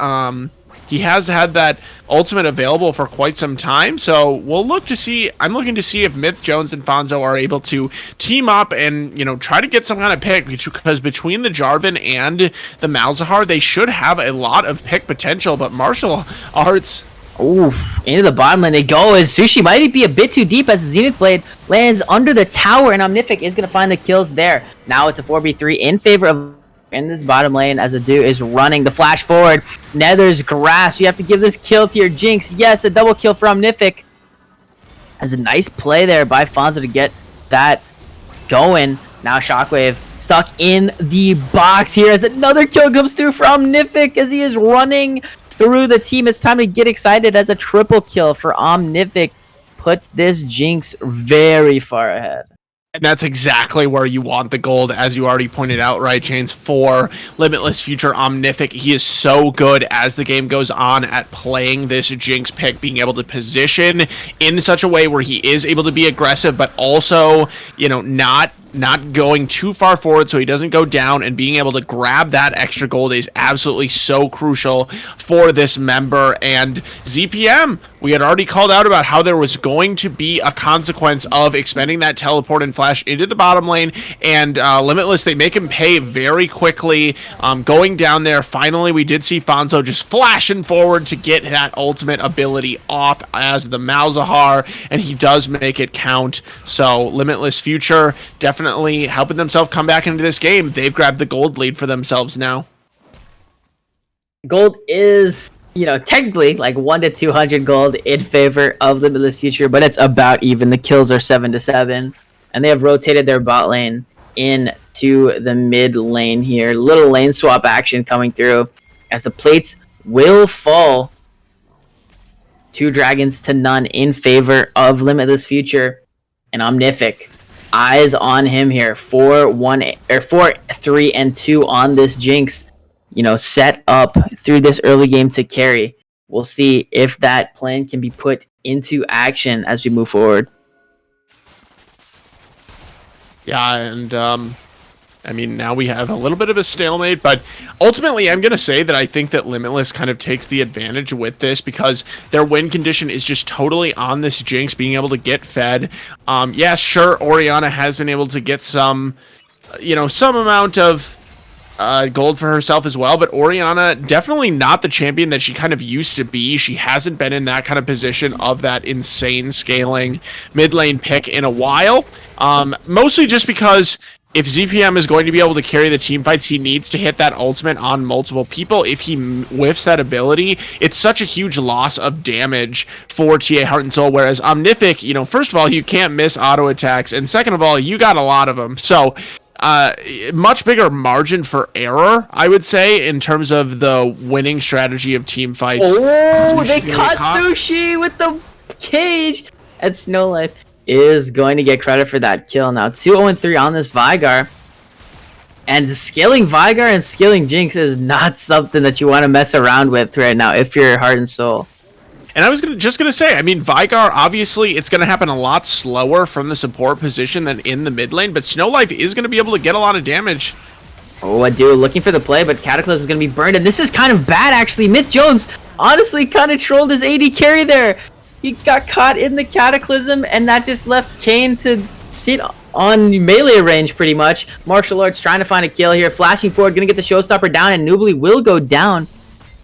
He has had that ultimate available for quite some time, so we'll look to see. I'm looking to see if Myth Jones and Fonzo are able to team up and try to get some kind of pick, because between the Jarvan and the Malzahar, they should have a lot of pick potential. But martial arts. Ooh, into the bottom lane they go, as Sushi might be a bit too deep as the Zenith Blade lands under the tower, and Omnific is going to find the kills there. Now it's a 4v3 in favor of in this bottom lane, as Adu is running the flash forward. Nether's grasp. You have to give this kill to your Jinx. Yes, a double kill for Omnific. As a nice play there by Fonzo to get that going. Now Shockwave stuck in the box here as another kill comes through for Omnific as he is running through the team. It's time to get excited, as a triple kill for Omnific puts this Jinx very far ahead. And that's exactly where you want the gold, as you already pointed out, right, Chains, for Limitless Future Omnific. He is so good as the game goes on at playing this Jinx pick, being able to position in such a way where he is able to be aggressive, but also, not going too far forward so he doesn't go down, and being able to grab that extra gold is absolutely so crucial for this member. And ZPM, we had already called out about how there was going to be a consequence of expending that teleport and flash into the bottom lane, and Limitless, they make him pay very quickly, going down there. Finally, we did see Fonzo just flashing forward to get that ultimate ability off as the Malzahar, and he does make it count. So Limitless Future definitely helping themselves come back into this game. They've grabbed the gold lead for themselves now. Gold is, technically like 1 to 200 gold in favor of Limitless Future, but it's about even. The kills are 7-7, and they have rotated their bot lane into the mid lane here. Little lane swap action coming through as the plates will fall 2 dragons to none in favor of Limitless Future, and Omnific. Eyes on him here. 4-3-2 on this Jinx. Set up through this early game to carry. We'll see if that plan can be put into action as we move forward. Yeah, and now we have a little bit of a stalemate, but ultimately I'm going to say that I think that Limitless kind of takes the advantage with this, because their win condition is just totally on this Jinx being able to get fed. Yeah, sure, Orianna has been able to get some amount of gold for herself as well, but Orianna definitely not the champion that she kind of used to be. She hasn't been in that kind of position of that insane scaling mid lane pick in a while, mostly just because if ZPM is going to be able to carry the team fights, he needs to hit that ultimate on multiple people. If he whiffs that ability, it's such a huge loss of damage for TA Heart and Soul, whereas Omnific, first of all, you can't miss auto attacks, and second of all, you got a lot of them. So much bigger margin for error, I would say, in terms of the winning strategy of team fights. Oh, they caught Sushi with the cage, and Snow Life is going to get credit for that kill. Now 2-0-3 on this Vigar, And skilling Vigar and skilling Jinx is not something that you want to mess around with right now if you're Heart and Soul. And I was just gonna say, I mean, Vigar, obviously, it's gonna happen a lot slower from the support position than in the mid lane, but Snowlife is gonna be able to get a lot of damage. Oh, I do. Looking for the play, but Cataclysm is going to be burned, and this is kind of bad, actually. Myth Jones honestly kind of trolled his AD carry there. He got caught in the Cataclysm, and that just left Kayn to sit on melee range, pretty much. Martial Arts trying to find a kill here. Flashing forward, going to get the Showstopper down, and Nubly will go down.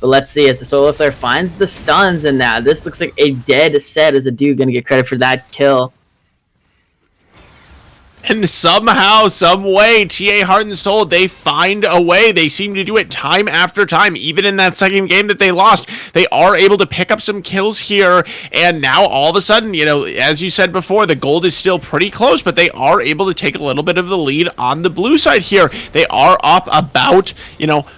But let's see, as the Solar Flare finds the stuns, and now this looks like a dead set. As a dude going to get credit for that kill. And somehow, some way, TA Heart and Soul, they find a way. They seem to do it time after time. Even in that second game that they lost, they are able to pick up some kills here. And now, all of a sudden, you know, as you said before, the gold is still pretty close, but they are able to take a little bit of the lead on the blue side here. They are up about,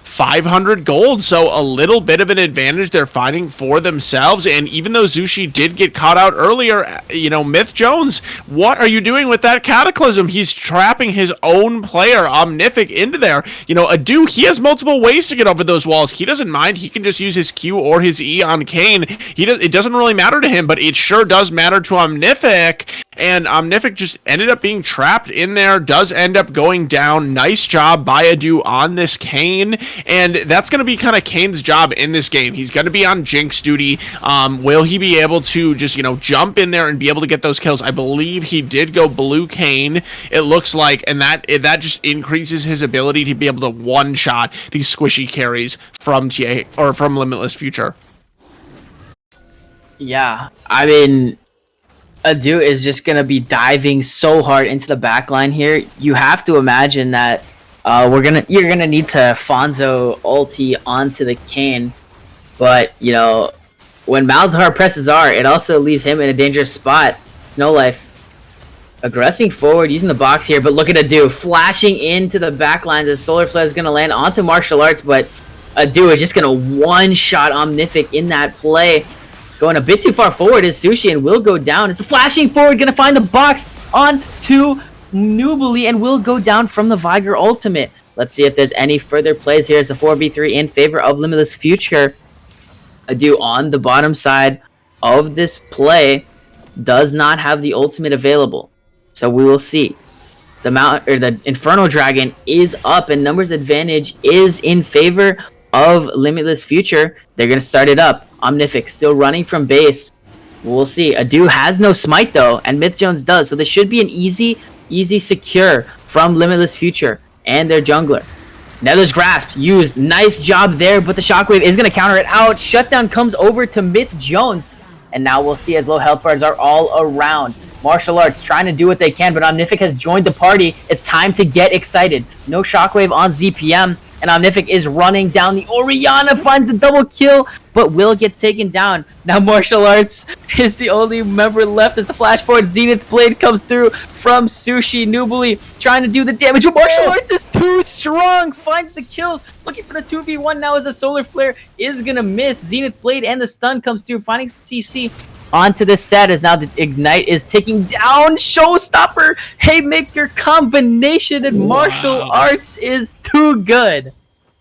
500 gold, so a little bit of an advantage they're finding for themselves. And even though Zushi did get caught out earlier, Myth Jones, what are you doing with that Cataclysm? He's trapping his own player, Omnific, into there. Adu, he has multiple ways to get over those walls. He doesn't mind. He can just use his Q or his E on Kayn. It doesn't really matter to him, but it sure does matter to Omnific. And Omnific just ended up being trapped in there, does end up going down. Nice job by Adu on this Kayn. And that's going to be kind of Kayn's job in this game. He's going to be on Jinx duty. Will he be able to just, jump in there and be able to get those kills? I believe he did go blue Kayn, it looks like, and that just increases his ability to be able to one-shot these squishy carries from TA, or from Limitless Future. Yeah, I mean, Adu is just going to be diving so hard into the backline here. You have to imagine that you're gonna need to Fonzo ulti onto the Kayn, but when Malzahar presses R, it also leaves him in a dangerous spot. Snowlife aggressing forward, using the box here, but look at Adu flashing into the backlines as Solar Flare is gonna land onto Martial Arts, but Adu is just gonna one-shot Omnific in that play. Going a bit too far forward is Sushi and will go down. It's flashing forward, gonna find the box onto Nubly and will go down from the Vigar ultimate. Let's see if there's any further plays here. It's a 4v3 in favor of Limitless Future. Adu on the bottom side of this play does not have the ultimate available, so we will see. The Inferno Dragon is up and numbers advantage is in favor of Limitless Future. They're gonna start it up. Omnific still running from base. We'll see. Adu has no smite though, and Myth Jones does, so this should be an easy secure from Limitless Future and their jungler. Nether's Grasp used. Nice job there, but the Shockwave is going to counter it out. Shutdown comes over to Myth Jones, and now we'll see as low health bars are all around. Martial Arts trying to do what they can, but Omnific has joined the party. It's time to get excited. No Shockwave on ZPM, and Omnific is running down. The Orianna finds the double kill, but will get taken down. Now Martial Arts is the only member left as the flash forward Zenith Blade comes through from Sushi. Nubly trying to do the damage, but Martial Arts is too strong. Finds the kills, looking for the 2v1 now as the Solar Flare is going to miss. Zenith Blade and the stun comes through, finding CC onto this set as now the Ignite is ticking down. Showstopper, Haymaker combination, and Martial Arts is too good.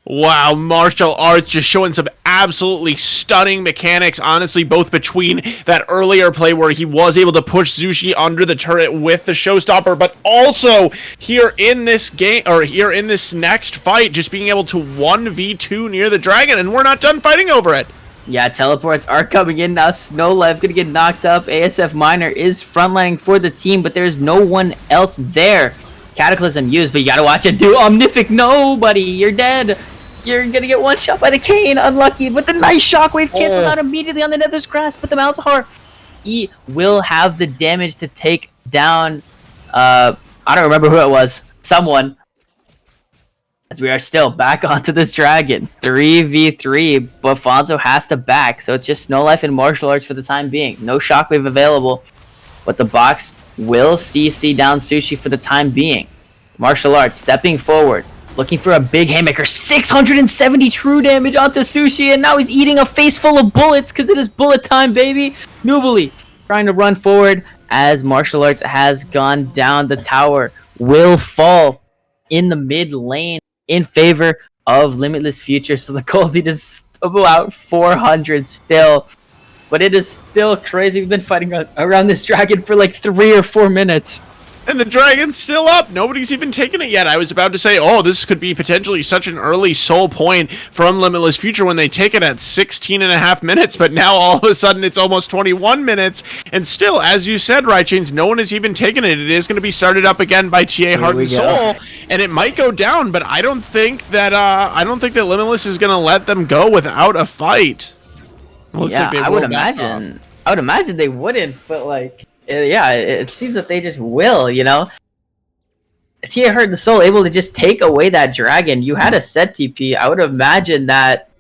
Wow, Martial Arts just showing some absolutely stunning mechanics, honestly, both between that earlier play where he was able to push Zushi under the turret with the Showstopper, but also here in this game, or here in this next fight, just being able to 1v2 near the dragon, and we're not done fighting over it. Yeah, teleports are coming in now. Snowlife gonna get knocked up. ASF Miner is frontlining for the team, but there's no one else there. Cataclysm used, but you gotta watch it do. Omnific, nobody, you're dead. You're gonna get one shot by the Kayn, unlucky, but the nice Shockwave cancels out immediately on the Nether's Grasp, but the Malzahar, he will have the damage to take down, I don't remember who it was, someone. As we are still back onto this dragon. 3v3, but Fonzo has to back, so it's just Snowlife and Martial Arts for the time being. No Shockwave available, but the box will CC down Sushi for the time being. Martial Arts stepping forward, looking for a big Haymaker. 670 true damage onto Sushi, and now he's eating a face full of bullets because it is bullet time, baby. Nubly trying to run forward as Martial Arts has gone down. The tower will fall in the mid lane in favor of Limitless Future. So the gold lead is about 400 still. But it is still crazy. We've been fighting around this dragon for like 3 or 4 minutes. And the dragon's still up. Nobody's even taken it yet. I was about to say, oh, this could be potentially such an early soul point from Limitless Future when they take it at 16.5 minutes. But now all of a sudden it's almost 21 minutes. And still, as you said, Chains, no one has even taken it. It is going to be started up again by TA Heart and Soul. And it might go down, but I don't think that Limitless is going to let them go without a fight. Yeah, I would imagine they wouldn't, but like, yeah, it seems that they just will, you know? TA Heart and Soul able to just take away that dragon. You had a set TP. I would imagine that,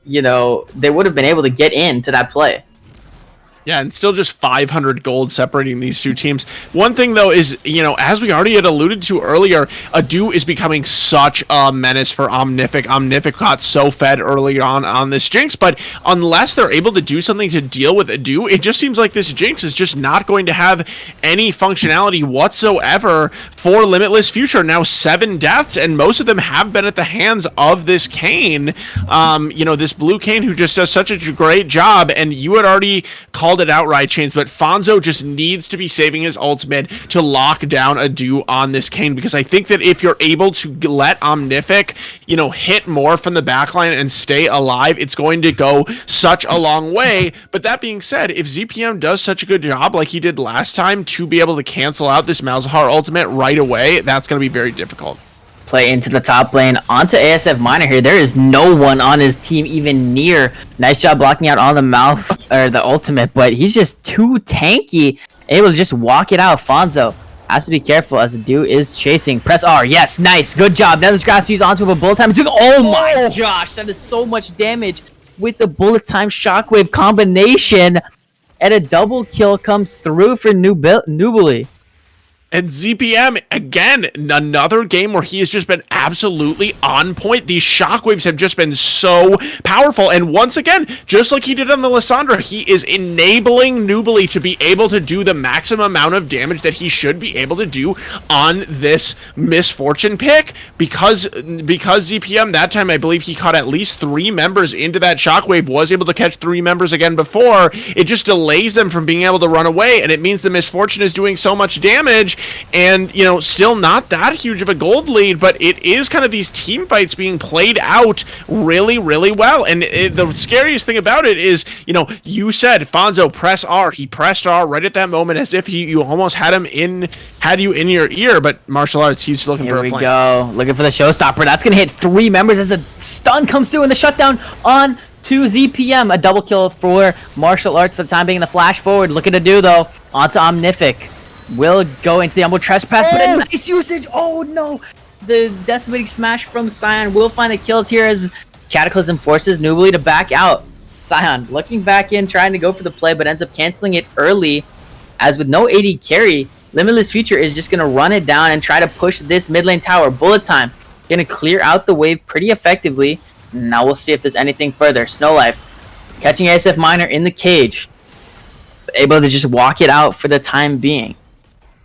you know, they would have been able to get into that play. Yeah, and still just 500 gold separating these two teams. One thing, though, is, you know, as we already had alluded to earlier, Adu is becoming such a menace for Omnific. Omnific got so fed early on this Jinx, but unless they're able to do something to deal with Adu, it just seems like this Jinx is just not going to have any functionality whatsoever for Limitless Future. Now 7 deaths, and most of them have been at the hands of this Kayn. You know, this blue Kayn who just does such a great job, and you had already called it outright, Chains, but Fonzo just needs to be saving his ultimate to lock down Adu on this Kayn, because I think that if you're able to let Omnific, you know, hit more from the backline and stay alive, it's going to go such a long way. But that being said, if ZPM does such a good job like he did last time to be able to cancel out this Malzahar ultimate right away, that's going to be very difficult. Play into the top lane, onto ASF Miner here. There is no one on his team even near. Nice job blocking out on the mouth, or the ultimate, but he's just too tanky, able to just walk it out. Fonzo has to be careful as the dude is chasing. Press R, yes, nice, good job. Now this grasp used onto him, a bullet time. Oh my gosh, that is so much damage with the bullet time shockwave combination, and a double kill comes through for Nubili. And ZPM, again, another game where he has just been absolutely on point. These shockwaves have just been so powerful. And once again, just like he did on the Lissandra, he is enabling Nubili to be able to do the maximum amount of damage that he should be able to do on this Misfortune pick. Because ZPM, that time, I believe he caught at least 3 members into that shockwave, was able to catch 3 members again before. It just delays them from being able to run away, and it means the Misfortune is doing so much damage. And, you know, still not that huge of a gold lead, but it is kind of these team fights being played out really, really well. And the scariest thing about it is, you know, you said, Fonzo, press R. He pressed R right at that moment as if you almost had you in your ear, but martial arts, he's looking for a flank. Here we go. Looking for the showstopper. That's going to hit 3 members as a stun comes through, and the shutdown on to ZPM. A double kill for martial arts for the time being. The flash forward. Looking to do, though, onto Omnific. Will go into the Umble Trespass, but a nice usage! Oh no! The Decimating Smash from Sion will find the kills here as Cataclysm forces Nubili to back out. Sion looking back in, trying to go for the play, but ends up canceling it early. As with no AD carry, Limitless Future is just going to run it down and try to push this mid lane tower. Bullet time. Going to clear out the wave pretty effectively. Now we'll see if there's anything further. Snow Life catching ASF Miner in the cage. Able to just walk it out for the time being.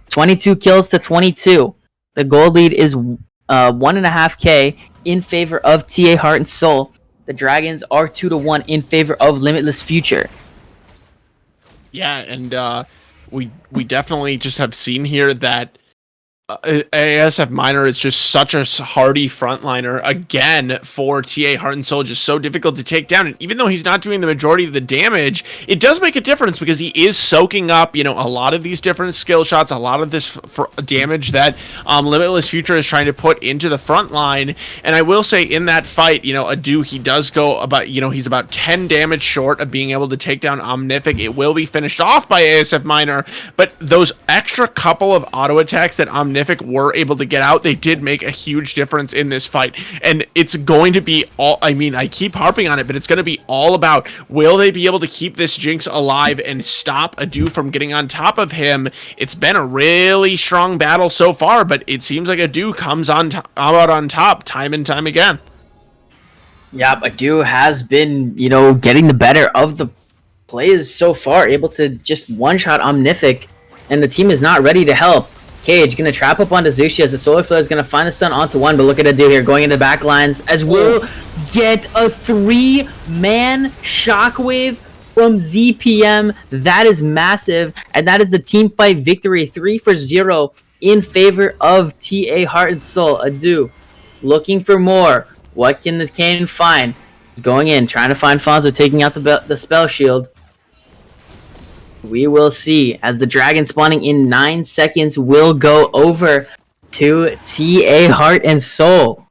22 kills to 22. The gold lead is 1.5k in favor of TA Heart and Soul. The Dragons are 2-1 in favor of Limitless Future. Yeah, and we definitely just have seen here that ASF Miner is just such a hardy frontliner again for TA Heart and Soul, just so difficult to take down. And even though he's not doing the majority of the damage, it does make a difference because he is soaking up, you know, a lot of these different skill shots, a lot of this damage that Limitless Future is trying to put into the front line. And I will say in that fight, you know, Adu, he does go about, you know, he's about 10 damage short of being able to take down Omnific. It will be finished off by ASF Miner, but those extra couple of auto attacks that Omnific were able to get out, they did make a huge difference in this fight. And it's going to be all, I mean, I keep harping on it, but it's going to be all about, will they be able to keep this Jinx alive and stop Adu from getting on top of him? It's been a really strong battle so far, but it seems like Adu comes out on top time and time again. Yeah, Adu has been, you know, getting the better of the plays so far, able to just one-shot Omnific, and the team is not ready to help. Cage gonna trap up onto Zushi as the Solar Flare is gonna find the stun onto one, but look at Adu here going into the back lines as we'll get a 3-man Shockwave from ZPM. That is massive, and that is the team fight victory, 3-0 in favor of TA Heart and Soul. Adu looking for more. What can the Kane find? He's going in, trying to find Fonzo, taking out the spell shield. We will see as the dragon spawning in 9 seconds will go over to TA Heart and Soul.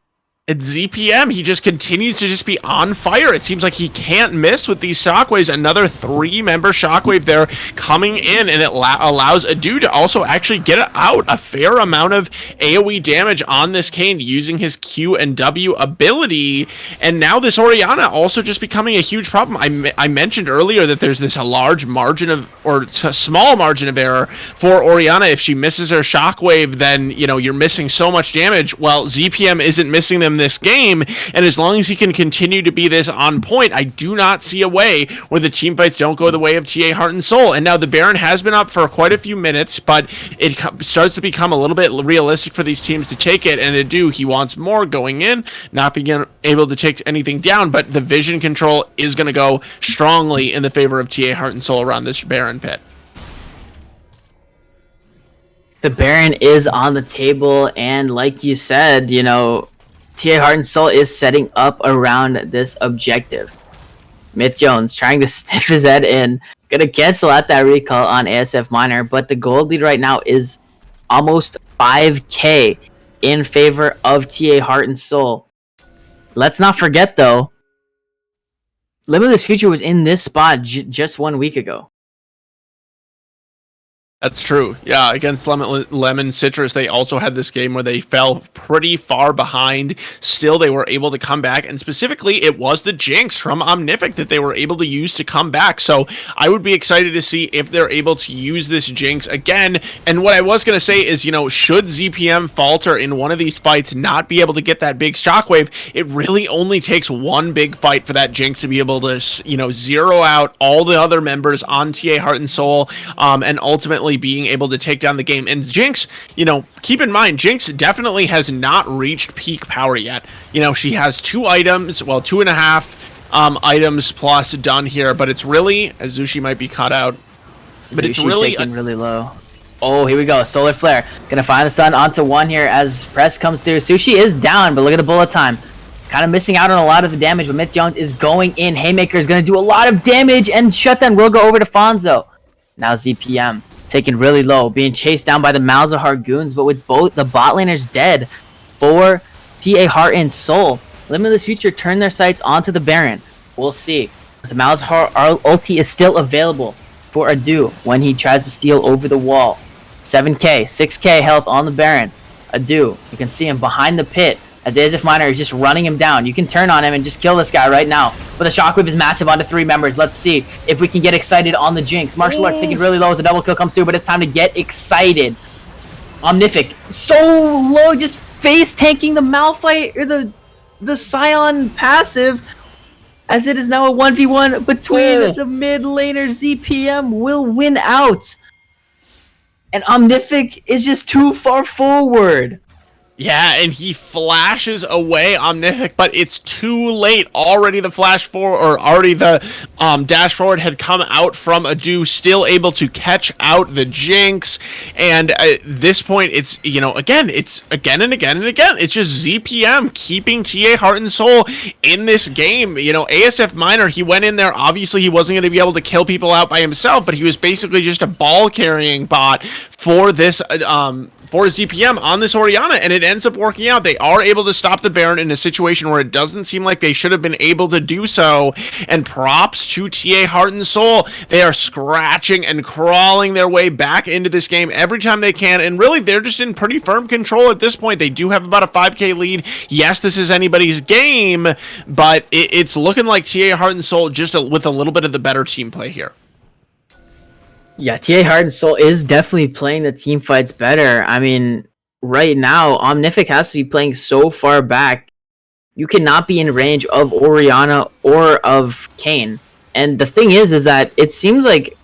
At ZPM, he just continues to just be on fire. It seems like he can't miss with these shockwaves. Another 3-member shockwave there coming in, and it allows Adu to also actually get out a fair amount of AoE damage on this Kane using his Q and W ability. And now this Orianna also just becoming a huge problem. I mentioned earlier that there's this large margin of, or small margin of error for Orianna. If she misses her shockwave, then, you know, you're missing so much damage. Well, ZPM isn't missing them this game, and as long as he can continue to be this on point, I do not see a way where the team fights don't go the way of TA Heart and Soul. And now the Baron has been up for quite a few minutes, but it starts to become a little bit realistic for these teams to take it, and Adu, he wants more going in, not being able to take anything down, but the vision control is going to go strongly in the favor of TA Heart and Soul around this Baron pit. The Baron is on the table, and like you said, you know, TA Heart and Soul is setting up around this objective. Myth Jones trying to sniff his head in. Gonna cancel out that recall on ASF Minor, but the gold lead right now is almost 5k in favor of TA Heart and Soul. Let's not forget, though, Limitless Future was in this spot just 1 week ago. That's true. Yeah, against Lemon Citrus, they also had this game where they fell pretty far behind. Still, they were able to come back, and specifically, it was the Jinx from Omnific that they were able to use to come back. So I would be excited to see if they're able to use this Jinx again. And what I was going to say is, you know, should ZPM falter in one of these fights, not be able to get that big shockwave, it really only takes one big fight for that Jinx to be able to, you know, zero out all the other members on TA Heart and Soul, and ultimately being able to take down the game. And Jinx, you know, keep in mind, Jinx definitely has not reached peak power yet. You know, she has 2 items, well, 2.5 items plus done here, but it's really, as Zushi might be cut out, but it's really taking really low. Oh, here we go. Solar Flare gonna find the stun onto one here as press comes through. Sushi is down, but look at the bullet time. Kind of missing out on a lot of the damage, but Myth Jones is going in. Haymaker is going to do a lot of damage, and Shutdown will go over to Fonzo. Now ZPM taken really low, being chased down by the Malzahar goons, but with both the bot laners dead for TA Heart and Soul, Limitless Future turn their sights onto the Baron. We'll see. The Malzahar ulti is still available for Adu when he tries to steal over the wall. 7k, 6k health on the Baron. Adu, you can see him behind the pit as ASF Minor is just running him down. You can turn on him and just kill this guy right now. But the shockwave is massive onto 3 members. Let's see if we can get excited on the Jinx. Martial Arts taking really low as a double kill comes through, but it's time to get excited. Omnific, so low, just face tanking the Malphite or the Scion passive, as it is now a 1v1 between the mid laner. ZPM will win out. And Omnific is just too far forward. Yeah, and he flashes away Omnific, but it's too late. Already the flash forward, or already the dash forward had come out from Adu, still able to catch out the Jinx. And at this point, it's, you know, it's again and again and again. It's just ZPM keeping TA Heart and Soul in this game. You know, ASF Minor, he went in there. Obviously, he wasn't going to be able to kill people out by himself, but he was basically just a ball carrying bot for this for ZPM on this Orianna, and it ends up working out. They are able to stop the Baron in a situation where it doesn't seem like they should have been able to do so, and props to TA Heart and Soul. They are scratching and crawling their way back into this game every time they can, and really, they're just in pretty firm control at this point. They do have about a 5k lead. Yes, this is anybody's game, but it's looking like TA Heart and Soul just with a little bit of the better team play here. Yeah, TA Heart and Soul is definitely playing the team fights better. I mean, right now, Omnific has to be playing so far back. You cannot be in range of Orianna or of Kayn. And the thing is that it seems like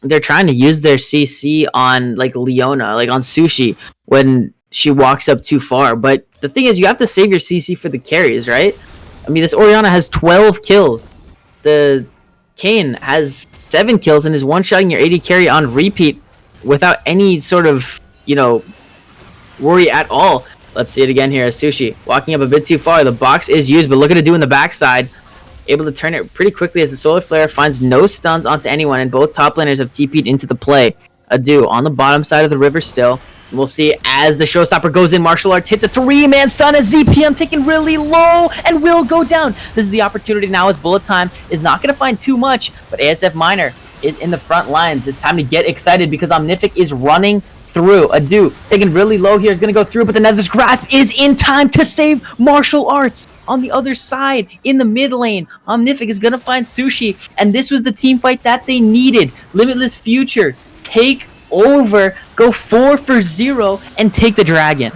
they're trying to use their CC on, like, Leona, like on Sushi. when she walks up too far. But the thing is, you have to save your CC for the carries, right? I mean, this Orianna has 12 kills. The Kayn has 7 kills and is one-shotting your AD carry on repeat without any sort of, worry at all. Let's see it again here as Sushi walking up a bit too far. The box is used, but look at it do in the backside. Able to turn it pretty quickly as the Solar Flare finds no stuns onto anyone, and both top laners have TP'd into the play. Adu on the bottom side of the river still. And we'll see as the Showstopper goes in. Martial Arts hits a 3-man stun as ZPM taken really low and will go down. This is the opportunity now as Bullet Time is not going to find too much, but ASF Minor is in the front lines. It's time to get excited because Omnific is running through. Adu taken really low here is going to go through, but the Nether's Grasp is in time to save Martial Arts. On the other side, in the mid lane, Omnific is going to find Sushi, and this was the team fight that they needed. Limitless Future, take over, go 4 for 0, and take the dragon.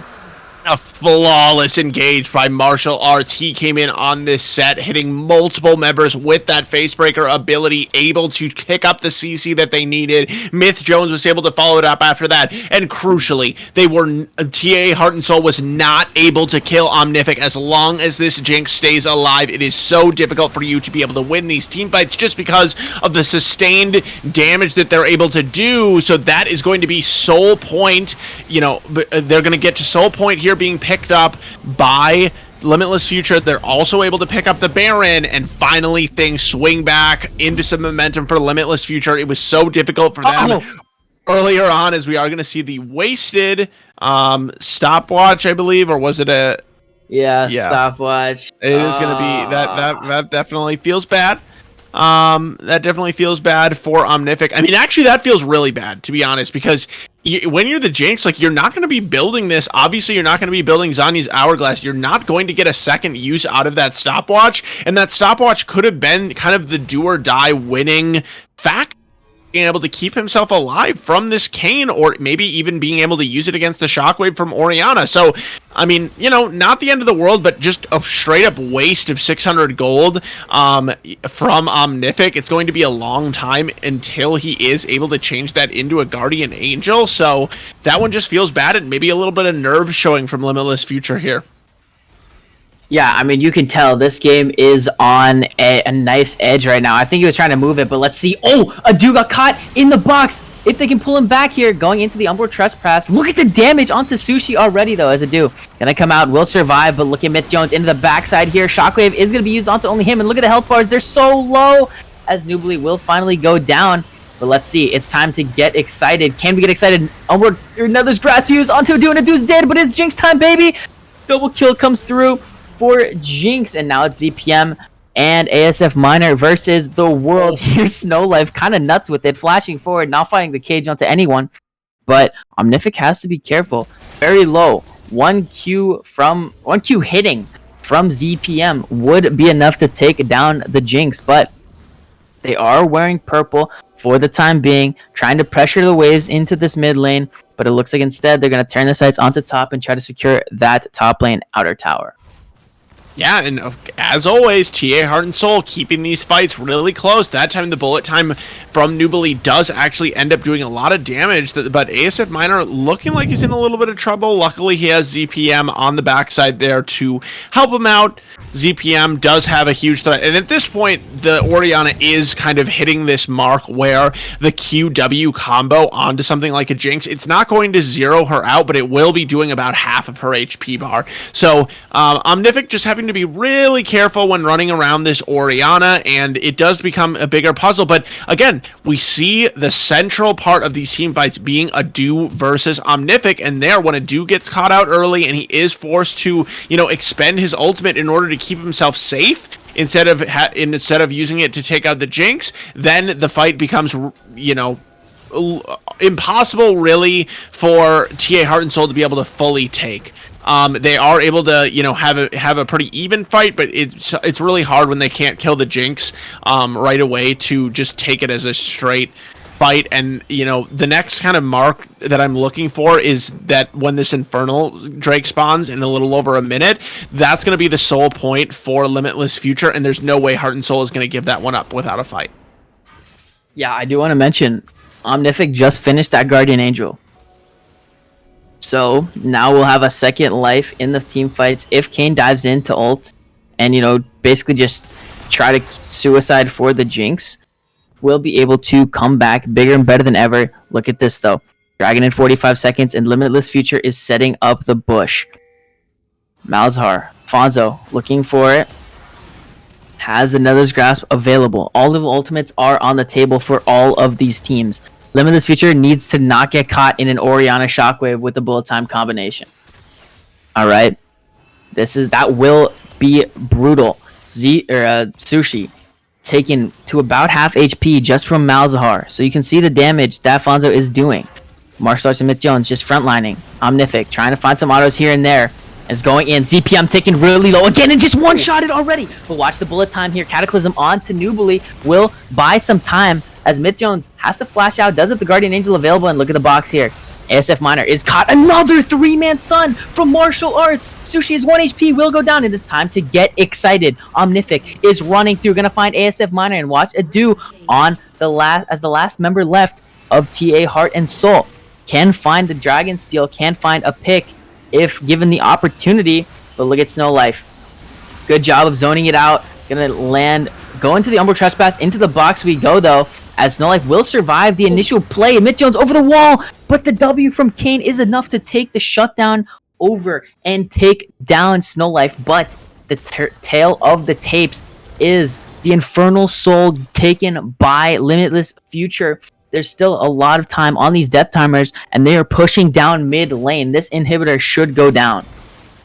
A flawless engage by Martial Arts. He came in on this set, hitting multiple members with that Facebreaker ability, able to pick up the CC that they needed. Myth Jones was able to follow it up after that, and crucially, TA Heart and Soul was not able to kill Omnific. As long as this Jinx stays alive, it is so difficult for you to be able to win these team fights just because of the sustained damage that they're able to do. So that is going to be Soul Point. They're going to get to Soul Point here being picked up by Limitless Future. They're also able to pick up the Baron, and finally things swing back into some momentum for Limitless Future. It was so difficult for them earlier on, as we are going to see the wasted stopwatch, I believe, or was it a... Yeah, stopwatch. It is going to be... That definitely feels bad. That definitely feels bad for Omnific. I mean, actually, that feels really bad, to be honest, because when you're the Jinx, you're not going to be building this. Obviously, you're not going to be building Zanya's Hourglass. You're not going to get a second use out of that stopwatch, and that stopwatch could have been kind of the do-or-die winning factor, being able to keep himself alive from this Kayn, or maybe even being able to use it against the Shockwave from Orianna. So, I mean, not the end of the world, but just a straight up waste of 600 gold from Omnific. It's going to be a long time until he is able to change that into a Guardian Angel. So that one just feels bad, and maybe a little bit of nerve showing from Limitless Future here. Yeah, I mean, you can tell this game is on a knife's edge right now. I think he was trying to move it, but let's see. Oh, Adu got caught in the box. If they can pull him back here, going into the Umbral Trespass. Look at the damage onto Sushi already, though, as Adu. Gonna come out, will survive, but look at Myth Jones into the backside here. Shockwave is gonna be used onto only him, and look at the health bars. They're so low, as Nubly will finally go down. But let's see, it's time to get excited. Can we get excited? Umbral, another Grass Fuse onto Adu, and Adu's dead, but it's Jinx time, baby. Double kill comes through for Jinx, and now it's ZPM and ASF Minor versus the world. Here's Snow Life, kind of nuts with it, flashing forward, not finding the cage onto anyone. But Omnific has to be careful. Very low. 1Q hitting from ZPM would be enough to take down the Jinx, but they are wearing purple for the time being, trying to pressure the waves into this mid lane, but it looks like instead they're going to turn the sights onto top and try to secure that top lane outer tower. Yeah, and as always, TA Heart and Soul keeping these fights really close. That time the bullet time from Nubly does actually end up doing a lot of damage, but ASF Minor looking like he's in a little bit of trouble. Luckily, he has ZPM on the backside there to help him out. ZPM does have a huge threat, and at this point, the Orianna is kind of hitting this mark where the QW combo onto something like a Jinx, it's not going to zero her out, but it will be doing about half of her HP bar. So, Omnific just having to be really careful when running around this Orianna, and it does become a bigger puzzle. But again, we see the central part of these team fights being Adu versus Omnific, and there, when Adu gets caught out early and he is forced to, expend his ultimate in order to keep himself safe, instead of using it to take out the Jinx, then the fight becomes, impossible really for TA Heart and Soul to be able to fully take. They are able to, have a pretty even fight, but it's really hard when they can't kill the Jinx right away to just take it as a straight fight. And the next kind of mark that I'm looking for is that when this Infernal Drake spawns in a little over a minute, that's going to be the sole point for Limitless Future, and there's no way Heart and Soul is going to give that one up without a fight. Yeah, I do want to mention Omnific just finished that Guardian Angel. So now we'll have a second life in the team fights if Kane dives into ult and, basically just try to suicide for the Jinx. We'll be able to come back bigger and better than ever. Look at this, though. Dragon in 45 seconds, and Limitless Future is setting up the bush. Malzahar, Fonzo, looking for it. Has the Nether's Grasp available. All of the ultimates are on the table for all of these teams. Limitless Future needs to not get caught in an Orianna Shockwave with the bullet time combination. Alright. That will be brutal. Sushi taken to about half HP just from Malzahar. So you can see the damage that Fonzo is doing. Martial Arts and Myth Jones just frontlining. Omnific trying to find some autos here and there. Is going in. ZPM taking really low again and just one-shotted already. But watch the bullet time here. Cataclysm on to Nubili will buy some time as Myth Jones has to flash out. Does have the Guardian Angel available, and look at the box here. ASF Miner is caught. Another 3-man stun from Martial Arts. Sushi is 1 HP, will go down, and it's time to get excited. Omnific is running through, gonna find ASF Miner, and watch Adu on the last member left of TA Heart and Soul. Can find the Dragon Steel, can find a pick if given the opportunity, but look at Snow Life. Good job of zoning it out. Gonna land, go into the Umbral Trespass, into the box we go though, as Snow Life will survive the initial play. Myth Jones over the wall, but the W from Kane is enough to take the shutdown over and take down Snow Life, but the tail of the tapes is the Infernal Soul taken by Limitless Future. There's still a lot of time on these death timers, and they are pushing down mid lane. This inhibitor should go down.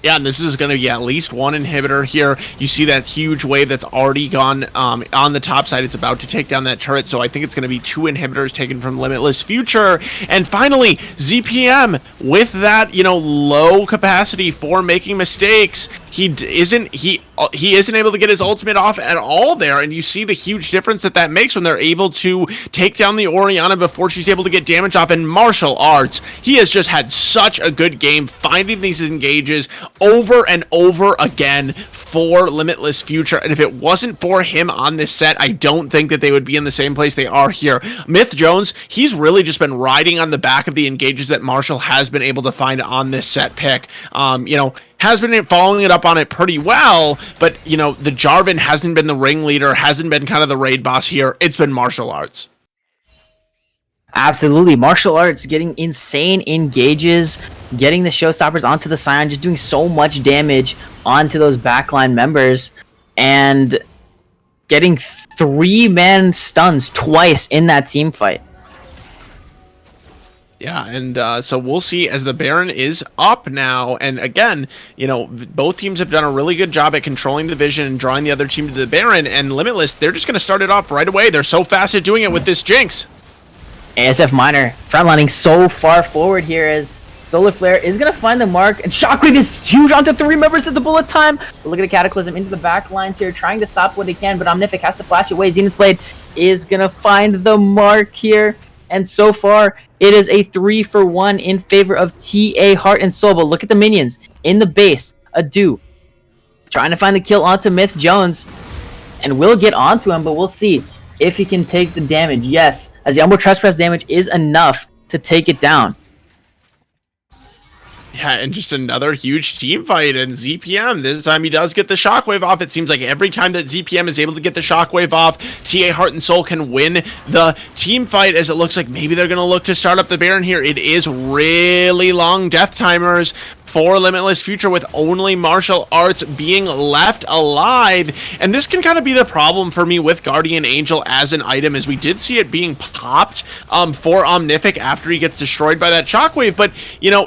Yeah, and this is going to be at least one inhibitor here. You see that huge wave that's already gone on the top side. It's about to take down that turret, so I think it's going to be 2 inhibitors taken from Limitless Future. And finally, ZPM with that, low capacity for making mistakes. He isn't able to get his ultimate off at all there, and you see the huge difference that makes when they're able to take down the Orianna before she's able to get damage off. And Martial Arts, he has just had such a good game finding these engages over and over again for Limitless Future, and if it wasn't for him on this set, I don't think that they would be in the same place they are here. Myth Jones, he's really just been riding on the back of the engages that Marshall has been able to find on this set pick. Has been following it up on it pretty well, but, the Jarvan hasn't been the ringleader, hasn't been kind of the raid boss here. It's been Martial Arts. Absolutely. Martial Arts getting insane engages, getting the showstoppers onto the Scion, just doing so much damage onto those backline members, and getting 3-man stuns twice in that team fight. Yeah, and so we'll see as the Baron is up now, and again, both teams have done a really good job at controlling the vision and drawing the other team to the Baron, and Limitless, they're just going to start it off right away. They're so fast at doing it with this Jinx. ASF Miner frontlining so far forward here as Solar Flare is going to find the mark, and Shockwave is huge onto 3 members at the bullet time. But look at the Cataclysm into the back lines here, trying to stop what he can, but Omnific has to flash away. Zenith Blade is going to find the mark here, and so far, it is a 3-for-1 in favor of TA Heart and Soul. But look at the minions in the base. Adu trying to find the kill onto Myth Jones, and will get onto him, but we'll see if he can take the damage. Yes, as the Umbral Trespass damage is enough to take it down. Yeah, and just another huge team fight, and ZPM, this time he does get the Shockwave off. It seems like every time that ZPM is able to get the Shockwave off, TA Heart and Soul can win the team fight, as it looks like maybe they're going to look to start up the Baron here. It is really long death timers for Limitless Future, with only Martial Arts being left alive. And this can kind of be the problem for me with Guardian Angel as an item, as we did see it being popped for Omnific after he gets destroyed by that Shockwave. But,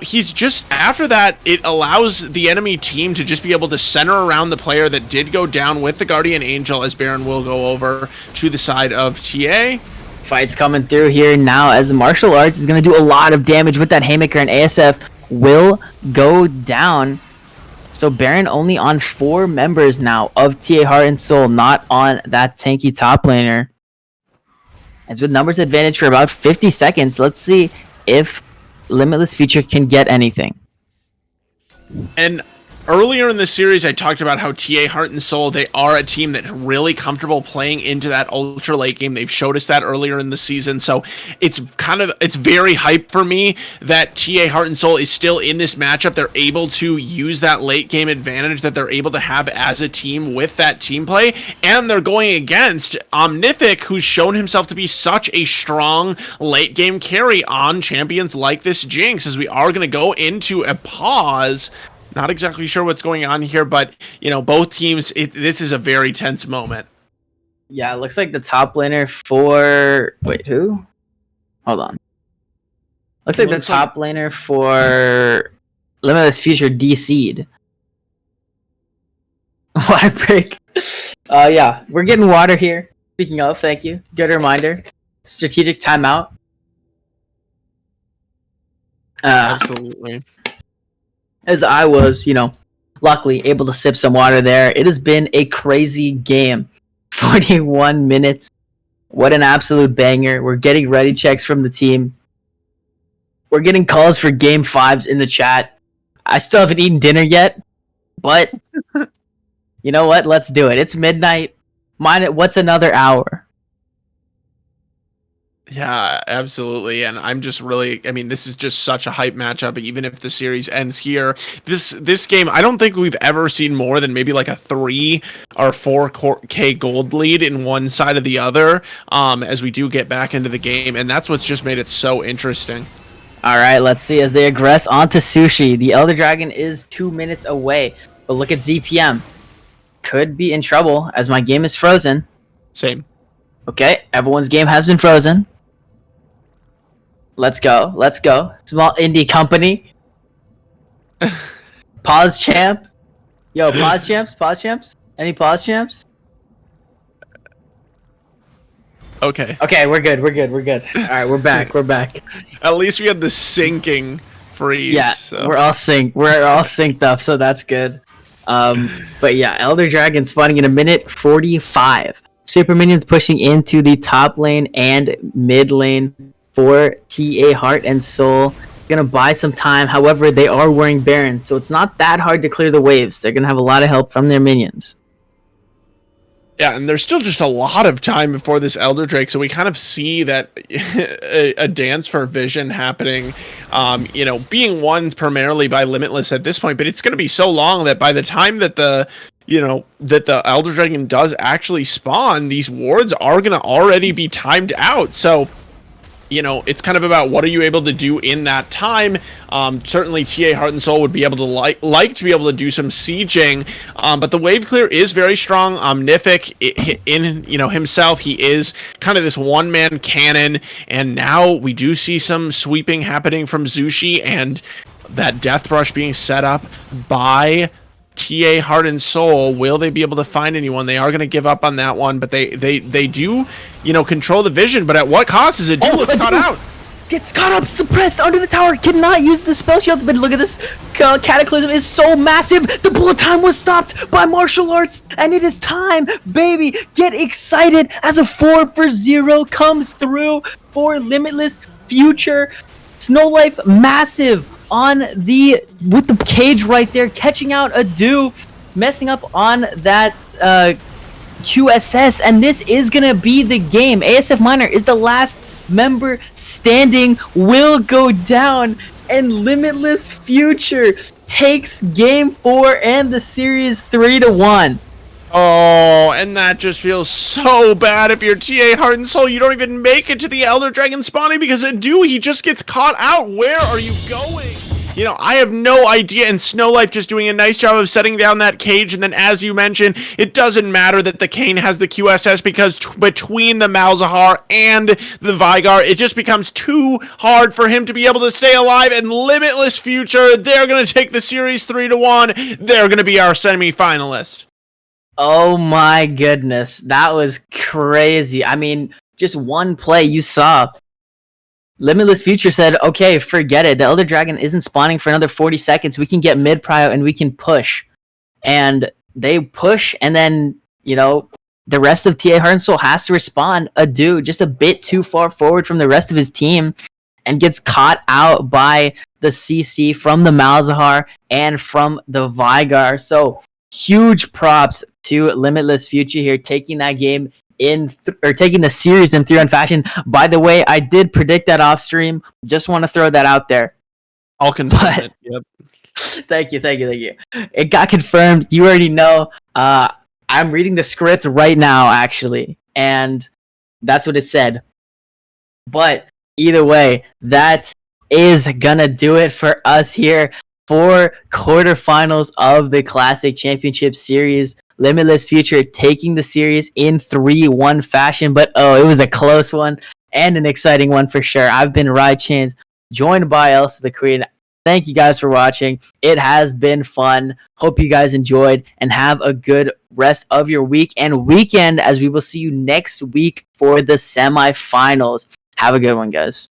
he's just, after that, it allows the enemy team to just be able to center around the player that did go down with the Guardian Angel, as Baron will go over to the side of TA. Fights coming through here now, as Martial Arts is going to do a lot of damage with that Haymaker, and ASF will go down. So Baron only on 4 members now of TA Heart and Soul, not on that tanky top laner. As with numbers advantage for about 50 seconds, let's see if Limitless Future can get anything. And earlier in the series, I talked about how TA Heart and Soul, they are a team that's really comfortable playing into that ultra late game. They've showed us that earlier in the season. So it's very hype for me that TA Heart and Soul is still in this matchup. They're able to use that late game advantage that they're able to have as a team with that team play. And they're going against Omnific, who's shown himself to be such a strong late game carry on champions like this Jinx, as we are going to go into a pause. Not exactly sure what's going on here, but, both teams, this is a very tense moment. Yeah, it looks like the top laner for... Wait, who? Hold on. Looks like the top laner for Limitless Future DC'd. Water break. Yeah, we're getting water here. Speaking of, thank you. Good reminder. Strategic timeout. Absolutely. As I was, luckily able to sip some water there. It has been a crazy game. 41 minutes. What an absolute banger. We're getting ready checks from the team. We're getting calls for game 5s in the chat. I still haven't eaten dinner yet, but you know what? Let's do it. It's midnight. What's another hour? Yeah, absolutely. And I'm just really, this is just such a hype matchup. Even if the series ends here, this game, I don't think we've ever seen more than maybe like a 3 or 4K gold lead in one side or the other, as we do get back into the game. And that's what's just made it so interesting. All right, let's see as they aggress onto Sushi. The Elder Dragon is 2 minutes away, but look at ZPM. Could be in trouble as my game is frozen. Same. Okay, everyone's game has been frozen. Let's go. Let's go. Small indie company. Pause champ. Yo, pause champs? Pause champs? Any pause champs? Okay. Okay, we're good. We're good. We're good. All right, we're back. We're back. At least we had the sinking freeze. Yeah, so. we're all synced up, so that's good. But yeah, Elder Dragon spawning in a minute 45. Super minions pushing into the top lane and mid lane for TA Heart and Soul. Gonna buy some time. However, they are wearing Baron, so it's not that hard to clear the waves. They're gonna have a lot of help from their minions. Yeah, and there's still just a lot of time before this Elder Drake, so we kind of see that a dance for vision happening, being won primarily by Limitless at this point, but it's going to be so long that by the time that the Elder Dragon does actually spawn, these wards are going to already be timed out. So, it's kind of about what are you able to do in that time. Certainly TA Heart and Soul would be able to like to be able to do some sieging, but the wave clear is very strong. Omnific in himself, he is kind of this one-man cannon, and now we do see some sweeping happening from Zushi and that death brush being set up by TA Heart and Soul. Will they be able to find anyone? They are going to give up on that one, but they do, control the vision. But at what cost is it? Looks caught out. Gets caught up, suppressed under the tower. Cannot use the spell shield. But look at this. Cataclysm is so massive. The bullet time was stopped by martial arts, and it is time, baby. Get excited as a 4-for-0 comes through for Limitless Future. Snow Life massive with the cage right there, catching out a do, messing up on that QSS, and this is gonna be the game. ASF Minor is the last member standing, will go down, and Limitless Future takes game 4 and the series 3-1. Oh, and that just feels so bad if you're TA Heart and Soul. You don't even make it to the Elder Dragon spawning because he just gets caught out. Where are you going? I have no idea, and Snow Life just doing a nice job of setting down that cage, and then as you mentioned, it doesn't matter that the Kayn has the QSS because between the Malzahar and the Vigar, it just becomes too hard for him to be able to stay alive, and Limitless Future, they're going to take the series 3-1. They're going to be our semi-finalist. Oh my goodness, that was crazy. Just one play you saw. Limitless Future said, okay, forget it. The Elder Dragon isn't spawning for another 40 seconds. We can get mid-prio and we can push. And they push, and then, the rest of TA Heart and Soul has to respond. Adu just a bit too far forward from the rest of his team and gets caught out by the CC, from the Malzahar, and from the Vigar. So huge props to Limitless Future here, taking that game taking the series in 3-1 fashion. By the way, I did predict that off stream. Just want to throw that out there. I'll confirm it. Yep. Thank you. It got confirmed. You already know. I'm reading the script right now, actually, and that's what it said. But either way, that is gonna do it for us here for quarterfinals of the Classic Championship Series. Limitless Future taking the series in 3-1 fashion, but it was a close one and an exciting one for sure. I've been Rychans, joined by Elsa the Korean. Thank you guys for watching. It has been fun. Hope you guys enjoyed and have a good rest of your week and weekend, as we will see you next week for the semifinals. Have a good one, guys.